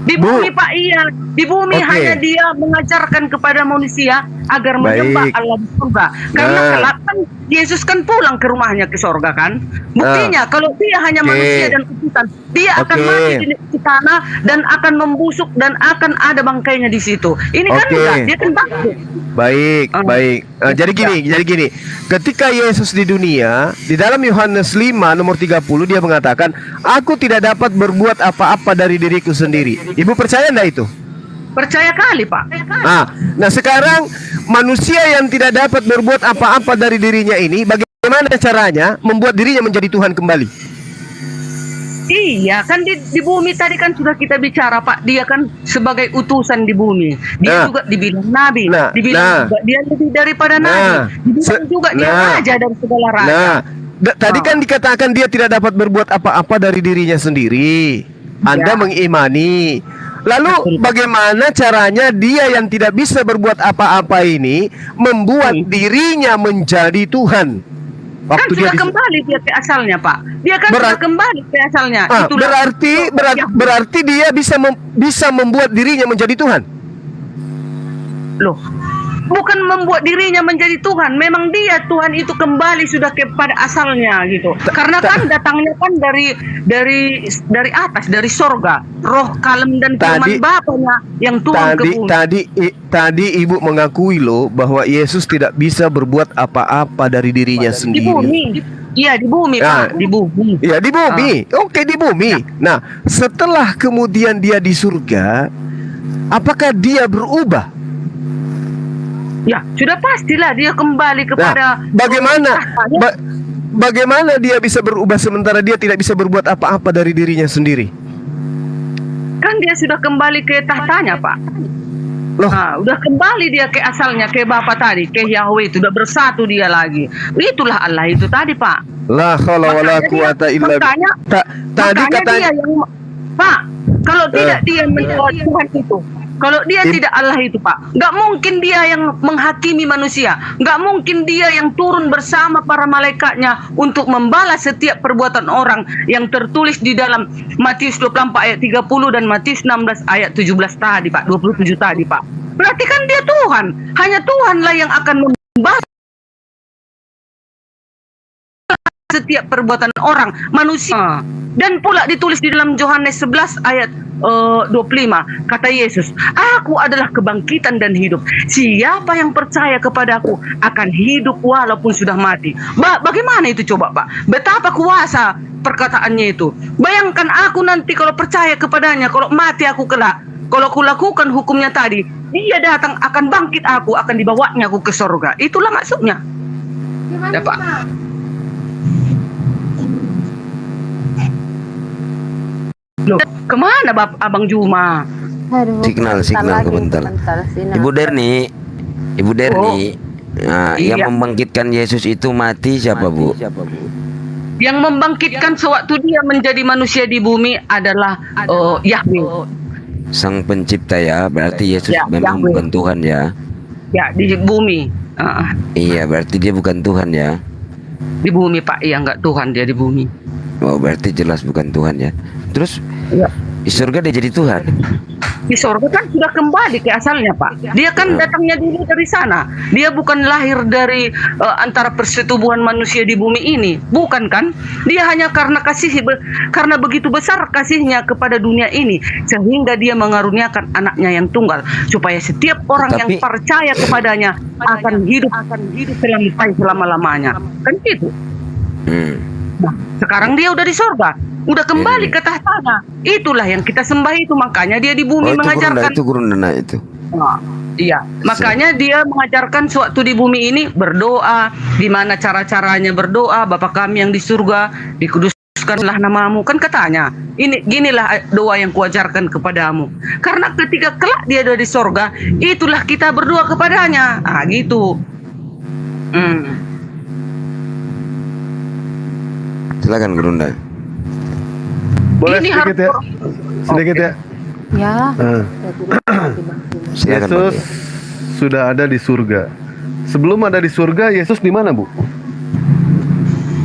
Di bumi Pak, iya. Di bumi hanya dia mengajarkan kepada manusia agar menyembah Allah di surga. Karena kelak kan Yesus kan pulang ke rumahnya ke surga kan. Buktinya kalau dia hanya manusia dan utusan, Dia akan mati di tanah dan akan membusuk dan akan ada bangkainya di situ. Ini kan enggak, dia kan bangkit. Baik, baik. Jadi gini. Ketika Yesus di dunia, di dalam Yohanes 5 nomor 30 dia mengatakan, "Aku tidak dapat berbuat apa-apa dari diriku sendiri." Ibu percaya enggak itu? Percaya kali, Pak. Nah sekarang manusia yang tidak dapat berbuat apa-apa dari dirinya ini, bagaimana caranya membuat dirinya menjadi Tuhan kembali? Iya, kan di bumi tadi kan sudah kita bicara, Pak. Dia kan sebagai utusan di bumi. Dia juga dibilang nabi. Dibilang juga dia lebih daripada nabi. Dibilang juga dia raja dan segala raja. Tadi kan dikatakan dia tidak dapat berbuat apa-apa dari dirinya sendiri. Anda mengimani. Lalu bagaimana caranya dia yang tidak bisa berbuat apa-apa ini membuat dirinya menjadi Tuhan? Waktu kan sudah kembali dia ke asalnya, Pak. Dia kan sudah kembali ke asalnya. Berarti dia bisa membuat dirinya menjadi Tuhan. Loh, bukan membuat dirinya menjadi Tuhan. Memang dia Tuhan itu kembali sudah kepada asalnya gitu. Karena kan datangnya kan dari atas, dari sorga. Roh kalem dan firman Bapaknya yang turun ke bumi. Tadi Ibu mengakui loh bahwa Yesus tidak bisa berbuat apa-apa dari dirinya sendiri. Di bumi. Iya, di bumi, Pak. Di bumi. Iya, di bumi. Oke, di bumi. Nah, setelah kemudian dia di surga, apakah dia berubah? Ya, sudah pastilah dia kembali kepada bagaimana dia bisa berubah sementara dia tidak bisa berbuat apa-apa dari dirinya sendiri? Kan dia sudah kembali ke tahtanya, Pak. Loh. Nah, udah kembali dia ke asalnya, ke Bapa tadi, ke Yahweh, sudah bersatu dia lagi. Itulah Allah itu tadi, Pak. La haula wala quwata illa billah. Tadi katanya dia yang, Pak, kalau tidak dia menjawab Tuhan itu. Kalau dia tidak Allah itu, Pak, nggak mungkin dia yang menghakimi manusia, nggak mungkin dia yang turun bersama para malaikatnya untuk membalas setiap perbuatan orang yang tertulis di dalam Matius 24 ayat 30 dan Matius 16 ayat 17 tadi, Pak, 27 tadi, Pak. Berarti kan dia Tuhan, hanya Tuhanlah yang akan membalas setiap perbuatan orang manusia. Dan pula ditulis di dalam Yohanes 11 ayat 25, kata Yesus, "Aku adalah kebangkitan dan hidup. Siapa yang percaya kepadaku akan hidup walaupun sudah mati." Bagaimana itu coba, Pak? Betapa kuasa perkataannya itu. Bayangkan aku nanti kalau percaya kepadanya, kalau mati aku kelak, kalau kulakukan hukumnya tadi, dia datang akan bangkit aku, akan dibawanya aku ke surga. Itulah maksudnya. Ya, Pak. Loh, kemana Abang Juma? Signal kebentar. Ibu Derni, yang membangkitkan Yesus itu mati siapa, Bu? Yang membangkitkan sewaktu dia menjadi manusia di bumi adalah Yahweh, Sang Pencipta ya. Berarti Yesus memang Yahweh. bukan Tuhan ya. Ya, di bumi. Iya, berarti dia bukan Tuhan ya. Di bumi, Pak. Iya, enggak Tuhan, dia di bumi. Oh, berarti jelas bukan Tuhan ya. Terus ya, di surga dia jadi Tuhan. Di surga kan sudah kembali ke asalnya, Pak. Dia kan datangnya dulu dari sana. Dia bukan lahir dari antara persetubuhan manusia di bumi ini, bukan kan? Dia hanya karena karena begitu besar kasihnya kepada dunia ini, sehingga dia mengaruniakan anaknya yang tunggal, supaya setiap orang yang percaya kepadanya akan hidup selama-lamanya. Kan gitu. Nah, sekarang dia udah di surga, udah kembali ke tahtanya. Itulah yang kita sembah itu, makanya dia di bumi mengajarkan. Itu guru Nana itu. Iya, makanya dia mengajarkan suatu di bumi ini berdoa, di mana cara-caranya berdoa, Bapa kami yang di surga, dikuduskanlah namamu. Kan katanya, ginilah doa yang kuajarkan kepadamu. Karena ketika kelak dia ada di surga, itulah kita berdoa kepadanya. Ah, gitu. Silakan Guru Nana. Boleh sedikit ya. Ya. Yesus sudah ada di surga. Sebelum ada di surga, Yesus di mana, Bu?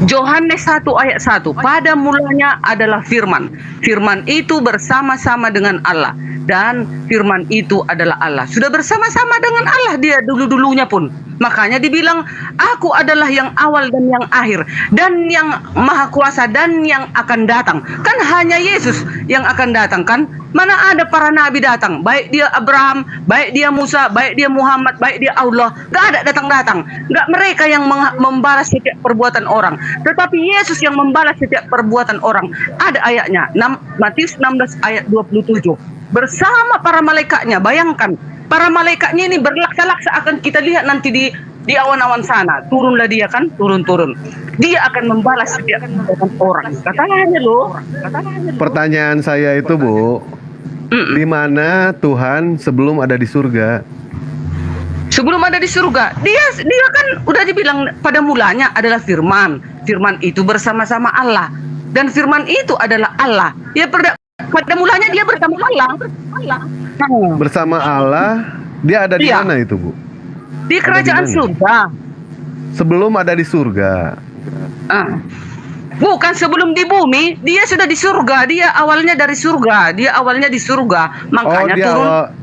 Yohanes 1 ayat 1. Pada mulanya adalah firman. Firman itu bersama-sama dengan Allah. dan firman itu adalah Allah. Sudah bersama-sama dengan Allah dia dulu-dulunya pun. Makanya dibilang, aku adalah yang awal dan yang akhir, dan yang maha kuasa dan yang akan datang. Kan hanya Yesus yang akan datang kan? Mana ada para nabi datang? Baik dia Abraham, baik dia Musa, baik dia Muhammad, baik dia Allah. Gak ada datang-datang. Gak mereka yang membalas setiap perbuatan orang, tetapi Yesus yang membalas setiap perbuatan orang. Ada ayatnya, Matius 16 ayat 27. Bersama para malaikatnya, bayangkan. Para malaikatnya ini berlaksa-laksa akan kita lihat nanti di awan-awan sana. Turunlah dia kan, turun-turun. Dia akan membalas setiap perbuatan orang. Katanya loh. Pertanyaan saya itu, Bu, di mana Tuhan sebelum ada di surga? Sebelum ada di surga, dia kan udah dibilang pada mulanya adalah firman. Firman itu bersama-sama Allah, dan firman itu adalah Allah. Ya pada mulanya dia bersama Allah. Bersama Allah, dia ada di mana itu, Bu? Di kerajaan surga. Sebelum ada di surga. Bukan sebelum di bumi, dia sudah di surga. Dia awalnya dari surga. Dia awalnya di surga. Makanya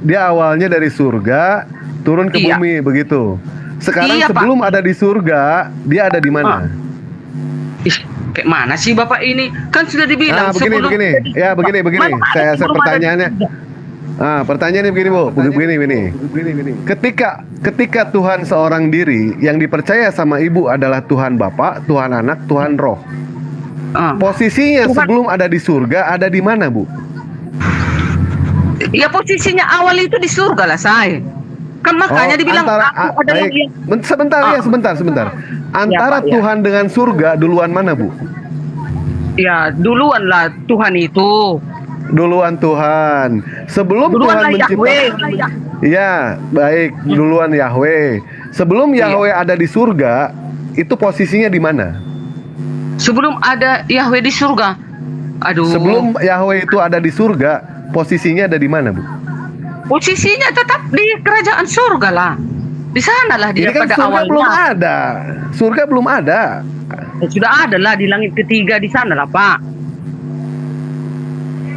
dia awalnya dari surga, turun ke bumi begitu. Sekarang sebelum ada di surga, dia ada di mana? Kayak mana sih Bapak ini? Kan sudah dibilang begini. Saya pertanyaannya. Pertanyaannya begini, Bu. Begini. Ketika Tuhan seorang diri yang dipercaya sama Ibu adalah Tuhan Bapa, Tuhan Anak, Tuhan Roh. Posisinya sebelum ada di surga ada di mana, Bu? Ya posisinya awal itu di surga lah, saya. Kan makanya dibilang aku adalah yang... Sebentar. Antara Tuhan dengan surga duluan mana, Bu? Ya, duluan lah Tuhan itu. Duluan Tuhan. Sebelum duluan Tuhan menciptakan. Ya, baik, duluan Yahweh. Sebelum Yahweh ada di surga, itu posisinya di mana? Sebelum ada Yahweh di surga. Aduh. Sebelum Yahweh itu ada di surga, posisinya ada di mana, Bu? Posisinya tetap di kerajaan surga lah. Di sanalah dia kan pada awalnya. Belum ada. Surga belum ada. Ya, sudah ada lah di langit ketiga di sana lah, Pak.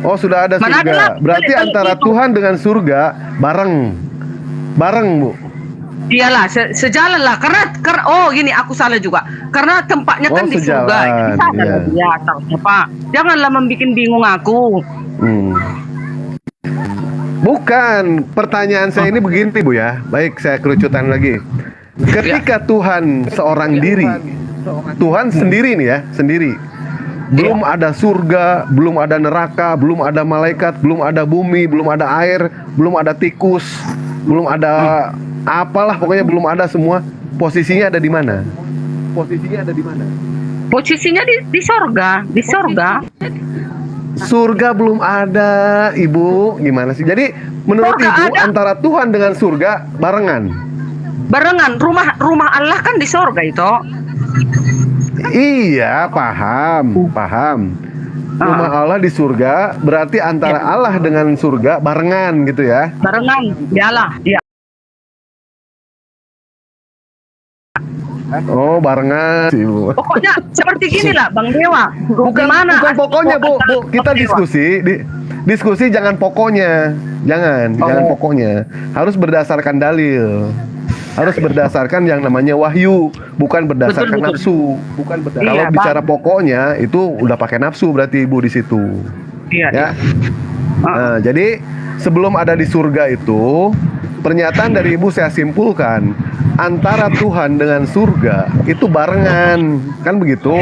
Oh, sudah ada surga. Berarti antara Tuhan dengan surga bareng, Bu. Iyalah, sejalan lah. Karena gini, aku salah juga. Karena tempatnya kan di surga. Di sana lah dia, Pak. Janganlah membuat bingung aku. Bukan, pertanyaan saya ini begini, Bu ya. Baik, saya kerucutan lagi. Ketika Tuhan seorang diri, Tuhan sendiri nih ya, sendiri. Belum ada surga, belum ada neraka, belum ada malaikat, belum ada bumi, belum ada air, belum ada tikus, belum ada apalah, pokoknya belum ada semua. Posisinya ada di mana? Posisinya di surga, di surga. Surga belum ada, Ibu. Gimana sih? Jadi menurut surga Ibu ada. Antara Tuhan dengan surga barengan. Rumah Allah kan di surga itu. Iya, paham. Rumah Allah di surga, berarti antara Allah dengan surga barengan gitu ya? Barengan, iyalah. Ya. Oh, barengan. Pokoknya seperti gini lah, Bang Dewa. Bukan pokoknya, Bu. Kita diskusi jangan pokoknya. Jangan pokoknya. Harus berdasarkan dalil. Harus berdasarkan yang namanya wahyu, bukan berdasarkan nafsu. Kalau bicara pokoknya itu udah pakai nafsu berarti Ibu di situ. Ya. Nah, jadi sebelum ada di surga itu, pernyataan dari Ibu saya simpulkan antara Tuhan dengan surga itu barengan, kan begitu?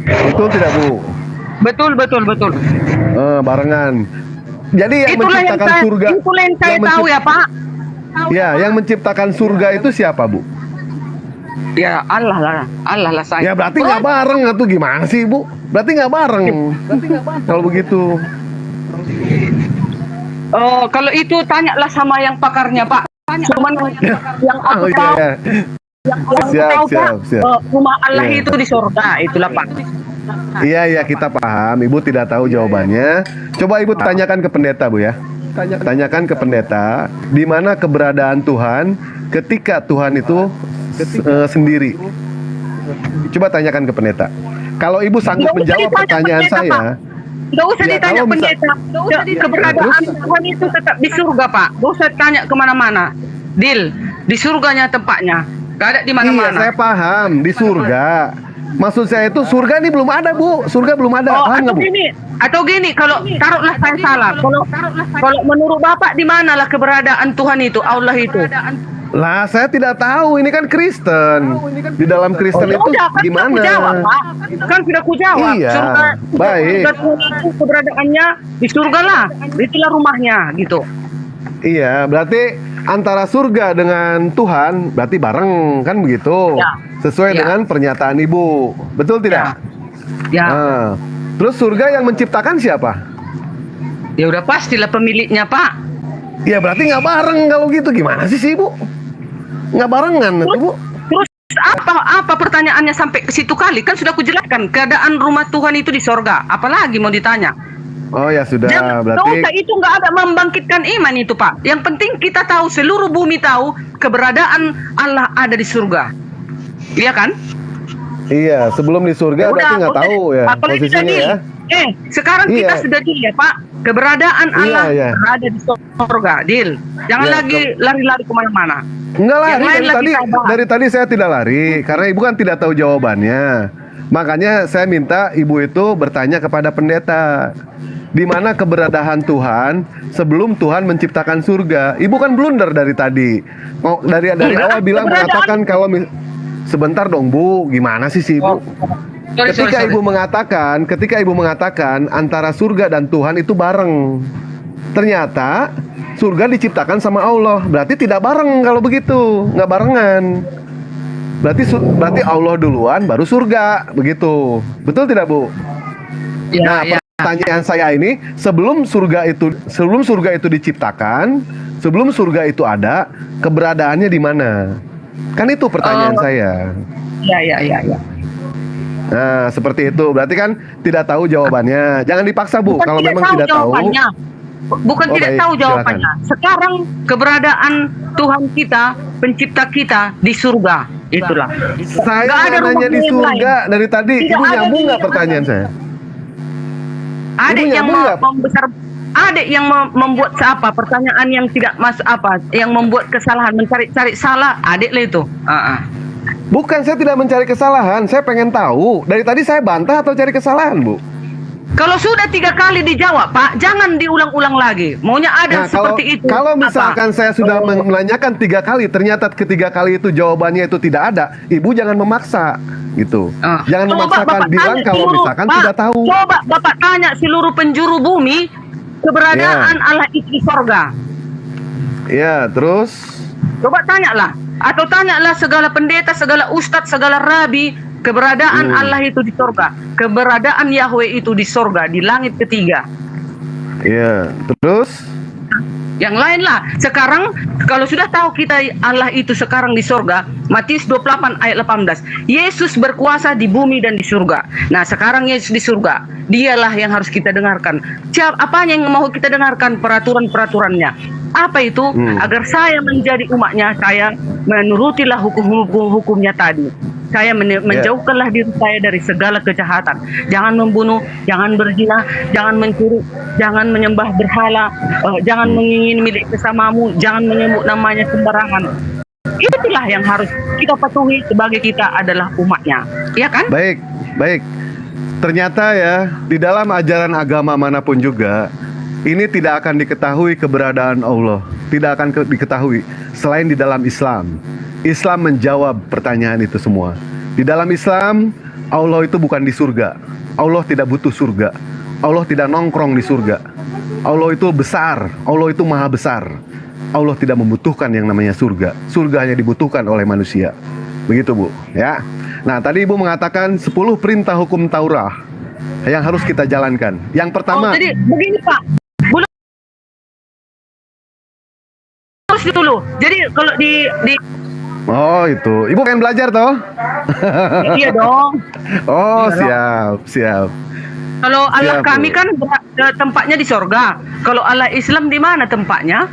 Betul tidak, Bu? Betul. Barengan. Jadi yang menciptakan surga, itulah yang saya tahu ya, Pak. Ya, yang menciptakan surga itu siapa, Bu? Ya Allah lah saya. Ya berarti nggak bareng atau gimana sih, Bu? Berarti nggak bareng. Kalau begitu. Kalau itu tanyalah sama yang pakarnya, Pak. Cuman yang aku tahu. Siap. Rumah Allah itu di surga, itulah, Pak. Iya, kita paham. Ibu tidak tahu jawabannya. Coba Ibu tanyakan ke pendeta, Bu ya. Tanyakan ke pendeta di mana keberadaan Tuhan ketika Tuhan itu sendiri. Coba tanyakan ke pendeta. Kalau Ibu sanggup menjawab pertanyaan saya, Nggak usah Ya, ditanya kalau pendeta. Keberadaan Tuhan itu tetap di surga, Pak. Nggak usah tanya kemana-mana. Deal, di surganya tempatnya. Nggak ada di Iya, mana-mana. saya paham di surga. Maksud saya itu surga ini belum ada, Bu. Surga belum ada. Oh, Paham nggak, Bu? atau gini, kalau taruhlah saya salah. Kalau menurut Bapak di manalah keberadaan Tuhan itu, Allah itu? Lah, saya tidak tahu. Ini kan Kristen. Di dalam Kristen itu Udah, kan gimana? sudah ku jawab, Pak. Kan sudah ku jawab. Iya, Surga, baik. surga Tuhan itu keberadaannya di surga lah. Itulah rumahnya, gitu. Iya, berarti antara surga dengan Tuhan berarti bareng, kan begitu? Ya. Sesuai Ya. dengan pernyataan Ibu. Betul tidak? Ya. Nah, terus surga yang menciptakan siapa? Ya udah pastilah pemiliknya, Pak. Ya berarti nggak bareng kalau gitu. Gimana sih Ibu? Nggak barengan itu, Bu. Terus apa pertanyaannya sampai ke situ kali? Kan sudah kujelaskan keadaan rumah Tuhan itu di sorga. Apalagi mau ditanya? Oh ya sudah, Nggak berarti usah, itu nggak ada membangkitkan iman itu, Pak. Yang penting kita tahu, seluruh bumi tahu keberadaan Allah ada di surga. Iya kan? iya, sebelum di surga berarti nggak tahu ya Apalagi posisinya tadi. ya. Sekarang kita Iya. sudah deal ya, Pak. Keberadaan Allah iya. ada di surga, deal. Jangan Iya, lagi lari-lari kemana-mana. Enggak Yang lari lain lagi sabar. dari tadi saya tidak lari karena Ibu kan tidak tahu jawabannya. Makanya saya minta Ibu itu bertanya kepada pendeta. Di mana keberadaan Tuhan sebelum Tuhan menciptakan surga. Ibu kan blunder dari tadi. Dari awal bilang mengatakan kalau sebentar dong, Bu. Gimana sih Ibu? Ketika Ibu mengatakan antara surga dan Tuhan itu bareng. Ternyata surga diciptakan sama Allah. Berarti tidak bareng kalau begitu, nggak barengan. Berarti Allah duluan baru surga, begitu. Betul tidak, Bu? Nah, pertanyaan saya ini, sebelum surga itu diciptakan, sebelum surga itu ada, keberadaannya di mana? Kan itu pertanyaan saya. Iya. Nah, seperti itu. Berarti kan tidak tahu jawabannya. Jangan dipaksa, Bu. Kalau memang tidak tahu. Bukan Oh, tidak baik, tahu jawabannya. silakan. Sekarang keberadaan Tuhan kita, pencipta kita di surga. Itulah. Saya Nggak ada nggak nanya rumah di yang surga lain. dari tadi. Tidak Ibu ada nyambung di- nggak pertanyaan saya? Ada Ibu yang nyambung nggak? membesar, ada yang membuat apa pertanyaan yang tidak masuk apa, yang membuat kesalahan, mencari-cari salah, adik lah itu. Bukan, saya tidak mencari kesalahan. Saya pengen tahu. Dari tadi saya bantah atau cari kesalahan, Bu? Kalau sudah 3 kali dijawab, Pak, jangan diulang-ulang lagi. Maunya ada Nah, kalau, seperti itu. kalau misalkan Apa? saya sudah menanyakan 3 kali, ternyata ketiga kali itu jawabannya itu tidak ada, Ibu jangan memaksa, gitu. Jangan Coba memaksakan, Bapak bilang tanya kalau seluruh- misalkan Pak, tidak tahu. Coba Bapak tanya seluruh penjuru bumi keberadaan Allah itu di sorga. Ya, terus? Coba tanyalah, atau tanyalah segala pendeta, segala ustadz, segala rabi, keberadaan Allah itu di sorga, keberadaan Yahweh itu di sorga, di langit ketiga. Ya, terus? Yang lain lah. Sekarang kalau sudah tahu kita Allah itu sekarang di sorga, Matius 28 ayat 18, Yesus berkuasa di bumi dan di surga. Nah, sekarang Yesus di surga, dialah yang harus kita dengarkan. Apanya yang mau kita dengarkan? Peraturan-peraturannya. Apa itu? Agar saya menjadi umatnya, saya menurutilah hukum-hukumnya tadi. Saya menjauhkanlah diri saya dari segala kejahatan. Jangan membunuh, jangan berzina, jangan mencuri, jangan menyembah berhala, jangan mengingini milik sesamamu, jangan menyebut namanya sembarangan. Itulah yang harus kita patuhi sebagai kita adalah umatnya. Iya kan? Baik, baik. Ternyata ya, di dalam ajaran agama manapun juga, ini tidak akan diketahui keberadaan Allah. Tidak akan diketahui selain di dalam Islam. Islam menjawab pertanyaan itu semua. Di dalam Islam, Allah itu bukan di surga. Allah tidak butuh surga. Allah tidak nongkrong di surga. Allah itu besar. Allah itu maha besar. Allah tidak membutuhkan yang namanya surga. Surga hanya dibutuhkan oleh manusia. Begitu, Bu, ya. Nah, tadi Ibu mengatakan 10 perintah hukum Taurat yang harus kita jalankan. Yang pertama, Jadi begini, Pak. Terus dulu. Jadi kalau di oh, itu. Ibu pengen belajar toh? iya dong. Oh, Iya siap. Kalau Allah Siap, kami Bu. kan tempatnya di sorga. Kalau Allah Islam di mana tempatnya?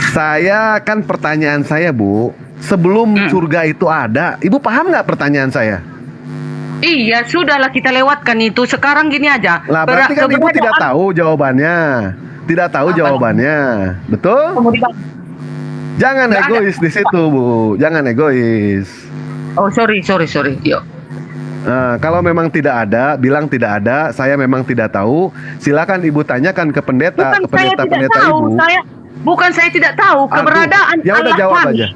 Saya kan pertanyaan saya, Bu, sebelum surga itu ada, Ibu paham nggak pertanyaan saya? Iya, sudahlah kita lewatkan itu. Sekarang gini aja. Lah berarti kan ibu tidak tahu jawabannya. Tidak tahu jawabannya. Betul? Jangan egois di situ, Bu. Jangan egois. Oh, sorry. Yuk. Nah, kalau memang tidak ada, bilang tidak ada, saya memang tidak tahu. Silakan ibu tanyakan ke pendeta, Bukan ke saya tidak pendeta tahu. ibu. Bukan saya tidak tahu keberadaan ya udah Allah jawab kami. aja.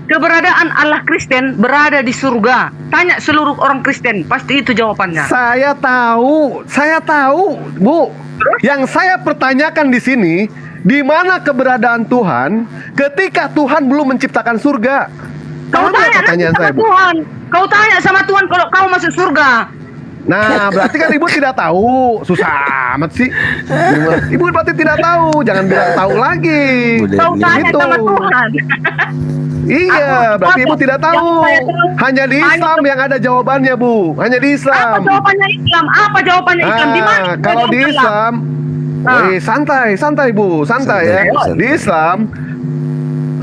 Keberadaan Allah Kristen berada di surga. Tanya seluruh orang Kristen, pasti itu jawabannya. Saya tahu, Bu. Yang saya pertanyakan di sini, di mana keberadaan Tuhan ketika Tuhan belum menciptakan surga? Kau tanya pertanyaan sama saya, Bu. Tuhan. Kau tanya sama Tuhan kalau kau masuk surga. Nah, berarti kan ibu tidak tahu. Susah amat sih. Ibu berarti tidak tahu. Jangan bilang tahu lagi. Kau tanya Gitu. sama Tuhan. Iya, berarti ibu tidak tahu. Hanya di Islam yang ada jawabannya, Bu. Hanya di Apa Islam. jawabannya Islam? Apa jawabannya Islam? Di mana? Kalau di Islam, santai Bu, santai ya. Di Islam,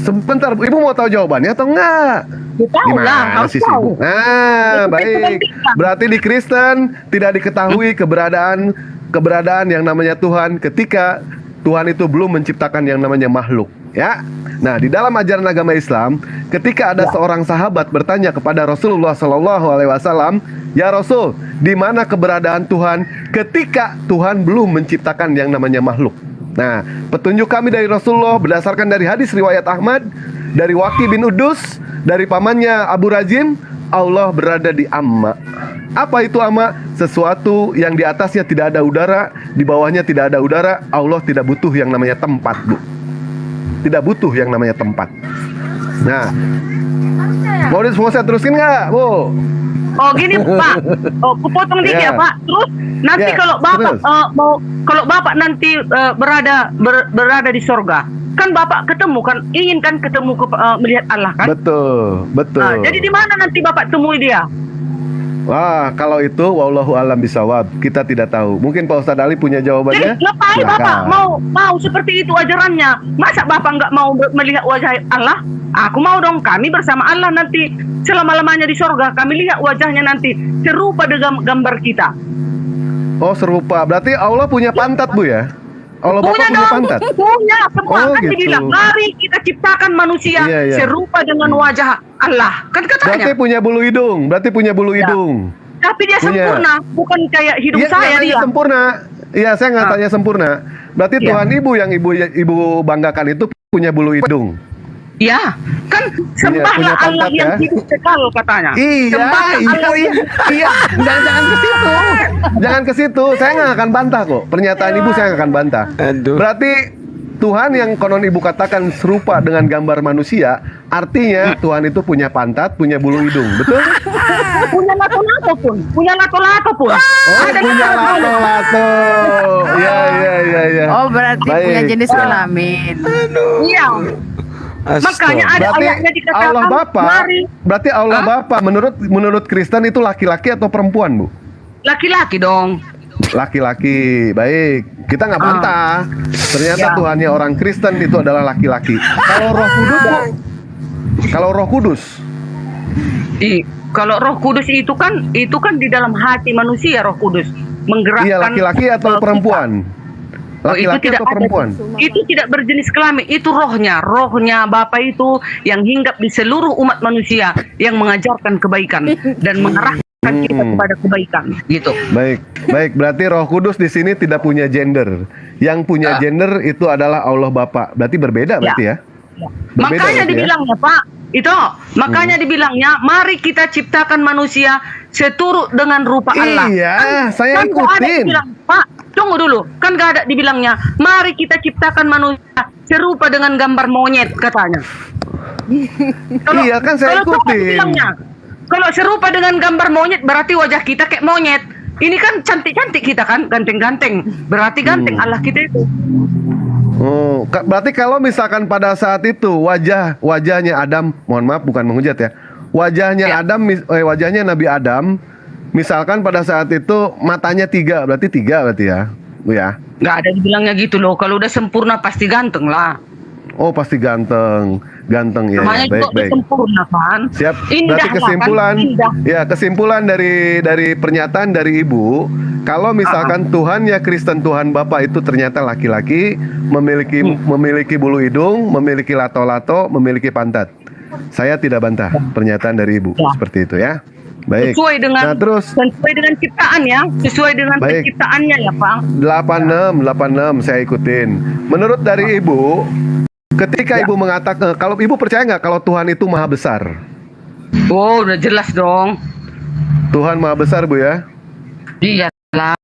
sebentar, ibu mau tahu jawabannya atau enggak? Gimana sih Bu? Nah, baik. Berarti di Kristen tidak diketahui keberadaan yang namanya Tuhan ketika Tuhan itu belum menciptakan yang namanya makhluk, ya. Nah, di dalam ajaran agama Islam, ketika ada seorang sahabat bertanya kepada Rasulullah SAW, "Ya Rasul, di mana keberadaan Tuhan ketika Tuhan belum menciptakan yang namanya makhluk?" Nah, petunjuk kami dari Rasulullah berdasarkan dari hadis riwayat Ahmad, dari Waqi bin Udus, dari pamannya Abu Razim, Allah berada di Amma. Apa itu Amma? Sesuatu yang di atasnya tidak ada udara, di bawahnya tidak ada udara. Allah tidak butuh yang namanya tempat, Bu. Tidak butuh yang namanya tempat. Nah, mau saya terusin nggak, Bu? Oh gini Pak, kupotong dikit ya Pak. Terus nanti kalau Bapak kalau Bapak nanti berada di sorga, kan Bapak ingin kan ketemu melihat Allah kan? Betul. Nah, jadi di mana nanti Bapak temui dia? Wah, kalau itu wallahu alam bisawab, kita tidak tahu. Mungkin Pak Ustadz Ali punya jawabannya. Jadi ngapain Bapak mau seperti itu ajarannya? Masa Bapak nggak mau melihat wajah Allah? Aku mau dong, kami bersama Allah nanti selama-lamanya di sorga. Kami lihat wajahnya nanti serupa dengan gambar kita. Oh, serupa. Berarti Allah punya pantat, Bu ya? Allah Bapak punya pantat? Punya, semua kan gitu. dibilang, mari kita ciptakan manusia serupa dengan wajah Allah. Kan katanya. Berarti punya bulu hidung. Tapi dia sempurna, bukan kayak hidung saya dia. Sempurna. Iya, saya nggak tanya sempurna. Berarti Tuhan Ibu yang ibu banggakan itu punya bulu hidung. Ya, kan sembahlah Allah yang hidup kekal katanya. Iya. Jangan ke situ. Jangan ke situ. Saya nggak akan bantah kok. Pernyataan ibu saya nggak akan bantah. Berarti Tuhan yang konon ibu katakan serupa dengan gambar manusia, artinya Tuhan itu punya pantat, punya bulu hidung, betul? Punya lato-lato pun. Oh, punya lato-lato. Iya. Oh, berarti punya jenis kelamin. Iya. Makanya ada ayatnya dikatakan Allah Bapa. Berarti Allah Bapa menurut Kristen itu laki-laki atau perempuan, Bu? Laki-laki dong. Laki-laki, baik. Kita nggak bantah. Ternyata Tuhannya orang Kristen itu adalah laki-laki. Kalau Roh Kudus, Bu? Kalau Roh Kudus? Kalau Roh Kudus itu kan di dalam hati manusia. Roh Kudus menggerakkan. Iya, laki-laki atau perempuan? Laki-laki atau perempuan? Itu tidak berjenis kelamin, itu rohnya Bapa itu yang hinggap di seluruh umat manusia, yang mengajarkan kebaikan dan mengarahkan kita kepada kebaikan, gitu. Baik. Berarti Roh Kudus di sini tidak punya gender. Yang punya gender itu adalah Allah Bapa. Berarti berbeda berarti ya? Makanya dibilangnya Pak, makanya dibilangnya, mari kita ciptakan manusia seturut dengan rupa Allah. Iya, saya ikutin. Pak, tunggu dulu, kan gak ada dibilangnya, mari kita ciptakan manusia serupa dengan gambar monyet katanya. Iya kan saya ikutin. Kalau serupa dengan gambar monyet berarti wajah kita kayak monyet. Ini kan cantik-cantik kita kan, ganteng-ganteng. Berarti ganteng Allah kita itu. Oh, berarti kalau misalkan pada saat itu wajahnya Adam, mohon maaf bukan menghujat ya. Wajahnya wajahnya Nabi Adam, misalkan pada saat itu matanya 3, berarti 3 berarti ya, Bu ya. Nggak ada dibilangnya gitu loh. Kalau udah sempurna pasti ganteng lah. Oh, pasti ganteng. Ganteng ya, Namanya juga baik. sempurna kan. Siap. Indah Berarti lah, kesimpulan, kan? Indah. ya kesimpulan dari pernyataan dari Ibu, kalau misalkan Tuhannya Kristen, Tuhan Bapa itu ternyata laki-laki, memiliki bulu hidung, memiliki lato-lato, memiliki pantat. Saya tidak bantah pernyataan dari Ibu seperti itu ya. Baik. Sesuai dengan sesuai dengan ciptaan ya, sesuai dengan penciptaannya ya, Pak. 86 saya ikutin. Menurut dari Ibu, ketika Ibu mengatakan, kalau Ibu percaya nggak kalau Tuhan itu maha besar? Oh, udah jelas dong. Tuhan maha besar, Bu ya? Iya lah.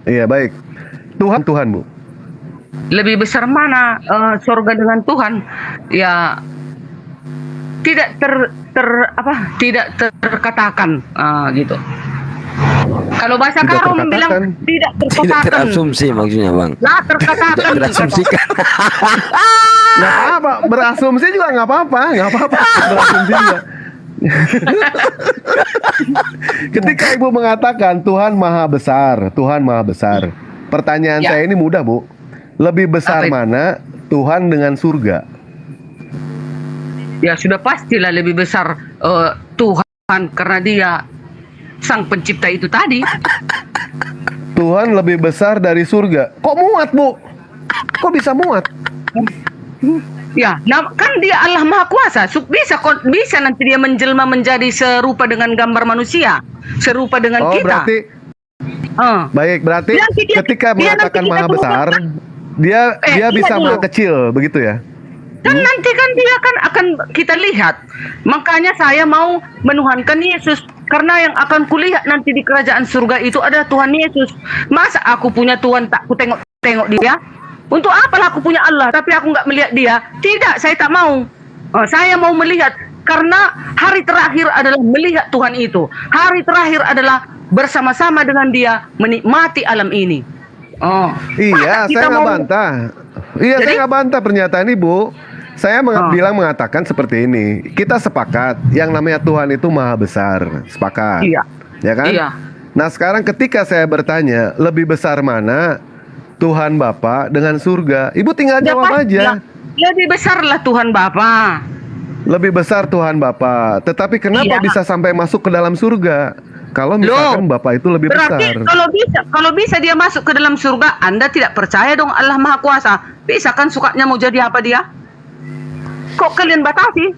Iya, baik. Tuhan, Bu. Lebih besar mana surga dengan Tuhan? Ya tidak tidak terkatakan gitu. Kalau bahasa Tidak Karom terkatakan. bilang tidak Tidak terkatakan. terasumsi maksudnya, Bang. Lah terkatakan. Tidak terasumsikan. Nggak apa-apa, berasumsi juga nggak apa-apa, berasumsi juga. Ketika Ibu mengatakan Tuhan maha besar, pertanyaan saya ini mudah, Bu. Lebih besar mana Tuhan dengan surga? Ya sudah pastilah lebih besar Tuhan karena Dia sang pencipta itu tadi. Tuhan lebih besar dari surga. Kok muat, Bu? Kok bisa muat? Ya, kan Dia Allah Maha Kuasa. Bisa nanti Dia menjelma menjadi serupa dengan gambar manusia, serupa dengan kita. Berarti baik, berarti ketika mengatakan maha besar, dia bisa maha kecil, begitu ya? Kan nanti kan Dia akan kita lihat. Makanya saya mau menuhankan Yesus karena yang akan kulihat nanti di kerajaan surga itu adalah Tuhan Yesus. Masa aku punya Tuhan tak ku tengok Dia? Untuk apalah aku punya Allah tapi aku nggak melihat Dia? Tidak, saya tak mau. Saya mau melihat karena hari terakhir adalah melihat Tuhan itu. Hari terakhir adalah bersama-sama dengan Dia menikmati alam ini. Iya, saya nggak bantah. Iya, saya nggak bantah pernyataan Ibu. Saya mengatakan seperti ini. Kita sepakat, yang namanya Tuhan itu maha besar. Sepakat. Iya. Ya kan? Iya. Nah, sekarang ketika saya bertanya, lebih besar mana Tuhan Bapa dengan surga? Ibu tinggal jawab aja. Lebih besarlah Tuhan Bapa. Lebih besar Tuhan Bapa. Tetapi kenapa bisa sampai masuk ke dalam surga? Kalau misalkan Bapa itu lebih berarti besar. kalau bisa Dia masuk ke dalam surga, Anda tidak percaya dong Allah Maha Kuasa. Bisa kan sukanya mau jadi apa Dia? Kok kalian batasi?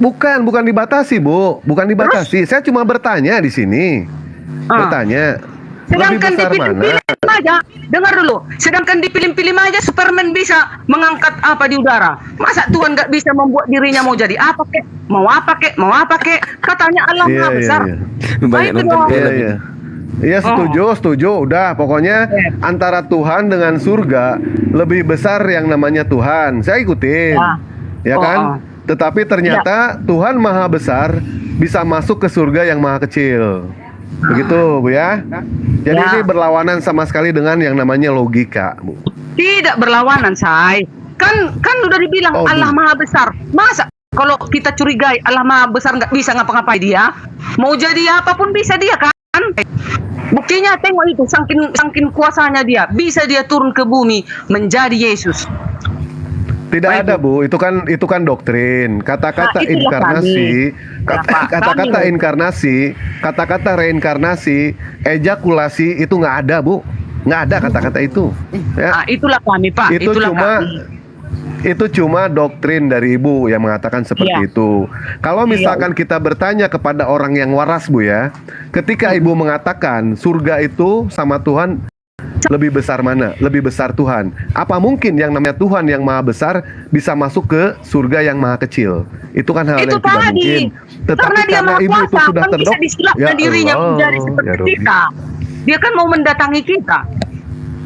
Bukan dibatasi, Bu. Bukan dibatasi. Saya cuma bertanya di sini. Bertanya. Sedangkan di film-film aja, dengar dulu. Sedangkan di film-film aja Superman bisa mengangkat apa di udara. Masa Tuhan nggak bisa membuat dirinya mau jadi apa kek? Mau apa kek? Katanya Allah Maha Besar. Banyak nonton film. Iya, setuju. Udah, pokoknya antara Tuhan dengan surga lebih besar yang namanya Tuhan. Saya ikutin. Ya kan? Tetapi ternyata Tuhan maha besar bisa masuk ke surga yang maha kecil. Begitu, Bu ya. Jadi ini berlawanan sama sekali dengan yang namanya logika, Bu. Tidak berlawanan, Say. Kan udah dibilang Allah Maha Besar. Masa kalau kita curigai Allah Maha Besar nggak bisa ngapa-ngapain Dia? Mau jadi apapun bisa Dia kan? Buktinya tengok itu, saking kuasanya Dia, bisa Dia turun ke bumi menjadi Yesus. Tidak ada, Bu. Itu kan doktrin. Kata-kata inkarnasi, kata-kata inkarnasi, kata-kata reinkarnasi, ejakulasi itu nggak ada, Bu. Nggak ada kata-kata itu. Ya. Itulah kami, Pak. Itu cuma doktrin dari Ibu yang mengatakan seperti itu. Kalau misalkan kita bertanya kepada orang yang waras, Bu ya, ketika Ibu mengatakan surga itu sama Tuhan lebih besar mana? Lebih besar Tuhan. Apa mungkin yang namanya Tuhan yang maha besar bisa masuk ke surga yang maha kecil? Itu kan hal yang tidak mungkin. Tetapi karena Ibu itu sudah bisa disulapkan dirinya menjadi seperti kita. Dia kan mau mendatangi kita.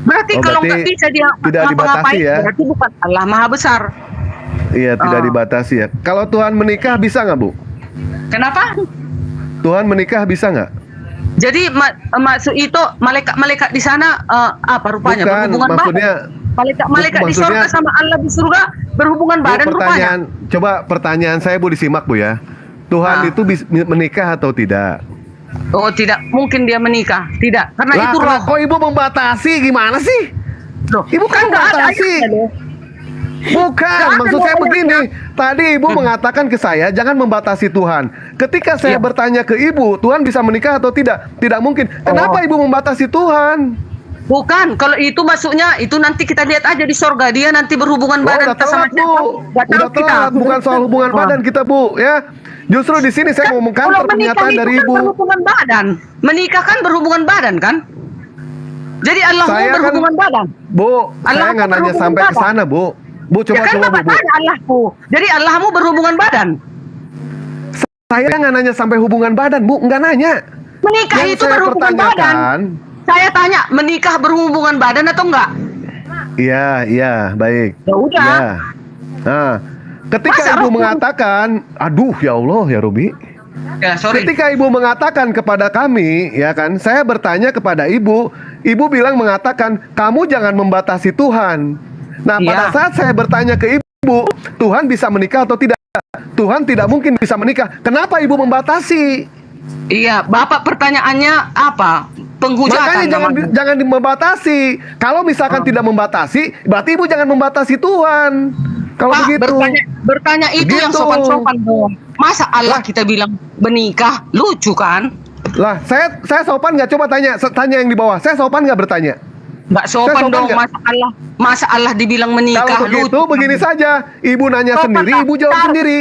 Berarti kalau nggak bisa Dia tidak dibatasi ya? Berarti bukan Allah Maha Besar. Iya, tidak dibatasi ya. Kalau Tuhan menikah bisa nggak, Bu? Kenapa? Tuhan menikah bisa nggak? Jadi maksud itu malaikat di sana apa rupanya? Bukan, berhubungan maksudnya badan. Malaikat di surga sama Allah di surga berhubungan badan rupanya. Coba pertanyaan saya, Bu, disimak, Bu ya. Tuhan itu menikah atau tidak? Oh, tidak mungkin Dia menikah. Tidak, karena itu roh. Kok Ibu membatasi gimana sih? Loh, Ibu kan nggak ada membatasi. ayatnya, loh. Bukan, Nggak maksud ada saya ayatnya. begini. Tadi ibu mengatakan ke saya jangan membatasi Tuhan. Ketika saya Iya. bertanya ke ibu, Tuhan bisa menikah atau tidak? Tidak mungkin. Kenapa ibu membatasi Tuhan? Bukan, kalau itu masuknya itu nanti kita lihat aja di sorga, dia nanti berhubungan badan udah sama telat, siapa? Bu. Nggak tahu Udah kita. telat, bukan soal hubungan badan kita, Bu, ya. Justru di sini saya mau Kalau mengkantor menikah pernyataan itu dari kan ibu. berhubungan badan. Menikah kan berhubungan badan kan? Jadi Allahmu Saya kan- berhubungan badan. Bu, saya Allahmu nggak nanya berhubungan sampai ke badan. sana, Bu. Bu, Ya kan coba Bapak Bu. tanya Allahmu. Jadi Allahmu berhubungan badan. Saya nggak nanya sampai hubungan badan, Bu. Nggak nanya. Menikah Yang itu saya berhubungan badan. pertanyakan, Saya tanya, menikah berhubungan badan atau enggak? iya, baik. Ya udah. Iya. Nah, ketika Masa ibu Robi- mengatakan, aduh ya Allah ya Robi. Ya, sorry. Ketika ibu mengatakan kepada kami, ya kan, saya bertanya kepada ibu bilang mengatakan, kamu jangan membatasi Tuhan. Nah, pada Iya. saat saya bertanya ke ibu, Tuhan bisa menikah atau tidak? Tuhan tidak mungkin bisa menikah. Kenapa ibu membatasi? Iya, Bapak pertanyaannya apa? Penghujatan. Makanya namanya. jangan membatasi. Kalau misalkan tidak membatasi, berarti ibu jangan membatasi Tuhan. Kalau Pak, begitu. bertanya itu yang Begitu. sopan-sopan dong. Masa Allah kita bilang menikah, lucu kan? Lah, saya sopan nggak? Coba tanya yang di bawah. Saya sopan nggak bertanya? Nggak sopan, Saya sopan dong. nggak? Masa Allah dibilang menikah, Kalau begitu, lucu. begini saja. Ibu nanya Sopan, sendiri, Pak. ibu jawab sendiri.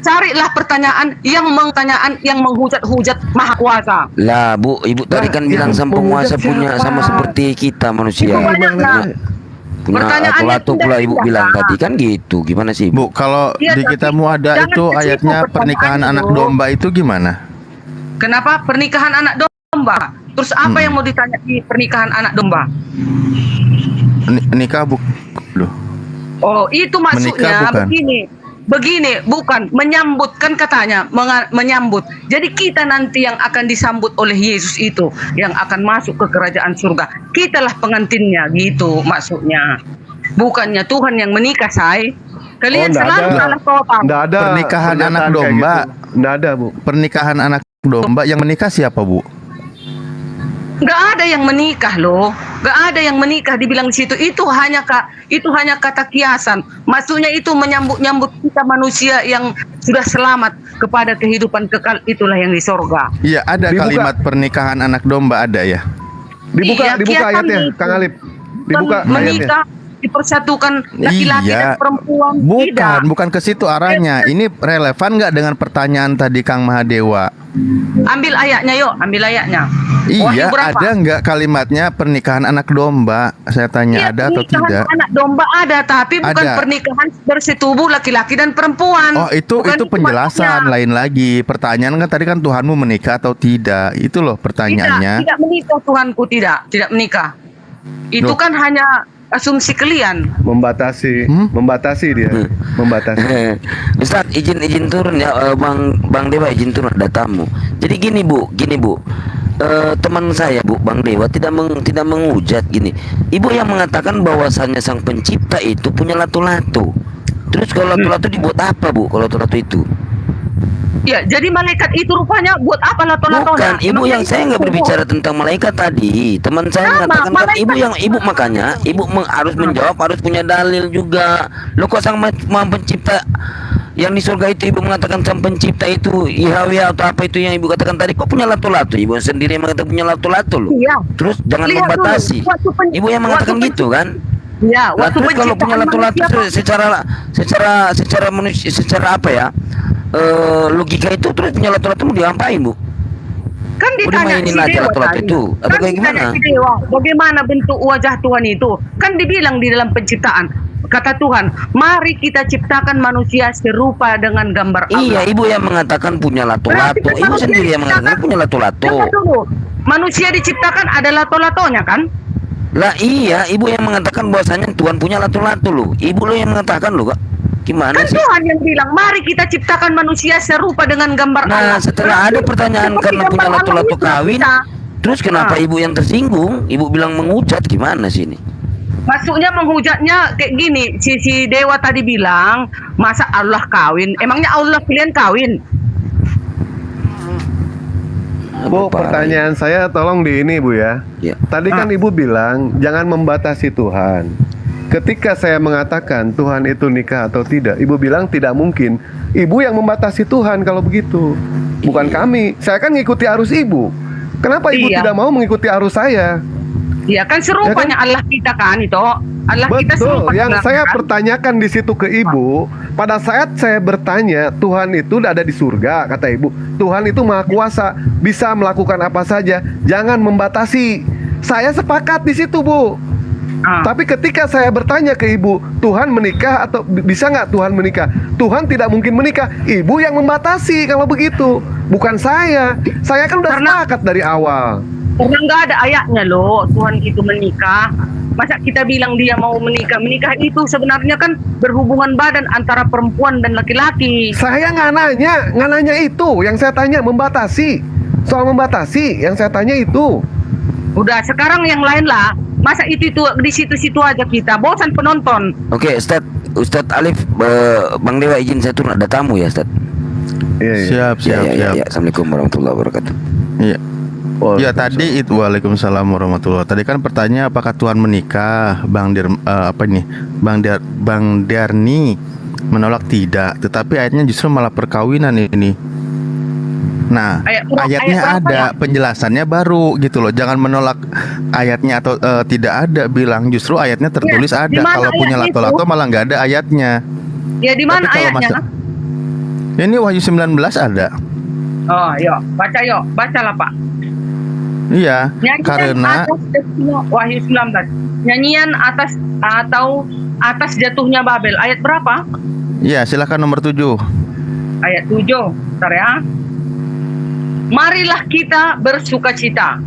Carilah pertanyaan yang menghujat-hujat Maha Kuasa. Lah Bu, ibu tadi kan bilang sang penguasa punya sama seperti kita manusia. Itu banyak, Nak. Punya Pertanyaannya lato-lato pula ibu tidak, bilang Pak. tadi kan gitu. Gimana sih Bu, kalau Iya, di tapi kitabmu ada jangan itu kesitu ayatnya pernikahan pertanyaannya, anak Bu. domba itu gimana? Kenapa pernikahan anak domba? Terus apa yang mau ditanya di pernikahan anak domba? Nikah loh. Oh, itu maksudnya Menikah bukan? begini, bukan menyambut kan katanya, menyambut. Jadi kita nanti yang akan disambut oleh Yesus itu, yang akan masuk ke kerajaan surga. Kitalah pengantinnya, gitu maksudnya. Bukannya Tuhan yang menikah, say. Kalian nggak selalu ada. salah topan. Nggak ada Pernikahan pernyataan anak kayak domba. gitu. Nggak ada, Bu. Pernikahan anak domba yang menikah siapa, Bu? Nggak ada yang menikah loh, nggak ada yang menikah dibilang di situ. Itu hanya kata kiasan. Maksudnya itu menyambut kita manusia yang sudah selamat kepada kehidupan kekal, itulah yang di sorga. Iya, ada Dibuka. kalimat pernikahan anak domba ada ya. Dibuka Iya, dibuka kiasan ayatnya, itu. Kang Alip. Dibuka ayatnya. Menikah dipersatukan laki-laki dan perempuan. Tidak. Bukan ke situ arahnya. Ini relevan nggak dengan pertanyaan tadi Kang Mahadewa? Ambil ayatnya yuk, ambil ayatnya. Wahyu Iya, berapa? ada nggak kalimatnya pernikahan anak domba? Saya tanya Iya, ada atau pernikahan tidak? anak domba ada, tapi bukan Ada. pernikahan bersetubuh laki-laki dan perempuan. Oh, itu Bukan penjelasan maksudnya. lain lagi. Pertanyaan kan tadi kan Tuhanmu menikah atau tidak? Itu loh pertanyaannya. Tidak menikah Tuhanku, tidak menikah. Itu Loh. kan hanya asumsi kalian. Membatasi dia, membatasi. Ustaz, izin turun ya, Bang Dewa izin turun, ada tamu. Jadi gini Bu, teman saya Bu, Bang Dewa tidak menghujat gini. Ibu yang mengatakan bahwasannya sang pencipta itu punya lato-lato. Terus kalau lato-lato dibuat apa Bu? Kalau lato-lato itu? Ya, jadi malaikat itu rupanya buat apa lato-latonya? Bukan, ibu yang saya nggak berbicara tentang malaikat tadi. Teman saya mengatakan kan ibu makanya harus menjawab, harus punya dalil juga. Lo kok sang Maha pencipta yang di surga itu ibu mengatakan sang pencipta itu Yahweh atau apa itu yang ibu katakan tadi, kok punya lato-lato? Ibu sendiri yang mengatakan punya lato-lato loh. Iya. Terus jangan Lihat membatasi. dulu, Ibu yang mengatakan gitu kan? Ya, Lah, waktu terus kalau punya penciptaan lato-lato manusia, secara manusia, secara apa ya? Logika itu terus punya lato-lato mau diapain Bu? kan ditanya dimainin si aja Dewa lato-lato tadi. itu atau Kan kayak ditanya gimana? si Dewa, bagaimana bentuk wajah Tuhan itu? Kan dibilang di dalam penciptaan. Kata Tuhan, mari kita ciptakan manusia serupa dengan gambar Allah. Iya, ibu yang mengatakan punya lato-lato. Berarti Ibu manusia sendiri yang mengatakan diciptakan- punya lato-lato. Dengar dulu. Manusia diciptakan ada lato-latonya kan? Lah iya, ibu yang mengatakan bahwasanya Tuhan punya lato-lato loh. Ibu lo yang mengatakan loh, Kak. Gimana Kan sih? Tuhan yang bilang, mari kita ciptakan manusia serupa dengan gambar Allah. Nah, setelah ada pertanyaan Seperti karena punya gambar Allah lato-lato itu kawin, kita. terus kenapa Nah. ibu yang tersinggung? Ibu bilang menghujat, gimana sih ini? Maksudnya menghujatnya kayak gini, si Dewa tadi bilang, masa Allah kawin? Emangnya Allah kalian kawin? Bu, pertanyaan saya tolong di ini, Bu ya. Tadi kan Ibu bilang jangan membatasi Tuhan. Ketika saya mengatakan Tuhan itu nikah atau tidak, Ibu bilang tidak mungkin. Ibu yang membatasi Tuhan kalau begitu, bukan kami. Saya kan ngikuti arus Ibu. Kenapa Ibu tidak mau mengikuti arus saya? Iya kan serupanya Allah kita kan itu. Allah kita serupa. Betul. Yang saya kan? pertanyakan di situ ke Ibu, pada saat saya bertanya, Tuhan itu ada di surga, kata Ibu. Tuhan itu maha kuasa, bisa melakukan apa saja, jangan membatasi. Saya sepakat di situ, Bu. Tapi ketika saya bertanya ke Ibu, Tuhan menikah atau bisa nggak Tuhan menikah? Tuhan tidak mungkin menikah. Ibu yang membatasi kalau begitu, bukan saya. Saya kan udah sepakat dari awal. Karena nggak ada ayatnya loh, Tuhan itu menikah. Masa kita bilang dia mau menikah? Menikah itu sebenarnya kan berhubungan badan antara perempuan dan laki-laki. Saya nggak nanya itu. Yang saya tanya membatasi. Soal membatasi, yang saya tanya itu. Udah, sekarang yang lain lah. Masa itu di situ-situ aja kita bosan penonton. Oke, Ustadz Alif, Bang Dewa izin saya tuh ada tamu ya, Ustadz. Siap. Assalamualaikum warahmatullahi wabarakatuh. Iya. Ya tadi itu Waalaikumsalam warahmatullahi. Tadi kan pertanyaan apakah Tuhan menikah, Bang Darni menolak tidak, tetapi ayatnya justru malah perkawinan ini. Nah, ayatnya ada, penjelasannya baru gitu loh. Jangan menolak ayatnya atau tidak ada, bilang justru ayatnya tertulis ada. Kalau punya lato-lato malah nggak ada ayatnya. Ya di mana ayatnya? Ini Wahyu 19 ada. Oh, yuk, bacalah Pak. Iya, Nyanyian karena Wahyu 19. Nyanyian atas jatuhnya Babel. Ayat berapa? Iya, silakan nomor 7. Ayat 7. Bentar ya. Marilah kita bersukacita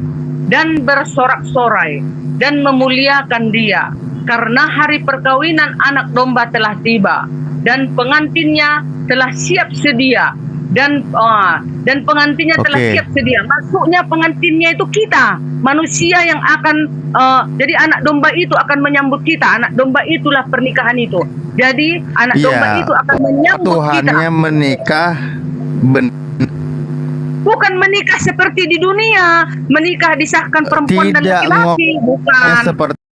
dan bersorak-sorai dan memuliakan Dia, karena hari perkawinan anak domba telah tiba dan pengantinnya telah siap sedia. Dan pengantinnya telah siap sedia. Maksudnya pengantinnya itu kita, manusia yang akan jadi anak domba itu akan menyambut kita. Anak domba itulah pernikahan itu. Jadi anak domba itu akan menyambut kita. Tuhannya menikah bukan menikah seperti di dunia, menikah disahkan perempuan dan laki-laki, bukan. Seperti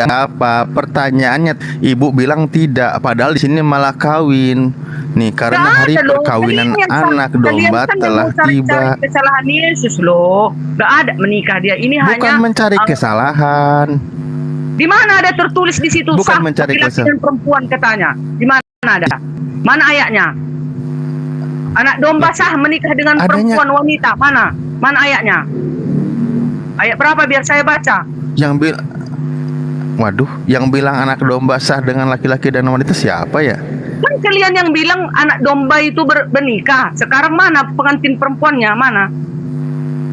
apa? Pertanyaannya, Ibu bilang tidak, padahal di sini malah kawin. Nih, karena hari perkawinan anak domba telah tiba. Kesalahan Yesus loh, gak ada menikah dia. Ini bukan hanya mencari kesalahan. Di mana ada tertulis di situ? Bukan mencari kesalahan. Perempuan katanya. Di mana ada? Mana ayatnya? Anak domba sah menikah dengan perempuan wanita. Mana? Mana ayatnya? Ayat berapa biar saya baca? Yang bilang anak domba sah dengan laki-laki dan wanita siapa ya? Kan kalian yang bilang anak domba itu bernikah. Sekarang mana pengantin perempuannya? Mana?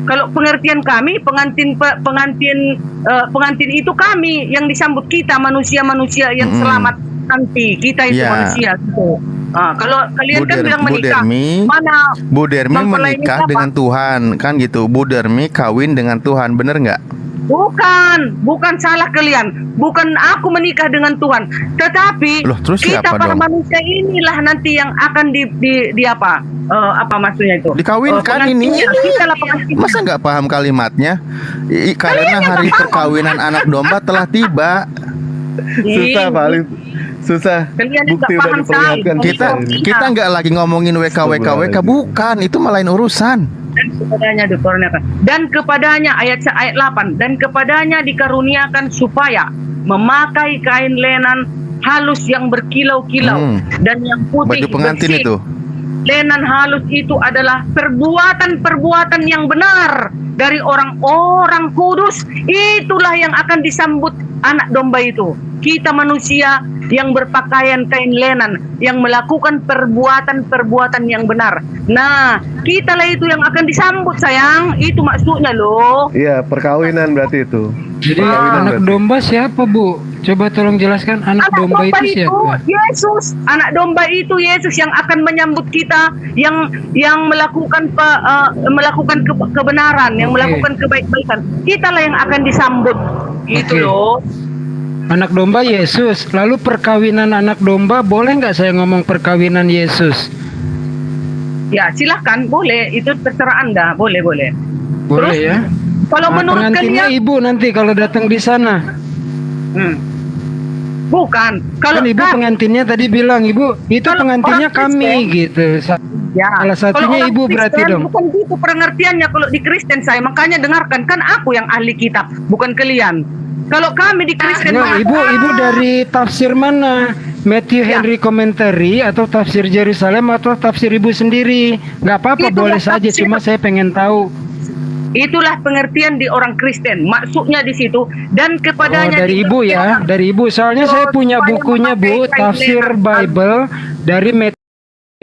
Kalau pengertian kami, pengantin itu kami yang disambut kita, manusia-manusia yang selamat nanti. Kita itu manusia gitu. Kalau kalian kan bilang menikah, mana Bu Dermi menikah dengan Tuhan, kan gitu. Bu Dermi kawin dengan Tuhan, bener nggak? Bukan salah kalian. Bukan aku menikah dengan Tuhan, tetapi kita para manusia inilah nanti yang akan di apa? Apa maksudnya itu? Dikawinkan ini. Masa nggak paham kalimatnya? Karena hari perkawinan anak domba telah tiba. Susah paling susah. Bukti udah diperlihatkan. Kita nggak lagi ngomongin WK, bukan. Itu malah lain urusan. Dan kepadanya ayat 8, dan kepadanya dikaruniakan supaya memakai kain lenan halus yang berkilau-kilau dan yang putih baju pengantin bersih. Itu Lenan halus itu adalah perbuatan-perbuatan yang benar dari orang-orang kudus. Itulah yang akan disambut anak domba itu. Kita manusia yang berpakaian kain lenan, yang melakukan perbuatan-perbuatan yang benar. Nah, kitalah itu yang akan disambut, sayang. Itu maksudnya loh. Iya, perkawinan berarti itu. Jadi anak domba siapa, Bu? Coba tolong jelaskan anak domba itu siapa? Yesus. Anak domba itu Yesus yang akan menyambut kita, yang melakukan kebenaran, yang melakukan kebaikan. Kitalah yang akan disambut. Gitu loh. Anak domba Yesus. Lalu perkawinan anak domba, boleh nggak saya ngomong perkawinan Yesus? Ya silahkan, boleh, itu terserah Anda, boleh. Boleh Terus, ya. Kalau menurut pengantinnya kalian, ibu nanti kalau datang di sana. bukan. Kalau Kan ibu pengantinnya tadi bilang ibu itu Kalau pengantinnya orang kami gitu. Ya, Salah satunya kalau orang ibu berarti Kristen, dong. Bukan gitu pengertiannya kalau di Kristen saya, makanya dengarkan, kan aku yang ahli kitab, bukan kalian. Kalau kami di Kristen, Nah, ibu dari tafsir mana? Matthew Henry Commentary atau tafsir Yerusalem atau tafsir ibu sendiri? Nggak apa-apa, Itulah boleh saja. tafsir. Cuma saya pengen tahu. itulah pengertian di orang Kristen, maksudnya di situ, dan kepadanya dari ibu ya, dari ibu. Soalnya saya punya bukunya bu, tafsir Bible dari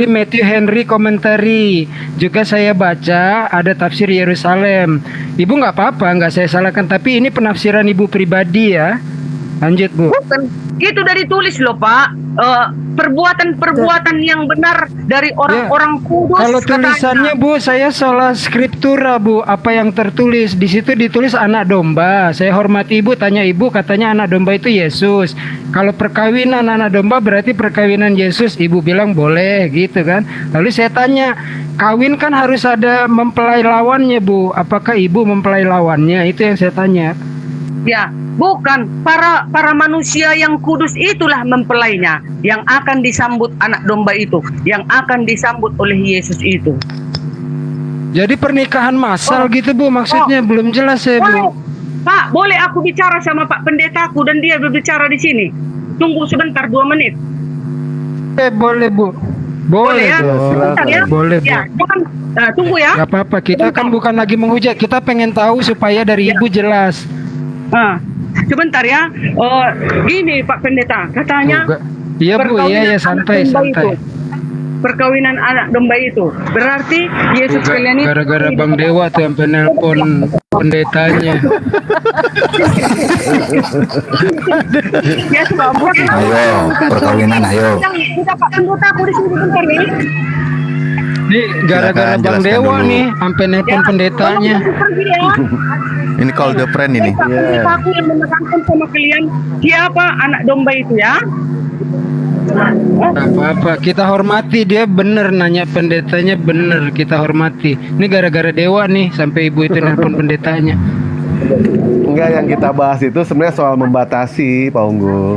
Matthew Henry Commentary. Juga saya baca ada tafsir Yerusalem. Ibu nggak apa-apa, nggak saya salahkan. Tapi ini penafsiran ibu pribadi ya. Lanjut bu. Bukan, itu dari tulis loh Pak. Perbuatan-perbuatan yang benar dari orang-orang kudus. Kalau katanya. tulisannya bu, saya sola scriptura bu. Apa yang tertulis di situ ditulis anak domba. Saya hormati ibu, tanya ibu, katanya anak domba itu Yesus. Kalau perkawinan anak domba berarti perkawinan Yesus. Ibu bilang boleh gitu kan. Lalu saya tanya, kawin kan harus ada mempelai lawannya bu. Apakah ibu mempelai lawannya? Itu yang saya tanya. Ya, bukan, para manusia yang kudus itulah mempelainya, yang akan disambut anak domba itu, yang akan disambut oleh Yesus itu. Jadi pernikahan massal gitu bu, maksudnya belum jelas ya bu. Pak, boleh aku bicara sama Pak Pendetaku dan dia berbicara di sini? Tunggu sebentar, 2 menit. Boleh bu. Boleh ya? Bu. Sebentar ya. Boleh bu. Ya, jangan, tunggu ya. Gak apa-apa, kita kan bukan lagi menghujat, kita pengen tahu supaya dari ibu jelas. Sebentar ya. Gini Pak Pendeta, katanya Iya bu, iya ya, santai. Perkawinan anak domba itu berarti Yesus kalian itu Gara-gara Bang Dewa tuh yang penelpon pendetanya. Ayo, perkawinan ayo. Kita Pak Pendeta aku di sini bentar nih. Ini gara-gara Bang Dewa nih, sampai nelpon pendetanya. Ini call the friend ini. Aku yang menekankan sama kalian siapa anak domba itu ya. Gak apa-apa, kita hormati, dia bener nanya pendetanya, bener kita hormati. Ini gara-gara Dewa nih sampai ibu itu nelpon pendetanya. Enggak, yang kita bahas itu sebenarnya soal membatasi, Pak Unggul.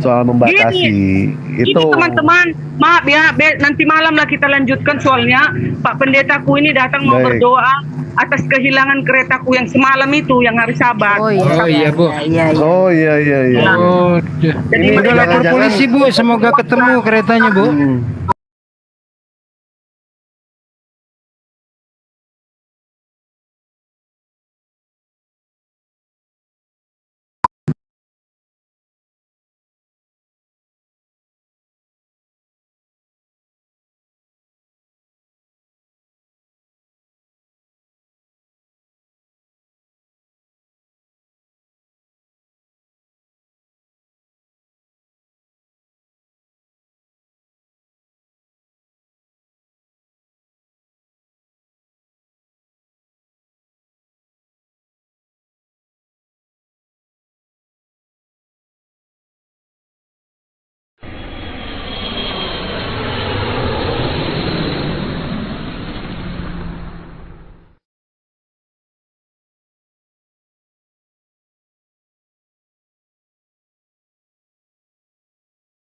Soal membatasi Ini teman-teman, maaf ya, nanti malam lah kita lanjutkan soalnya Pak Pendetaku ini datang mau Baik. berdoa atas kehilangan keretaku yang semalam itu yang hari Sabat. Oh iya bu. Oh iya. Oh, jadi udah lapor polisi bu, semoga ketemu keretanya bu.